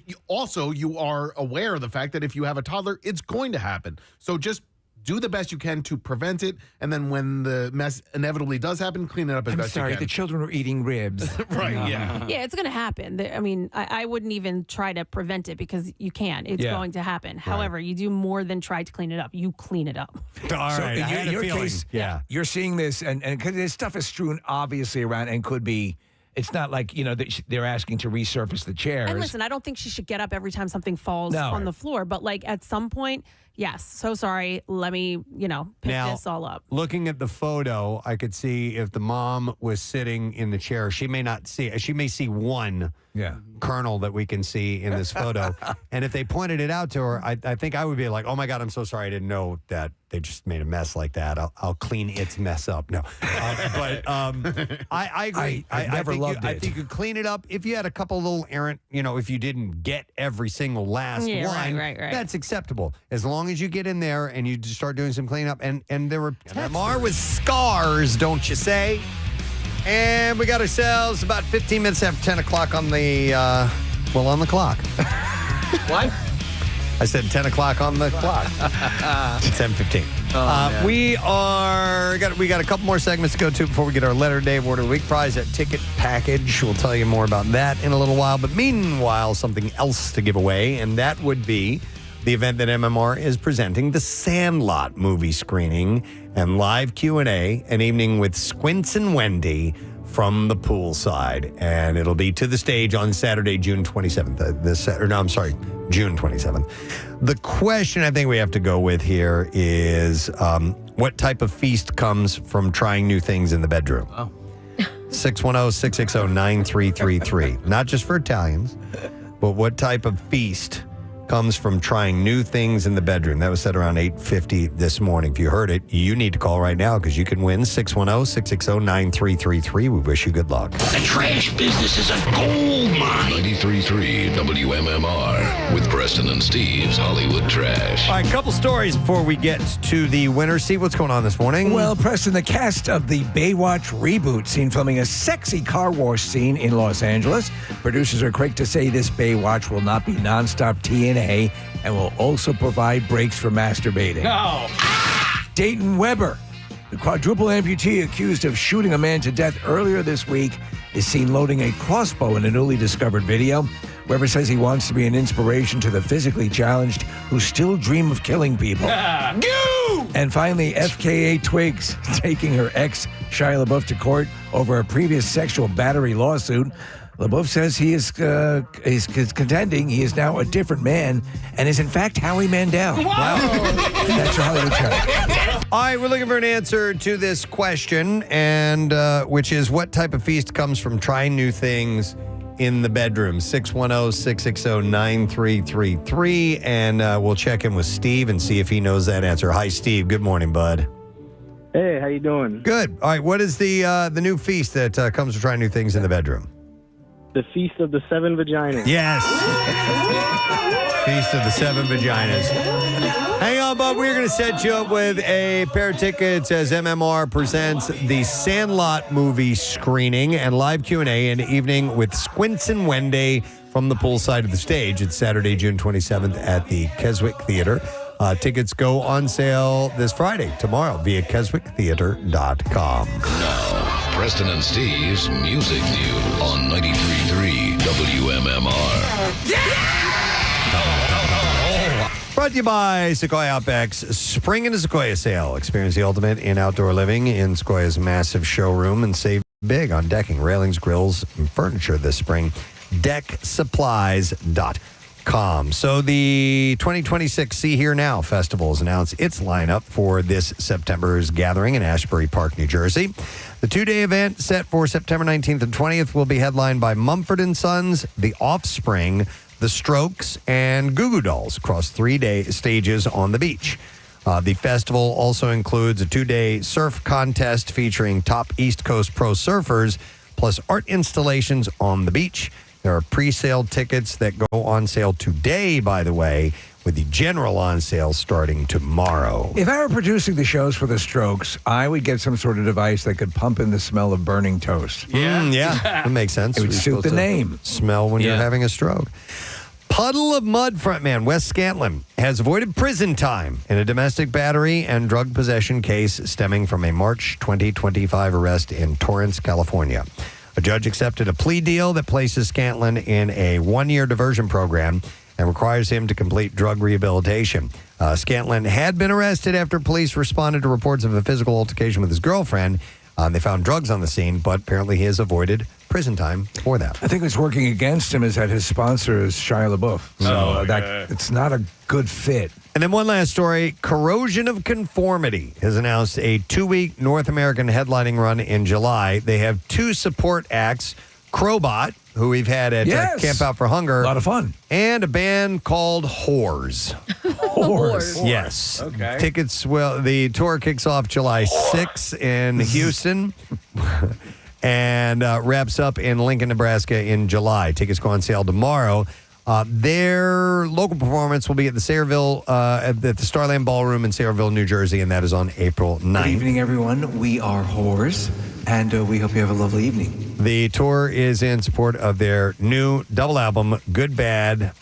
you are aware of the fact that if you have a toddler, it's going to happen. So just do the best you can to prevent it. And then when the mess inevitably does happen, clean it up as best you can. The children were eating ribs. Right, yeah. Yeah, it's going to happen. I mean, I wouldn't even try to prevent it because you can't. It's going to happen. Right. However, you do more than try to clean it up. You clean it up. All right. In your case, you're seeing this, and because this stuff is strewn obviously around and could be. It's not like, they're asking to resurface the chairs. And listen, I don't think she should get up every time something falls on the floor. But like at some point, yes, so sorry. Let me, pick this all up. Looking at the photo, I could see if the mom was sitting in the chair, she may see one kernel that we can see in this photo. And if they pointed it out to her, I think I would be like, oh my God, I'm so sorry. I didn't know that they just made a mess like that. I'll clean its mess up. No, but I agree. I've never loved it. I think you could clean it up. If you had a couple little errant, if you didn't get every single last one, right. that's acceptable. As long as you get in there and you just start doing some cleanup. And there were MR with scars, don't you say? And we got ourselves about 15 minutes after 10 o'clock on the clock. What? I said 10 o'clock on the clock. 10:15. man. We got a couple more segments to go to before we get our letter day of order of the week prize at Ticket Package. We'll tell you more about that in a little while. But meanwhile, something else to give away, and that would be the event that MMR is presenting, the Sandlot movie screening and live Q&A, an evening with Squints and Wendy from the poolside. And it'll be to the stage on Saturday, June 27th. June 27th. The question I think we have to go with here is what type of feast comes from trying new things in the bedroom? 610-660-9333. Not just for Italians, but what type of feast comes from trying new things in the bedroom? That was said around 8:50 this morning. If you heard it, you need to call right now because you can win 610-660-9333. We wish you good luck. The trash business is a gold mine. 93.3 WMMR with Preston and Steve's Hollywood Trash. All right, couple stories before we get to the winner. Steve, what's going on this morning? Well, Preston, the cast of the Baywatch reboot seen filming a sexy car wash scene in Los Angeles. Producers are quick to say this Baywatch will not be nonstop TNA and will also provide breaks for masturbating. No. Dayton Weber, the quadruple amputee accused of shooting a man to death earlier this week, is seen loading a crossbow in a newly discovered video. Weber says he wants to be an inspiration to the physically challenged who still dream of killing people. And finally, FKA Twigs taking her ex, Shia LaBeouf, to court over a previous sexual battery lawsuit. LaBeouf says he is contending he is now a different man and is in fact Howie Mandel. Wow. That's your Hollywood Trash. All right, we're looking for an answer to this question, and which is what type of feast comes from trying new things in the bedroom? 610-660-9333, and we'll check in with Steve and see if he knows that answer. Hi, Steve. Good morning, bud. Hey, how you doing? Good. All right, what is the new feast that comes from trying new things in the bedroom? The Feast of the Seven Vaginas. Yes. Feast of the Seven Vaginas. Hang on, bud. We're going to set you up with a pair of tickets as MMR presents the Sandlot movie screening and live Q&A an evening with Squints and Wendy from the poolside of the stage. It's Saturday, June 27th at the Keswick Theater. Tickets go on sale this Friday, tomorrow, via keswicktheater.com. Now, Preston and Steve's Music News on 93.3 WMMR. Brought to you by Sequoia Outback's Spring into Sequoia sale. Experience the ultimate in outdoor living in Sequoia's massive showroom and save big on decking, railings, grills, and furniture this spring. DeckSupplies.com. So the 2026 See Here Now Festival has announced its lineup for this September's gathering in Ashbury Park, New Jersey. The two-day event set for September 19th and 20th will be headlined by Mumford & Sons, The Offspring, The Strokes, and Goo Goo Dolls across 3 stages on the beach. The festival also includes a two-day surf contest featuring top East Coast pro surfers, plus art installations on the beach. There are pre-sale tickets that go on sale today, by the way, with the general on sale starting tomorrow. If I were producing the shows for the Strokes, I would get some sort of device that could pump in the smell of burning toast. Yeah, that makes sense. It would We're suit supposed the to name. Smell when you're having a stroke. Puddle of Mud frontman Wes Scantlin has avoided prison time in a domestic battery and drug possession case stemming from a March 2025 arrest in Torrance, California. A judge accepted a plea deal that places Scantlin in a one-year diversion program and requires him to complete drug rehabilitation. Scantlin had been arrested after police responded to reports of a physical altercation with his girlfriend. They found drugs on the scene, but apparently he has avoided prison time for that. I think what's working against him is that his sponsor is Shia LaBeouf. So it's not a good fit. And then one last story. Corrosion of Conformity has announced a 2-week North American headlining run in July. They have 2 support acts, Crowbot, who we've had at Camp Out for Hunger. A lot of fun. And a band called Whores. Whores. Yes. Okay. Tickets, the tour kicks off July 6th in Houston and wraps up in Lincoln, Nebraska in July. Tickets go on sale tomorrow. Their local performance will be at the Sayreville, at the Starland Ballroom in Sayreville, New Jersey, and that is on April 9th. Good evening, everyone. We are Whores. and we hope you have a lovely evening. The tour is in support of their new double album, Good God,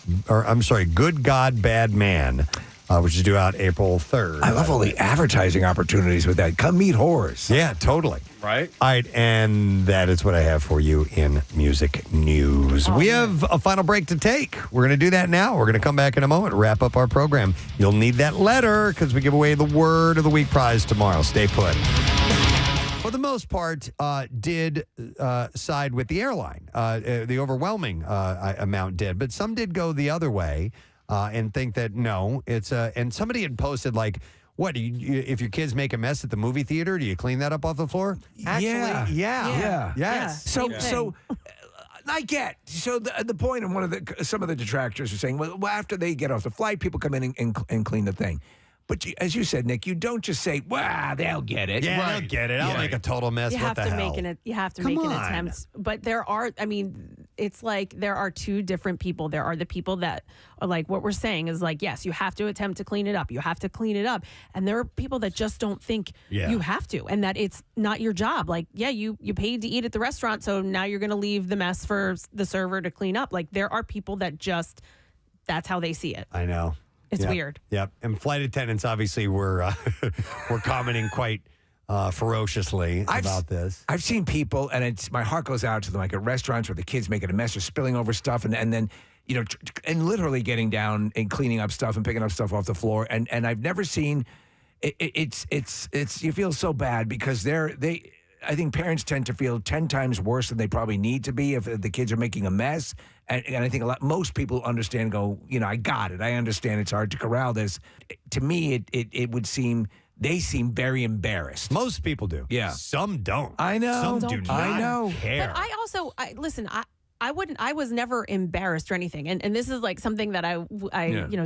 Bad Man, which is due out April 3rd. I love all the advertising opportunities with that. Come meet whores. Yeah, totally. Right. All right, and that is what I have for you in music news. We have a final break to take. We're going to do that now. We're going to come back in a moment, wrap up our program. You'll need that letter because we give away the Word of the Week prize tomorrow. Stay put. For the most part, did side with the airline. The overwhelming amount did, but some did go the other way and think that no, it's and somebody had posted like, what, if your kids make a mess at the movie theater, do you clean that up off the floor? Actually, yeah. Yes. So I get. So the point of some of the detractors are saying, well, after they get off the flight, people come in and clean the thing. But as you said, Nick, you don't just say, "Wow, they'll get it." Yeah, they'll get it. I'll make a total mess. You what have the to hell? you have to make an attempt. But there are, it's like there are two different people. There are the people that are like what we're saying is like, yes, you have to attempt to clean it up. You have to clean it up. And there are people that just don't think you have to, and that it's not your job. Like, yeah, you paid to eat at the restaurant, so now you're going to leave the mess for the server to clean up. Like, there are people that just that's how they see it. I know. It's weird. Yep. And flight attendants obviously were commenting quite ferociously about this. I've seen people, and my heart goes out to them, like at restaurants where the kids making a mess or spilling over stuff, and then and literally getting down and cleaning up stuff and picking up stuff off the floor. And I've never seen it's you feel so bad because I think parents tend to feel 10 times worse than they probably need to be if the kids are making a mess. And I think most people understand, I got it. I understand it's hard to corral this. To me, it would seem they seem very embarrassed. Most people do. Yeah. Some don't. I know. Some do not care. But I also, listen, I was never embarrassed or anything. And this is like something that I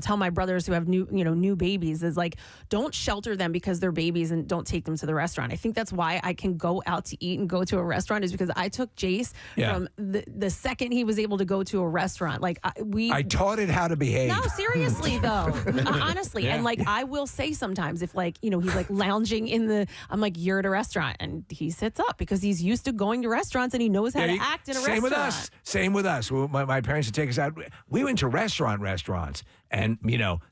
tell my brothers who have new babies is like, don't shelter them because they're babies and don't take them to the restaurant. I think that's why I can go out to eat and go to a restaurant is because I took Jace from the second he was able to go to a restaurant. Like I taught it how to behave. No, seriously though. Honestly. Yeah. And like, I will say sometimes if like, he's like lounging I'm like, you're at a restaurant and he sits up because he's used to going to restaurants and he knows how to act in a restaurant. Same with us. My parents would take us out. We went to restaurants, and,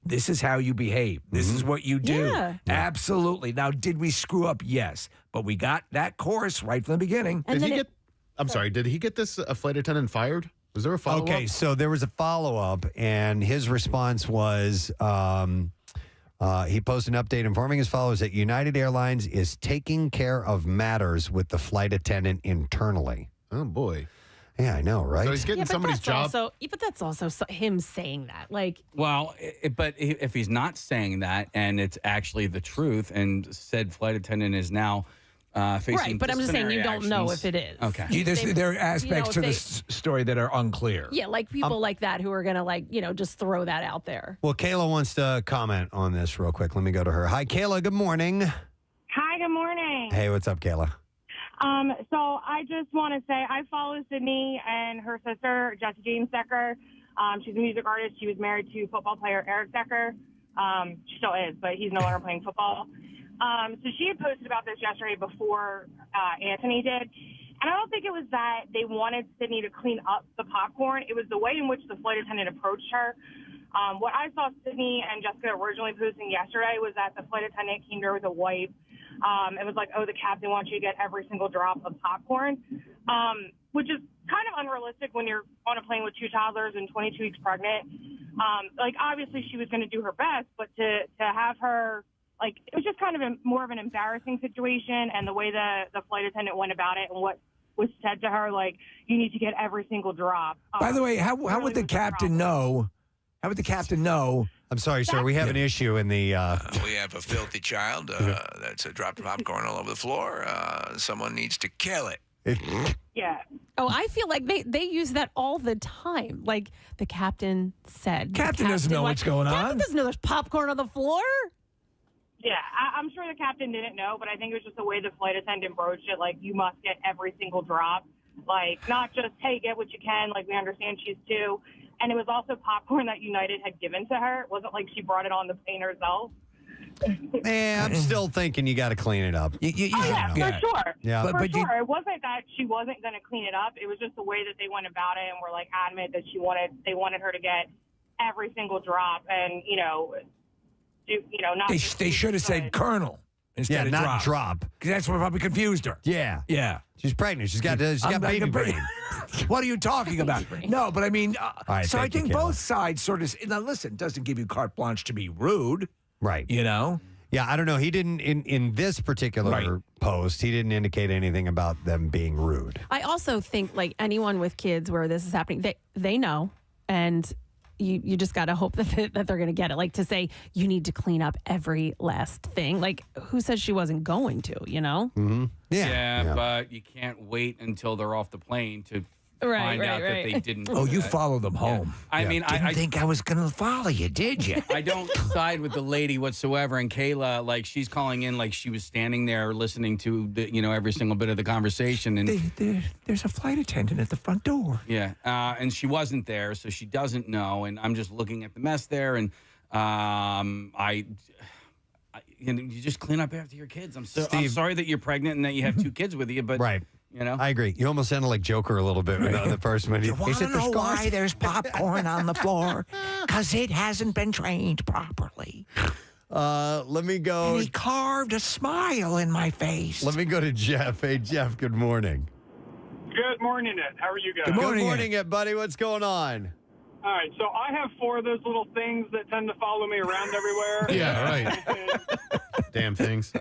this is how you behave. This is what you do. Yeah. Absolutely. Now, did we screw up? Yes. But we got that course right from the beginning. Did he get this flight attendant fired? Was there a follow-up? Okay, so there was a follow-up, and his response was he posted an update informing his followers that United Airlines is taking care of matters with the flight attendant internally. Oh, boy. Yeah, I know, right? So he's getting somebody's job. But that's also him saying that. Like, well, but if he's not saying that and it's actually the truth, and said flight attendant is now facing right, but I'm just saying you don't know if it is. Okay, there are aspects to this story that are unclear. Yeah, like people like that who are gonna just throw that out there. Well, Kayla wants to comment on this real quick. Let me go to her. Hi, Kayla. Good morning. Hi. Good morning. Hey, what's up, Kayla? So I just want to say I follow Sydney and her sister, Jessie James Decker. She's a music artist. She was married to football player Eric Decker. She still is, but he's no longer playing football. So she had posted about this yesterday before Anthony did. And I don't think it was that they wanted Sydney to clean up the popcorn. It was the way in which the flight attendant approached her. What I saw Sydney and Jessica originally posting yesterday was that the flight attendant came to her with a wipe. It was like, oh, the captain wants you to get every single drop of popcorn, which is kind of unrealistic when you're on a plane with two toddlers and 22 weeks pregnant. Like, obviously she was going to do her best, but to have her, like, it was just kind of more of an embarrassing situation, and the way the flight attendant went about it and what was said to her, like, you need to get every single drop. By the way, how would the captain know? How would the captain know? I'm sorry, sir. We have an issue in the... we have a filthy child that's dropped popcorn all over the floor. Someone needs to kill it. Yeah. Oh, I feel like they use that all the time. Like the captain said. Captain doesn't know what's going on. Captain doesn't know there's popcorn on the floor. Yeah, I'm sure the captain didn't know, but I think it was just the way the flight attendant broached it. Like, you must get every single drop. Like, not just, hey, get what you can. Like, we understand she's two. And it was also popcorn that United had given to her. It wasn't like she brought it on the plane herself. Yeah, I'm still thinking you got to clean it up. For sure. Yeah. For sure. It wasn't that she wasn't going to clean it up. It was just the way that they went about it and were like adamant that they wanted her to get every single drop and, not. They should have said Colonel instead of not drop. Because that's what probably confused her. Yeah. Yeah. She's pregnant. She's got baby brain. What are you talking about? No, but I mean, right, so I thank you, think Kayla. both sides sort of. Now, listen, it doesn't give you carte blanche to be rude. Right. You know? Yeah, I don't know. He didn't, in this particular post, he didn't indicate anything about them being rude. I also think like anyone with kids where this is happening, they know, and you just got to hope that they're going to get it. Like to say you need to clean up every last thing. Like who says she wasn't going to? Mm-hmm. Yeah, but you can't wait until they're off the plane to find out that they didn't. Oh, you follow them home. I mean, didn't think I was going to follow you, did you? I don't side with the lady whatsoever. And Kayla, like, she's calling in like she was standing there listening to every single bit of the conversation. And there's a flight attendant at the front door. Yeah, and she wasn't there, so she doesn't know. And I'm just looking at the mess there, and you just clean up after your kids. I'm sorry that you're pregnant and that you have two kids with you, but Right. I agree. You almost sounded like Joker a little bit with the first one. You want to know why there's popcorn on the floor? Because it hasn't been trained properly. Let me go. And he carved a smile in my face. Let me go to Jeff. Hey, Jeff, good morning. Good morning, Ed. How are you guys? Good morning, Ed, buddy. What's going on? All right, so I have 4 of those little things that tend to follow me around everywhere. Yeah, right. Damn things.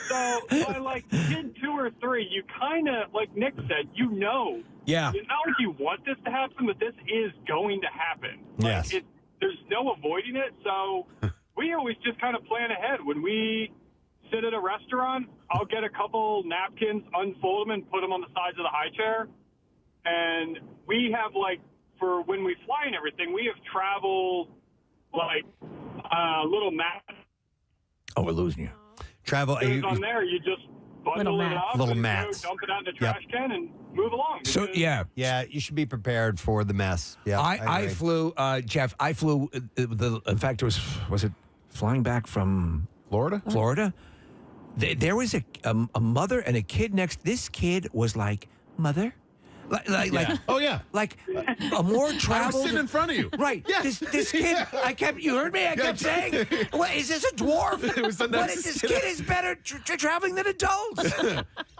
So by like kid 2 or 3, you kind of, like Nick said, Yeah. It's not like you want this to happen, but this is going to happen. Yes. There's no avoiding it. So we always just kind of plan ahead. When we sit at a restaurant, I'll get a couple napkins, unfold them, and put them on the sides of the high chair. And we have for when we fly and everything, we have travel little map. Oh, we're losing you. Travel. On there, you just bundle it up, Little and mats. dump it out in the trash can, and move along. So because- yeah, you should be prepared for the mess. Yeah, I agree. flew, Jeff. I flew. In fact, was it flying back from Florida? Florida. There was a mother and a kid next. This kid was like, mother. Like oh yeah, like a more traveled. I was sitting in front of you, right? Yes. This kid. You heard me. I kept saying, "What is this? A dwarf? It was What is this kid is better traveling than adults."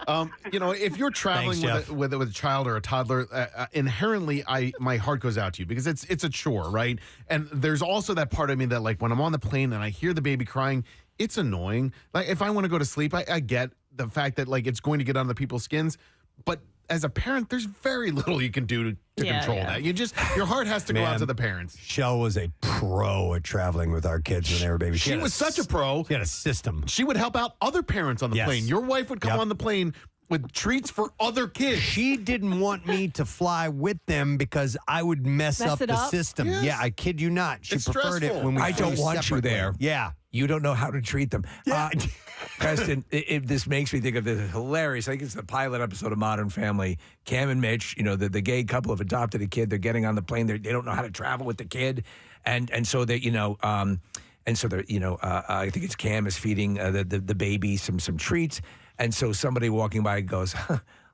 If you're traveling Thanks, with a child or a toddler, inherently, my heart goes out to you because it's a chore, right? And there's also that part of me that, like, when I'm on the plane and I hear the baby crying, it's annoying. Like, if I want to go to sleep, I get the fact that it's going to get under people's skins, but as a parent, there's very little you can do to control that. Your heart has to go out to the parents. Shell was a pro at traveling with our kids when they were babies. She was such a pro. She had a system. She would help out other parents on the plane. Your wife would come on the plane with treats for other kids. She didn't want me to fly with them because I would mess up the system. Yes. Yeah, I kid you not. She It's preferred stressful. it when we I don't flew want you separately. there. Yeah. You don't know how to treat them. Yeah. Preston, this makes me think of this hilarious. I think it's the pilot episode of Modern Family. Cam and Mitch, the gay couple have adopted a kid. They're getting on the plane. They don't know how to travel with the kid, and so they I think it's Cam is feeding the baby some treats, and so somebody walking by goes,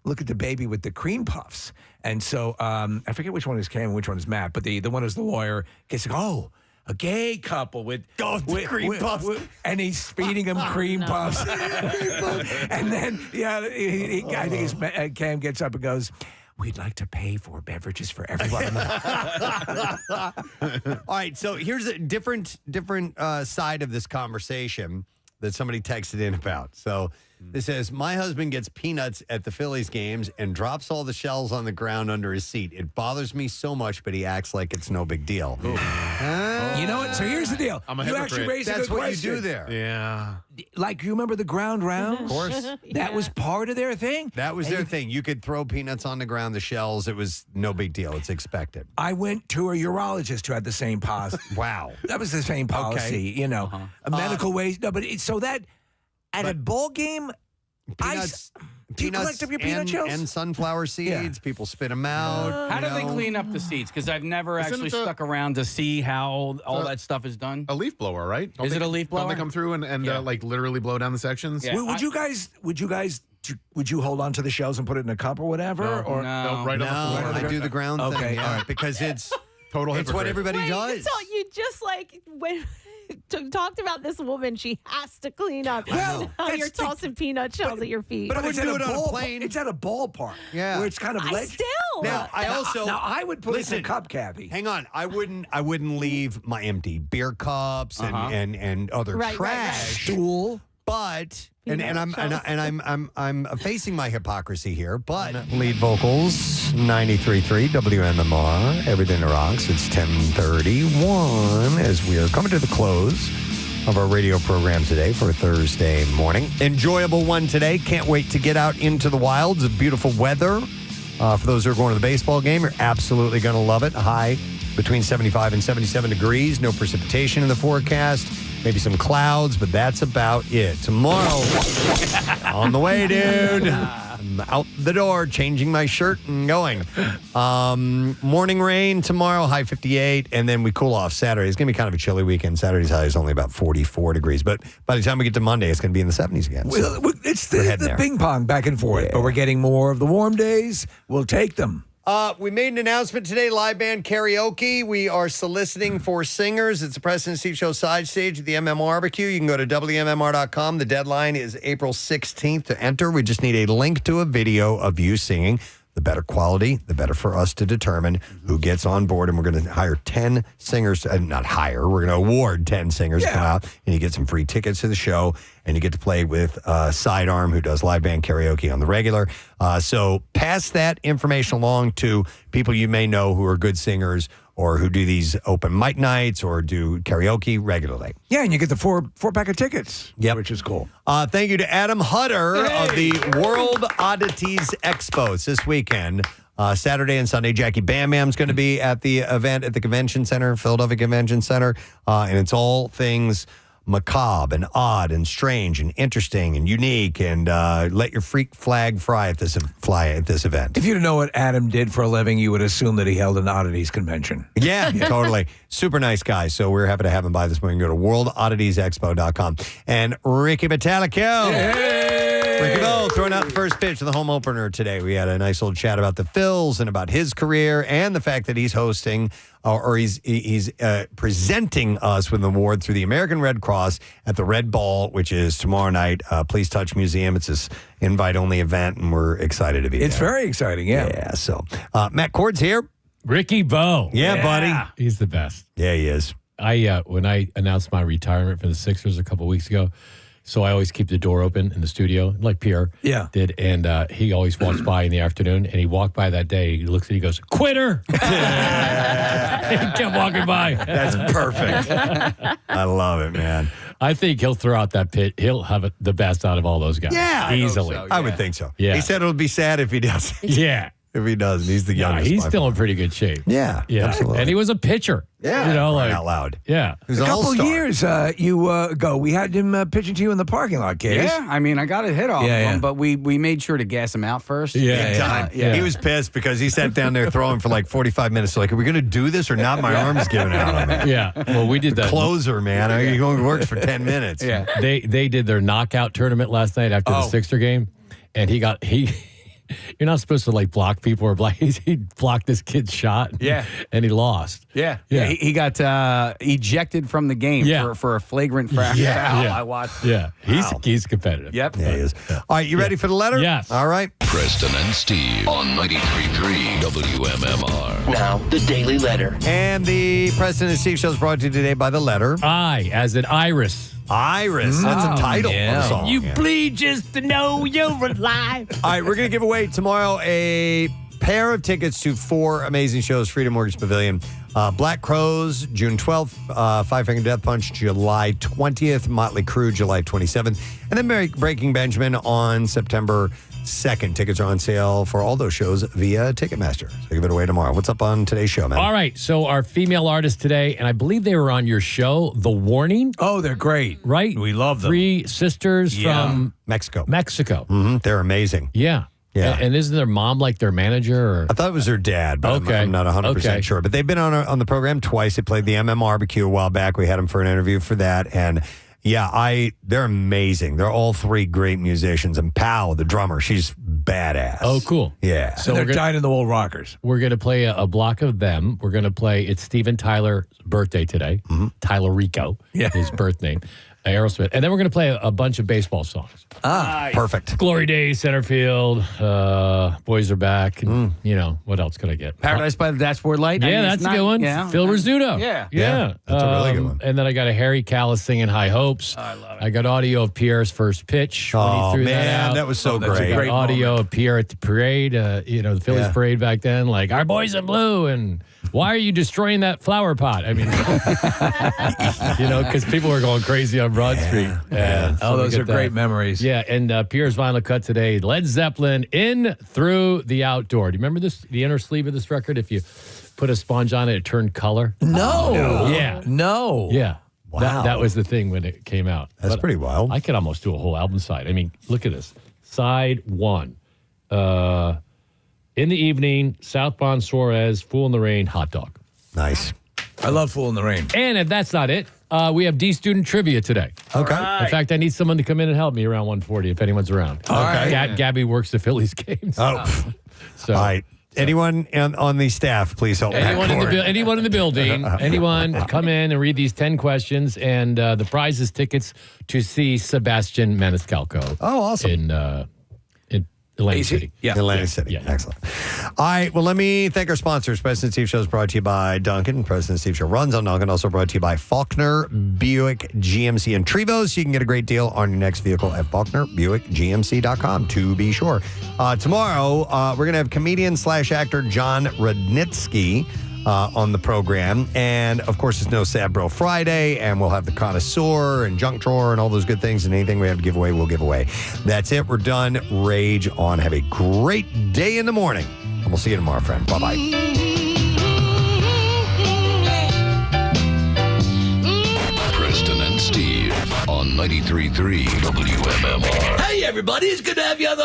look at the baby with the cream puffs. And so I forget which one is Cam and which one is Matt, but the one who's the lawyer gets like, oh, a gay couple with cream puffs. And he's feeding him cream puffs. And then, I think Cam gets up and goes, we'd like to pay for beverages for everyone. All right, so here's a different side of this conversation that somebody texted in about. So this says, my husband gets peanuts at the Phillies games and drops all the shells on the ground under his seat. It bothers me so much, but he acts like it's no big deal. You know what? So here's the deal. I'm a you hypocrite. actually raised a That's good what question. you do there. Yeah. Like, you remember the ground rounds? Of course. That was part of their thing? That was their thing. You could throw peanuts on the ground, the shells. It was no big deal. It's expected. I went to a urologist who had the same policy. Wow. That was the same policy, a medical waste. No, but so that at a ball game, Peanuts. Do you collect up your peanut shells? And sunflower seeds. People spit them out. How do they clean up the seeds? Because I've never actually stuck around to see how all that stuff is done. A leaf blower, right? Is it a leaf blower? Don't they come through and like literally blow down the sections? Yeah. Would you guys hold on to the shells and put it in a cup or whatever? No, right on the floor. I do the ground thing. Okay, Yeah, all right. because it's total. It's what everybody Wait, does. So you just like when talked about this woman, she has to clean up. Well, Now that's you're tossing peanut shells at your feet. But it's it's do at it a on a ballpark. plane. It's at a ballpark. Yeah. Where it's kind of ledge. Still. Now I would put it in a cup, Kathy. Hang on, I wouldn't leave my empty beer cups and other Right, trash. Stool. But I'm facing my hypocrisy here, but lead vocals 93.3 WMMR, everything that rocks. It's 10:31 as we are coming to the close of our radio program today for a Thursday morning. Enjoyable one today. Can't wait to get out into the wilds of beautiful weather. For those who are going to the baseball game, you're absolutely going to love it. A high between 75 and 77 degrees. No precipitation in the forecast. Maybe some clouds, but that's about it. Tomorrow, on the way, dude. I'm out the door, changing my shirt and going. Morning rain tomorrow, high 58, and then we cool off Saturday. It's going to be kind of a chilly weekend. Saturday's high is only about 44 degrees, but by the time we get to Monday, it's going to be in the 70s again. So It's the ping pong back and forth, but we're getting more of the warm days. We'll take them. We made an announcement today, live band karaoke. We are soliciting for singers. It's the Preston and Steve Show side stage at the MM Barbecue. You can go to WMMR.com. The deadline is April 16th to enter. We just need a link to a video of you singing. The better quality, the better for us to determine who gets on board. And we're going to hire 10 singers, not hire, we're going to award 10 singers to come out. And you get some free tickets to the show. And you get to play with Sidearm, who does live band karaoke on the regular. So pass that information along to people you may know who are good singers or who do these open mic nights or do karaoke regularly. Yeah, and you get the four pack of tickets, which is cool. Thank you to Adam Hutter of the World Oddities Expos this weekend. Saturday and Sunday, Jackie Bam Bam's going to be at the event at the Convention Center, Philadelphia Convention Center. And it's all things macabre and odd and strange and interesting and unique, and let your freak flag fly at this event. If you didn't know what Adam did for a living, you would assume that he held an oddities convention. Yeah, totally. Super nice guy. So we're happy to have him by this morning. Go to worldodditiesexpo.com. And Ricky Metallico. Ricky Bo throwing out the first pitch of the home opener today. We had a nice little chat about the Phils and about his career and the fact that he's hosting or he's presenting us with an award through the American Red Cross at the Red Ball, which is tomorrow night. Please Touch Museum. It's this invite-only event, and we're excited to be there. It's very exciting, yeah. Yeah, so Matt Cord's here. Ricky Bo. Yeah, buddy. He's the best. Yeah, he is. When I announced my retirement from the Sixers a couple weeks ago, so I always keep the door open in the studio, like Pierre did. And he always walks by in the afternoon, and he walked by that day. He looks at it, he goes, "Quitter!" He kept walking by. That's perfect. I love it, man. I think he'll throw out that pit. He'll have the best out of all those guys. Yeah. Easily. I would think so. Yeah. He said it'll be sad if he doesn't. Yeah. If he doesn't. He's the youngest. He's still in pretty good shape. Yeah, absolutely. And he was a pitcher. Yeah. You know, like out loud. Yeah. He was A an couple all-star. years ago, we had him pitching to you in the parking lot, Case. Yeah, I mean, I got a hit off him, but we made sure to gas him out first. Big time. He was pissed because he sat down there throwing for like 45 minutes. So like, are we going to do this or not? My arm's giving out on me. Yeah. Well, we did that. Closer, man. Are you going to work for 10 minutes? Yeah. They did their knockout tournament last night after the Sixer game, and he you're not supposed to like block people or block. He blocked this kid's shot. Yeah. And he lost. Yeah. Yeah. He got ejected from the game for a flagrant foul. I watched. Yeah. He's competitive. Yep. Yeah, he is. All right, you ready for the letter? Yes. All right. Preston and Steve on 93.3 WMMR. Now, the Daily Letter. And the Preston and Steve Show is brought to you today by the letter I, as in Iris. Iris. That's a title of a song. You bleed just to know you're alive. All right, we're going to give away tomorrow a pair of tickets to 4 amazing shows. Freedom Mortgage Pavilion. Black Crows, June 12th. Five Finger Death Punch, July 20th. Motley Crue, July 27th. And then Breaking Benjamin on September 2nd. Tickets are on sale for all those shows via Ticketmaster. So give it away tomorrow. What's up on today's show, man? All right. So our female artists today, and I believe they were on your show, The Warning. Oh, they're great. Right? We love them. 3 sisters from Mexico. They're amazing. Yeah. Yeah. And isn't their mom like their manager? Or? I thought it was their dad, but I'm not 100% sure. But they've been on the program twice. They played the Barbecue a while back. We had them for an interview for that. And yeah, they're amazing. They're all 3 great musicians. And Pal, the drummer, she's badass. Oh, cool. Yeah. So they're dyed-in-the-wool rockers. We're going to play a block of them. We're going to play, it's Steven Tyler's birthday today. Tyler Rico, his birth name. Aerosmith. And then we're going to play a bunch of baseball songs. Perfect. Glory Days, Center Field, Boys Are Back. And, what else could I get? Paradise by the Dashboard Light. Yeah, that's a good one. Yeah. Phil Rizzuto. Yeah. That's a really good one. And then I got a Harry Callis singing High Hopes. I love it. I got audio of Pierre's first pitch. When he threw that out. That was so I great. got audio of Pierre at the parade, the Phillies parade back then, like, our boys in blue, and why are you destroying that flower pot? I mean, because people were going crazy on Broad Street. And so those we are get great that. memories. Yeah, and Pierre's vinyl cut today, Led Zeppelin, In Through the Outdoor. Do you remember this? The inner sleeve of this record, if you put a sponge on it, it turned color? No. Yeah. No. Yeah. Wow. That was the thing when it came out. That's pretty wild. I could almost do a whole album side. I mean, look at this. Side 1. In the Evening, Southbound Suarez, Fool in the Rain, Hot Dog. Nice. I love Fool in the Rain. And if that's not it, we have D student trivia today. Okay. In fact, I need someone to come in and help me around 1:40 if anyone's around. All right. Gabby works the Phillies games. Oh. So All right. Anyone on the staff, please help anyone in the building, anyone come in and read these 10 questions, and the prize is tickets to see Sebastian Maniscalco. Oh, awesome. In Atlantic City. Yeah. Atlantic City. Yeah. Excellent. All right. Well, let me thank our sponsors. President Steve Show is brought to you by Duncan. President Steve Show runs on Duncan. Also brought to you by Faulkner, Buick, GMC, and Trevos. You can get a great deal on your next vehicle at FaulknerBuickGMC.com, to be sure. Tomorrow, we're going to have comedian/actor John Rudnitsky on the program. And, of course, it's No Sad Bro Friday, and we'll have the Connoisseur and Junk Drawer and all those good things, and anything we have to give away, we'll give away. That's it. We're done. Rage on. Have a great day in the morning, and we'll see you tomorrow, friend. Bye-bye. Preston and Steve on 93.3 WMMR. Hey, everybody, it's good to have you on the